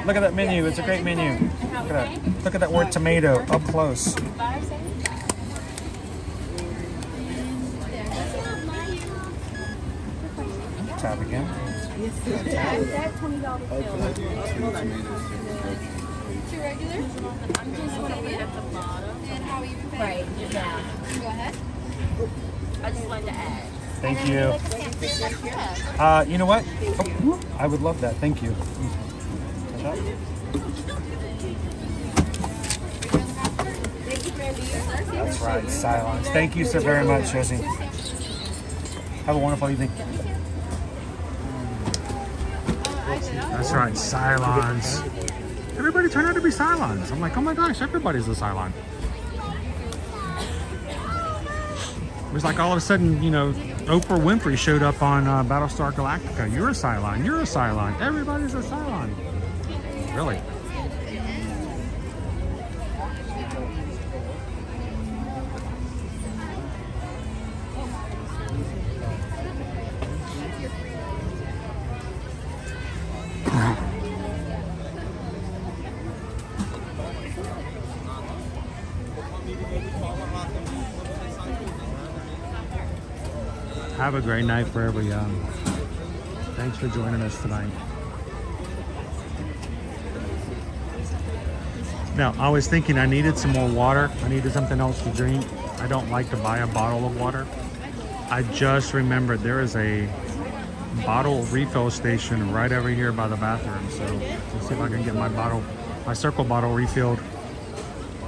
Look at that menu. It's a great menu. Look at that. Look at that word tomato up close. Tab again. Two regulars. Just one again. And how are you prepared? Right, yeah. Go ahead. I just wanted to add. Thank you. You know what? Oh, I would love that. Thank you. That's right, silence. Thank you so very much, Josie. Have a wonderful evening. That's right, Cylons. Everybody turned out to be Cylons. I'm like, oh my gosh, everybody's a Cylon. It was like all of a sudden, you know, Oprah Winfrey showed up on Battlestar Galactica. You're a Cylon. You're a Cylon. Everybody's a Cylon. Really. Have a great night wherever you are. Thanks for joining us tonight. Now, I was thinking I needed some more water. I needed something else to drink. I don't like to buy a bottle of water. I just remembered there is a bottle refill station right over here by the bathroom. So let's see if I can get my circle bottle refilled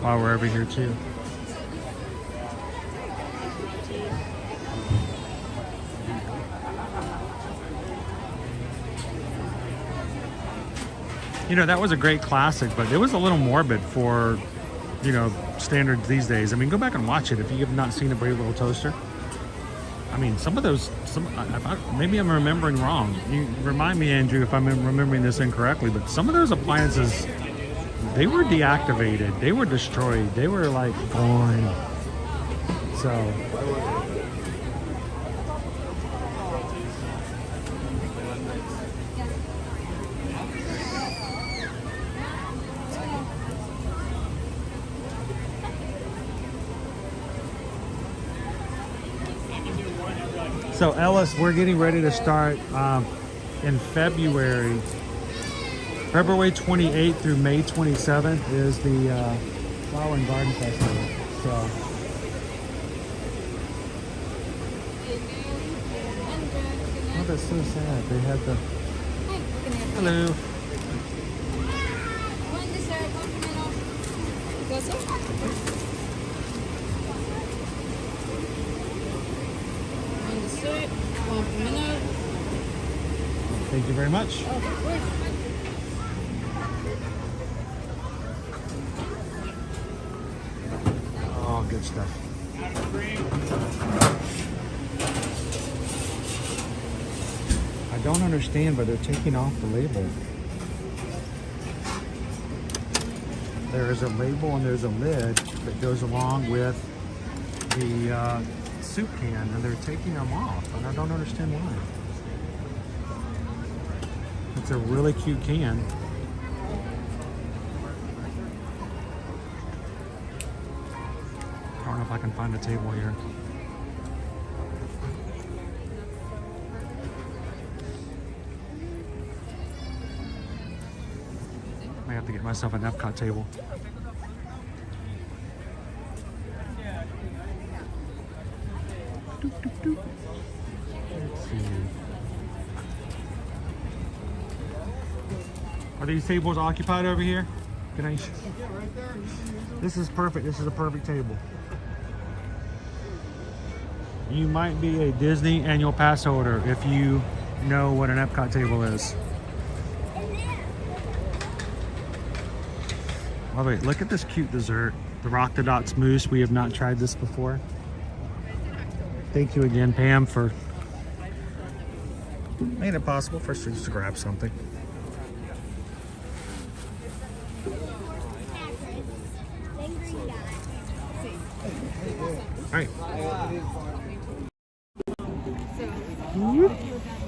while we're over here too. You know, that was a great classic, but it was a little morbid for, you know, standards these days. I mean, go back and watch it if you have not seen A Brave Little Toaster. I mean, some of those, maybe I'm remembering wrong. You remind me, Andrew, if I'm remembering this incorrectly, but some of those appliances, they were deactivated. They were destroyed. They were like gone. So, So Ellis, we're getting ready to start in February. February 28th through May 27th is the Flower and Garden Festival. So. Oh, that's so sad. They had the. Hello. One dessert, one tomato. Go so. One dessert, one tomato. Thank you very much. Oh, of course. Oh, good stuff. I don't understand, but they're taking off the label. There is a label and there's a lid that goes along with the soup can, and they're taking them off, and I don't understand why. It's a really cute can. I don't know if I can find a table here. I have to get myself an Epcot table. Let's see. Are these tables occupied over here? Can I? This is perfect. This is a perfect table. You might be a Disney annual pass holder if you know what an Epcot table is. Oh wait, look at this cute dessert. The Rock the Dots mousse. We have not tried this before. Thank you again, Pam, for making it possible for us to grab something. All right.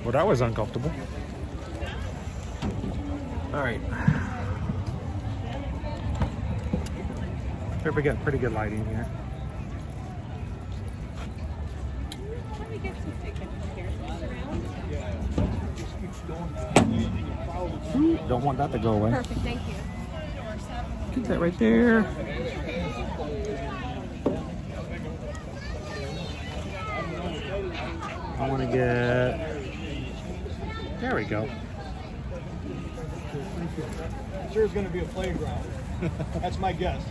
Well, that was uncomfortable. All right. We got pretty good lighting here. Don't want that to go away. Perfect, thank you. Keep that right there. I want to get. There we go. Sure, it's going to be a playground. That's my guess.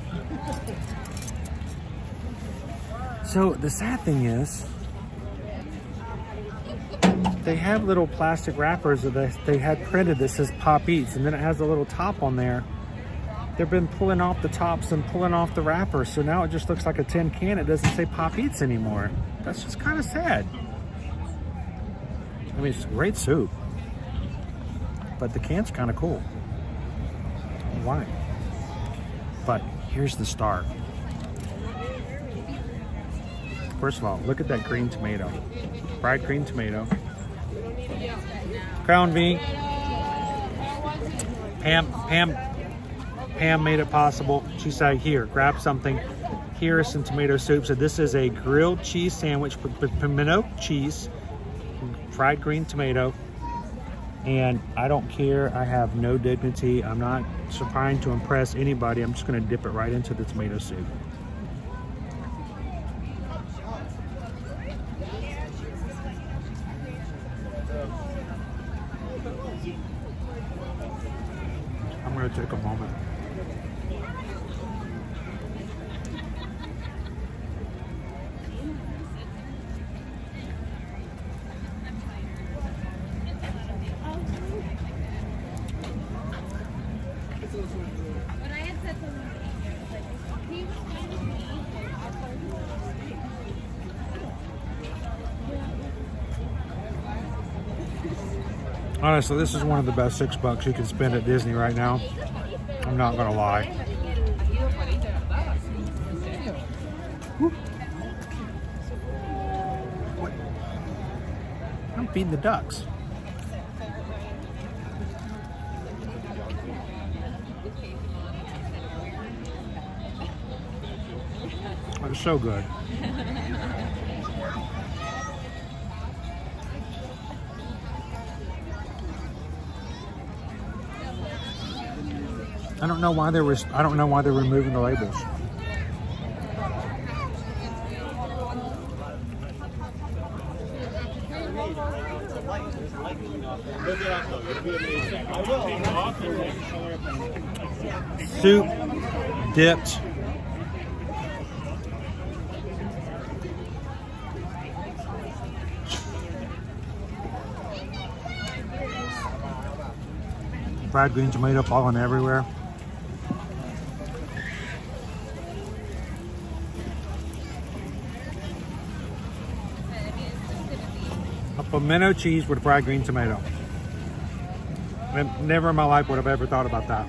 So the sad thing is, they have little plastic wrappers that they had printed that says Pop Eats, and then it has a little top on there. They've been pulling off the tops and pulling off the wrappers, so now it just looks like a tin can. It doesn't say Pop Eats anymore. That's just kind of sad. I mean, it's great soup, but the can's kind of cool. Why? But here's the start. First of all, look at that green tomato. Fried green tomato. Crown V. Pam made it possible. She said, here, grab something. Here is some tomato soup. So this is a grilled cheese sandwich with pimento cheese, fried green tomato. And I don't care. I have no dignity. I'm not trying to impress anybody. I'm just going to dip it right into the tomato soup. I'm going to take a moment. Honestly, this is one of the best $6 you can spend at Disney right now. I'm not gonna lie. I'm feeding the ducks. It's so good. I don't know why they're removing the labels. Soup dipped. Fried green tomato falling everywhere. A pimento cheese with fried green tomato. And never in my life would have ever thought about that.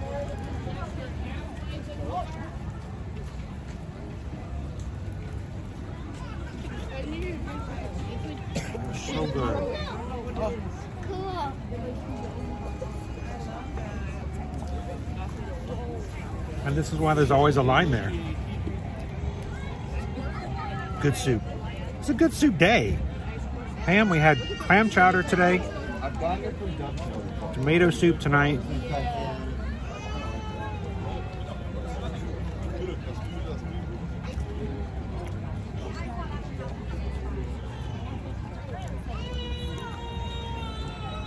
So good. And this is why there's always a line there. Good soup. It's a good soup day. Ham, we had clam chowder today. Tomato soup tonight.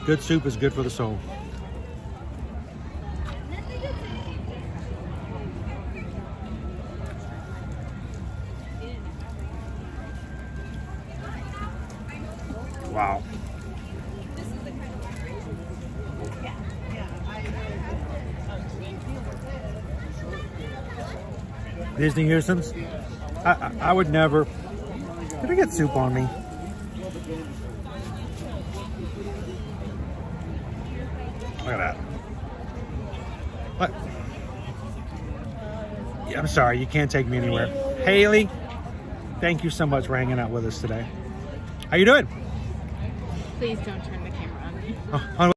Good soup is good for the soul. Wow. Disney Houston's. I would never. Did I get soup on me? Look at that. What? Yeah, I'm sorry, you can't take me anywhere. Haley, thank you so much for hanging out with us today. How you doing? Please don't turn the camera on me.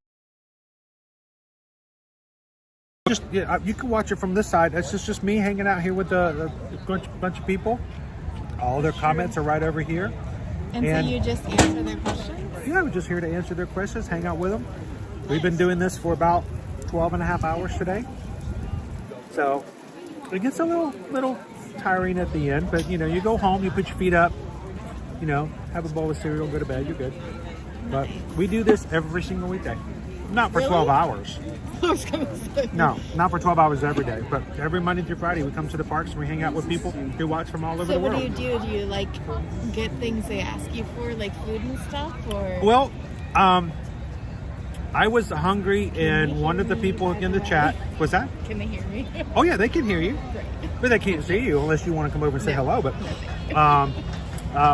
Just you can watch it from this side. It's just me hanging out here with a bunch of people. All their comments are right over here. And so you just answer their questions? Yeah, we're just here to answer their questions, hang out with them. We've been doing this for about 12 and a half hours today. So it gets a little tiring at the end, but you know, you go home, you put your feet up, you know, have a bowl of cereal, go to bed, you're good. But we do this every single weekday. Not for 12 hours. I was gonna say. No, not for 12 hours every day, but every Monday through Friday we come to the parks and we hang out with people who watch from all over the world. So what do? Do you like get things they ask you for, like food and stuff, or? Well, I was hungry and one of the people in the chat, was that? Can they hear me? Oh yeah, they can hear you. Great. But they can't see you unless you want to come over and say hello. But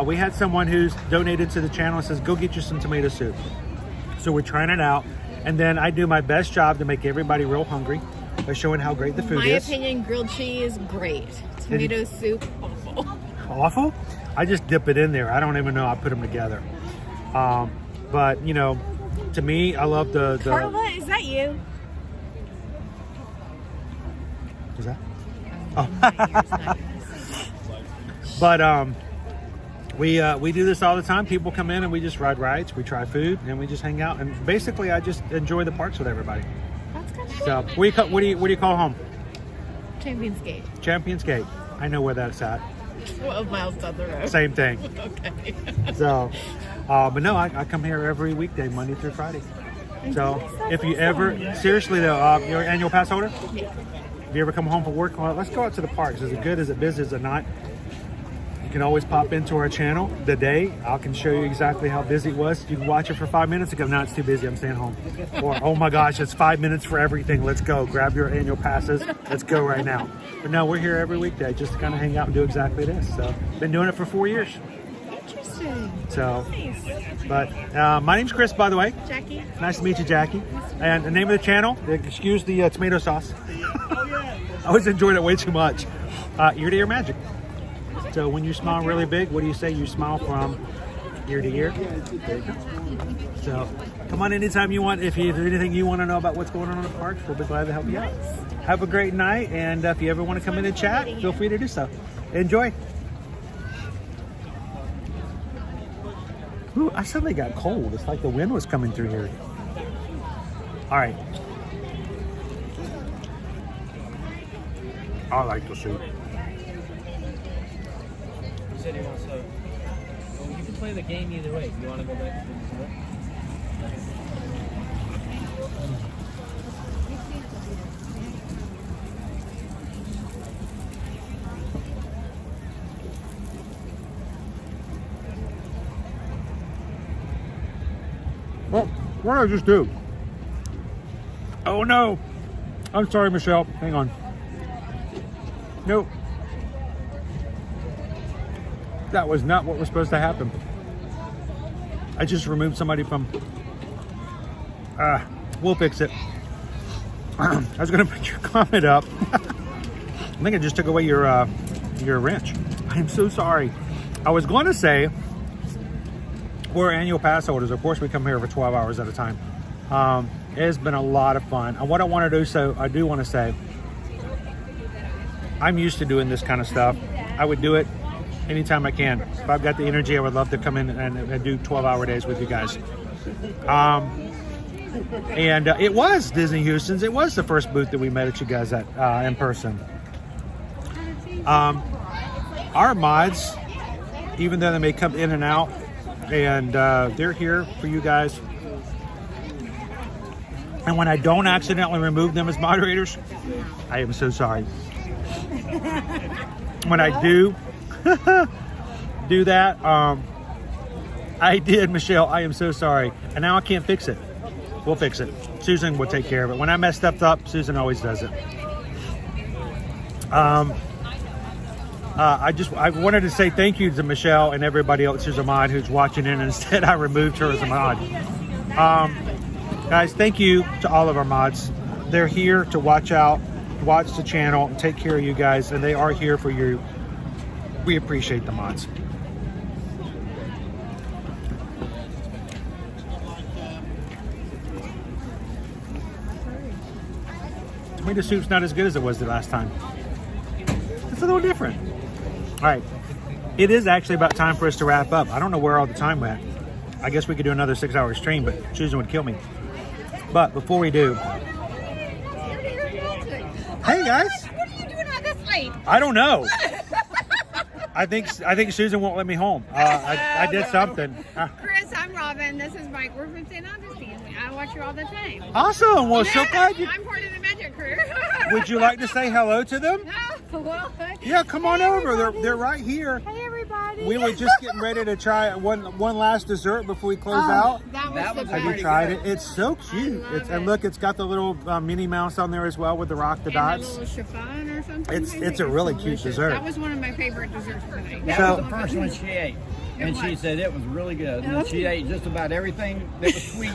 we had someone who's donated to the channel and says, go get you some tomato soup. So we're trying it out. And then I do my best job to make everybody real hungry by showing how great the food My is. opinion, grilled cheese, great. Tomato soup, awful. Awful? I just dip it in there. I don't even know. I put them together. But, you know, to me, I love the... Carla, is that you? Is that? Oh. But we do this all the time. People come in and we just ride rides, we try food, and we just hang out. And basically, I just enjoy the parks with everybody. That's kind of So, what do you call home? Champions Gate. Champions Gate. I know where that's at. 12 miles down the road. Same thing. Okay. So, but no, I come here every weekday, Monday through Friday. So, if you ever, seriously though, you're an annual pass holder? Yeah. If you ever come home from work, well, let's go out to the parks. Is it good? Is it busy? Is it not? You can always pop into our channel the day. I can show you exactly how busy it was. You can watch it for 5 minutes and go, no, it's too busy, I'm staying home. Or, oh my gosh, it's 5 minutes for everything. Let's go. Grab your annual passes. Let's go right now. But no, we're here every weekday just to kind of hang out and do exactly this. So, been doing it for 4 years. Interesting. So, Nice. but my name's Chris, by the way. Jackie. Nice to meet you, Jackie. And the name of the channel, excuse the tomato sauce. I always enjoyed it way too much. Ear to ear magic. So when you smile really big, what do you say? You smile from ear to ear. There you go. So come on anytime you want. If there's anything you want to know about what's going on in the parks, we'll be glad to help you out. Have a great night. And if you ever want to come in and chat, feel free to do so. Enjoy. Ooh, I suddenly got cold. It's like the wind was coming through here. All right. I like the soup. He said he wants to. Well, you can play the game either way. You want to go back to the Well, what did I just do? Oh no! I'm sorry, Michelle. Hang on. Nope. That was not what was supposed to happen. I just removed somebody from... we'll fix it. I was going to put your comment up. I think I just took away your wrench. I am so sorry. I was going to say, we're annual pass holders. Of course, we come here for 12 hours at a time. It has been a lot of fun. And what I want to do, so I do want to say, I'm used to doing this kind of stuff. I would do it anytime I can. If I've got the energy, I would love to come in and do 12-hour days with you guys. And it was Disney Houston's. It was the first booth that we met at you guys at in person. Our mods, even though they may come in and out, and they're here for you guys. And when I don't accidentally remove them as moderators, I am so sorry. When I do do that, I did, Michelle. I am so sorry. And now I can't fix it. We'll fix it. Susan will take care of it. When I mess stuff up, Susan always does it. I wanted to say thank you to Michelle and everybody else who's a mod who's watching it, and instead I removed her as a mod. Guys, thank you to all of our mods. They're here to watch the channel, and take care of you guys, and they are here for you. We appreciate the mods. Tomato soup's not as good as it was the last time. It's a little different. All right, it is actually about time for us to wrap up. I don't know where all the time went. I guess we could do another 6-hour stream, but Susan would kill me. But before we do, hey guys, What are you doing out this late? I don't know. I think Susan won't let me home. I did something. Chris, I'm Robin. This is Mike. We're from St. Augustine. I watch you all the time. Awesome. Well, so glad you. I'm part of the Magic crew. Would you like to say hello to them? Well, Yeah, come on over. They're right here. Hey, everybody. We were just getting ready to try one last dessert before we close out. That was Have you tried it? It's so cute. And look, it's got the little Minnie Mouse on there as well with the rock the dots. And a little chiffon or something. It's a really cute dessert. That was one of my favorite desserts for tonight. That was the first one she ate. And she said it was really good. And she ate just about everything that was sweet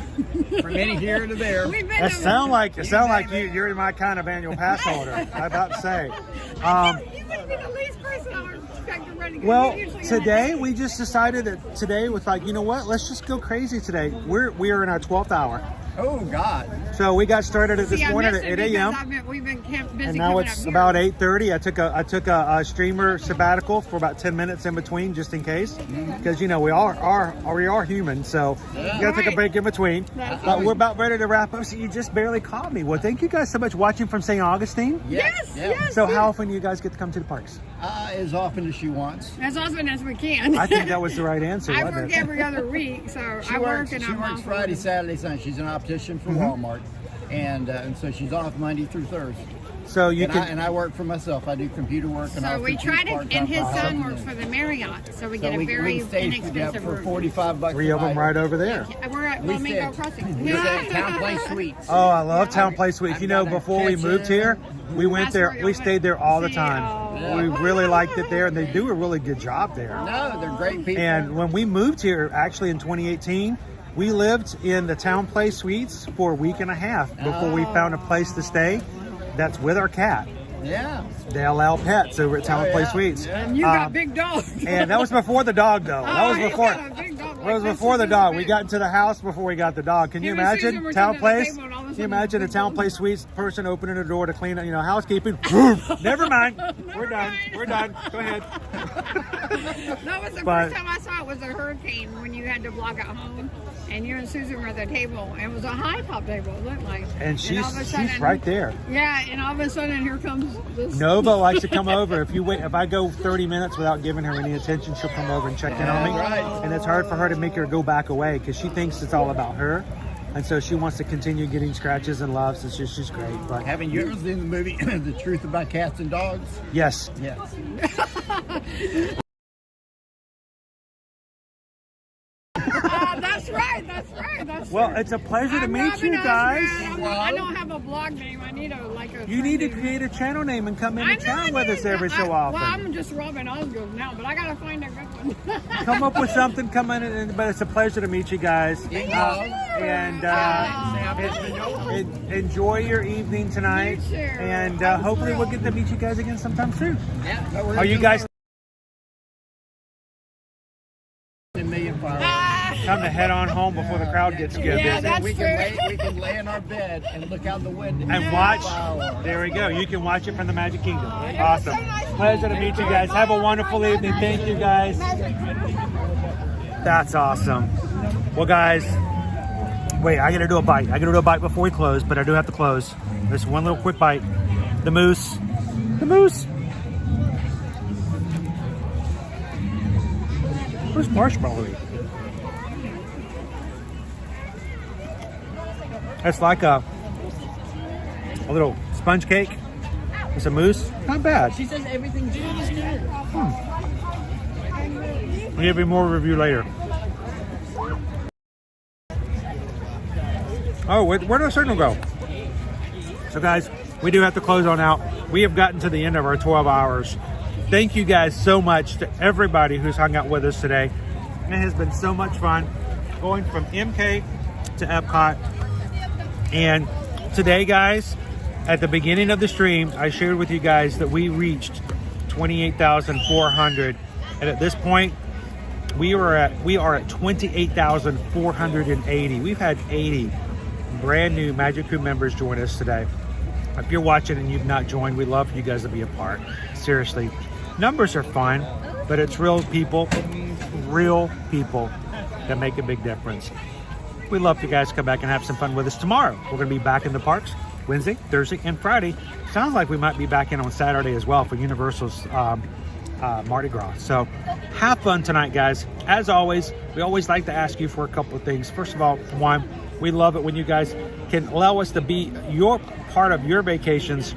from any here to there. It sound like you're my kind of annual pass holder. I'm about to say. You would be the least person I would expect to run. Well, today we just decided that today was like, you know what? Let's just go crazy today. We are in our 12th hour. Oh God! So we got started at this morning at 8 a.m. We've been busy. And now it's about 8:30. I took a streamer sabbatical for about 10 minutes in between, just in case, because you know we are human, so you gotta take a break in between. But we're about ready to wrap up. So you just barely caught me. Well, thank you guys so much watching from St. Augustine. Yes. So how often do you guys get to come to the parks? As often as she wants. As often as we can. I think that was the right answer. I wasn't work it? every other week, so I work and she I'm works off. Friday, Saturday, Sunday. She's an optician for Walmart, and so she's off Monday through Thursday. So you and I work for myself. I do computer work, and So we try to, and his son works for the Marriott, so we get a very inexpensive for room. $45. Three of them right over there. We're at Flamingo Crossing. We stay at Town Place Suites. Oh, I love Town Place Suites. You know, before we moved here, we went there. We stayed there all the time. We really liked it there, and they do a really good job there. No, they're great people. And when we moved here, actually in 2018, we lived in the Town Place Suites for a week and a half before we found a place to stay that's with our cat. Yeah. They allow pets over at Town Place Suites. And you got big dogs. And that was before the dog, though. That was before. That was before the dog. We got into the house before we got the dog. Can you imagine? Town Place. Can you imagine a Town Place Suites person opening a door to clean up, housekeeping? Never mind. We're done. We're done. Go ahead. That was the first time I saw it was a hurricane when you had to vlog at home, and you and Susan were at the table. And it was a high top table, it looked like. And she's all of a sudden, right there. Yeah, and all of a sudden here comes this. Nova likes to come over. If I go 30 minutes without giving her any attention, she'll come over and check in on me. Right. And it's hard for her to make her go back away because she thinks it's all about her. And so she wants to continue getting scratches and loves. It's just, she's great. But haven't you ever seen the movie The Truth About Cats and Dogs? Yes. Yes. That's right. Well, it's a pleasure to meet you guys. I don't have a blog name. I need You need to create a channel name and come in and chat with us every so often. Well, I'm just Robin Osgood now, but I gotta find a good one. Come up with something, come in, but it's a pleasure to meet you guys. Enjoy your evening tonight. And hopefully we'll get to meet you guys again sometime soon. Yeah. Are you guys time to head on home before the crowd gets good? Yeah, that's we can lay in our bed and look out the window and watch. There we go. You can watch it from the Magic Kingdom. Awesome. Pleasure to meet you guys. Have a wonderful evening. Thank you guys. That's awesome. Well, guys, wait, I gotta do a bite. Before we close, but I do have to close. There's one little quick bite. The moose. Where's marshmallow? It's like a little sponge cake. It's a mousse. Not bad. She says everything good is good. I'll give you more review later. Oh, where'd our signal go? So guys, we do have to close on out. We have gotten to the end of our 12 hours. Thank you guys so much to everybody who's hung out with us today. It has been so much fun going from MK to Epcot. And today, guys, at the beginning of the stream, I shared with you guys that we reached 28,400. And at this point, we are at 28,480. We've had 80 brand new Magic Crew members join us today. If you're watching and you've not joined, we'd love for you guys to be a part. Seriously, numbers are fine, but it's real people that make a big difference. We'd love for you guys to come back and have some fun with us tomorrow. We're going to be back in the parks Wednesday, Thursday, and Friday. Sounds like we might be back in on Saturday as well for Universal's Mardi Gras. So have fun tonight, guys. As always, we always like to ask you for a couple of things. First of all, one, we love it when you guys can allow us to be your part of your vacations.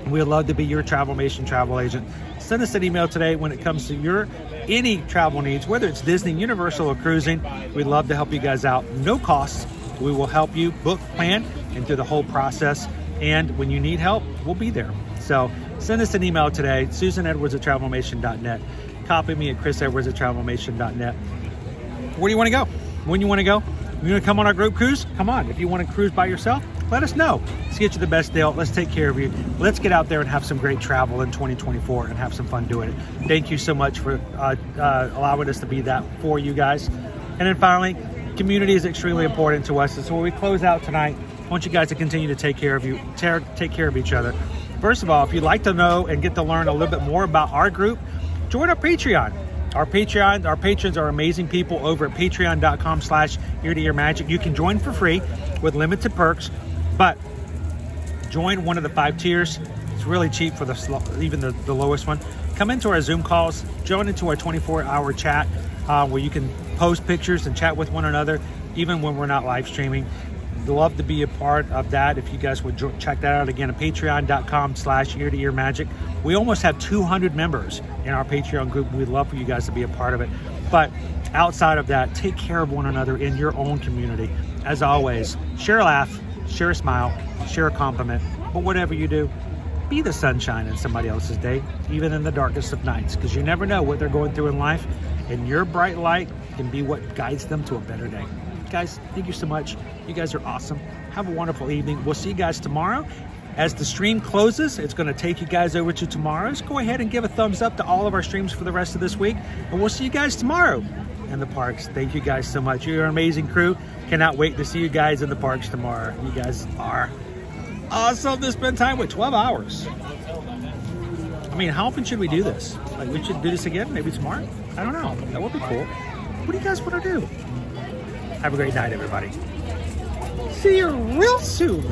We'd love to be your Travelmation travel agent. Send us an email today when it comes to your any travel needs, whether it's Disney, Universal, or cruising. We'd love to help you guys out. No costs. We will help you book, plan, and through the whole process. And when you need help, we'll be there. So send us an email today, susanedwards@travelmation.net. Copy me at chrisedwards@travelmation.net. Where do you want to go? When you want to go? You want to come on our group cruise? Come on. If you want to cruise by yourself, let us know. Let's get you the best deal. Let's take care of you. Let's get out there and have some great travel in 2024 and have some fun doing it. Thank you so much for allowing us to be that for you guys. And then finally, community is extremely important to us. And so when we close out tonight, I want you guys to continue to take care of you, take care of each other. First of all, if you'd like to know and get to learn a little bit more about our group, join our Patreon. Our patrons are amazing people over at patreon.com/ear-to-ear-magic. You can join for free with limited perks, but join one of the 5 tiers. It's really cheap for even the lowest one. Come into our Zoom calls, join into our 24-hour chat where you can post pictures and chat with one another, even when we're not live streaming. We'd love to be a part of that. If you guys would check that out again at patreon.com/ear-to-ear-magic. We almost have 200 members in our Patreon group. We'd love for you guys to be a part of it. But outside of that, take care of one another in your own community. As always, share a laugh, share a smile, share a compliment. But whatever you do, be the sunshine in somebody else's day, even in the darkest of nights, because you never know what they're going through in life, and your bright light can be what guides them to a better day. Guys, thank you so much. You guys are awesome. Have a wonderful evening. We'll see you guys tomorrow. As the stream closes, it's going to take you guys over to tomorrow's. Go ahead and give a thumbs up to all of our streams for the rest of this week, and we'll see you guys tomorrow in the parks. Thank you guys so much. You're an amazing crew. Cannot wait to see you guys in the parks tomorrow. You guys are awesome to spend time with. 12 hours. I mean, how often should we do this? Like, we should do this again, maybe tomorrow? I don't know. That would be cool. What do you guys want to do? Have a great night, everybody. See you real soon.